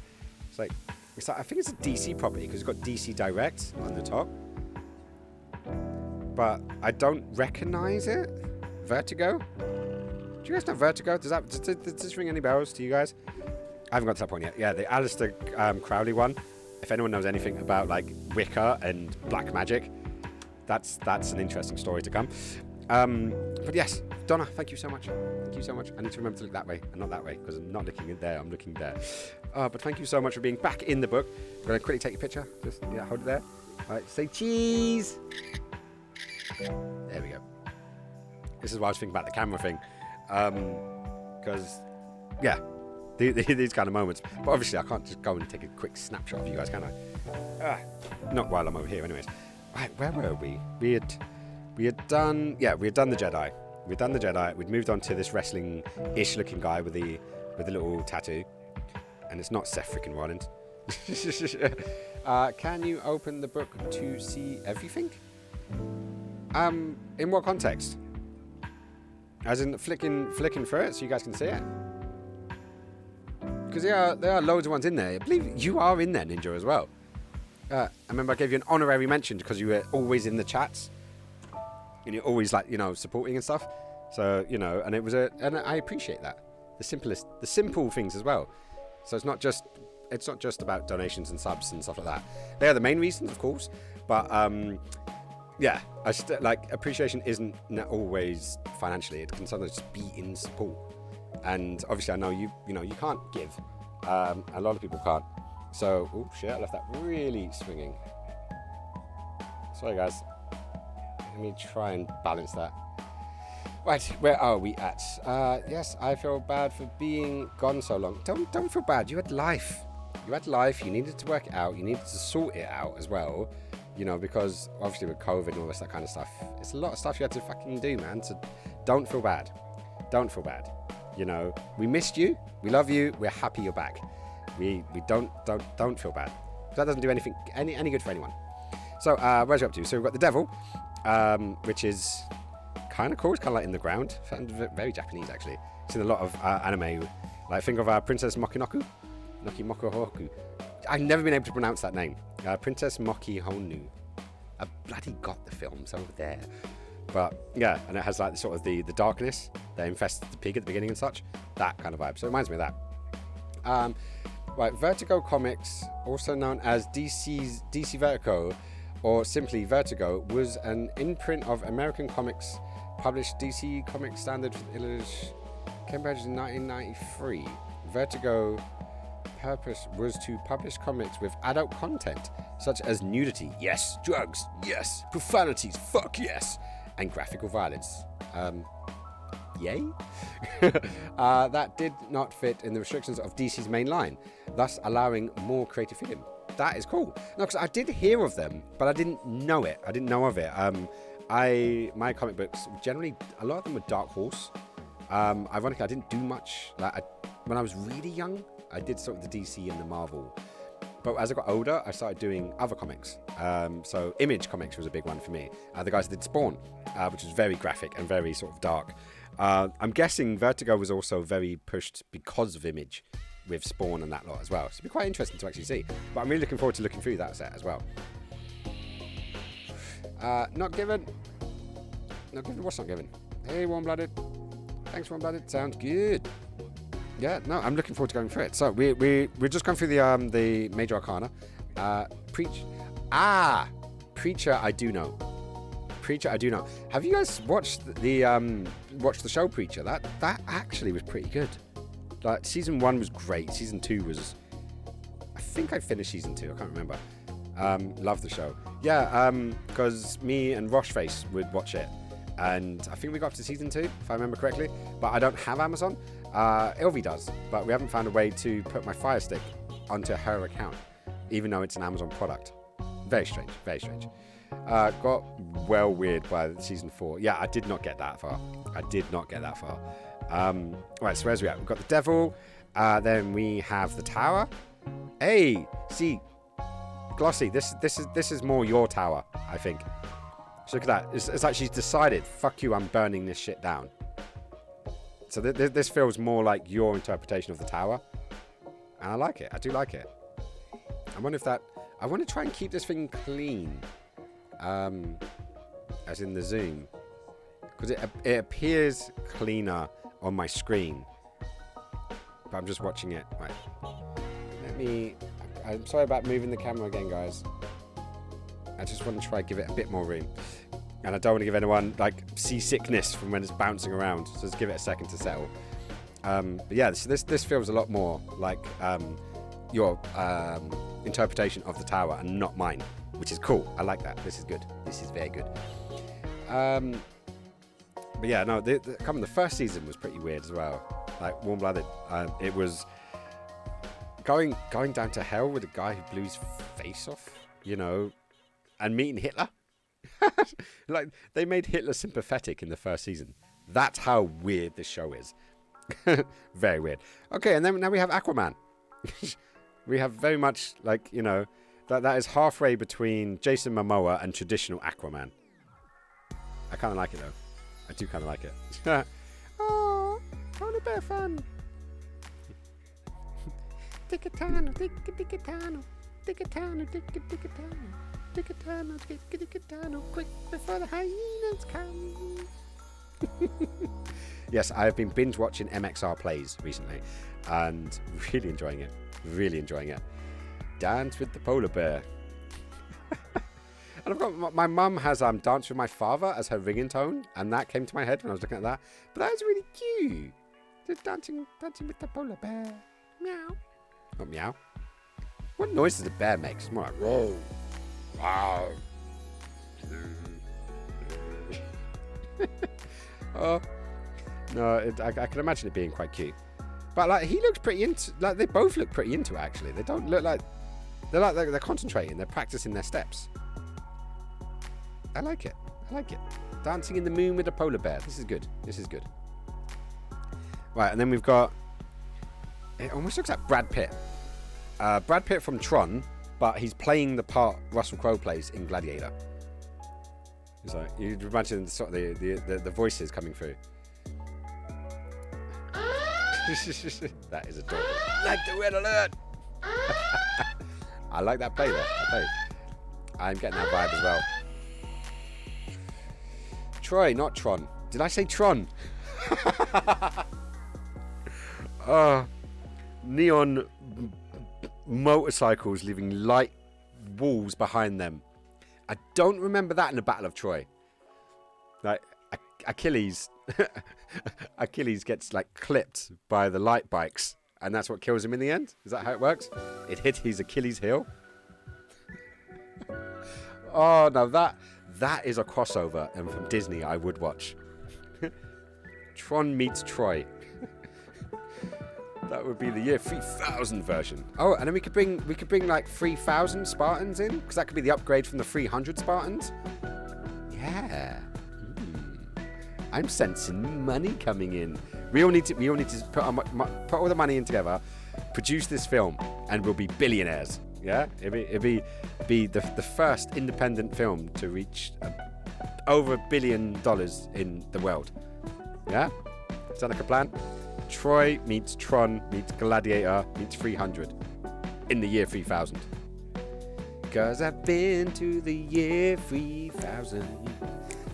It's like I think it's a DC property because it's got DC Direct on the top, but I don't recognize it. Vertigo. Do you guys know Vertigo? Does this ring any bells to you guys? I haven't got to that point yet. Yeah, the Aleister Crowley one. If anyone knows anything about like Wicca and black magic, that's an interesting story to come. But yes, Donna, thank you so much. Thank you so much. I need to remember to look that way and not that way because I'm not looking in there. I'm looking there. But thank you so much for being back in the book. I'm going to quickly take your picture. Just hold it there. All right, say cheese. There we go. This is why I was thinking about the camera thing. Because, yeah, these kind of moments. But obviously, I can't just go and take a quick snapshot of you guys, can I? Not while I'm over here, anyways. Right, where were we? We had done the Jedi. We'd done the Jedi. We'd moved on to this wrestling-ish looking guy with the little tattoo, and it's not Seth freaking Rollins. Can you open the book to see everything? In what context? As in flicking through it so you guys can see it? Because there are loads of ones in there. I believe you are in there, Ninja, as well. I remember I gave you an honorary mention because you were always in the chats. And you're always like, supporting and stuff. So, and and I appreciate that. The simple things as well. So it's not just about donations and subs and stuff like that. They are the main reasons, of course. But yeah, like appreciation isn't always financially. It can sometimes just be in support. And obviously, I know you can't give. A lot of people can't. So, oh shit, I left that really swinging. Sorry, guys. Let me try and balance that. Right, where are we at? Yes, I feel bad for being gone so long. Don't feel bad. You had life. You needed to work it out. You needed to sort it out as well. You know, because obviously with COVID and all this, that kind of stuff, it's a lot of stuff you had to fucking do, man. So don't feel bad. Don't feel bad. You know, we missed you. We love you. We're happy you're back. We don't feel bad. That doesn't do anything any good for anyone. So where's you up to? So we've got the devil, which is kind of cool. It's kind of like in the ground. Very Japanese actually. It's in a lot of anime. Like think of Princess Mokkinoku. Noki I've never been able to pronounce that name. Princess Moki Honu. I bloody got the films over there. But yeah, and it has like sort of the darkness that infests the pig at the beginning and such. That kind of vibe. So it reminds me of that. Right, Vertigo Comics, also known as DC Vertigo, or simply Vertigo, was an imprint of American comics published DC Comics Standard Cambridge in 1993. Vertigo purpose was to publish comics with adult content such as nudity, yes, drugs, yes, profanities, fuck yes, and graphical violence. Yay? That did not fit in the restrictions of DC's main line, thus allowing more creative freedom. That is cool. No, because I did hear of them, but I didn't know it. I didn't know of it. My comic books, generally, a lot of them were Dark Horse. Ironically, I didn't do much. When I was really young, I did sort of the DC and the Marvel. But as I got older, I started doing other comics. So Image Comics was a big one for me. The guys that did Spawn, which was very graphic and very sort of dark. I'm guessing Vertigo was also very pushed because of Image with Spawn and that lot as well. So it'd be quite interesting to actually see. But I'm really looking forward to looking through that set as well. Not given. What's not given? Hey, Warm-Blooded. Thanks, Warm-Blooded. Sounds good. Yeah, no, I'm looking forward to going through it. So we're just going through the Major Arcana. Preacher, I do know. Have you guys watched the show Preacher? That actually was pretty good. Like season 1 was great. Season 2 was, I think I finished season 2. I can't remember. Love the show. Yeah, because me and Rocheface would watch it, and I think we got up to season 2 if I remember correctly. But I don't have Amazon. Ilvi does, but we haven't found a way to put my Fire Stick onto her account, even though it's an Amazon product. Very strange, very strange. Got well weird by season 4. Yeah, I did not get that far. Right, so where's we at? We've got the devil, then we have the tower. Hey, see, Glossy, this is more your tower, I think. So look at that. It's like she's decided, fuck you, I'm burning this shit down. So this feels more like your interpretation of the tower. And I like it. I do like it. I want to try and keep this thing clean. As in the zoom. Because it appears cleaner on my screen. But I'm just watching it. Right. I'm sorry about moving the camera again, guys. I just want to try and give it a bit more room. And I don't want to give anyone seasickness from when it's bouncing around. So just give it a second to settle. But yeah, this feels a lot more like your interpretation of the tower and not mine, which is cool. I like that. This is good. This is very good. But yeah, no, the first season was pretty weird as well. Like Warm-Blooded. It was going down to hell with a guy who blew his face off, and meeting Hitler. Like they made Hitler sympathetic in the first season. That's how weird this show is. Very weird. Okay, and then now we have Aquaman. We have very much that is halfway between Jason Momoa and traditional Aquaman. I kind of like it though. I do kind of like it. Oh, Tony Bear fan. Ticketano, ticketano, ticketano, ticketano. Quick before the hyenas come. Yes, I have been binge watching MXR plays recently and really enjoying it. Dance with the polar bear. And I've got my mum has Dance with My Father as her ringing tone, and that came to my head when I was looking at that. But that was really cute. Just dancing with the polar bear. Meow. Not meow. What noise does a bear make? It's more like whoa, wow. Oh no, I can imagine it being quite cute. But like he looks pretty into. Like they both look pretty into it, actually. They don't look like they're concentrating. They're practicing their steps. I like it. I like it. Dancing in the moon with a polar bear. This is good. This is good. Right, and then we've got. It almost looks like Brad Pitt. Brad Pitt from Tron, but he's playing the part Russell Crowe plays in Gladiator. It's like you imagine sort of the voices coming through. That is adorable. Like the red alert. I like that play there. I'm getting that vibe as well. Troy, not Tron. Did I say Tron? Neon motorcycles leaving light walls behind them. I don't remember that in the Battle of Troy. Like Achilles gets like clipped by the light bikes, and that's what kills him in the end. Is that how it works? It hit his Achilles heel. Oh no, that is a crossover, and from Disney I would watch. Tron meets Troy. That would be the year 3000 version. Oh, and then we could bring like 3000 Spartans in, because that could be the upgrade from the 300 Spartans. Yeah. I'm sensing money coming in. We all need to put all the money in together, produce this film, and we'll be billionaires. Yeah, it'd be the first independent film to reach over $1 billion in the world. Yeah, sound like a plan? Troy meets Tron meets Gladiator meets 300 in the year 3000. 'Cause I've been to the year 3000.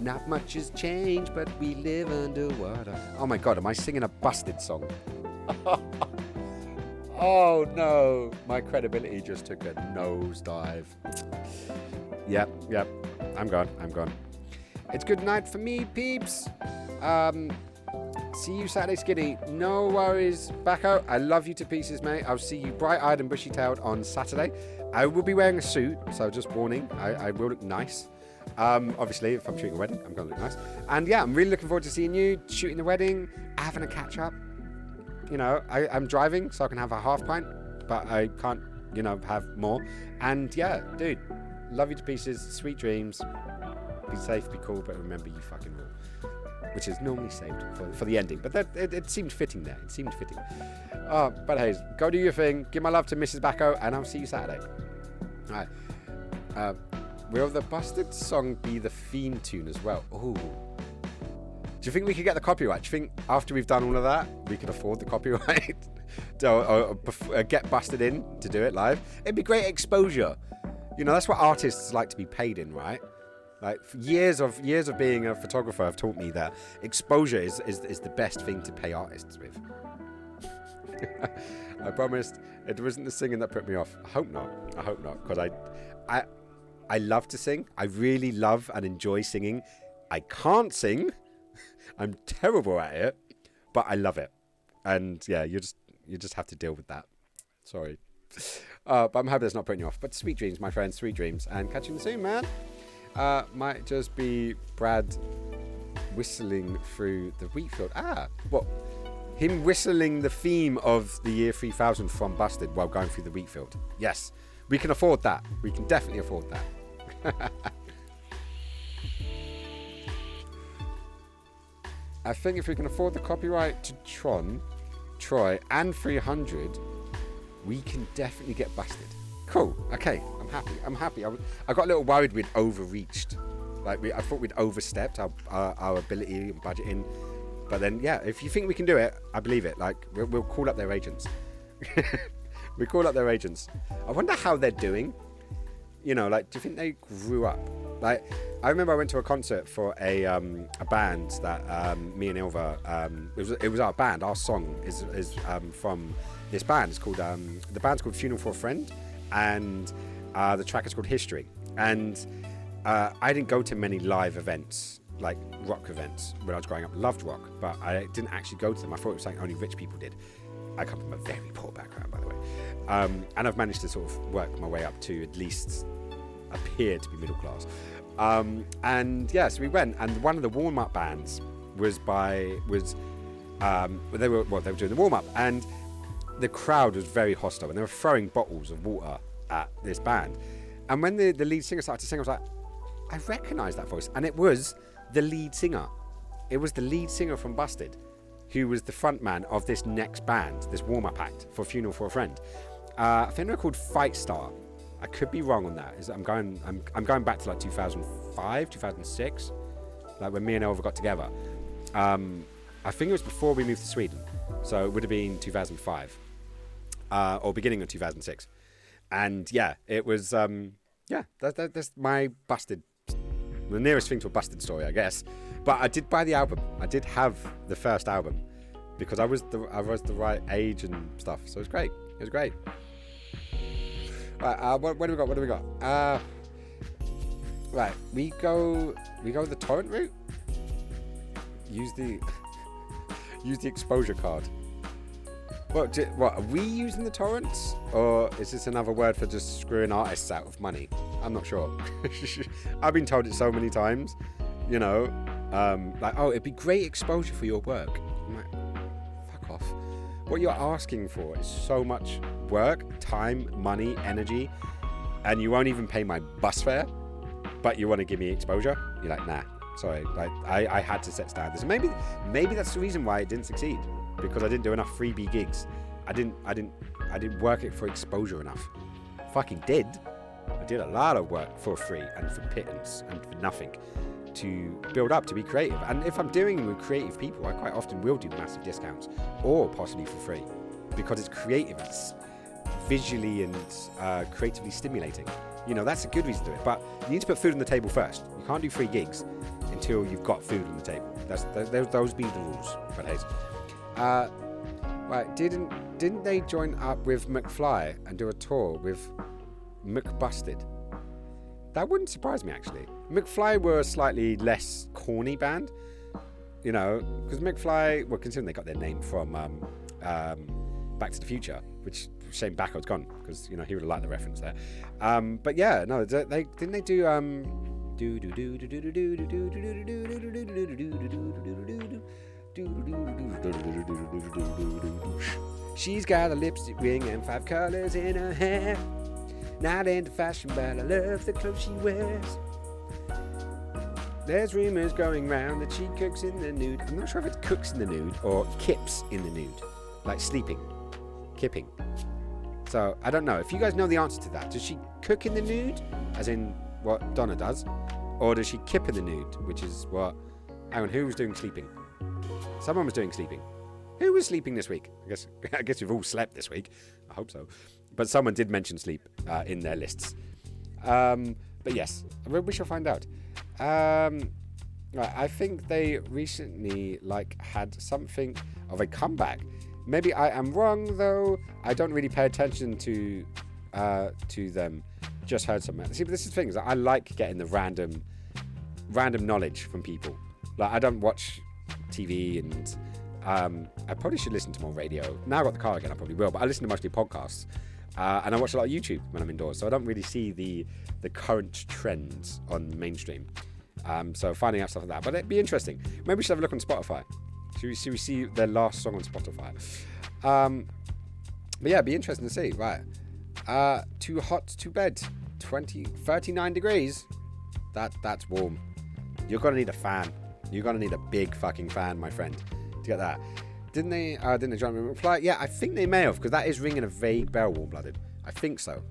Not much has changed, but we live underwater. Oh my god, am I singing a Busted song? Oh no, my credibility just took a nosedive. Yep, I'm gone. It's good night for me, peeps. See you Saturday, Skinny. No worries, Backo. I love you to pieces, mate. I'll see you bright-eyed and bushy-tailed on Saturday. I will be wearing a suit, so just warning, I will look nice. Obviously, if I'm shooting a wedding, I'm going to look nice. And yeah, I'm really looking forward to seeing you, shooting the wedding, having a catch-up. You know, I'm driving, so I can have a half pint, but I can't, have more. And yeah, dude, love you to pieces. Sweet dreams. Be safe, be cool, but remember you fucking rule. Which is normally saved for the ending. But it seemed fitting there. It seemed fitting. But hey, go do your thing. Give my love to Mrs. Backo, and I'll see you Saturday. All right. Will the Busted song be the theme tune as well? Ooh. Do you think we could get the copyright? Do you think after we've done all of that, we could afford the copyright? or get busted in to do it live? It'd be great exposure. That's what artists like to be paid in, right? Like years of being a photographer have taught me that exposure is the best thing to pay artists with. I promised it wasn't the singing that put me off. I hope not, because I love to sing. I really love and enjoy singing. I can't sing. I'm terrible at it, but I love it. And yeah, you just have to deal with that. Sorry. But I'm happy that's not putting you off. But sweet dreams, my friends, sweet dreams. And catch you soon, man. Might just be Brad whistling through the wheat field. What? Him whistling the theme of the year 3000 from Busted while going through the wheat field. Yes, we can afford that. We can definitely afford that. I think if we can afford the copyright to Troy, and 300, we can definitely get Busted. Cool. Okay, I'm happy. I got a little worried we'd overreached. I thought we'd overstepped our ability and budgeting. But then, yeah, if you think we can do it, I believe it. We'll call up their agents. We call up their agents. I wonder how they're doing. Do you think they grew up? I remember I went to a concert for a band that me and Ilva. It was our band. Our song is from this band. It's called the band's called Funeral for a Friend, and the track is called History. And I didn't go to many live events, like rock events, when I was growing up. Loved rock, but I didn't actually go to them. I thought it was something only rich people did. I come from a very poor background, by the way. And I've managed to sort of work my way up to at least appear to be middle class. And yeah, so we went, and one of the warm-up bands they were doing the warm-up, and the crowd was very hostile, and they were throwing bottles of water at this band. And when the lead singer started to sing, I was like, I recognise that voice. And it was the lead singer. It was the lead singer from Busted, who was the front man of this next band, this warm-up act for Funeral for a Friend. I think they're called Fight Star. I could be wrong on that. I'm going back to like 2005, 2006, like when me and Elva got together. I think it was before we moved to Sweden, so it would have been 2005 or beginning of 2006. And yeah, it was that's my Busted, the nearest thing to a Busted story, I guess. But I did buy the album. I did have the first album because I was the right age and stuff. So it was great. It was great. Right, what do we got? Right, we go the torrent route. Use the exposure card. What are we using the torrents, or is this another word for just screwing artists out of money? I'm not sure. I've been told it so many times, you know, like, oh, it'd be great exposure for your work. I'm like, fuck off. What you're asking for is so much work, time, money, energy, and you won't even pay my bus fare, but you want to give me exposure? You're like, nah, sorry. Like, I had to set standards. Maybe that's the reason why it didn't succeed, because I didn't do enough freebie gigs. I didn't work it for exposure enough. Fucking did. I did a lot of work for free and for pittance and for nothing to build up, to be creative. And if I'm doing with creative people, I quite often will do massive discounts or possibly for free, because it's creative, it's visually and creatively stimulating. You know, that's a good reason to do it. But you need to put food on the table first. You can't do free gigs until you've got food on the table. Those be the rules. But hey, right, didn't they join up with McFly and do a tour with McBusted? That wouldn't surprise me, actually. McFly were a slightly less corny band, you know, because McFly, well, considering they got their name from Back to the Future, which shame Backo's gone, because, you know, he would have liked the reference there. But yeah, no, they do she's got a lipstick ring and 5 colors in her hair. Not into fashion, but I love the clothes she wears. There's rumours going round that she cooks in the nude. I'm not sure if it's cooks in the nude or kips in the nude, like sleeping, kipping. So I don't know. If you guys know the answer to that, does she cook in the nude, as in what Donna does, or does she kip in the nude, which is what? Hang on, who was doing sleeping? Someone was doing sleeping. Who was sleeping this week? I guess you've all slept this week. I hope so. But someone did mention sleep in their lists. But yes, we shall find out. Right, I think they recently had something of a comeback. Maybe I am wrong though. I don't really pay attention to them. Just heard something. See, but this is the thing, is that I like getting the random knowledge from people. Like, I don't watch TV, and I probably should listen to more radio. Now I've got the car again, I probably will, but I listen to mostly podcasts. And I watch a lot of YouTube when I'm indoors, so I don't really see the current trends on mainstream. So finding out stuff like that, but it'd be interesting. Maybe we should have a look on Spotify. Should we see their last song on Spotify? But yeah, it'd be interesting to see. Right, too hot to bed. 39 degrees. That's warm. You're gonna need a fan. You're gonna need a big fucking fan, my friend, to get that. Didn't they join with McFly? Yeah, I think they may have, because that is ringing a vague bell, Warm-Blooded. I think so.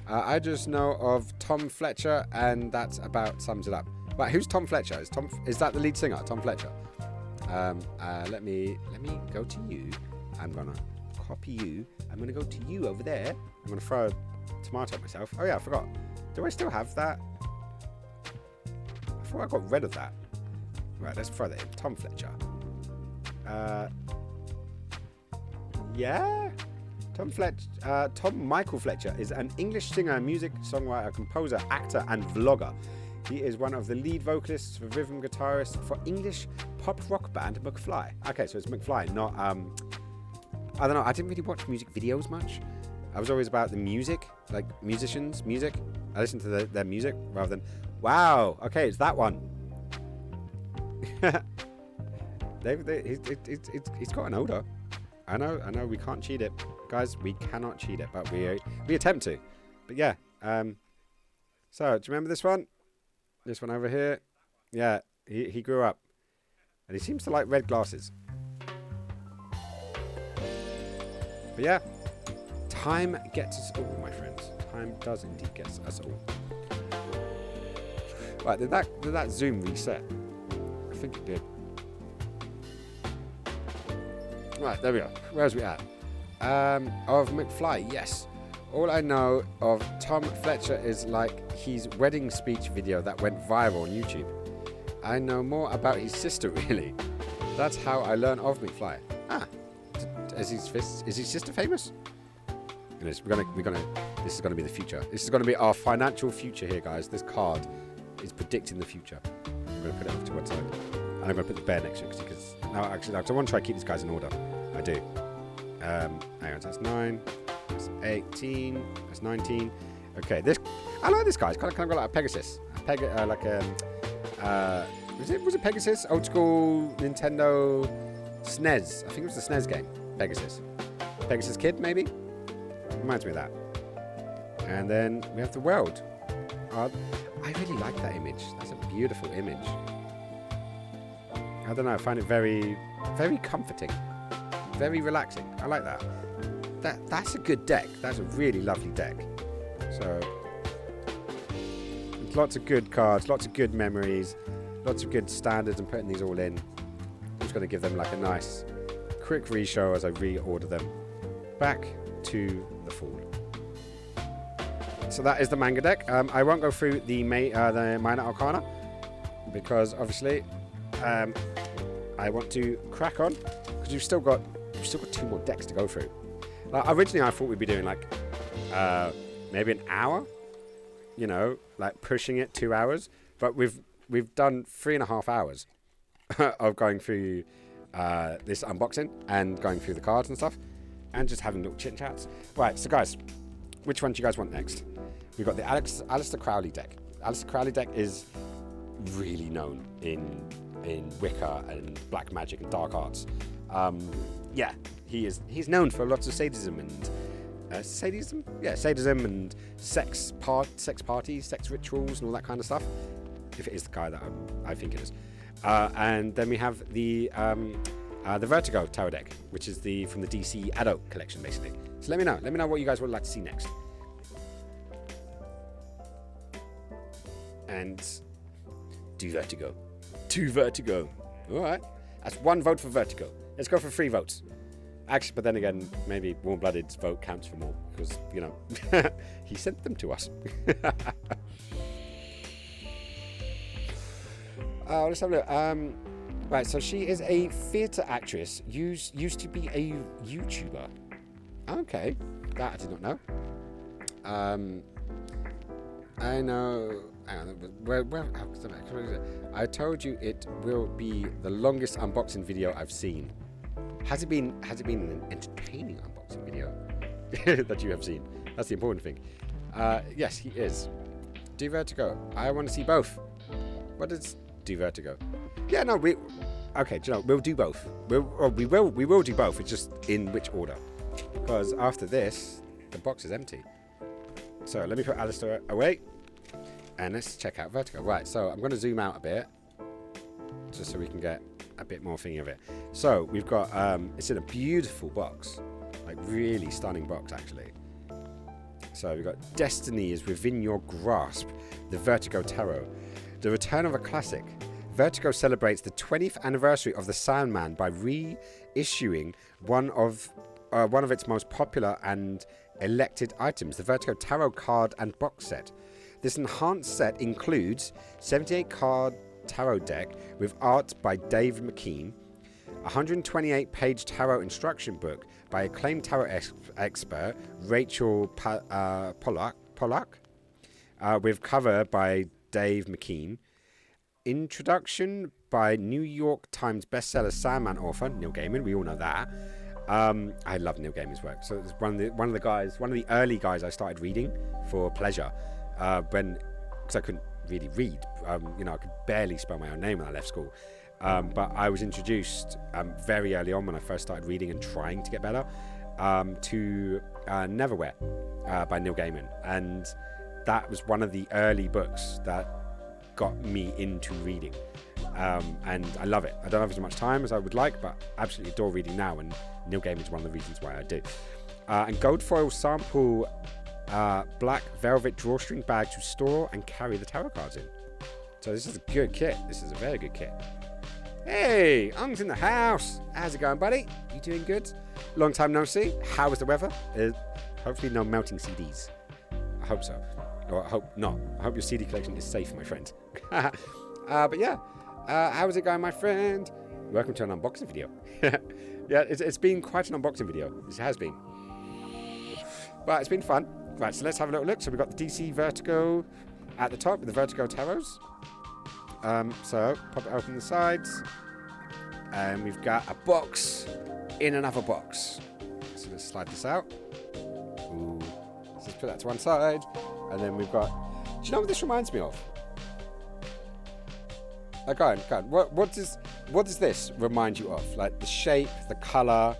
I just know of Tom Fletcher, and that's about sums it up. Right, who's Tom Fletcher? Is that the lead singer, Tom Fletcher? Let me go to you. I'm gonna copy you. I'm gonna go to you over there. I'm gonna throw a tomato at myself. Oh yeah, I forgot. Do I still have that? I thought I got rid of that. Right, let's throw that in. Tom Fletcher. Yeah? Tom Michael Fletcher is an English singer, music, songwriter, composer, actor, and vlogger. He is one of the lead vocalists for rhythm guitarist for English pop rock band McFly. Okay, so it's McFly, not I don't know. I didn't really watch music videos much. I was always about the music, like musicians, music. I listened to their music rather than, wow, okay, it's that one. He's gotten older. I know, we can't cheat it. Guys, we cannot cheat it, but we attempt to. But yeah, so do you remember this one? This one over here? Yeah, he grew up. And he seems to like red glasses. But yeah, time gets us all, my friends. Time does indeed get us all. Right, did that zoom reset? I think it did. Right, there we go. Where's we at? Of McFly, yes. All I know of Tom Fletcher is like his wedding speech video that went viral on YouTube. I know more about his sister, really. That's how I learned of McFly. Ah, is his sister famous? Anyways, this is gonna be the future. This is gonna be our financial future here, guys. This card is predicting the future. I'm gonna put it off to one side, and I'm gonna put the bear next to it because now actually, I want to try to keep these guys in order. I do. Hang on, so that's 9, that's 18, that's 19. Okay, I like this guy. It's kind of got like a Pegasus, was it Pegasus? Old school Nintendo SNES. I think it was the SNES game. Pegasus Kid, maybe. Reminds me of that. And then we have the world. I really like that image. That's a beautiful image. I don't know. I find it very, very comforting. Very relaxing. I like that. That's a good deck. That's a really lovely deck. So, lots of good cards, lots of good memories, lots of good standards, and putting these all in. I'm just going to give them like a nice, quick reshow as I reorder them back to the Fool. So that is the manga deck. I won't go through the minor Arcana because obviously I want to crack on because we've still got 2 more decks to go through. Originally, I thought we'd be doing like maybe an hour, you know, like pushing it 2 hours. But we've done 3.5 hours of going through this unboxing and going through the cards and stuff, and just having little chit chats. Right, so guys, which one do you guys want next? We've got the Aleister Crowley deck. Aleister Crowley deck is really known in Wicca and black magic and dark arts. Yeah, he's known for lots of sadism and sadism and sex parties, sex rituals, and all that kind of stuff. If it is the guy that I think it is. And then we have the Vertigo Tarot deck, which is from the DC Adult collection, basically. So let me know what you guys would like to see next. And do Vertigo. 2 Vertigo. All right, that's 1 vote for Vertigo. Let's go for 3 votes. Actually, but then again, maybe Warm-Blooded's vote counts for more because, you know, he sent them to us. Let's have a look. Right, so she is a theatre actress, used to be a YouTuber. Okay, that I did not know. I know. I told you it will be the longest unboxing video I've seen. Has it been an entertaining unboxing video that you have seen? That's the important thing. Yes, he is. Do Vertigo. I want to see both. What is do Vertigo? Yeah, no, okay, do you know, we'll do both. We will do both. It's just in which order. Because after this, the box is empty. So let me put Aleister away. And let's check out Vertigo. Right, so I'm going to zoom out a bit. Just so we can get a bit more thingy of it. So we've got, it's in a beautiful box. Like really stunning box, actually. So we've got Destiny is within your grasp. The Vertigo Tarot. The return of a classic. Vertigo celebrates the 20th anniversary of the Sandman by reissuing one of its most popular and elected items, the Vertigo Tarot card and box set. This enhanced set includes 78 card tarot deck with art by Dave McKean, 128-page tarot instruction book by acclaimed tarot expert Rachel Pollack, with cover by Dave McKean. Introduction by New York Times bestseller Sandman author Neil Gaiman. We all know that. I love Neil Gaiman's work. So it's one of the early guys I started reading for pleasure. Because I couldn't really read. I could barely spell my own name when I left school. But I was introduced very early on when I first started reading and trying to get better to Neverwhere by Neil Gaiman, and that was one of the early books that got me into reading, and I love it. I don't have as much time as I would like, but absolutely adore reading now, and Neil Gaiman's one of the reasons why I do. And gold foil sample black velvet drawstring bag to store and carry the tarot cards in. So this is a good kit. This is a very good kit. Hey, Ung's in the house. How's it going, buddy? You doing good? Long time no see. How is the weather? Hopefully no melting CDs. I hope so. Or I hope not. I hope your CD collection is safe, my friend. But yeah, how's it going, my friend? Welcome to an unboxing video. Yeah, it's been quite an unboxing video. It has been. But it's been fun. Right, so let's have a little look. So we've got the DC Vertigo at the top with the Vertigo Tarots. So pop it open the sides, and we've got a box in another box. So let's slide this out. Ooh. So let's put that to one side, and then we've got. Do you know what this reminds me of? Go on. What does this remind you of? Like the shape, the color.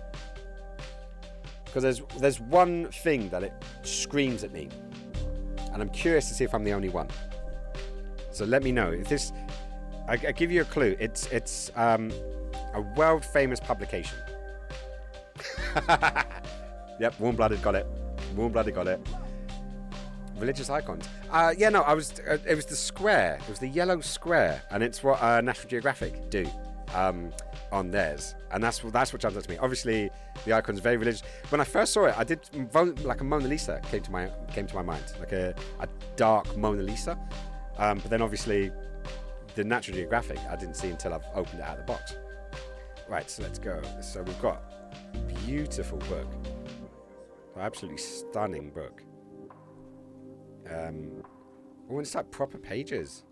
Because there's one thing that it screams at me, and I'm curious to see if I'm the only one. So let me know if this. I give you a clue. It's a world famous publication. Yep, Warm Blooded got it. Religious icons. Yeah, no, I was. It was the square. It was the yellow square, and it's what National Geographic do on theirs, and that's what jumps out to me. Obviously, the icon's very religious. When I first saw it, I did like a Mona Lisa came to my mind, like a dark Mona Lisa. But then obviously the National Geographic I didn't see until I've opened it out of the box. Right, so let's go. So we've got a beautiful book. Absolutely stunning book. And it's like proper pages.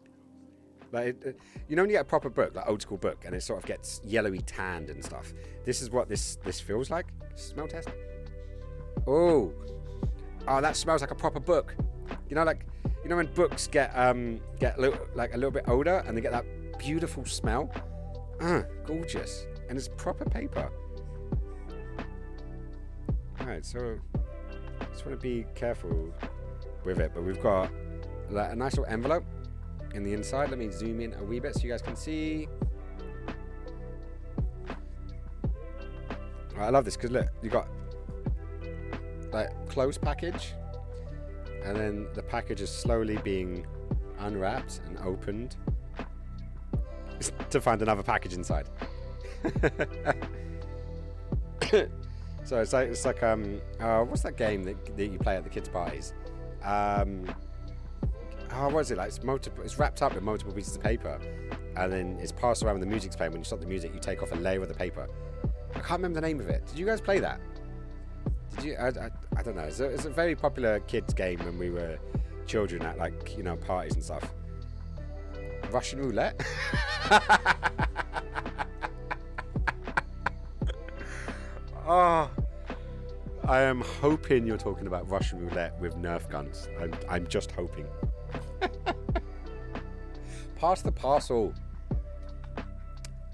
Like when you get a proper book, like old school book, and it sort of gets yellowy tanned and stuff. This is what this feels like. Smell test. Oh, that smells like a proper book. You know when books get a little bit older and they get that beautiful smell? Gorgeous. And it's proper paper. Alright, so just want to be careful with it, but we've got like a nice little envelope in the inside. Let me zoom in a wee bit so you guys can see. I love this because look, you got like closed package, and then the package is slowly being unwrapped and opened to find another package inside. So it's like what's that game that you play at the kids' parties? What is it like? It's wrapped up in multiple pieces of paper, and then it's passed around when the music's playing. When you stop the music, you take off a layer of the paper. I can't remember the name of it. Did you guys play that? Did you? I don't know. It's a very popular kids game when we were children at parties and stuff. Russian roulette. Oh, I am hoping you're talking about Russian roulette with Nerf guns. I'm just hoping. Pass the parcel.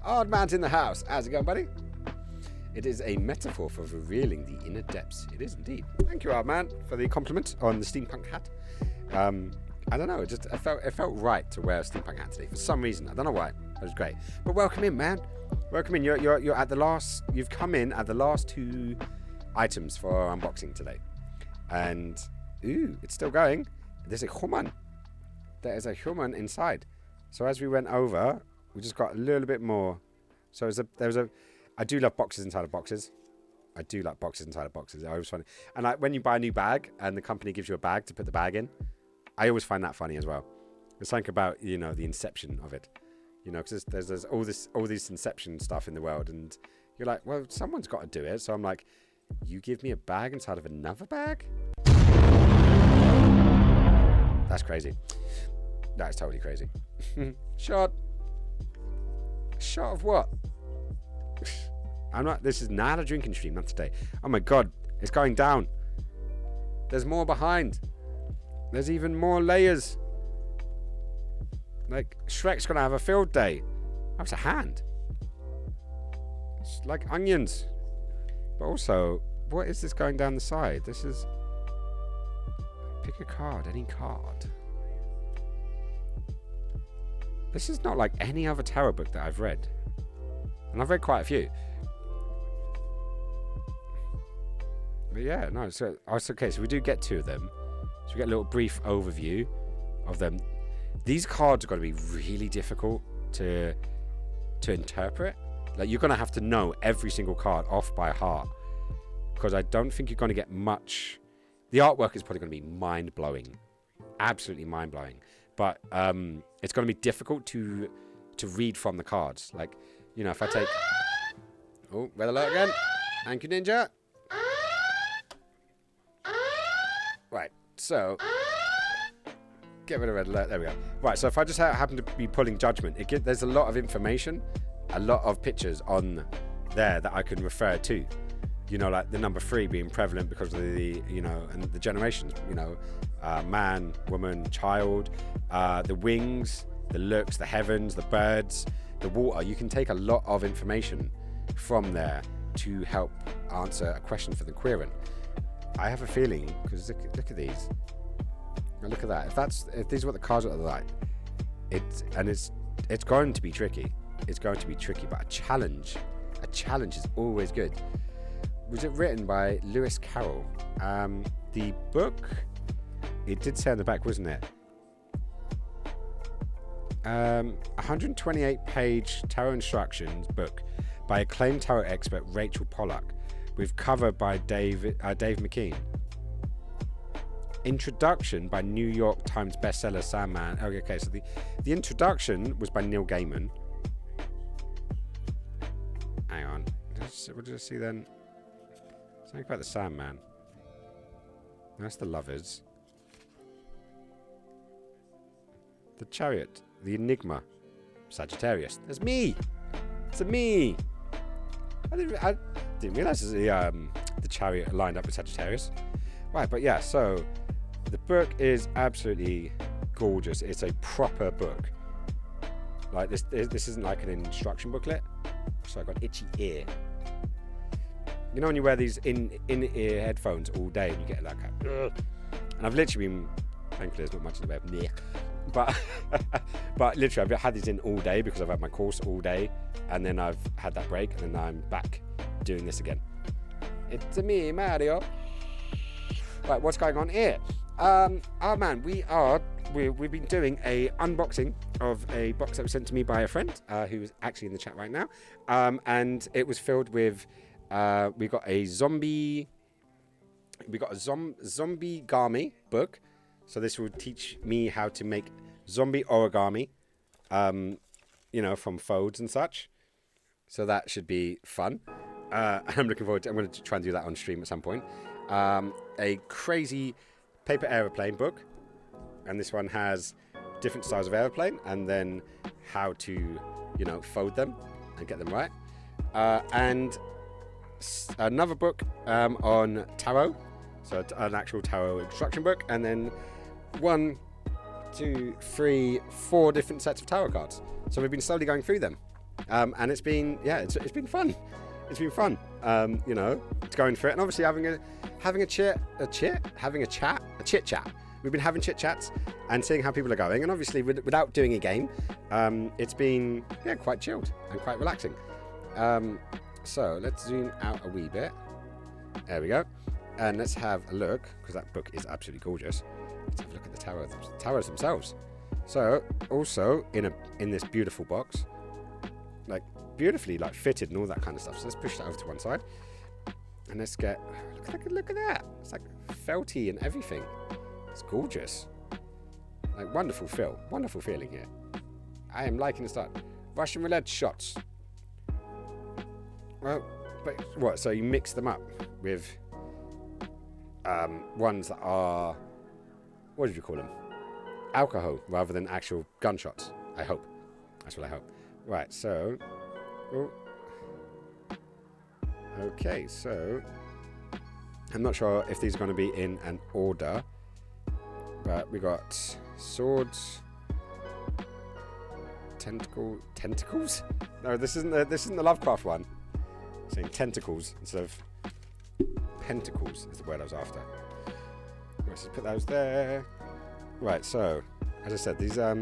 Odd man's in the house. How's it going, buddy? It is a metaphor for revealing the inner depths. It is indeed. Thank you, Odd Man, for the compliment on the steampunk hat. I don't know. It felt right to wear a steampunk hat today for some reason. I don't know why. It was great. But welcome in, man. Welcome in. You're at the last. You've come in at the last two items for our unboxing today, and it's still going. There's a human. There is a human inside. So as we went over, we just got a little bit more. So I do love boxes inside of boxes. I do like boxes inside of boxes. I always find it. And like when you buy a new bag and the company gives you a bag to put the bag in, I always find that funny as well. There's something about the inception of it. You know, because there's all these Inception stuff in the world, and you're like, well, someone's got to do it. So I'm like, you give me a bag inside of another bag? That's crazy. That's totally crazy. Shot of what? This is not a drinking stream, not today. Oh my God, it's going down. There's more behind. There's even more layers. Like, Shrek's gonna have a field day. That's a hand. It's like onions. But also, what is this going down the side? This is... Pick a card, any card. This is not like any other tarot book that I've read. And I've read quite a few. But yeah, no, so okay, so we do get 2 of them. So we get a little brief overview of them. These cards are going to be really difficult to interpret. Like, you're going to have to know every single card off by heart, because I don't think you're going to get much. The artwork is probably going to be mind-blowing, absolutely mind-blowing. But it's going to be difficult to read from the cards. Like, you know, if I take... Oh, red alert again. Thank you, Ninja. Right, so... Get rid of red alert. There we go. Right, so if I just happen to be pulling judgment, there's a lot of information, a lot of pictures on there that I can refer to. You know, like the number 3 being prevalent because of the, you know, and the generations, you know, man, woman, child, the wings, the looks, the heavens, the birds, the water. You can take a lot of information from there to help answer a question for the querent. I have a feeling, because look at these. Look at that. If these are what the cards are like, it's going to be tricky. It's going to be tricky, but a challenge is always good. Was it written by Lewis Carroll? The book, it did say on the back, wasn't it? 128-page tarot instructions book by acclaimed tarot expert Rachel Pollack, with cover by Dave McKean. Introduction by New York Times bestseller Sandman. Okay, so the introduction was by Neil Gaiman. Hang on. What did I see then? Something about the Sandman. That's the Lovers. The Chariot. The Enigma. Sagittarius. That's me! It's me! I didn't realise the Chariot lined up with Sagittarius. Right, but yeah, so the book is absolutely gorgeous. It's a proper book. Like, this isn't like an instruction booklet. So I've got itchy ear. You know when you wear these in-ear headphones all day and you get like a... And I've literally been... Thankfully there's not much in the way of... But literally I've had these in all day because I've had my course all day. And then I've had that break. And then now I'm back doing this again. It's me, Mario. Right, what's going on here? Oh man, we've been doing a unboxing of a box that was sent to me by a friend who is actually in the chat right now, and it was filled with we got a zombie Gami book. So this will teach me how to make zombie origami, you know, from folds and such. So that should be fun. I'm looking forward to. I'm going to try and do that on stream at some point. A crazy paper aeroplane book, and this one has different styles of aeroplane and then how to, you know, fold them and get them right, and another book on tarot, so an actual tarot instruction book, and then 1, 2, 3, 4 different sets of tarot cards. So we've been slowly going through them, and it's been fun. It's been fun, you know, going through it, and obviously having a chit chat. We've been having chit chats and seeing how people are going, and obviously without doing a game, it's been quite chilled and quite relaxing. So let's zoom out a wee bit. There we go, and let's have a look, because that book is absolutely gorgeous. Let's have a look at the tarots themselves. So also in this beautiful box, like beautifully like fitted and all that kind of stuff. So let's push that over to one side, and let's get look at that. It's like felty and everything. It's gorgeous. Like wonderful feeling here. I am liking the start. Russian roulette shots. Well, but what? So you mix them up with ones that are, what did you call them? Alcohol rather than actual gunshots. I hope. That's what I hope. Right. So. Oh. Okay. So. I'm not sure if these are going to be in an order, but we got swords. Tentacles? No, this isn't the Lovecraft one. I'm saying tentacles instead of pentacles is the word I was after. Let's just put those there. Right, so as I said, these I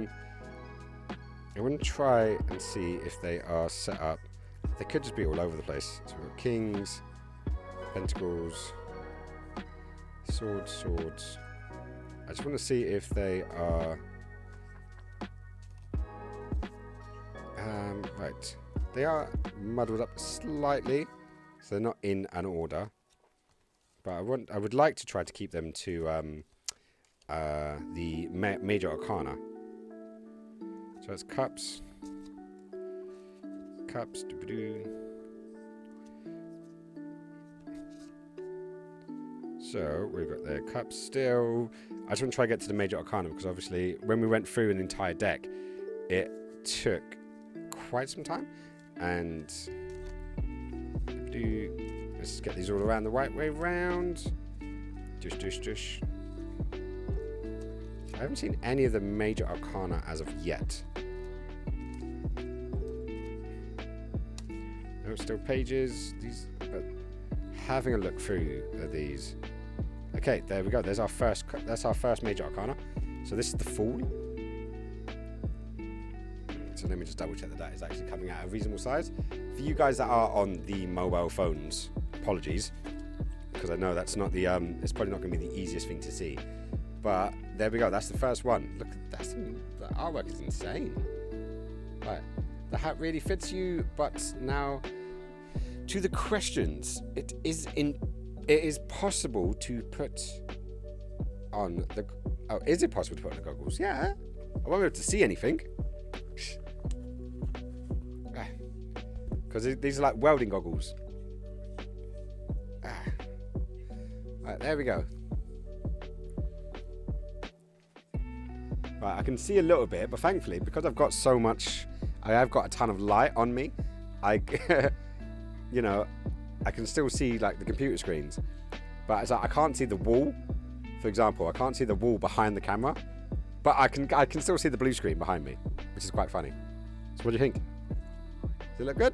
want to try and see if they are set up. They could just be all over the place. So we've got kings, pentacles, swords. I just want to see if they are. Right, they are muddled up slightly, so they're not in an order. But I would like to try to keep them to the major arcana. So it's cups. So we've got the cups still. I just want to try to get to the major arcana because obviously when we went through an entire deck, it took quite some time, and let's get these all around the right way round. Dush. I haven't seen any of the major arcana as of yet. No, still pages. These, but having a look through these. Okay, there we go. There's our first. That's our first major arcana. So this is the Fool. So let me just double check that is actually coming out a reasonable size. For you guys that are on the mobile phones, apologies, because I know that's not the it's probably not going to be the easiest thing to see. But there we go. That's the first one. Look, the artwork is insane. Right, the hat really fits you. But now to the questions. It is possible to put on the. Oh, is it possible to put on the goggles? Yeah, I won't be able to see anything. Because these are like welding goggles. Right, there we go. Right, I can see a little bit, but thankfully, because I've got so much, I have got a ton of light on me. You know, I can still see like the computer screens, but it's like I can't see the wall. For example, I can't see the wall behind the camera, but I can still see the blue screen behind me, which is quite funny. So what do you think? Does it look good?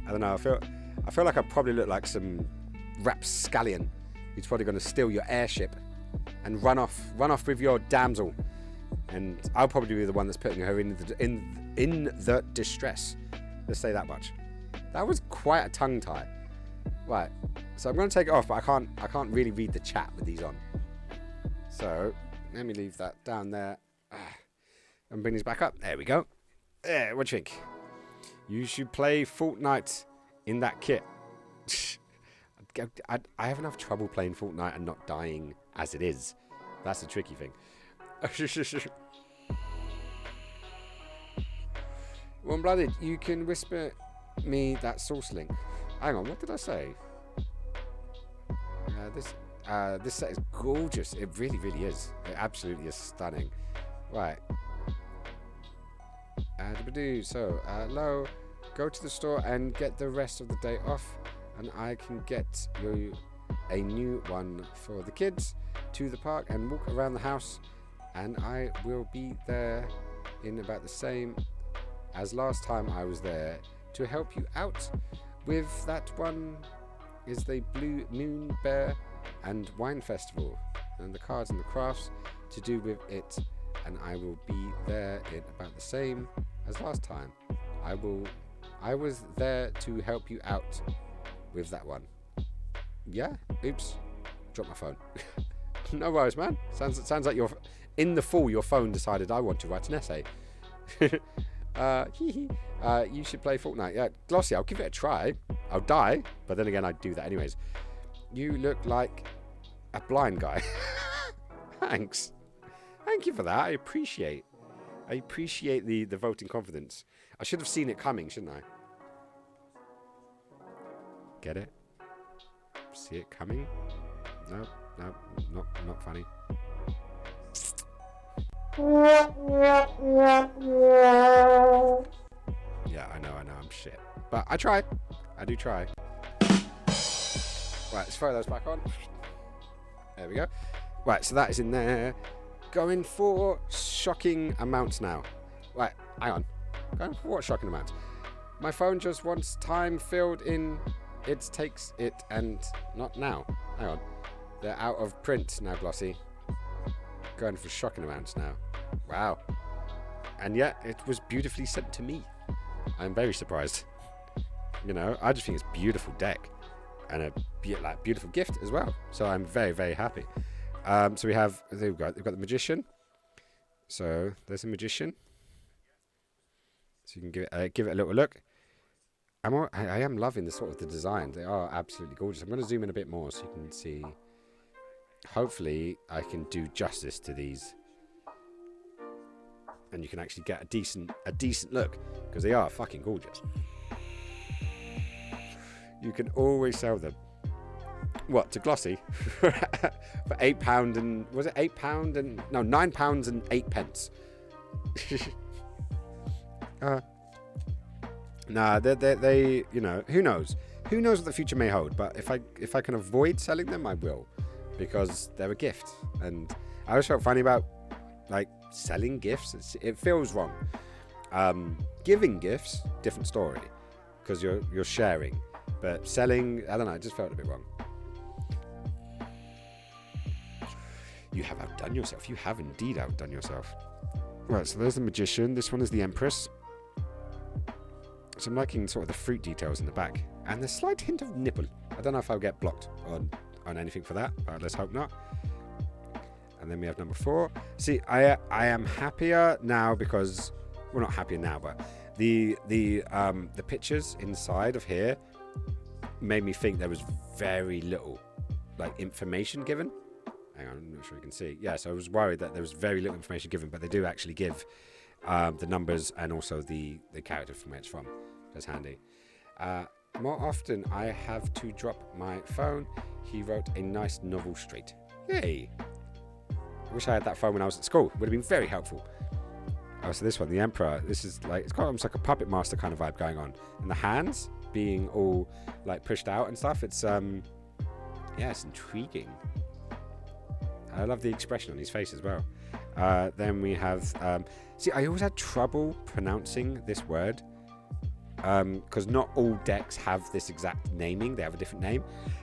I don't know. I feel like I probably look like some rapscallion who's probably going to steal your airship and run off with your damsel, and I'll probably be the one that's putting her in the distress. Let's say that much. That was quite a tongue tie. Right. So I'm going to take it off, but I can't really read the chat with these on. So let me leave that down there and bring these back up. There we go. What do you think? You should play Fortnite in that kit. I have enough trouble playing Fortnite and not dying as it is. That's the tricky thing. Warm-blooded, you can whisper me that source link. Hang on, what did I say? This set is gorgeous. It really, really is. It absolutely is stunning. Right. So, hello. Go to the store and get the rest of the day off, and I can get you a new one for the kids to the park and walk around the house, and I will be there in about the same as last time I was there to help you out with that one. Is the Blue Moon Bear and Wine Festival and the cards and the crafts to do with it, and I will be there in about the same as last time. I was there to help you out with that one. Yeah? Oops. Dropped my phone. No worries, man. Sounds like you're in the fall. Your phone decided I want to write an essay. You should play Fortnite. Yeah, Glossy, I'll give it a try. I'll die, but then again, I'd do that anyways. You look like a blind guy. Thanks. Thank you for that. I appreciate I appreciate the voting confidence. I should have seen it coming, shouldn't I? Get it? See it coming? No, not funny. Yeah, I know, I'm shit. But I try. I do try. Right, let's throw those back on. There we go. Right, so that is in there. Going for shocking amounts now. Right, hang on. Going for what shocking amounts? My phone just wants time filled in. It takes it and not now. Hang on. They're out of print now, Glossy. Going for shocking amounts now. Wow. And yet, it was beautifully sent to me. I'm very surprised. You know, I just think it's a beautiful deck. And a beautiful gift as well. So I'm very, very happy. So we've got the Magician. So there's a Magician. So you can give it a little look. I am loving the design. They are absolutely gorgeous. I'm going to zoom in a bit more so you can see. Hopefully I can do justice to these. And you can actually get a decent look. Because they are fucking gorgeous. You can always sell them. What, to Glossy? For £8 and... Was it £8 and... No, £9 and 8 pence. Nah, they... You know, who knows? Who knows what the future may hold? But if I can avoid selling them, I will. Because they're a gift. And I always felt funny about, like, selling gifts. It feels wrong. Giving gifts, different story. Because you're sharing. But selling, I don't know, it just felt a bit wrong. You have outdone yourself. You have indeed outdone yourself. Right, so there's the Magician. This one is the Empress. So I'm liking sort of the fruit details in the back. And the slight hint of nipple. I don't know if I'll get blocked on anything for that, but let's hope not. And then we have number 4. See, I am happier now because... Well, not happier now, but the pictures inside of here made me think there was very little like information given. Hang on, I'm not sure you can see. Yeah, so I was worried that there was very little information given, but they do actually give the numbers and also the character from where it's from. That's handy. More often I have to drop my phone. He wrote a nice novel straight. Yay! I wish I had that phone when I was at school. It would have been very helpful. Oh, so this one, the Emperor. This is like, it's got almost like a puppet master kind of vibe going on. And the hands being all like pushed out and stuff. It's yeah, it's intriguing. I love the expression on his face as well. Then we have see, I always had trouble pronouncing this word because not all decks have this exact naming. They have a different name,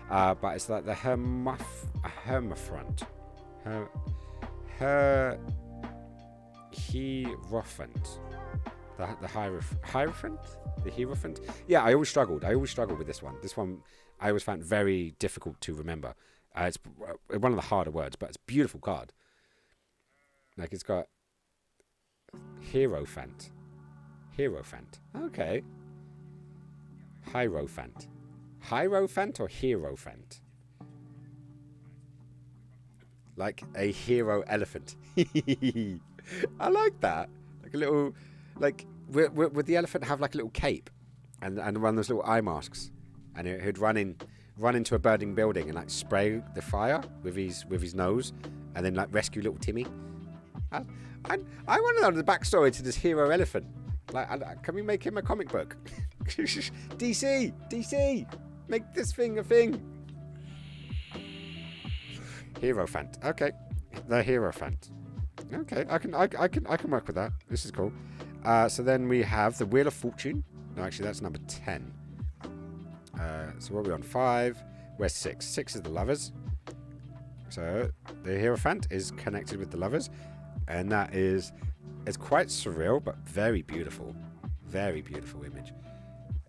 but it's like the Hermafront. Hierophant. The Hierophant? The Hierophant? Yeah, I always struggled with this one. This one I always found very difficult to remember. It's one of the harder words, but it's a beautiful card. Like, it's got Hierophant. Okay. Hierophant. Hierophant or Hierophant? Like a hero elephant. I like that. Like a little... Like, would the elephant have like a little cape? And one of those little eye masks? And he'd run into a burning building and like spray the fire with his nose, and then like rescue little Timmy. I want to know the backstory to this hero elephant. Like, can we make him a comic book? DC, make this thing a thing. Hierophant. Okay, the Hierophant. Okay, I can work with that. This is cool. So then we have the Wheel of Fortune. No, actually that's number 10. So what are we on? 5. Where's 6? 6 is the Lovers. So the Hierophant is connected with the Lovers, and that is, it's quite surreal but very beautiful. Very beautiful image.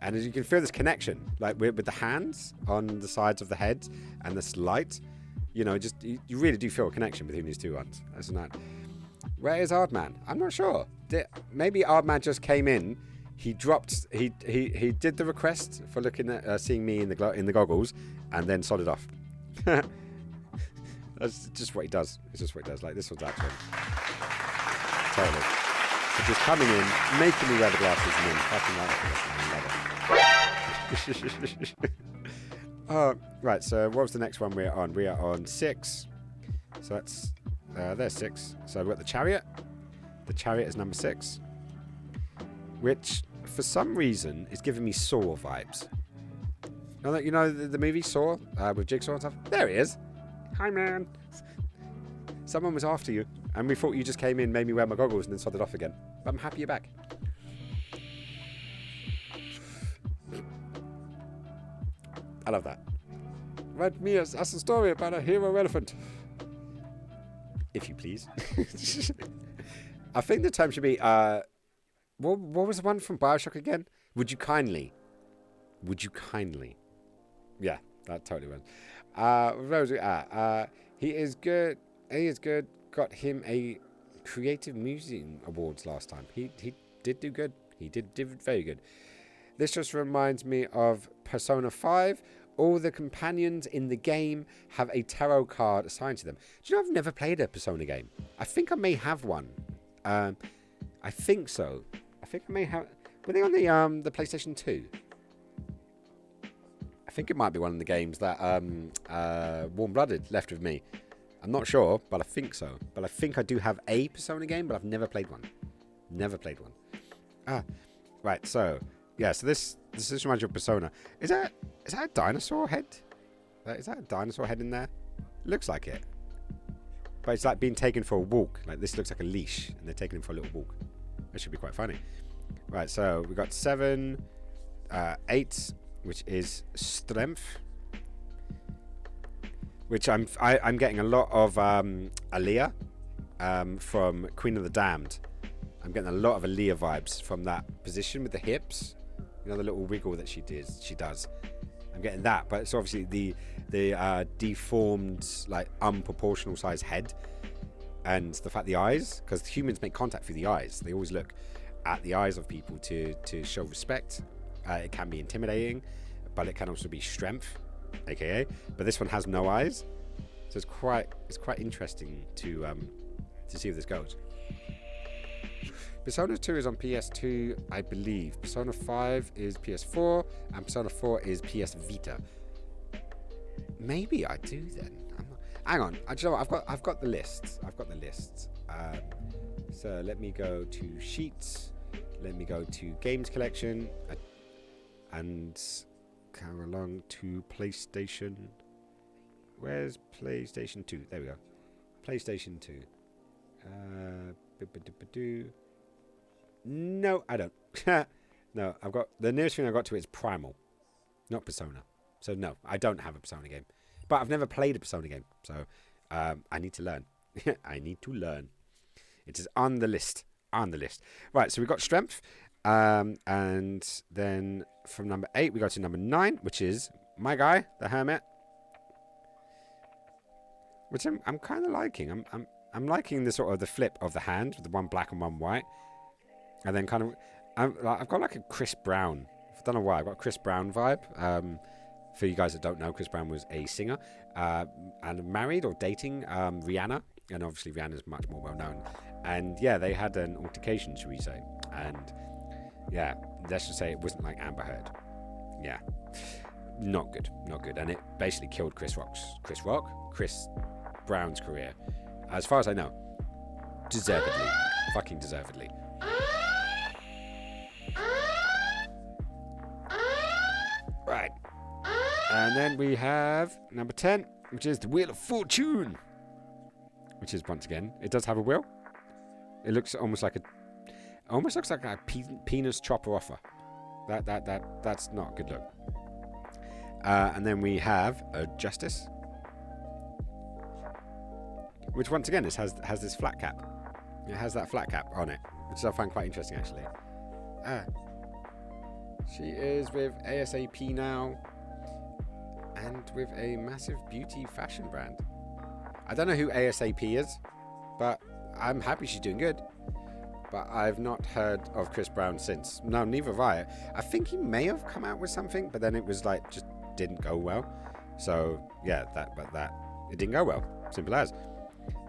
And as you can feel this connection, like with the hands on the sides of the heads and this light, you know, just you really do feel a connection between these two ones. That's not. Where is Ardman? I'm not sure. Maybe Ardman just came in. He dropped. He did the request for looking at seeing me in the goggles, and then sodded off. That's just what he does. It's just what he does. Like, this one's actually totally. for just coming in, making me wear the glasses, and then fucking right. Right, so what was the next one we're on? We are on 6. So that's, there's 6. So we've got the Chariot. The Chariot is number 6. Which, for some reason, is giving me Saw vibes. You know the movie Saw with Jigsaw and stuff? There he is. Hi, man. Someone was after you, and we thought you just came in, made me wear my goggles, and then sodded off again. But I'm happy you're back. I love that. Write me as a story about a hero elephant. If you please. I think the term should be, what was the one from Bioshock again? Would you kindly? Would you kindly? Yeah, that totally was. Where was we at? He is good. He is good. Got him a Creative Museum Awards last time. He did do good. He did very good. This just reminds me of Persona 5. All the companions in the game have a tarot card assigned to them. Do you know I've never played a Persona game? I think I may have one. I think so. I think I may have. Were they on the PlayStation 2? I think it might be one of the games that Warm Blooded left with me. I'm not sure, but I think so. But I think I do have a Persona game, but I've never played one. Never played one. Right. So yeah. So this reminds you of Persona. Is that a dinosaur head? Is that a dinosaur head in there? Looks like it. But it's like being taken for a walk. Like this looks like a leash, and they're taking him for a little walk. That should be quite funny. Right. So we got 7, 8, which is strength. Which I'm getting a lot of Aaliyah from Queen of the Damned. I'm getting a lot of Aaliyah vibes from that position with the hips. You know, the little wiggle that she does. I'm getting that, but it's obviously the deformed, like unproportional size head, and the fact the eyes, because humans make contact through the eyes. They always look at the eyes of people to show respect. It can be intimidating, but it can also be strength. AKA, but this one has no eyes, so it's quite interesting to see if this goes. Persona 2 is on PS2, I believe. Persona 5 is PS4, and Persona 4 is PS Vita. Maybe I do then. Hang on. Do you know what? I've got the lists. So let me go to Sheets. Let me go to Games Collection, and come along to PlayStation. Where's PlayStation 2? There we go. PlayStation 2. No, I don't. No, I've got the nearest thing I got to it is Primal, not Persona. So no, I don't have a Persona game. But I've never played a Persona game, so I need to learn. I need to learn. It is on the list. Right, so we've got strength. And then from number 8 we go to number 9, which is my guy, the Hermit, which I'm kind of liking. I'm liking the sort of the flip of the hand with the one black and one white, and then kind of I've got like a Chris Brown. I don't know why I've got a Chris Brown vibe. For you guys that don't know, Chris Brown was a singer and married or dating Rihanna, and obviously Rihanna's much more well known. And yeah, they had an altercation, should we say, and yeah, let's just say it wasn't like Amber Heard. Yeah, not good. And it basically killed Chris Brown's career. As far as I know, deservedly. Fucking deservedly. Right. And then we have number 10, which is the Wheel of Fortune. Which is, once again, it does have a wheel. It looks almost like a penis chopper offer. That's not a good look. And then we have a Justice, which once again has this flat cap. It has that flat cap on it, which I find quite interesting actually. She is with ASAP now, and with a massive beauty fashion brand. I don't know who ASAP is, but I'm happy she's doing good. But I've not heard of Chris Brown since. No, neither have I. I think he may have come out with something, but then it was like just didn't go well. So yeah, it didn't go well. Simple as.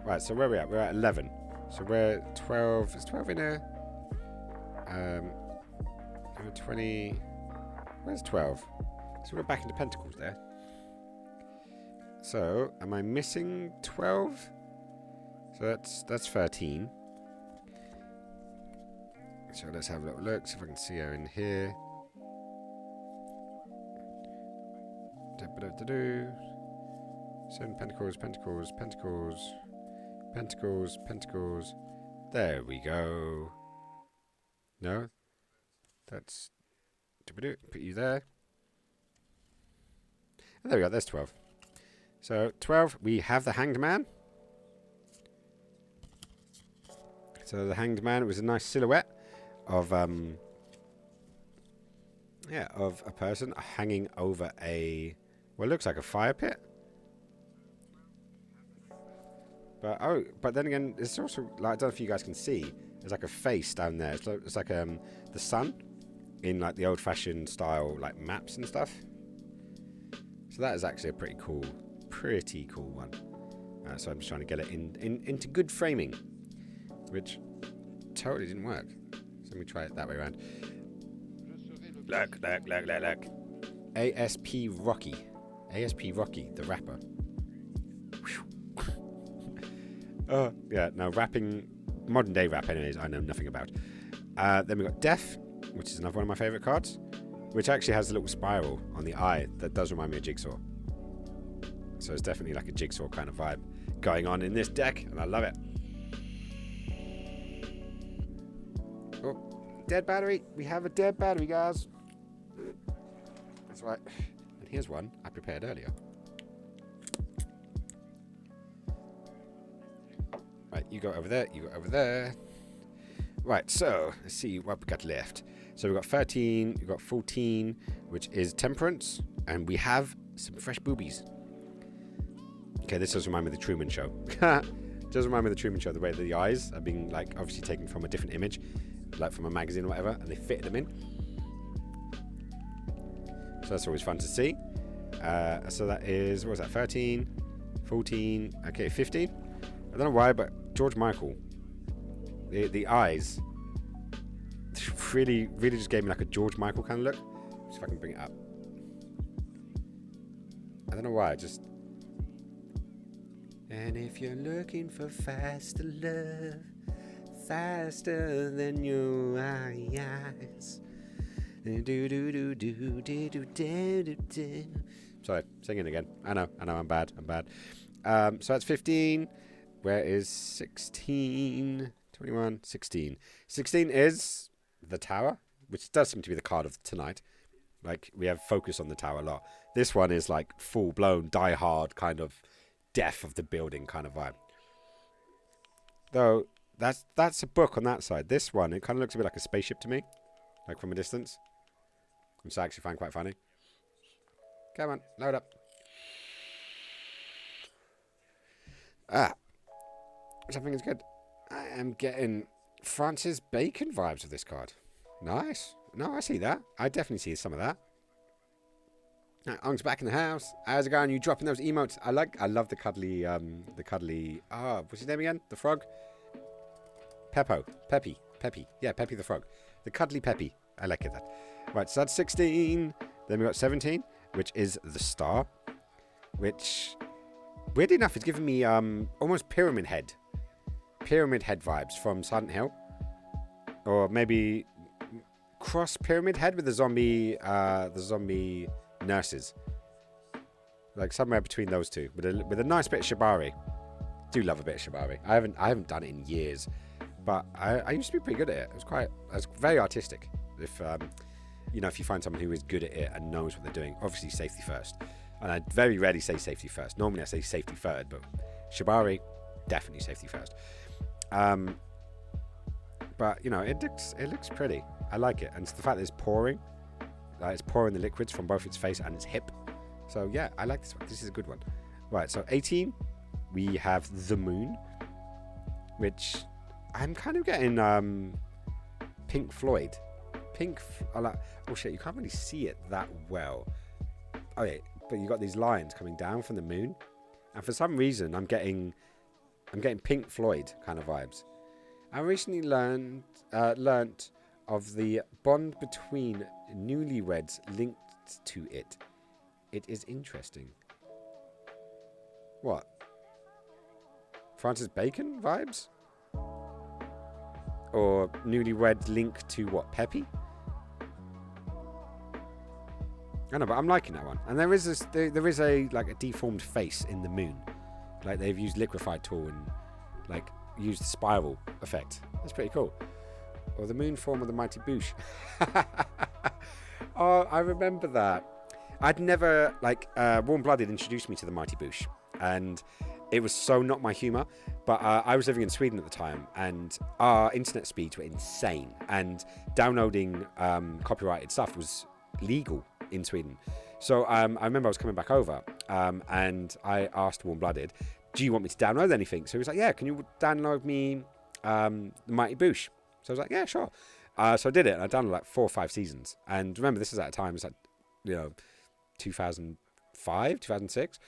Right, so where are we at? We're at 11. So we're 12. Is 12 in a 20. Where's 12? So we're back into pentacles there. So, am I missing 12? So that's 13. So let's have a little look, see if I can see her in here. Seven pentacles, pentacles, pentacles, pentacles, pentacles. There we go. No? That's... Put you there. And there we go, there's 12. So, 12, we have the Hanged Man. So the Hanged Man was a nice silhouette of of a person hanging over a what looks like a fire pit. But then again, it's also like, I don't know if you guys can see. There's like a face down there. It's like the sun in like the old-fashioned style like maps and stuff. So that is actually a pretty cool one. So I'm just trying to get it into good framing, which totally didn't work. So let me try it that way around. Look. ASP Rocky, the rapper. Oh yeah, no rapping, modern day rap. Anyways, I know nothing about. Then we got Death, which is another one of my favourite cards, which actually has a little spiral on the eye that does remind me of Jigsaw. So it's definitely like a Jigsaw kind of vibe going on in this deck, and I love it. Oh, dead battery. We have a dead battery, guys. That's right. And here's one I prepared earlier. Right, you go over there, you go over there. Right, so let's see what we got left. So we've got 13, we've got 14, which is Temperance, and we have some fresh boobies. Okay, this does remind me of the Truman Show. Does remind me of the Truman Show, the way that the eyes are being, like, obviously taken from a different image, like from a magazine or whatever, and they fit them in. So that's always fun to see. So that is, what was that, 13, 14, okay, 15. I don't know why, but George Michael, the eyes, really just gave me like a George Michael kind of look. See if I can bring it up. I don't know why, just... And if you're looking for faster love, faster than your eyes. Sorry, singing again. I know, I'm bad. So that's 15. Where is 16? 21, 16. 16 is the Tower, which does seem to be the card of tonight. Like, we have focus on the Tower a lot. This one is like full-blown, die-hard kind of death of the building kind of vibe. Though, that's a book on that side. This one, it kind of looks a bit like a spaceship to me. Like, from a distance. Which I actually find quite funny. Come on, load up. Something is good. I am getting Francis Bacon vibes with this card. Nice. No, I see that. I definitely see some of that. Ong's back in the house. How's it going? You dropping those emotes? I love the cuddly, what's his name again? The frog? Peppy. Yeah, Peppy the frog. The cuddly Peppy. I like it that. Right, so that's 16. Then we got 17, which is the Star. Which, weirdly enough, is giving me almost Pyramid Head vibes from Silent Hill. Or maybe cross Pyramid Head with the zombie nurses. Like somewhere between those two. With a nice bit of Shibari. Do love a bit of Shibari. I haven't done it in years. But I used to be pretty good at it. It was very artistic. If if you find someone who is good at it and knows what they're doing, obviously safety first. And I very rarely say safety first. Normally I say safety third, but Shibari, definitely safety first. But it looks pretty. I like it, and it's the fact that it's pouring. It's pouring the liquids from both its face and its hip. So yeah, I like this one. This is a good one. Right, so 18, we have the Moon, which I'm kind of getting Pink Floyd. Oh shit, you can't really see it that well. Oh yeah, but you got these lines coming down from the moon, and for some reason I'm getting Pink Floyd kind of vibes. I recently learnt of the bond between newlyweds linked to it. It is interesting. What? Francis Bacon vibes? Or newlywed linked to what? Peppy? I know, but I'm liking that one. And there is a like a deformed face in the moon. Like they've used liquefied tool and like used the spiral effect. That's pretty cool. Or the moon form of the mighty Boosh. Oh, I remember that. I'd never like Warm Blooded introduced me to the mighty Boosh, and it was so not my humour. But I was living in Sweden at the time, and our internet speeds were insane, and downloading copyrighted stuff was legal in Sweden. So I remember I was coming back over, and I asked Warm Blooded, do you want me to download anything? So he was like, yeah, can you download me the Mighty Boosh? So I was like, yeah, sure. So I did it, and I downloaded like 4 or 5 seasons. And remember, this is at a time, it was like, 2005, 2006.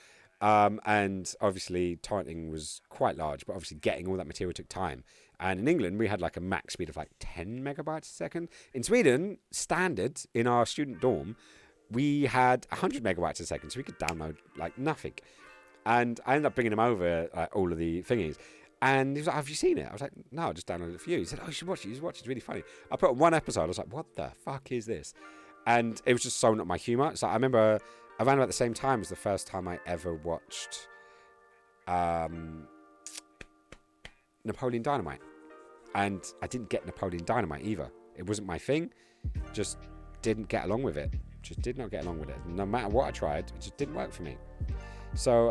And obviously torrenting was quite large, but obviously getting all that material took time. And in England, we had like a max speed of like 10 megabytes a second. In Sweden, standard in our student dorm, we had 100 megabytes a second, so we could download like nothing. And I ended up bringing him over all of the thingies. And he was like, have you seen it? I was like, no, I just downloaded it for you. He said, oh, you should watch it. You should watch it. It's really funny. I put on 1 episode. I was like, what the fuck is this? And it was just so not my humour. So I remember around about the same time was the first time I ever watched Napoleon Dynamite. And I didn't get Napoleon Dynamite either. It wasn't my thing. Just didn't get along with it. Just did not get along with it. No matter what I tried, it just didn't work for me. So,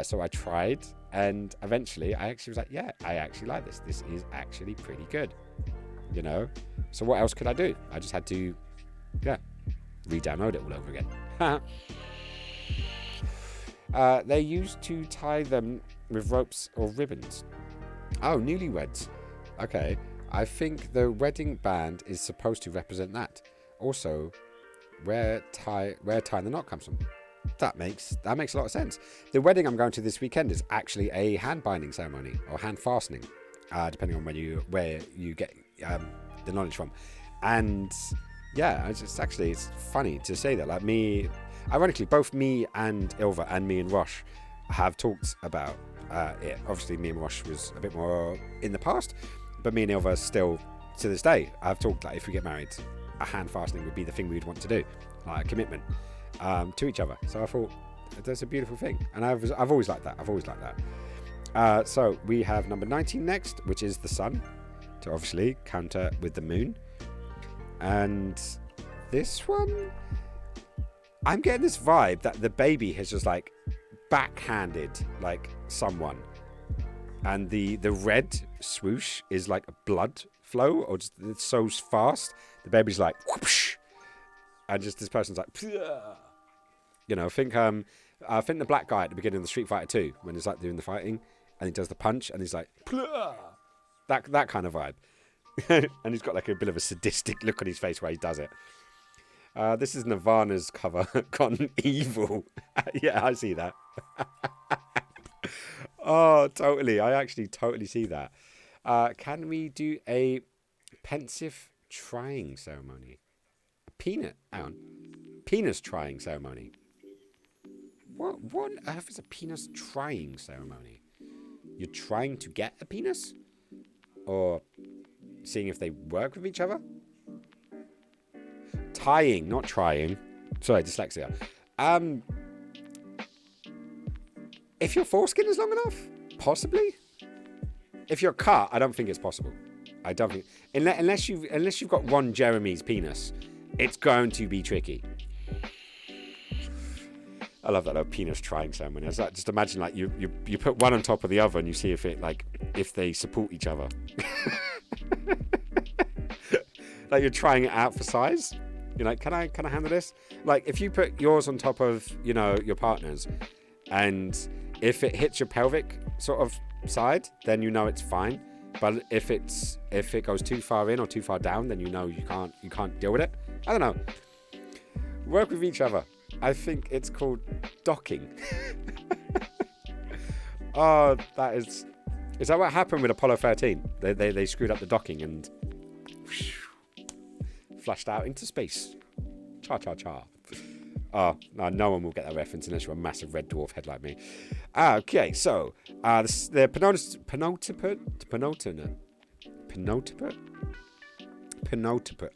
so I tried, and eventually I actually was like, yeah, I actually like this. This is actually pretty good, So what else could I do? I just had to, re-download it all over again. They're used to tie them with ropes or ribbons. Oh, newlyweds. Okay, I think the wedding band is supposed to represent that. Also, where tying the knot comes from. That makes a lot of sense. The wedding I'm going to this weekend is actually a hand binding ceremony or hand fastening, depending on where you get the knowledge from. And yeah, it's funny to say that. Like me, ironically, both me and Ilva and me and Rosh have talked about it. Obviously, me and Rosh was a bit more in the past, but me and Ilva still to this day. I've talked like if we get married, a hand fastening would be the thing we'd want to do, like a commitment. To each other. So I thought that's a beautiful thing, and I've always liked that. So we have number 19 next, which is the sun, to obviously counter with the moon. And this one, I'm getting this vibe that the baby has just like backhanded like someone, and the red swoosh is like a blood flow, or just it's so fast the baby's like whoosh, and just this person's like Pugh. I think the black guy at the beginning of the Street Fighter 2, when he's like doing the fighting and he does the punch and he's like Pugh. that kind of vibe. And he's got like a bit of a sadistic look on his face where he does it. This is Nirvana's cover gone evil. Yeah, I see that. Oh, totally. I actually totally see that. Can we do a pensive trying ceremony? Penis trying ceremony. What on earth is a penis trying ceremony? You're trying to get a penis? Or seeing if they work with each other? Tying, not trying. Sorry, dyslexia. If your foreskin is long enough, possibly. If you're cut, I don't think it's possible. I don't think unless you've got Ron Jeremy's penis, it's going to be tricky. I love that little penis trying ceremony. It's like, just imagine like you put one on top of the other and you see if they support each other. Like you're trying it out for size. You're like, can I handle this? Like if you put yours on top of your partner's, and if it hits your pelvic sort of side, then it's fine. But if it goes too far in or too far down, then you can't deal with it. I don't know. Work with each other. I think it's called docking. Oh, is that what happened with Apollo 13? They screwed up the docking and flushed out into space. Cha cha cha. Oh, no one will get that reference unless you're a massive red dwarf head like me. Okay, so the penultimate.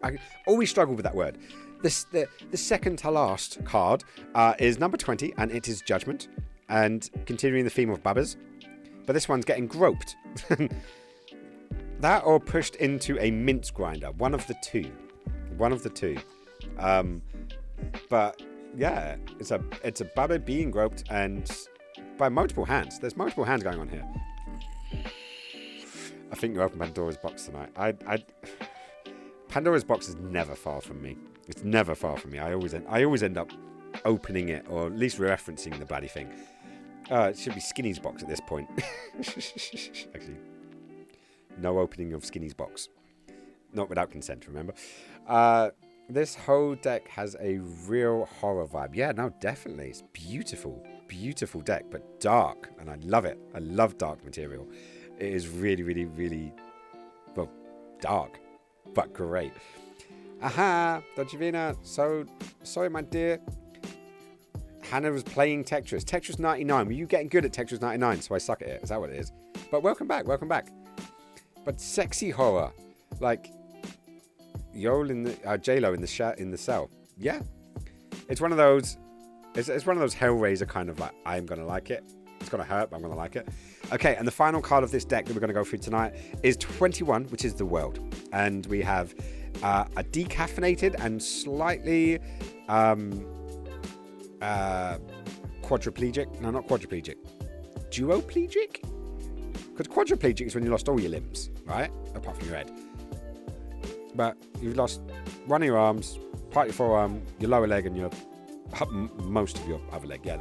I always struggle with that word. The second to last card is number 20, and it is Judgment. And continuing the theme of Babbas, but this one's getting groped. That or pushed into a mince grinder. One of the two. But yeah, it's a Baba being groped and by multiple hands. There's multiple hands going on here. I think you opened Pandora's box tonight. Pandora's box is never far from me. It's never far from me. I always end up opening it, or at least referencing the bloody thing. It should be Skinny's box at this point. Actually, no opening of Skinny's box. Not without consent, remember? This whole deck has a real horror vibe. Yeah, no, definitely. It's beautiful. Beautiful deck, but dark. And I love it. I love dark material. It is really, really, really, well, dark, but great. Aha, Dodgivina. So, sorry, my dear. Hannah was playing Tetris. Tetris 99. Were you getting good at Tetris 99? So I suck at it. Is that what it is? But welcome back. Welcome back. But sexy horror. Like, Yol in the J-Lo in the cell. Yeah, it's one of those. It's one of those Hellraiser kind of like, I'm gonna like it. It's gonna hurt, but I'm gonna like it. Okay, and the final card of this deck that we're gonna go through tonight is 21, which is the World, and we have a decaffeinated and slightly quadriplegic. No, not quadriplegic. Duoplegic. Because quadriplegic is when you lost all your limbs, right? Apart from your head. But you've lost one of your arms, part of your forearm, your lower leg, and your most of your other leg. Yeah,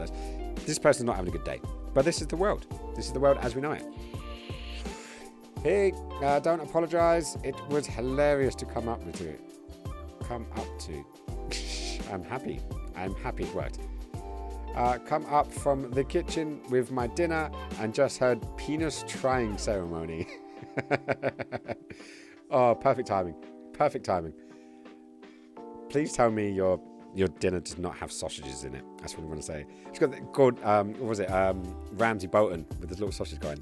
this person's not having a good day. But this is the world. This is the world as we know it. Hey, don't apologise. It was hilarious to come up to it. I'm happy. It worked. Come up from the kitchen with my dinner and just heard penis trying ceremony. Oh, perfect timing. Perfect timing. Please tell me your dinner does not have sausages in it. That's what I'm going to say. It's got called, what was it? Ramsay Bolton with his little sausage going.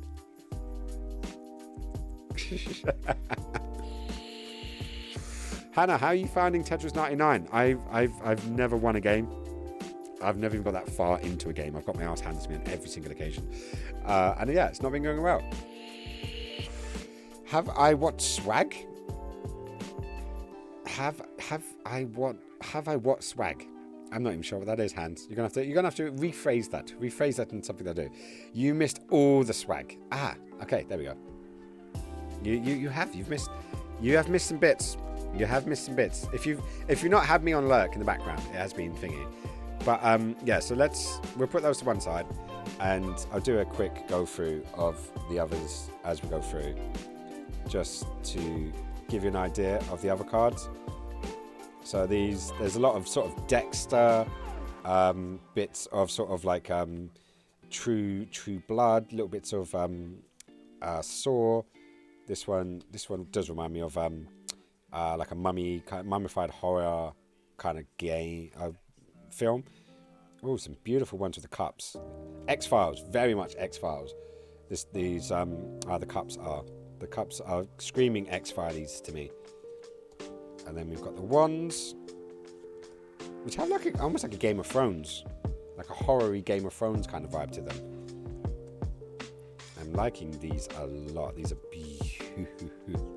Hannah, how are you finding Tetris 99? I've never won a game. I've never even got that far into a game. I've got my ass handed to me on every single occasion. And yeah, it's not been going well. Have I what swag? Have I what swag? I'm not even sure what that is, Hans. You're gonna have to rephrase that. Rephrase that into something I do. You missed all the swag. Ah, okay, there we go. You have missed some bits. You have missed some bits. If you've not had me on lurk in the background, it has been thingy. But yeah, so we'll put those to one side, and I'll do a quick go through of the others as we go through, just to give you an idea of the other cards. So there's a lot of sort of Dexter, bits of sort of like True Blood, little bits of Saw. This one does remind me of like a mummified horror kind of gay film. Oh, some beautiful ones with the cups. X-Files, very much X-Files. These are the cups are. The cups are screaming X-Files to me. And then we've got the wands, which have like almost like a Game of Thrones, like a horror-y Game of Thrones kind of vibe to them. I'm liking these a lot. These are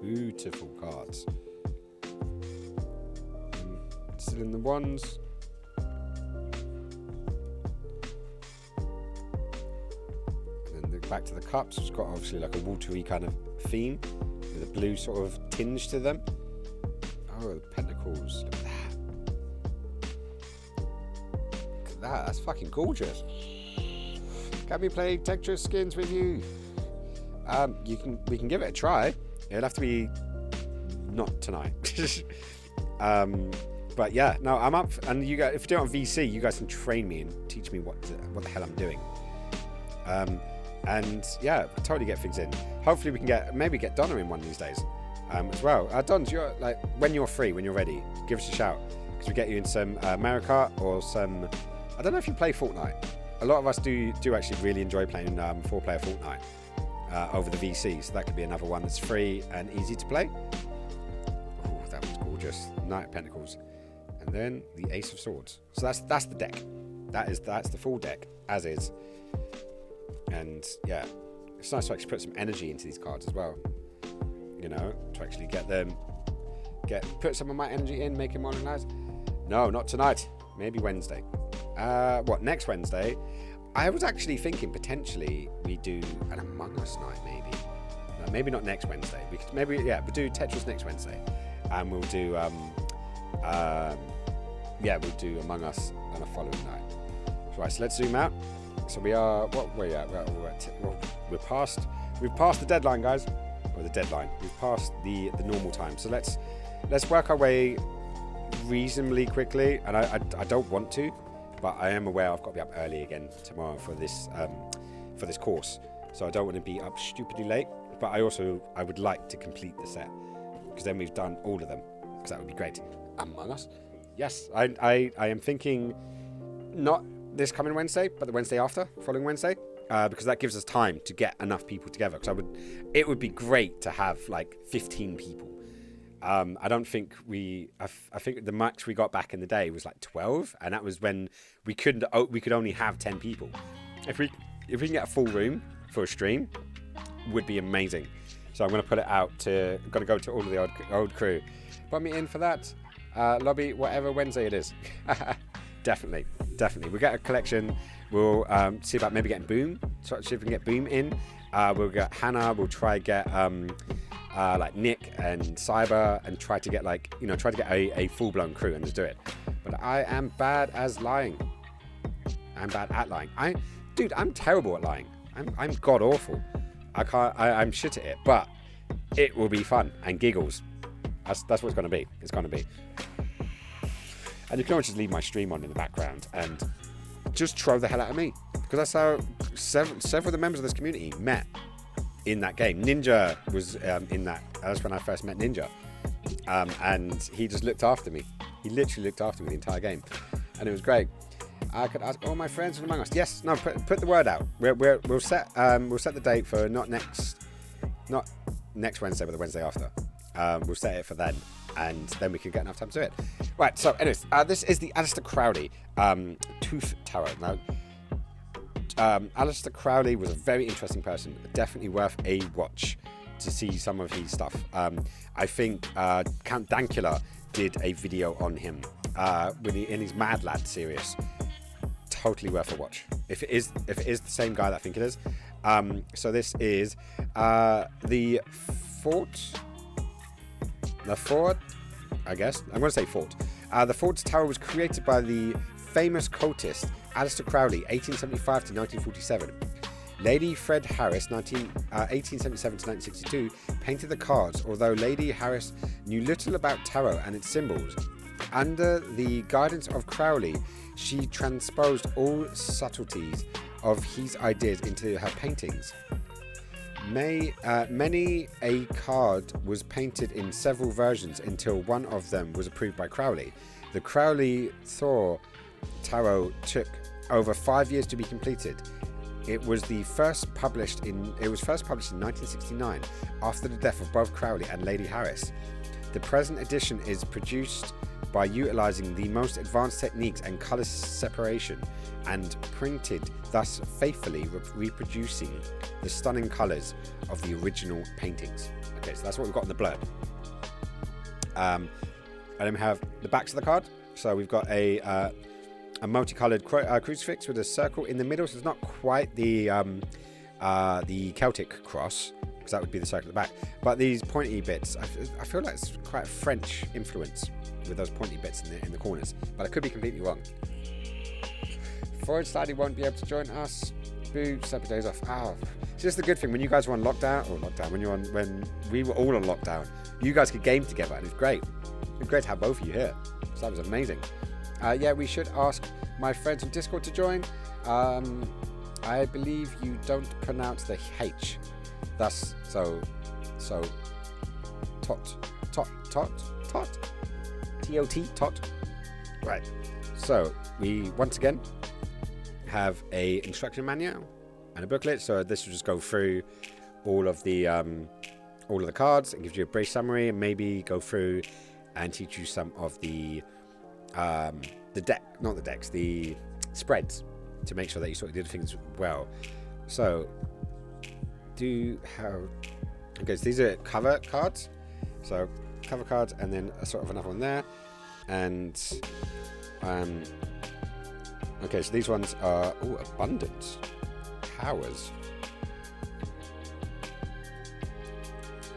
beautiful cards. Still in the wands. And then back to the cups, which got obviously like a watery kind of theme with a blue sort of tinge to them. Oh, the pentacles. Look at that. Look at that. That's fucking gorgeous. Can we play Tetris skins with you? We can give it a try. It'll have to be not tonight. But yeah, no, I'm up. And you guys, if you do it on VC, you guys can train me and teach me what the hell I'm doing. And yeah, totally get things in. Hopefully we can maybe get Donna in one of these days. as well. Dons, you're like when you're free, when you're ready, give us a shout because we get you in some Mario Kart or some. I don't know if you play Fortnite. A lot of us do actually really enjoy playing 4-player Fortnite over the VC, so that could be another one that's free and easy to play. Oh, that was gorgeous. Knight of Pentacles, and then the Ace of Swords. So that's the deck. That's the full deck as is. And yeah, it's nice to actually put some energy into these cards as well. You know, to actually put some of my energy in, make it more organized. No, not tonight. Maybe Wednesday. Next Wednesday? I was actually thinking potentially we do an Among Us night, maybe. No, maybe not next Wednesday. We'll do Tetris next Wednesday, and we'll do we'll do Among Us on a following night. Right, so let's zoom out. So we are we've passed the deadline, guys. Or the deadline. We've passed the normal time. So let's work our way reasonably quickly. And I don't want to, but I am aware I've got to be up early again tomorrow for this course. So I don't want to be up stupidly late. But I would like to complete the set because then we've done all of them. Because that would be great. Among Us. Yes, I am thinking not this coming Wednesday, but the Wednesday after, following Wednesday, because that gives us time to get enough people together. Because it would be great to have like 15 people. I don't think I think the max we got back in the day was like 12, and that was when we could only have 10 people. If we can get a full room for a stream, would be amazing. So I'm going to put it out to. I'm going to go to all of the old crew. Put me in for that lobby, whatever Wednesday it is. Definitely. We'll get a collection. We'll see about maybe getting Boom. So see if we can get Boom in. We'll get Hannah. We'll try get like Nick and Cyber, and try to get a full-blown crew and just do it. But I am bad as lying. I'm bad at lying. I'm terrible at lying. I'm god awful. I'm shit at it. But it will be fun and giggles. That's what it's going to be. It's going to be. And you can always just leave my stream on in the background and just troll the hell out of me. Because that's how several of the members of this community met in that game. Ninja was in that. That's when I first met Ninja. And he just looked after me. He literally looked after me the entire game. And it was great. I could ask all my friends Among Us. Yes, no, put the word out. We'll set the date for not next Wednesday, but the Wednesday after. We'll set it for then. And then we can get enough time to do it. Right, so anyways, this is the Aleister Crowley Tooth Tarot. Now, Aleister Crowley was a very interesting person. Definitely worth a watch to see some of his stuff. I think Count Dankula did a video on him in his Mad Lad series. Totally worth a watch. If it is the same guy that I think it is. So this is the Fort, I guess. I'm going to say Fort. The Fort's Tower was created by the famous cultist Aleister Crowley, 1875 to 1947. Lady Fred Harris, 1877 to 1962, painted the cards, although Lady Harris knew little about tarot and its symbols. Under the guidance of Crowley, she transposed all subtleties of his ideas into her paintings. Many a card was painted in several versions until one of them was approved by Crowley. The Crowley Thor Tarot took over 5 years to be completed. It was first published in 1969 after the death of both Crowley and Lady Harris. The present edition is produced by utilizing the most advanced techniques and color separation and printed, thus faithfully reproducing the stunning colors of the original paintings. Okay, so that's what we've got in the blurb. And then we have the backs of the card. So we've got a multicolored crucifix with a circle in the middle. So it's not quite the Celtic Cross, because that would be the circle at the back. But these pointy bits, I feel like it's quite a French influence with those pointy bits in the corners. But I could be completely wrong. Freud sadly won't be able to join us. Boo, separate days off. It's just the good thing when you guys were on lockdown, when we were all on lockdown, you guys could game together, and it was great. It was great to have both of you here. So that was amazing. Yeah, we should ask my friends on Discord to join. I believe you don't pronounce the H. Thus, so Tot. T-O-T, tot. Right. So we once again have a instruction manual and a booklet. So this will just go through all of the cards and gives you a brief summary, and maybe go through and teach you some of the spreads to make sure that you sort of did things well. So okay, so these are cover cards. So cover cards, and then a sort of another one there, and okay, so these ones are abundance, powers.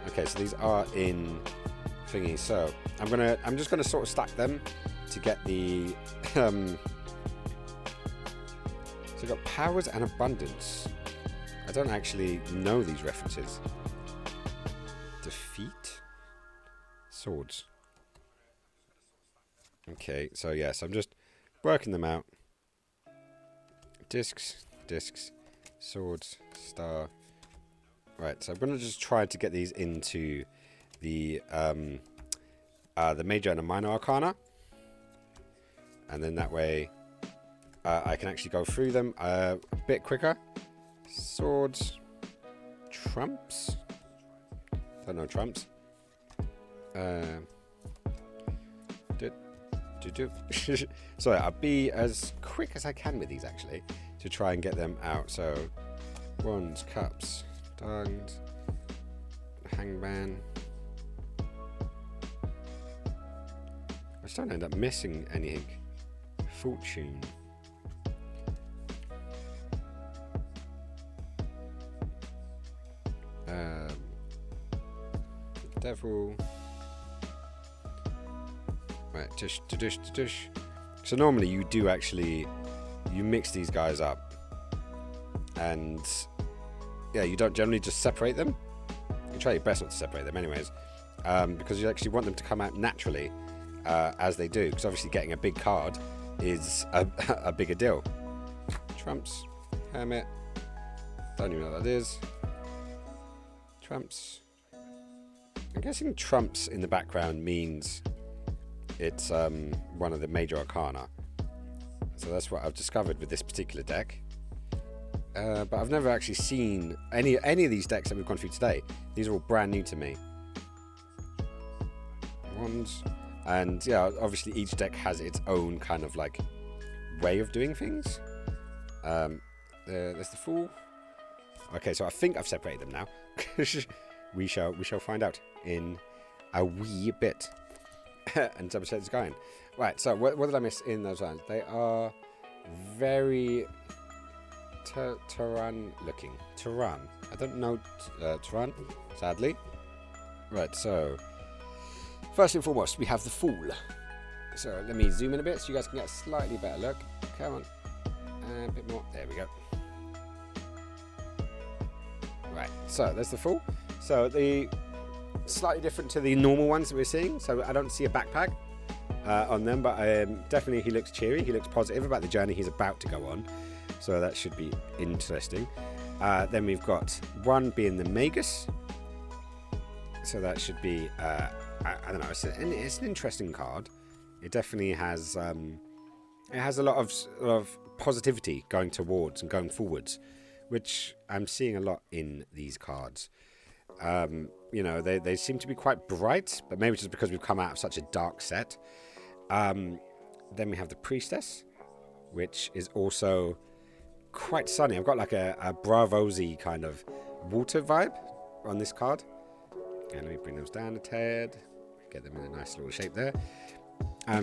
Okay, so these are in thingy. So I'm just gonna sort of stack them to get the so we've got powers and abundance. I don't actually know these references. Defeat, swords. Okay, so yes, I'm just working them out. Discs, swords, star. Right, so I'm gonna just try to get these into the major and the minor arcana, and then that way I can actually go through them a bit quicker. Swords, trumps. Don't know trumps. So I'll be as quick as I can with these actually to try and get them out. So wands, cups, tongues, hangman. I just don't end up missing anything. Fortune. Devil. Right, dish. So normally you do actually, you mix these guys up, and yeah, you don't generally just separate them. You try your best not to separate them anyways, because you actually want them to come out naturally as they do, because obviously getting a big card is a bigger deal. Trumps, hermit, don't even know what that is. Trumps. I'm guessing trumps in the background means it's one of the major arcana. So that's what I've discovered with this particular deck. But I've never actually seen any of these decks that we've gone through today. These are all brand new to me. Wands. And yeah, obviously each deck has its own kind of like way of doing things. There's the Fool. Okay, so I think I've separated them now. We shall find out in a wee bit. And so it's going. Right, so what did I miss in those lines? They are very Tehran looking. Tehran. I don't know Tehran, sadly. Right, so first and foremost, we have the Fool. So let me zoom in a bit so you guys can get a slightly better look. Come on. A bit more. There we go. Right, so there's the Fool. So the slightly different to the normal ones that we're seeing. So I don't see a backpack on them, but definitely he looks cheery. He looks positive about the journey he's about to go on. So that should be interesting. Then we've got one being the Magus. So that should be, I don't know, it's an interesting card. It definitely has, it has a lot of positivity going towards and going forwards, which I'm seeing a lot in these cards. You know, they seem to be quite bright, but maybe just because we've come out of such a dark set. Then we have the Priestess, which is also quite sunny. I've got like a Bravo-y kind of water vibe on this card. And let me bring those down a tad, get them in a nice little shape there.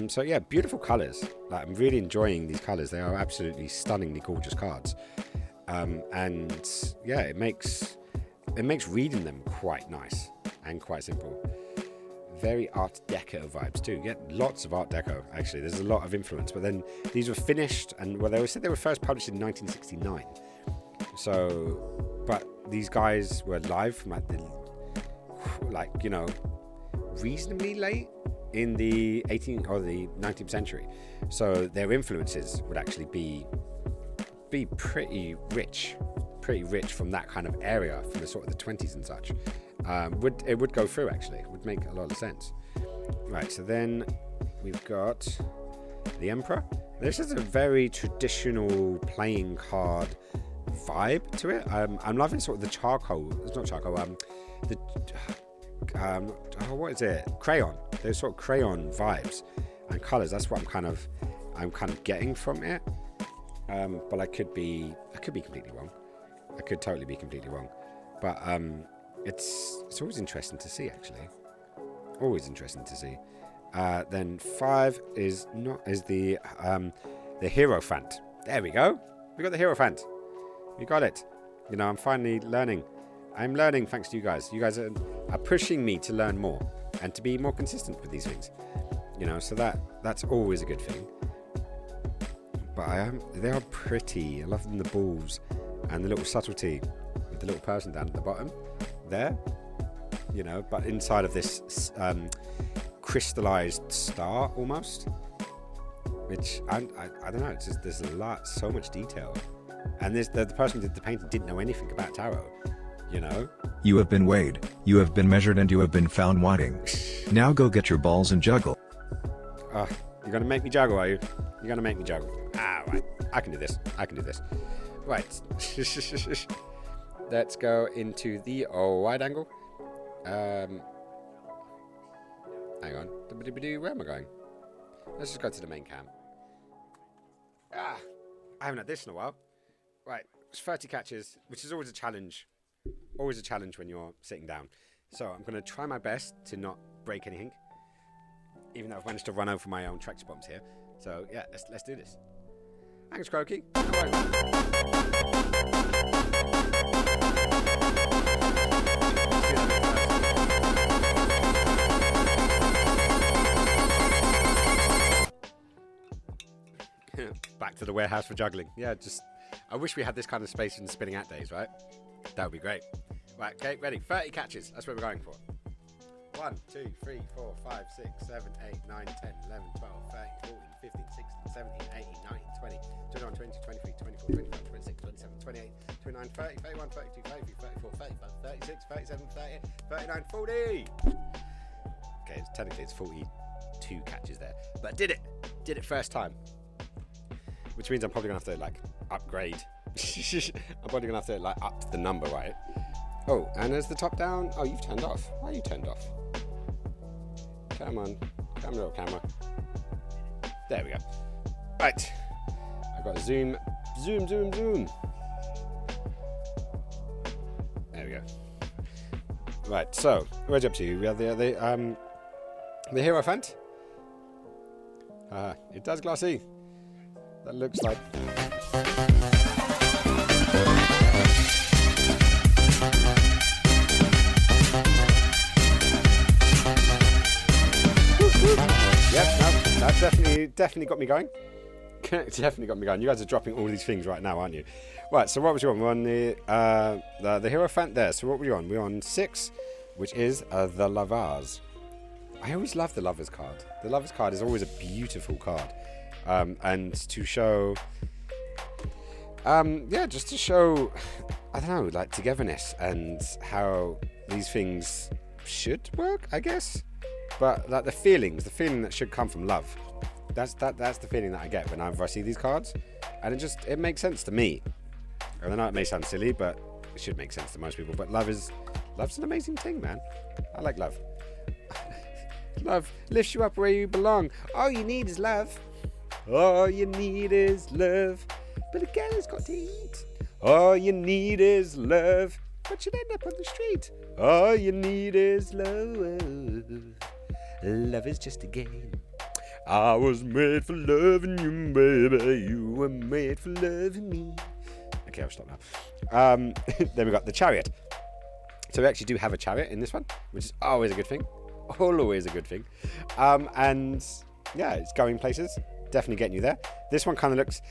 So yeah, beautiful colours. Like, I'm really enjoying these colours. They are absolutely stunningly gorgeous cards. And yeah, it makes reading them quite nice and quite simple. Very Art Deco vibes too. Yeah, lots of Art Deco actually. There's a lot of influence, but then these were finished, and well, they said they were first published in 1969. So, but these guys were live from reasonably late in the 18th or the 19th century. So their influences would actually be pretty rich from that kind of area, from the sort of the 20s and such. It would go through, actually. It would make a lot of sense. Right, so then we've got the Emperor. This is a very traditional playing card vibe to it. I'm loving sort of the charcoal. It's not charcoal. What is it? Crayon. Those sort of crayon vibes and colors. That's what I'm kind of getting from it. But I could be completely wrong. I could totally be completely wrong. But it's always interesting to see, actually. Always interesting to see. Then 5 is the Hierophant. There we go. We got the Hierophant. We got it. You know, I'm finally learning. I'm learning thanks to you guys. You guys are pushing me to learn more and to be more consistent with these things. You know, so that's always a good thing. But they are pretty. I love them, the balls and the little subtlety with the little person down at the bottom there. You know, but inside of this crystallized star almost, which I don't know. It's just there's so much detail, and the person who did the painting didn't know anything about tarot. You know. You have been weighed, you have been measured, and you have been found wanting. Now go get your balls and juggle. You're gonna make me juggle, are you? You're gonna make me juggle. Right. I can do this. Right. Let's go into the wide angle. Hang on. Where am I going? Let's just go to the main cam. I haven't had this in a while. Right. It's 30 catches, which is always a challenge. Always a challenge when you're sitting down. So I'm going to try my best to not break anything. Even though I've managed to run over my own tractor bombs here. So yeah, let's do this. Thanks, Croaky. Back to the warehouse for juggling. Yeah, I wish we had this kind of space in spinning out days, right? That would be great. Right, okay, ready. 30 catches. That's what we're going for. 1, 2, 3, 4, 5, 6, 7, 8, 9, 10, 11, 12, 13, 14, 15, 16, 17, 18, 19, 20, 21, 22, 23, 24, 25, 26, 27, 28, 29, 30, 31, 32, 33, 34, 35, 36, 37, 38, 39, 40. Okay, technically it's 42 catches there. But I did it. Did it first time. Which means I'm probably going to have to, upgrade. I'm probably going to have to, up the number, right? Oh, and is the top down? Oh, you've turned off. Why are you turned off? Come on. Come on, little camera. There we go. Right. I've got to zoom. Zoom. There we go. Right, so, where's up to? We have the Hierophant. It does glossy. That looks like... Yep, no, that definitely got me going. Definitely got me going. You guys are dropping all these things right now, aren't you? Right, so what was you on? We're on the Hierophant there. So what were you on? We're on 6, which is the Lovers. I always love the Lovers card. The Lovers card is always a beautiful card. And to show... just to show, I don't know, togetherness and how these things should work, I guess. But the feeling that should come from love. That's the feeling that I get whenever I see these cards. And it makes sense to me. I know it may sound silly, but it should make sense to most people. But love's an amazing thing, man. I like love. Love lifts you up where you belong. All you need is love. All you need is love. But a girl's got to eat. All you need is love. But you'd end up on the street. All you need is love. Love is just a game. I was made for loving you, baby. You were made for loving me. Okay, I'll stop now. Then we got the Chariot. So we actually do have a chariot in this one, which is always a good thing. Always a good thing. And yeah, it's going places. Definitely getting you there. This one kind of looks...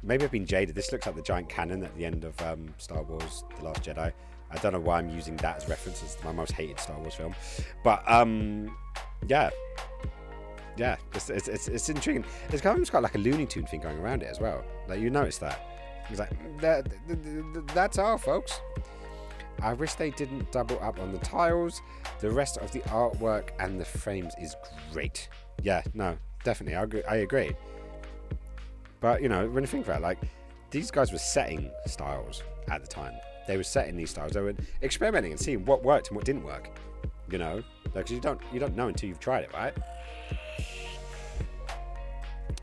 Maybe I've been jaded. This looks like the giant cannon at the end of Star Wars The Last Jedi. I don't know why I'm using that as reference. It's my most hated Star Wars film. But yeah, it's intriguing. It's almost got like a Looney Tune thing going around it as well. You notice that. It's like that's all, folks. I wish they didn't double up on the tiles. The rest of the artwork and the frames is great. Yeah, no, definitely, I agree. But, you know, when you think about it, like, these guys were setting styles at the time. They were setting these styles. They were experimenting and seeing what worked and what didn't work. You know, like, you don't know until you've tried it, right?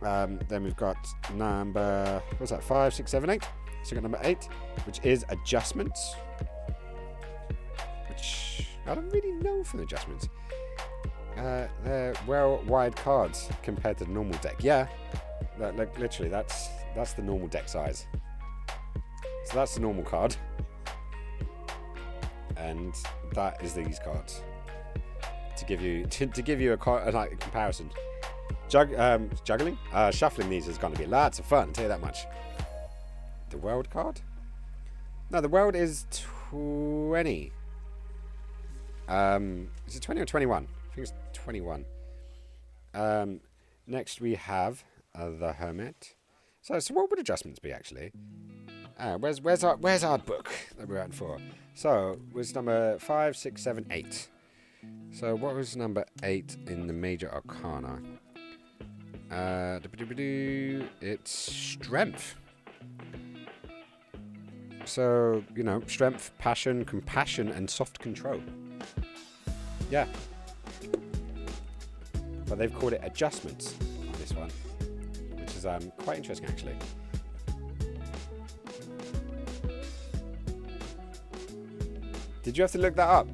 Then we've got number, what's that, 5, 6, 7, 8. So we've got number 8, which is adjustments. Which I don't really know from the adjustments. They're well wide cards compared to the normal deck. Yeah, like literally, that's the normal deck size. So that's the normal card, and that is these cards. To give you a comparison. Juggling, shuffling these is going to be lots of fun. I'll tell you that much. The world card? No, the world is 20. Is it 20 or 21? I think it's 21. Next we have the Hermit. So what would adjustments be actually? Where's our book that we're at for? So it was number 5, 6, 7, 8. So what was number 8 in the major arcana? It's strength. So, you know, strength, passion, compassion, and soft control. Yeah. But they've called it adjustments on this one, which is quite interesting actually. Did you have to look that up?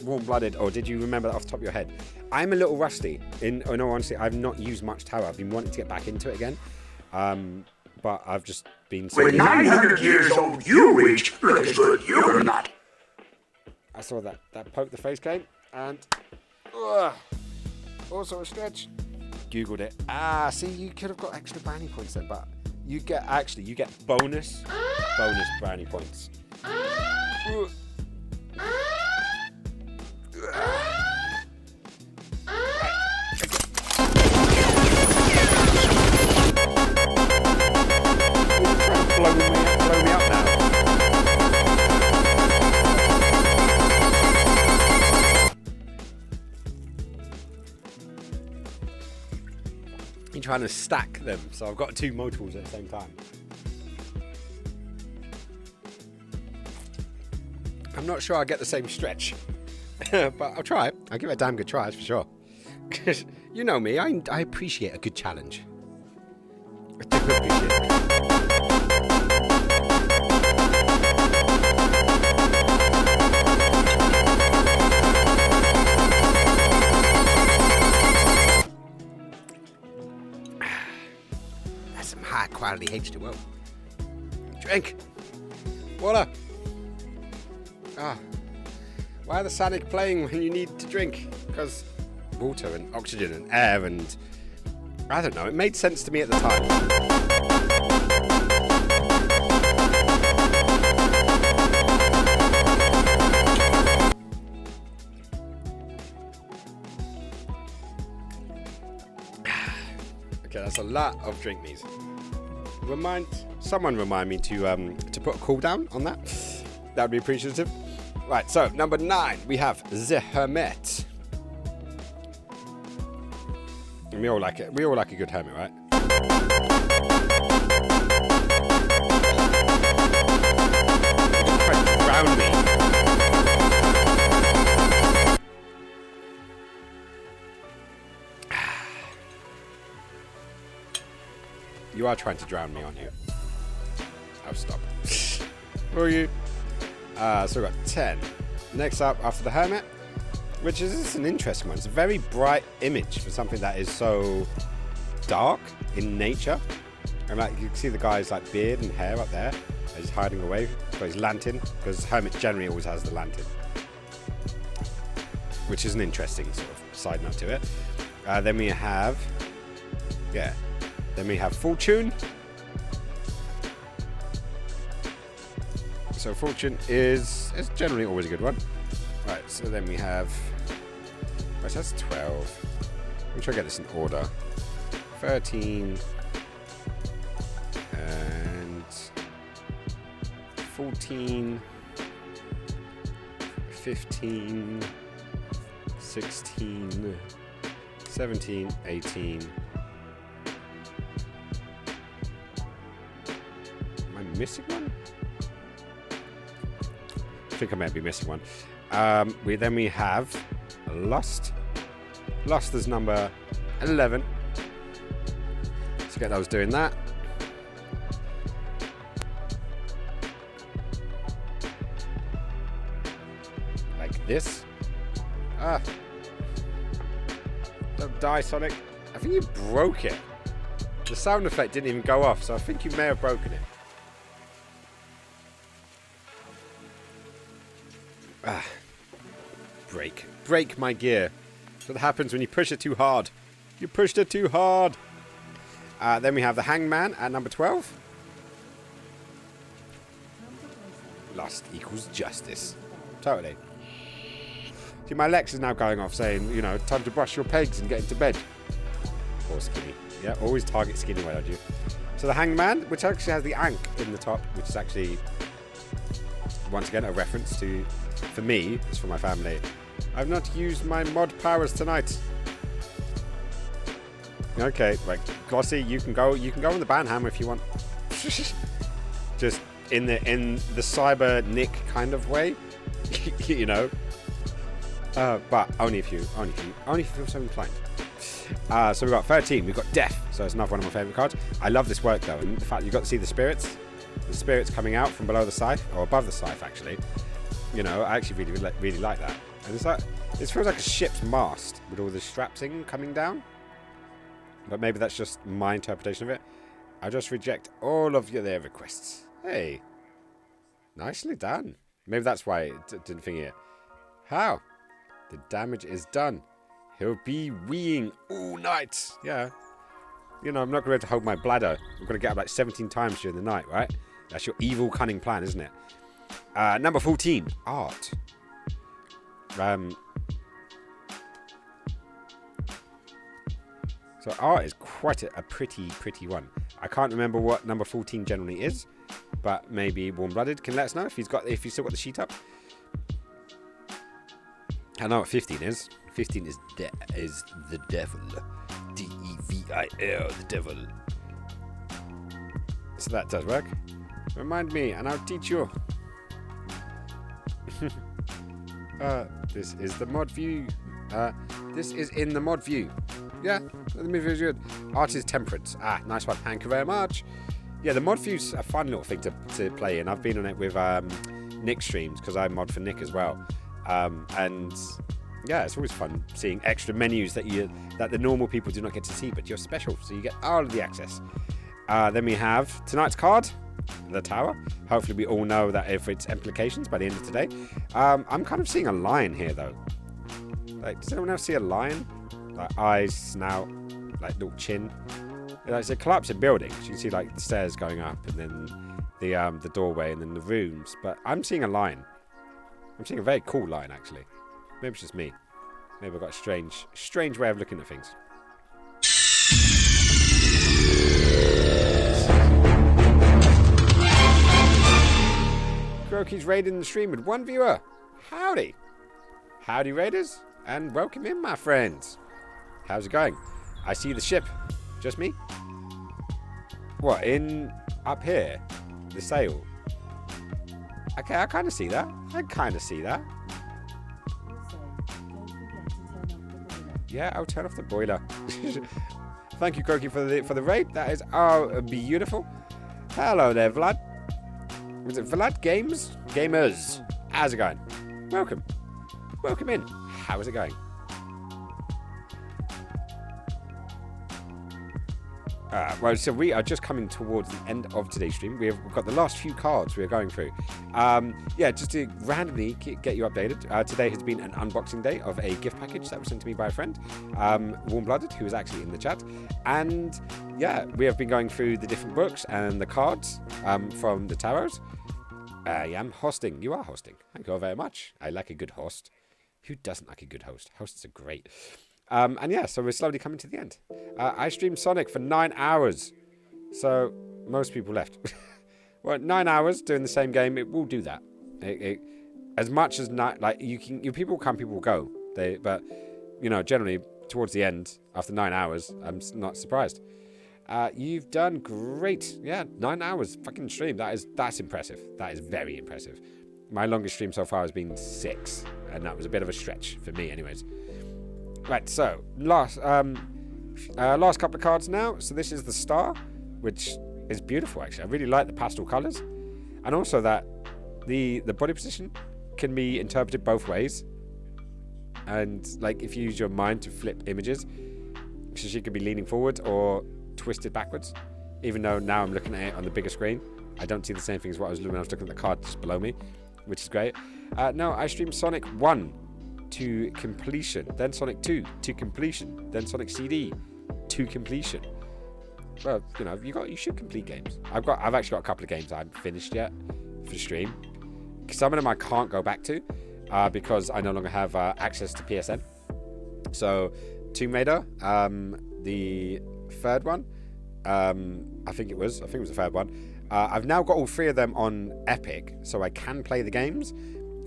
Warm-blooded, or did you remember that off the top of your head? I'm a little rusty. In all honesty, I've not used much tarot. I've been wanting to get back into it again. But I've just been... When 900 years old you reached, look as good you were not. I saw that poke the face game, and... also a stretch. Googled it. See, you could have got extra brownie points then, but you get bonus brownie points. Blow me up now. You're trying to stack them, so I've got 2 multiples at the same time. I'm not sure I'll get the same stretch, but I'll try it. I'll give it a damn good try, that's for sure. You know me, I appreciate a good challenge. I do appreciate it. That's some high quality H2O. Drink. Water. Why are the Sonic playing when you need to drink? Because water and oxygen and air and... I don't know, it made sense to me at the time. Okay, that's a lot of drink these. Someone remind me to put a cooldown on that. That would be appreciative. Right, so number 9, we have the Hermit. And we all like it. We all like a good hermit, right? Drown me. You are trying to drown me, aren't you? Oh, stop. Who are you? So we've got 10. Next up, after the Hermit, which is an interesting one. It's a very bright image for something that is so dark in nature. And like you can see the guy's like beard and hair up there. He's hiding away for his lantern, because Hermit generally always has the lantern, which is an interesting sort of side note to it. Then we have Fortune. So Fortune is generally always a good one. Right, so then we have... Right, so that's 12. Let me try to get this in order. 13. And... 14. 15, 16, 17, 18. Am I missing one? I think I might be missing one. Then we have Lust. Lust is number 11. So get those doing that. Like this. Ah. Don't die, Sonic. I think you broke it. The sound effect didn't even go off, so I think you may have broken it. Ah. Break my gear. That's what happens when you push it too hard. You pushed it too hard. Then we have the Hangman at number 12. Lust equals justice. Totally. See, my Lex is now going off saying, you know, time to brush your pegs and get into bed. Or Skinny. Yeah, always target Skinny, why don't you? So the Hangman, which actually has the Ankh in the top, which is actually, once again, a reference to, for me, it's for my family. I've not used my mod powers tonight. Okay, right, Glossy, you can go on the banhammer if you want. Just in the cyber Nick kind of way, you know. But only if you feel so inclined. So we've got 13. We've got Death. So it's another one of my favourite cards. I love this work though, and the fact you got to see the spirits coming out from below the scythe or above the scythe actually. You know, I actually really like that. And it's like, it feels like a ship's mast with all the strapsing coming down. But maybe that's just my interpretation of it. I just reject all of their requests. Hey, nicely done. Maybe that's why it didn't think it. How? The damage is done. He'll be weeing all night. Yeah. You know, I'm not going to be able to hold my bladder. I'm going to get up like 17 times during the night, right? That's your evil, cunning plan, isn't it? Number 14, Art. So Art is quite a pretty one. I can't remember what number 14 generally is, but maybe Warm-Blooded can let us know if he's still got the sheet up. I know what 15 is. 15 is the devil. D-E-V-I-L, the devil. So that does work. Remind me, and I'll teach you. This is the mod view. This is in the mod view. Yeah, the movie is good. Art is Temperance. Ah, nice one. Thank you very much. Yeah, the mod view's a fun little thing to play in. I've been on it with Nick streams because I mod for Nick as well. And yeah, it's always fun seeing extra menus that the normal people do not get to see, but you're special, so you get all of the access. Then we have tonight's card, the Tower. Hopefully we all know that if its implications by the end of today. I'm kind of seeing a lion here though. Like, does anyone else see a lion? Like eyes, snout, like little chin. It's a collapsing building. So you can see like the stairs going up, and then the doorway, and then the rooms. But I'm seeing a lion. I'm seeing a very cool lion actually. Maybe it's just me. Maybe I've got a strange way of looking at things. Croaky's raiding the stream with one viewer. Howdy. Howdy, raiders. And welcome in, my friends. How's it going? I see the ship. Just me? What, up here? The sail? Okay, I kind of see that. Yeah, I'll turn off the boiler. Thank you, Croaky, for the raid. That is beautiful. Hello there, Vlad. Was it Vlad Gamers? How's it going? Welcome in. How is it going? Well, so we are just coming towards the end of today's stream. We've got the last few cards we are going through. Yeah, just to randomly get you updated. Today has been an unboxing day of a gift package that was sent to me by a friend, Warm-Blooded, who is actually in the chat. And yeah, we have been going through the different books and the cards from the tarots. I am hosting. You are hosting. Thank you very much. I like a good host. Who doesn't like a good host? Hosts are great. And yeah, so we're slowly coming to the end. I streamed Sonic for 9 hours. So most people left. Well, 9 hours doing the same game, it will do that. as much as not like you people come, people go. But you know, generally towards the end, after 9 hours, I'm not surprised. You've done great. Yeah, 9 hours fucking stream. That's impressive. That is very impressive. My longest stream so far has been 6, and that was a bit of a stretch for me, anyways. Right, so last couple of cards now. So this is the star, which is beautiful actually. I really like the pastel colours, and also that the body position can be interpreted both ways. And like if you use your mind to flip images, so she could be leaning forward or twisted backwards. Even though now I'm looking at it on the bigger screen, I don't see the same thing as what I was looking at the card just below me, which is great. No, I streamed Sonic 1 to completion, then Sonic 2 to completion, then Sonic CD to completion. Well, you know, you should complete games. I've actually got a couple of games I haven't finished yet for stream. Some of them I can't go back to because I no longer have access to PSN. So Tomb Raider, the third one, I think it was the third one. I've now got all 3 of them on Epic, so I can play the games,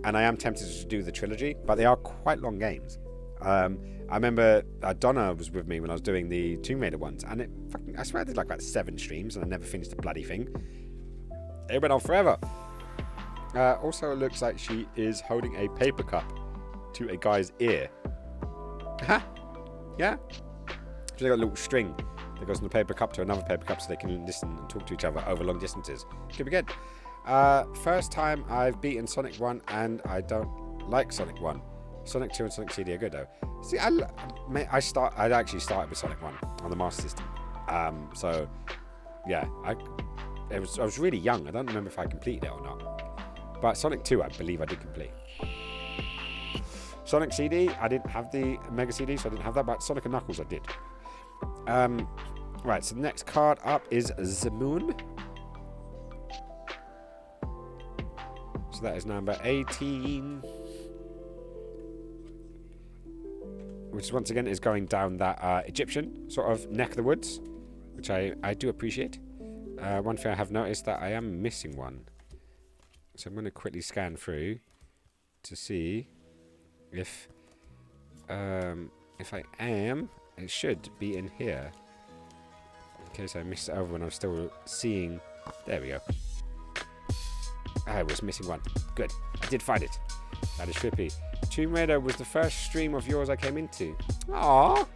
and I am tempted to do the trilogy, but they are quite long games. I remember Donna was with me when I was doing the Tomb Raider ones, and I swear I did like about 7 streams, and I never finished the bloody thing. It went on forever. Also, it looks like she is holding a paper cup to a guy's ear. Huh? Yeah? She's got a little string that goes from the paper cup to another paper cup so they can listen and talk to each other over long distances. Could be good. First time I've beaten Sonic 1 and I don't like Sonic 1. Sonic 2 and Sonic CD are good though. See, I actually started with Sonic 1 on the Master System. So, yeah, I was really young. I don't remember if I completed it or not. But Sonic 2, I believe I did complete. Sonic CD, I didn't have the Mega CD, so I didn't have that. But Sonic and Knuckles, I did. Right, so the next card up is the Moon. So that is number 18. Which once again is going down that Egyptian sort of neck of the woods, which I do appreciate. One thing I have noticed that I am missing one. So I'm going to quickly scan through to see if I am, it should be in here. In case I missed it over when I was still seeing. There we go. I was missing one. Good. I did find it. That is trippy. Tomb Raider was the first stream of yours I came into. Aww.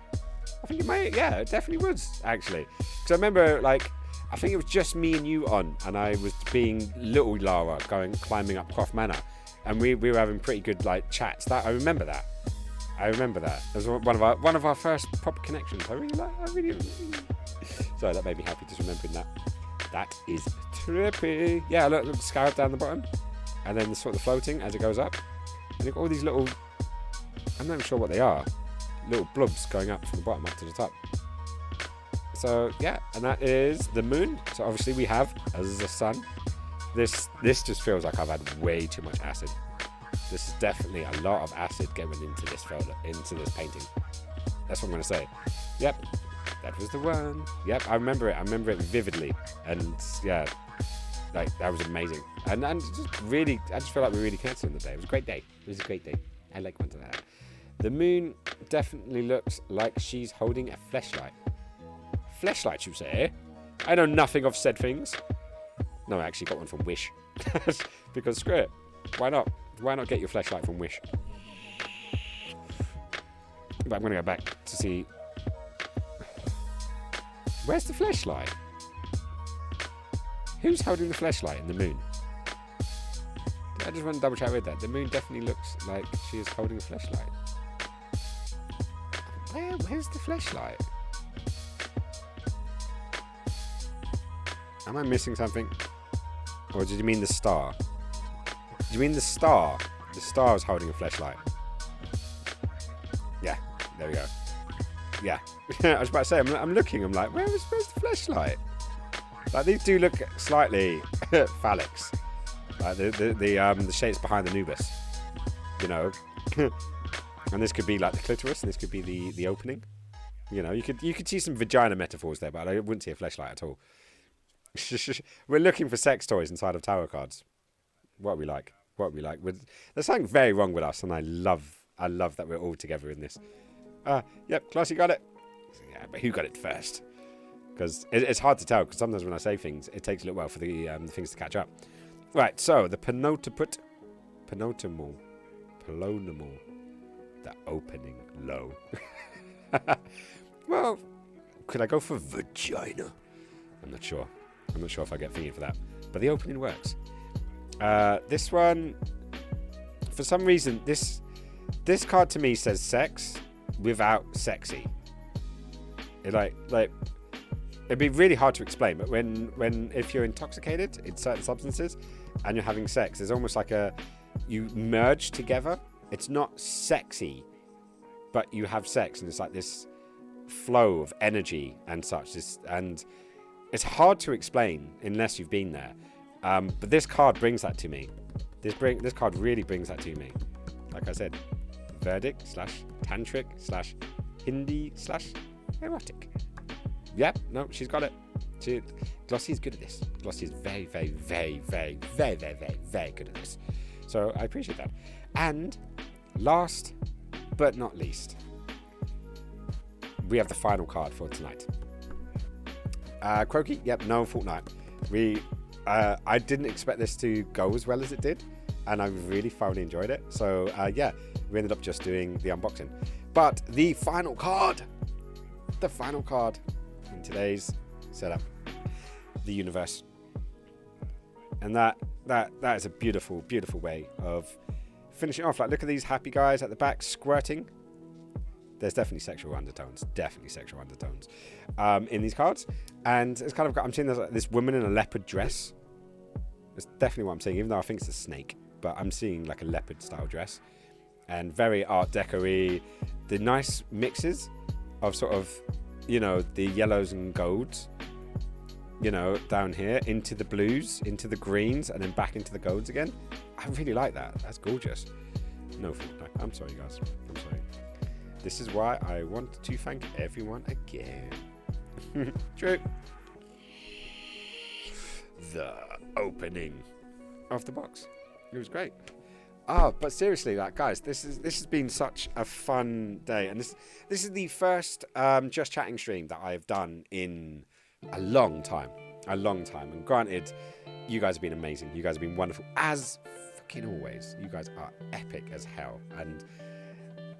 I think it might. Yeah, it definitely was, actually. Because I remember, like, I think it was just me and you on, and I was being little Lara climbing up Croft Manor, and we were having pretty good like chats. I remember that. It was one of our first proper connections. I really. Sorry, that made me happy just remembering that. That is trippy. Yeah, look, scarab down the bottom, and then the sort of floating as it goes up, and you've got all these little. I'm not even sure what they are. Little blobs going up from the bottom up to the top. So yeah, and that is the moon. So obviously we have as the sun. This just feels like I've had way too much acid. This is definitely a lot of acid going into this painting. That's what I'm gonna say. Yep, that was the one. Yep, I remember it vividly, and yeah, like that was amazing. And just really, I just feel like we really connected on the day. It was a great day. It was a great day. I like one to that. The moon definitely looks like she's holding a fleshlight. Fleshlight, you say? I know nothing of said things. No, I actually got one from Wish. Because screw it. Why not? Why not get your fleshlight from Wish? But I'm going to go back to see. Where's the fleshlight? Who's holding the fleshlight in the moon? I just want to double check with that. The moon definitely looks like she is holding a fleshlight. Where's the fleshlight? Am I missing something? Or did you mean the star? Did you mean the star? The star is holding a fleshlight. Yeah, there we go. Yeah. I was about to say, I'm looking, I'm like, where's the fleshlight? Like, these do look slightly phallics. Like, the shapes behind the Nubus. You know? And this could be like the clitoris, and this could be the opening. You know, you could see some vagina metaphors there, but I wouldn't see a fleshlight at all. We're looking for sex toys inside of tarot cards. What are we like? what are we like? There's something very wrong with us, and I love that we're all together in this. Yep, Classy got it. Yeah, but who got it first? Because it's hard to tell, because sometimes when I say things, it takes a little while for the things to catch up. Right, so the penultimal, the opening low. Well, could I go for vagina? I'm not sure. I'm not sure if I get thinking for that. But the opening works. This one, for some reason, this card to me says sex without sexy. It'd be really hard to explain, but if you're intoxicated in certain substances and you're having sex, there's almost like you merge together. It's not sexy, but you have sex, and it's like this flow of energy and such. And it's hard to explain unless you've been there. But this card brings that to me. This card really brings that to me. Like I said, Vedic / tantric / Hindi / erotic. Yep, no, she's got it. Glossy is good at this. Glossy is very, very, very, very, very, very, very, very good at this. So I appreciate that. And last but not least, we have the final card for tonight. Croaky, yep, no, Fortnite. I didn't expect this to go as well as it did, and I really thoroughly enjoyed it. So yeah, we ended up just doing the unboxing. But the final card in today's setup, the universe. And that is a beautiful, beautiful way of finishing off. Like, look at these happy guys at the back squirting. There's definitely sexual undertones. In these cards. And it's kind of, I'm seeing this woman in a leopard dress. That's definitely what I'm seeing, even though I think it's a snake. But I'm seeing like a leopard style dress. And very Art Deco-y. The nice mixes of sort of, you know, the yellows and golds, you know, down here into the blues, into the greens, and then back into the golds again. I really like that. That's gorgeous. No, I'm sorry, guys. I'm sorry. This is why I want to thank everyone again. True. The opening of the box. It was great. But seriously, like, guys, this has been such a fun day, and this is the first Just Chatting stream that I've done in a long time. And granted, you guys have been amazing. You guys have been wonderful as fucking always. You guys are epic as hell, and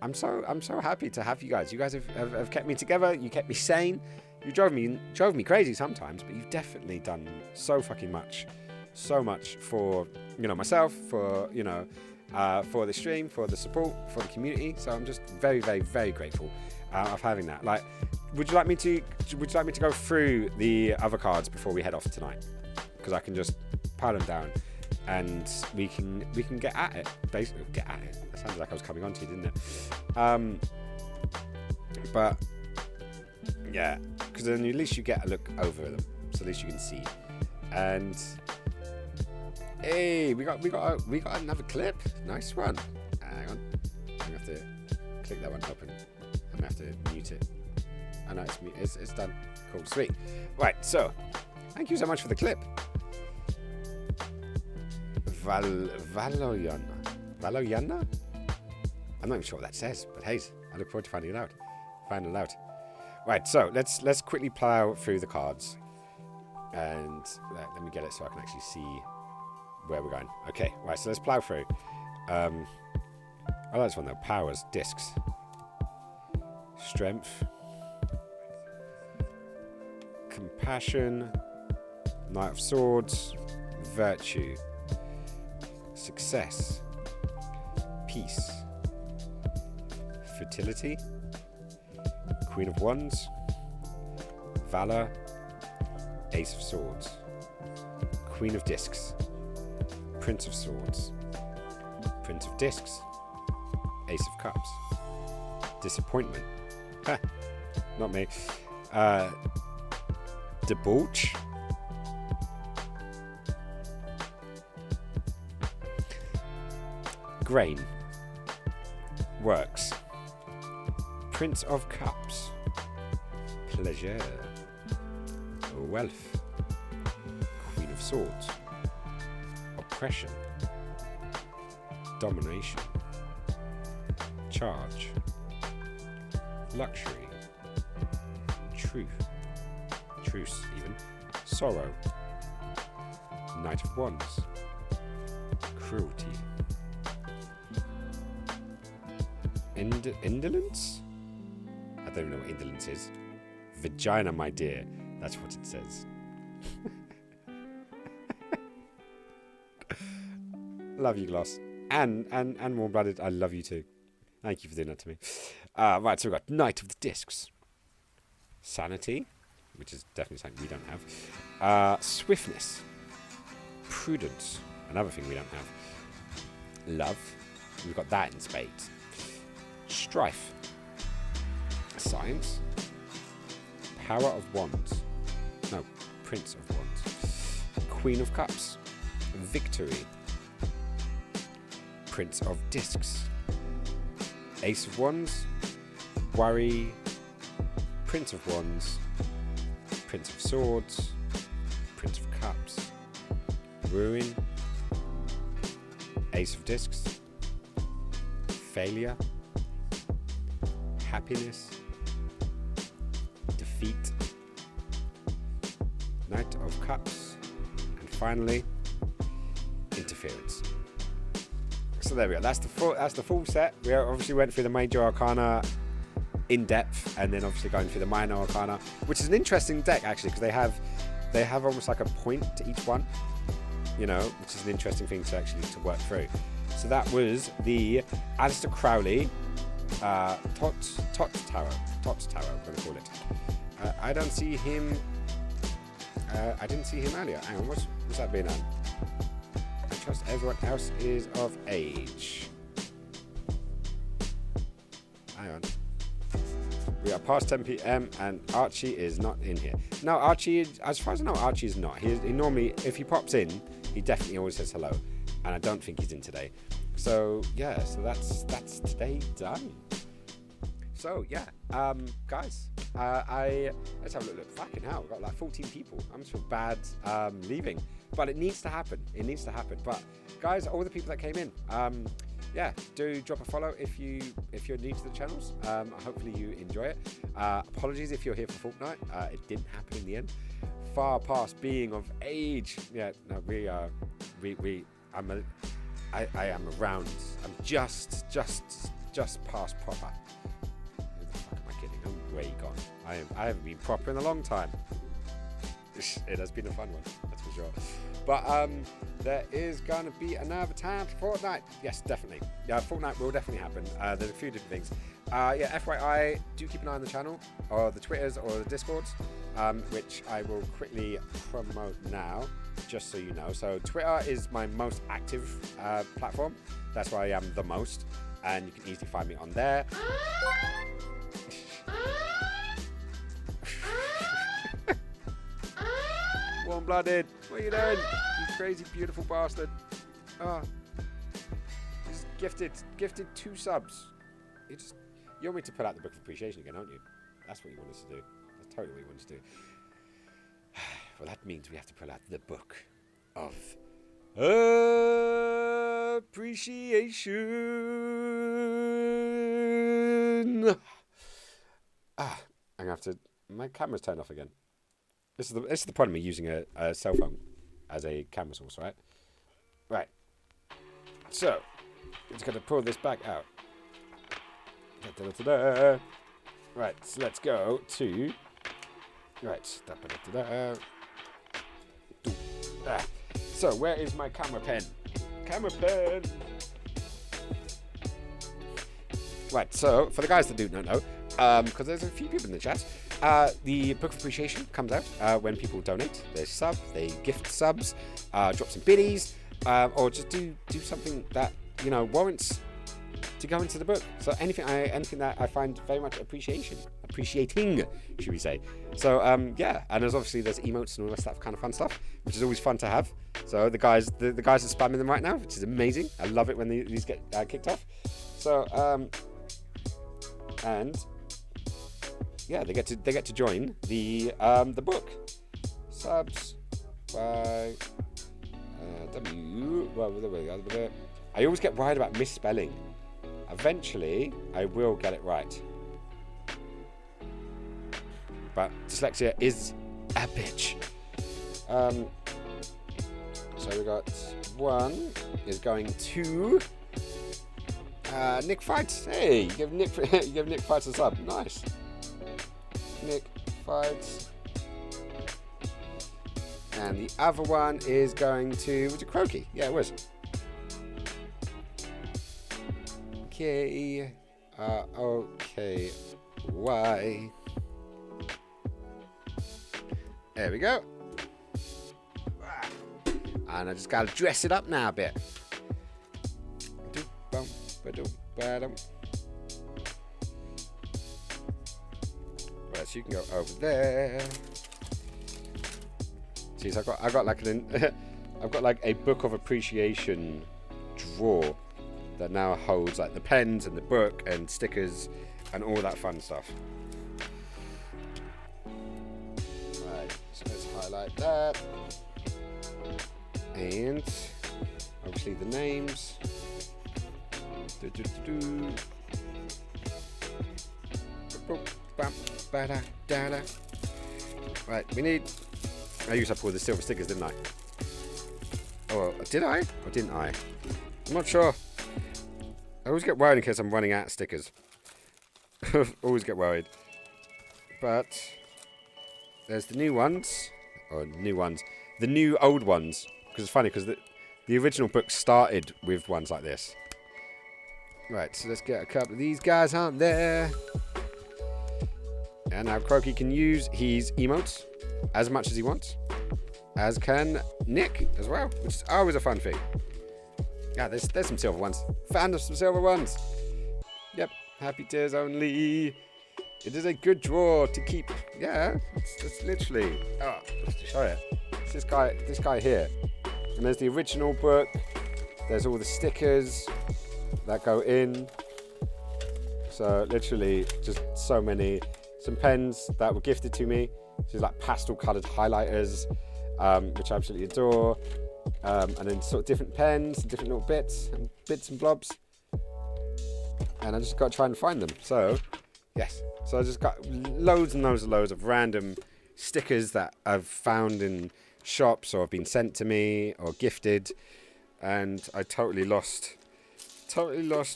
I'm so happy to have you guys. You guys have kept me together. You kept me sane. You drove me crazy sometimes, but you've definitely done so fucking much, so much for, you know, myself, for, you know, for the stream, for the support, for the community. So I'm just very, very, very grateful of having that. Like, would you like me to go through the other cards before we head off tonight? Because I can just pile them down, and we can get at it. Basically, get at it. That sounded like I was coming on to you, didn't it? But yeah, because then at least you get a look over them, so at least you can see. And hey, we got another clip. Nice one. Hang on, I'm gonna have to click that one open. I'm gonna have to mute it. I know it's done. Cool, sweet. Right, so thank you so much for the clip. Valoyana. I'm not even sure what that says, but hey, I look forward to finding it out. Right, so let's quickly plow through the cards, and let me get it so I can actually see where we're going. Okay, right, so let's plow through. I like this one though. Powers, discs, strength, compassion, Knight of Swords, virtue, success, peace, fertility, Queen of Wands, valor, Ace of Swords, Queen of Discs, Prince of Swords, Prince of Discs, Ace of Cups, disappointment, not me, debauch, grain, works, Prince of Cups, pleasure, wealth, Queen of Swords, oppression, domination, charge, luxury, truce even, sorrow, Knight of Wands, cruelty, indolence? I don't know what indolence is. Vagina, my dear. That's what it says. Love you, Gloss. And Warm-Blooded, I love you too. Thank you for doing that to me. Right, so we've got Knight of the Discs. Sanity, which is definitely something we don't have. Swiftness. Prudence, another thing we don't have. Love, we've got that in spades. Strife. Science. Power of Wands. No, Prince of Wands. Queen of Cups. Victory. Prince of Discs. Ace of Wands. Worry. Prince of Wands. Prince of Swords. Prince of Cups. Ruin. Ace of Discs. Failure. Happiness. Defeat. Knight of Cups. And finally, interference. So there we go. That's the full set. We obviously went through the major arcana in depth, and then obviously going through the minor arcana, which is an interesting deck actually, because they have almost like a point to each one, you know, which is an interesting thing to actually work through. So that was the Aleister Crowley Tots Tarot, I'm going to call it. I don't see him. I didn't see him earlier. Hang on, what's that being on? I trust everyone else is of age. Hang on. We are past 10 p.m. and Archie is not in here. No, Archie, as far as I know, Archie is not. He normally, if he pops in, he definitely always says hello. And I don't think he's in today. So, yeah, so that's today done. So, yeah, guys, let's have a look. Fucking hell, we've got like 14 people. I'm just feel bad leaving. But it needs to happen. It needs to happen. But, guys, all the people that came in, yeah, do drop a follow if you're new to the channels. Hopefully you enjoy it. Apologies if you're here for Fortnite. It didn't happen in the end. Far past being of age. Yeah, no, I am around. I'm just past proper. Who the fuck am I kidding? I'm way gone. I haven't been proper in a long time. It has been a fun one, that's for sure. But there is going to be another time for Fortnite. Yes, definitely. Yeah, Fortnite will definitely happen. There's a few different things. Yeah, FYI, do keep an eye on the channel, or the Twitters, or the Discords, which I will quickly promote now, just so you know. So Twitter is my most active platform. That's where I am the most, and you can easily find me on there. Warm-blooded, what are you doing? You crazy, beautiful bastard. Oh, just gifted 2 subs. You want me to put out the Book of Appreciation again, aren't you? That's what you want us to do. That's totally what you want us to do. Well, that means we have to pull out the Book of Appreciation. I'm gonna have to. My camera's turned off again. This is the problem of using a cell phone as a camera source, right? Right. So, just got to pull this back out. Da-da-da-da-da. Right, so let's go to... Right. Da-da-da-da-da. So, where is my camera pen? Camera pen! Right, so, for the guys that do not know, because there's a few people in the chat, the Book of Appreciation comes out when people donate. They sub, they gift subs, drop some biddies, or just do something that, you know, warrants to go into the book. So anything that I find very much appreciating, should we say. So yeah, and there's emotes and all that stuff, kind of fun stuff, which is always fun to have. So the guys are spamming them right now, which is amazing. I love it when these get kicked off. So and yeah, they get to join the book. Subs by I always get worried about misspelling. Eventually, I will get it right. But dyslexia is a bitch. So we got 1 is going to Nick Fights. Hey, you give Nick Fights a sub. Nice. Nick Fights. And the other one is going to, was it Croaky? Yeah, it was. Okay. Okay. Why? There we go. And I just gotta dress it up now a bit. Right, so you can go over there. See, so I got like I've got like a book of appreciation drawer that now holds like the pens and the book and stickers and all that fun stuff. Right, so let's highlight that. And obviously the names. Right, we need. I used up all the silver stickers, didn't I? Oh, did I? Or didn't I? I'm not sure. I always get worried in case I'm running out of stickers. Always get worried. But there's the new ones. Or new ones. The new old ones. Because it's funny, because the original book started with ones like this. Right, so let's get a couple of these guys on there. And now Croaky can use his emotes as much as he wants. As can Nick as well, which is always a fun thing. Yeah, there's some silver ones. Found some silver ones. Yep, happy tears only. It is a good drawer to keep. Yeah, it's literally. Oh, just to show you. It's this guy here. And there's the original book. There's all the stickers that go in. So literally just so many. Some pens that were gifted to me. These like pastel coloured highlighters, which I absolutely adore. And then sort of different pens and different little bits and blobs. And I just got to try and find them. So, yes. So I just got loads and loads of random stickers that I've found in shops or have been sent to me or gifted. And I totally lost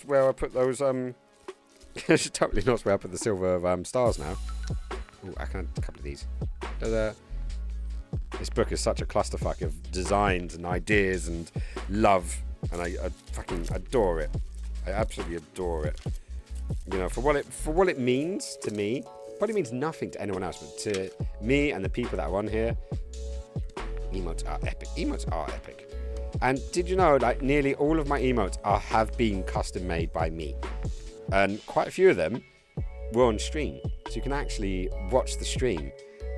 where I put those, totally lost where I put the silver stars now. Oh, I can add a couple of these. This book is such a clusterfuck of designs and ideas and love, and I fucking adore it. I absolutely adore it. You know, for what it means to me. Probably means nothing to anyone else, but to me and the people that are on here, emotes are epic. Emotes are epic. And did you know, like, nearly all of my emotes have been custom made by me, and quite a few of them were on stream, so you can actually watch the stream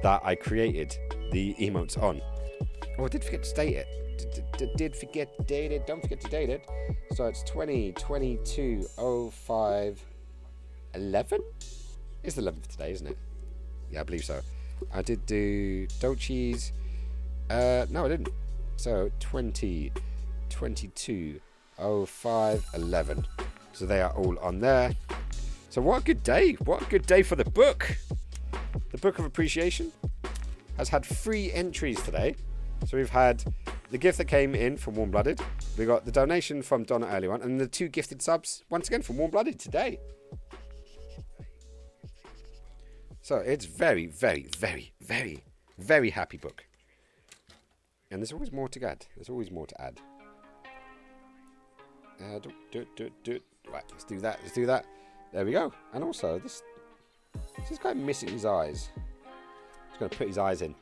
that I created the emotes on. Oh, I did forget to date it. Did forget to date it. Don't forget to date it. So it's 20/22/05/11. It's the 11th today, isn't it? Yeah, I believe so. I did do Dolce's. No, I didn't. So 20/22/05/11. So they are all on there. So what a good day. What a good day for the book. The Book of Appreciation has had 3 entries today. So we've had the gift that came in from Warm Blooded. We got the donation from Donna earlier on, and the 2 gifted subs once again from Warm Blooded today. So it's very, very, very, very, very happy book. And there's always more to add. There's always more to add. Right, let's do that. Let's do that. There we go. And also, this guy missing his eyes. He's going to put his eyes in.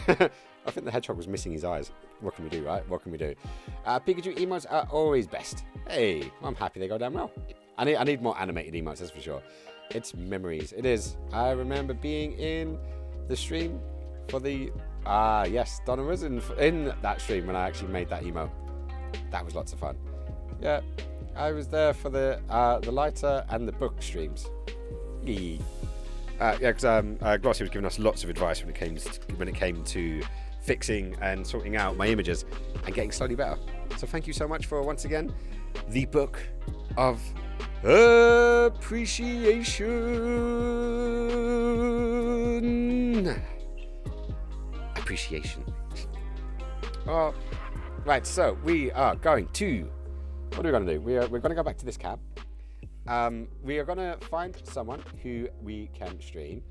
I think the hedgehog was missing his eyes. What can we do, right? What can we do? Pikachu emotes are always best. Hey, I'm happy they go down well. I need more animated emotes, that's for sure. It's memories. It is. I remember being in the stream for the... yes, Donna was in that stream when I actually made that emote. That was lots of fun. Yeah, I was there for the lighter and the book streams. Yeah, because Glossy was giving us lots of advice when it came to fixing and sorting out my images and getting slowly better. So thank you so much for once again the book of appreciation. Appreciation. Oh, right. So we are going to. What are we going to do? We're going to go back to this cab. We are going to find someone who we can stream.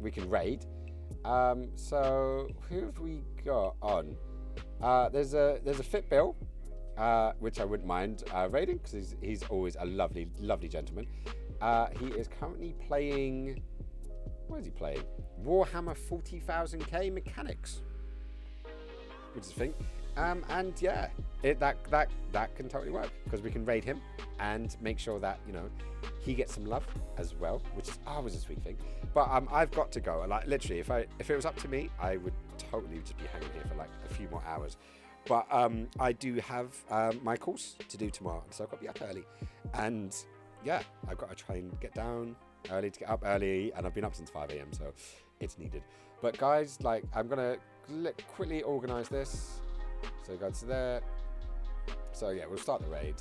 We can raid. So who have we got on? There's a fit Bill, which I wouldn't mind raiding because he's always a lovely gentleman. He is currently playing. What is he playing? Warhammer 40,000K Mechanics, which is a thing. And yeah, that can totally work because we can raid him and make sure that he gets some love as well, which is always a sweet thing. But I've got to go. Like literally, if it was up to me, I would totally just be hanging here for like a few more hours. But I do have my course to do tomorrow, so I've got to be up early. And yeah, I've got to try and get down early to get up early, and I've been up since 5 a.m, so it's needed. But guys, like I'm gonna quickly organize this. So go to there. So yeah, we'll start the raid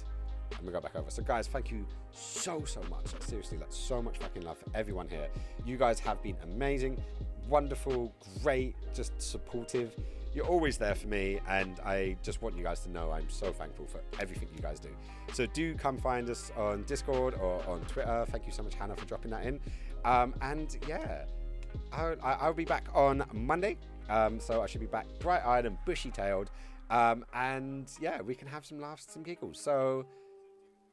and we'll go back over. So guys, thank you so much. Like, seriously, like so much fucking love for everyone here. You guys have been amazing, wonderful, great, just supportive. You're always there for me, and I just want you guys to know I'm so thankful for everything you guys do. So do come find us on Discord or on Twitter. Thank you so much, Hannah, for dropping that in. And yeah, I'll be back on Monday. So I should be back bright-eyed and bushy-tailed. And yeah, we can have some laughs, some giggles. So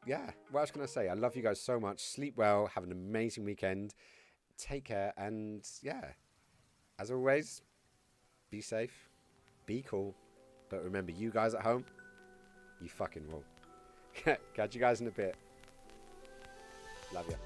yeah, what else can I say? I love you guys so much. Sleep well. Have an amazing weekend. Take care. And yeah, as always, be safe, be cool. But remember, you guys at home, you fucking will. Catch you guys in a bit. Love you.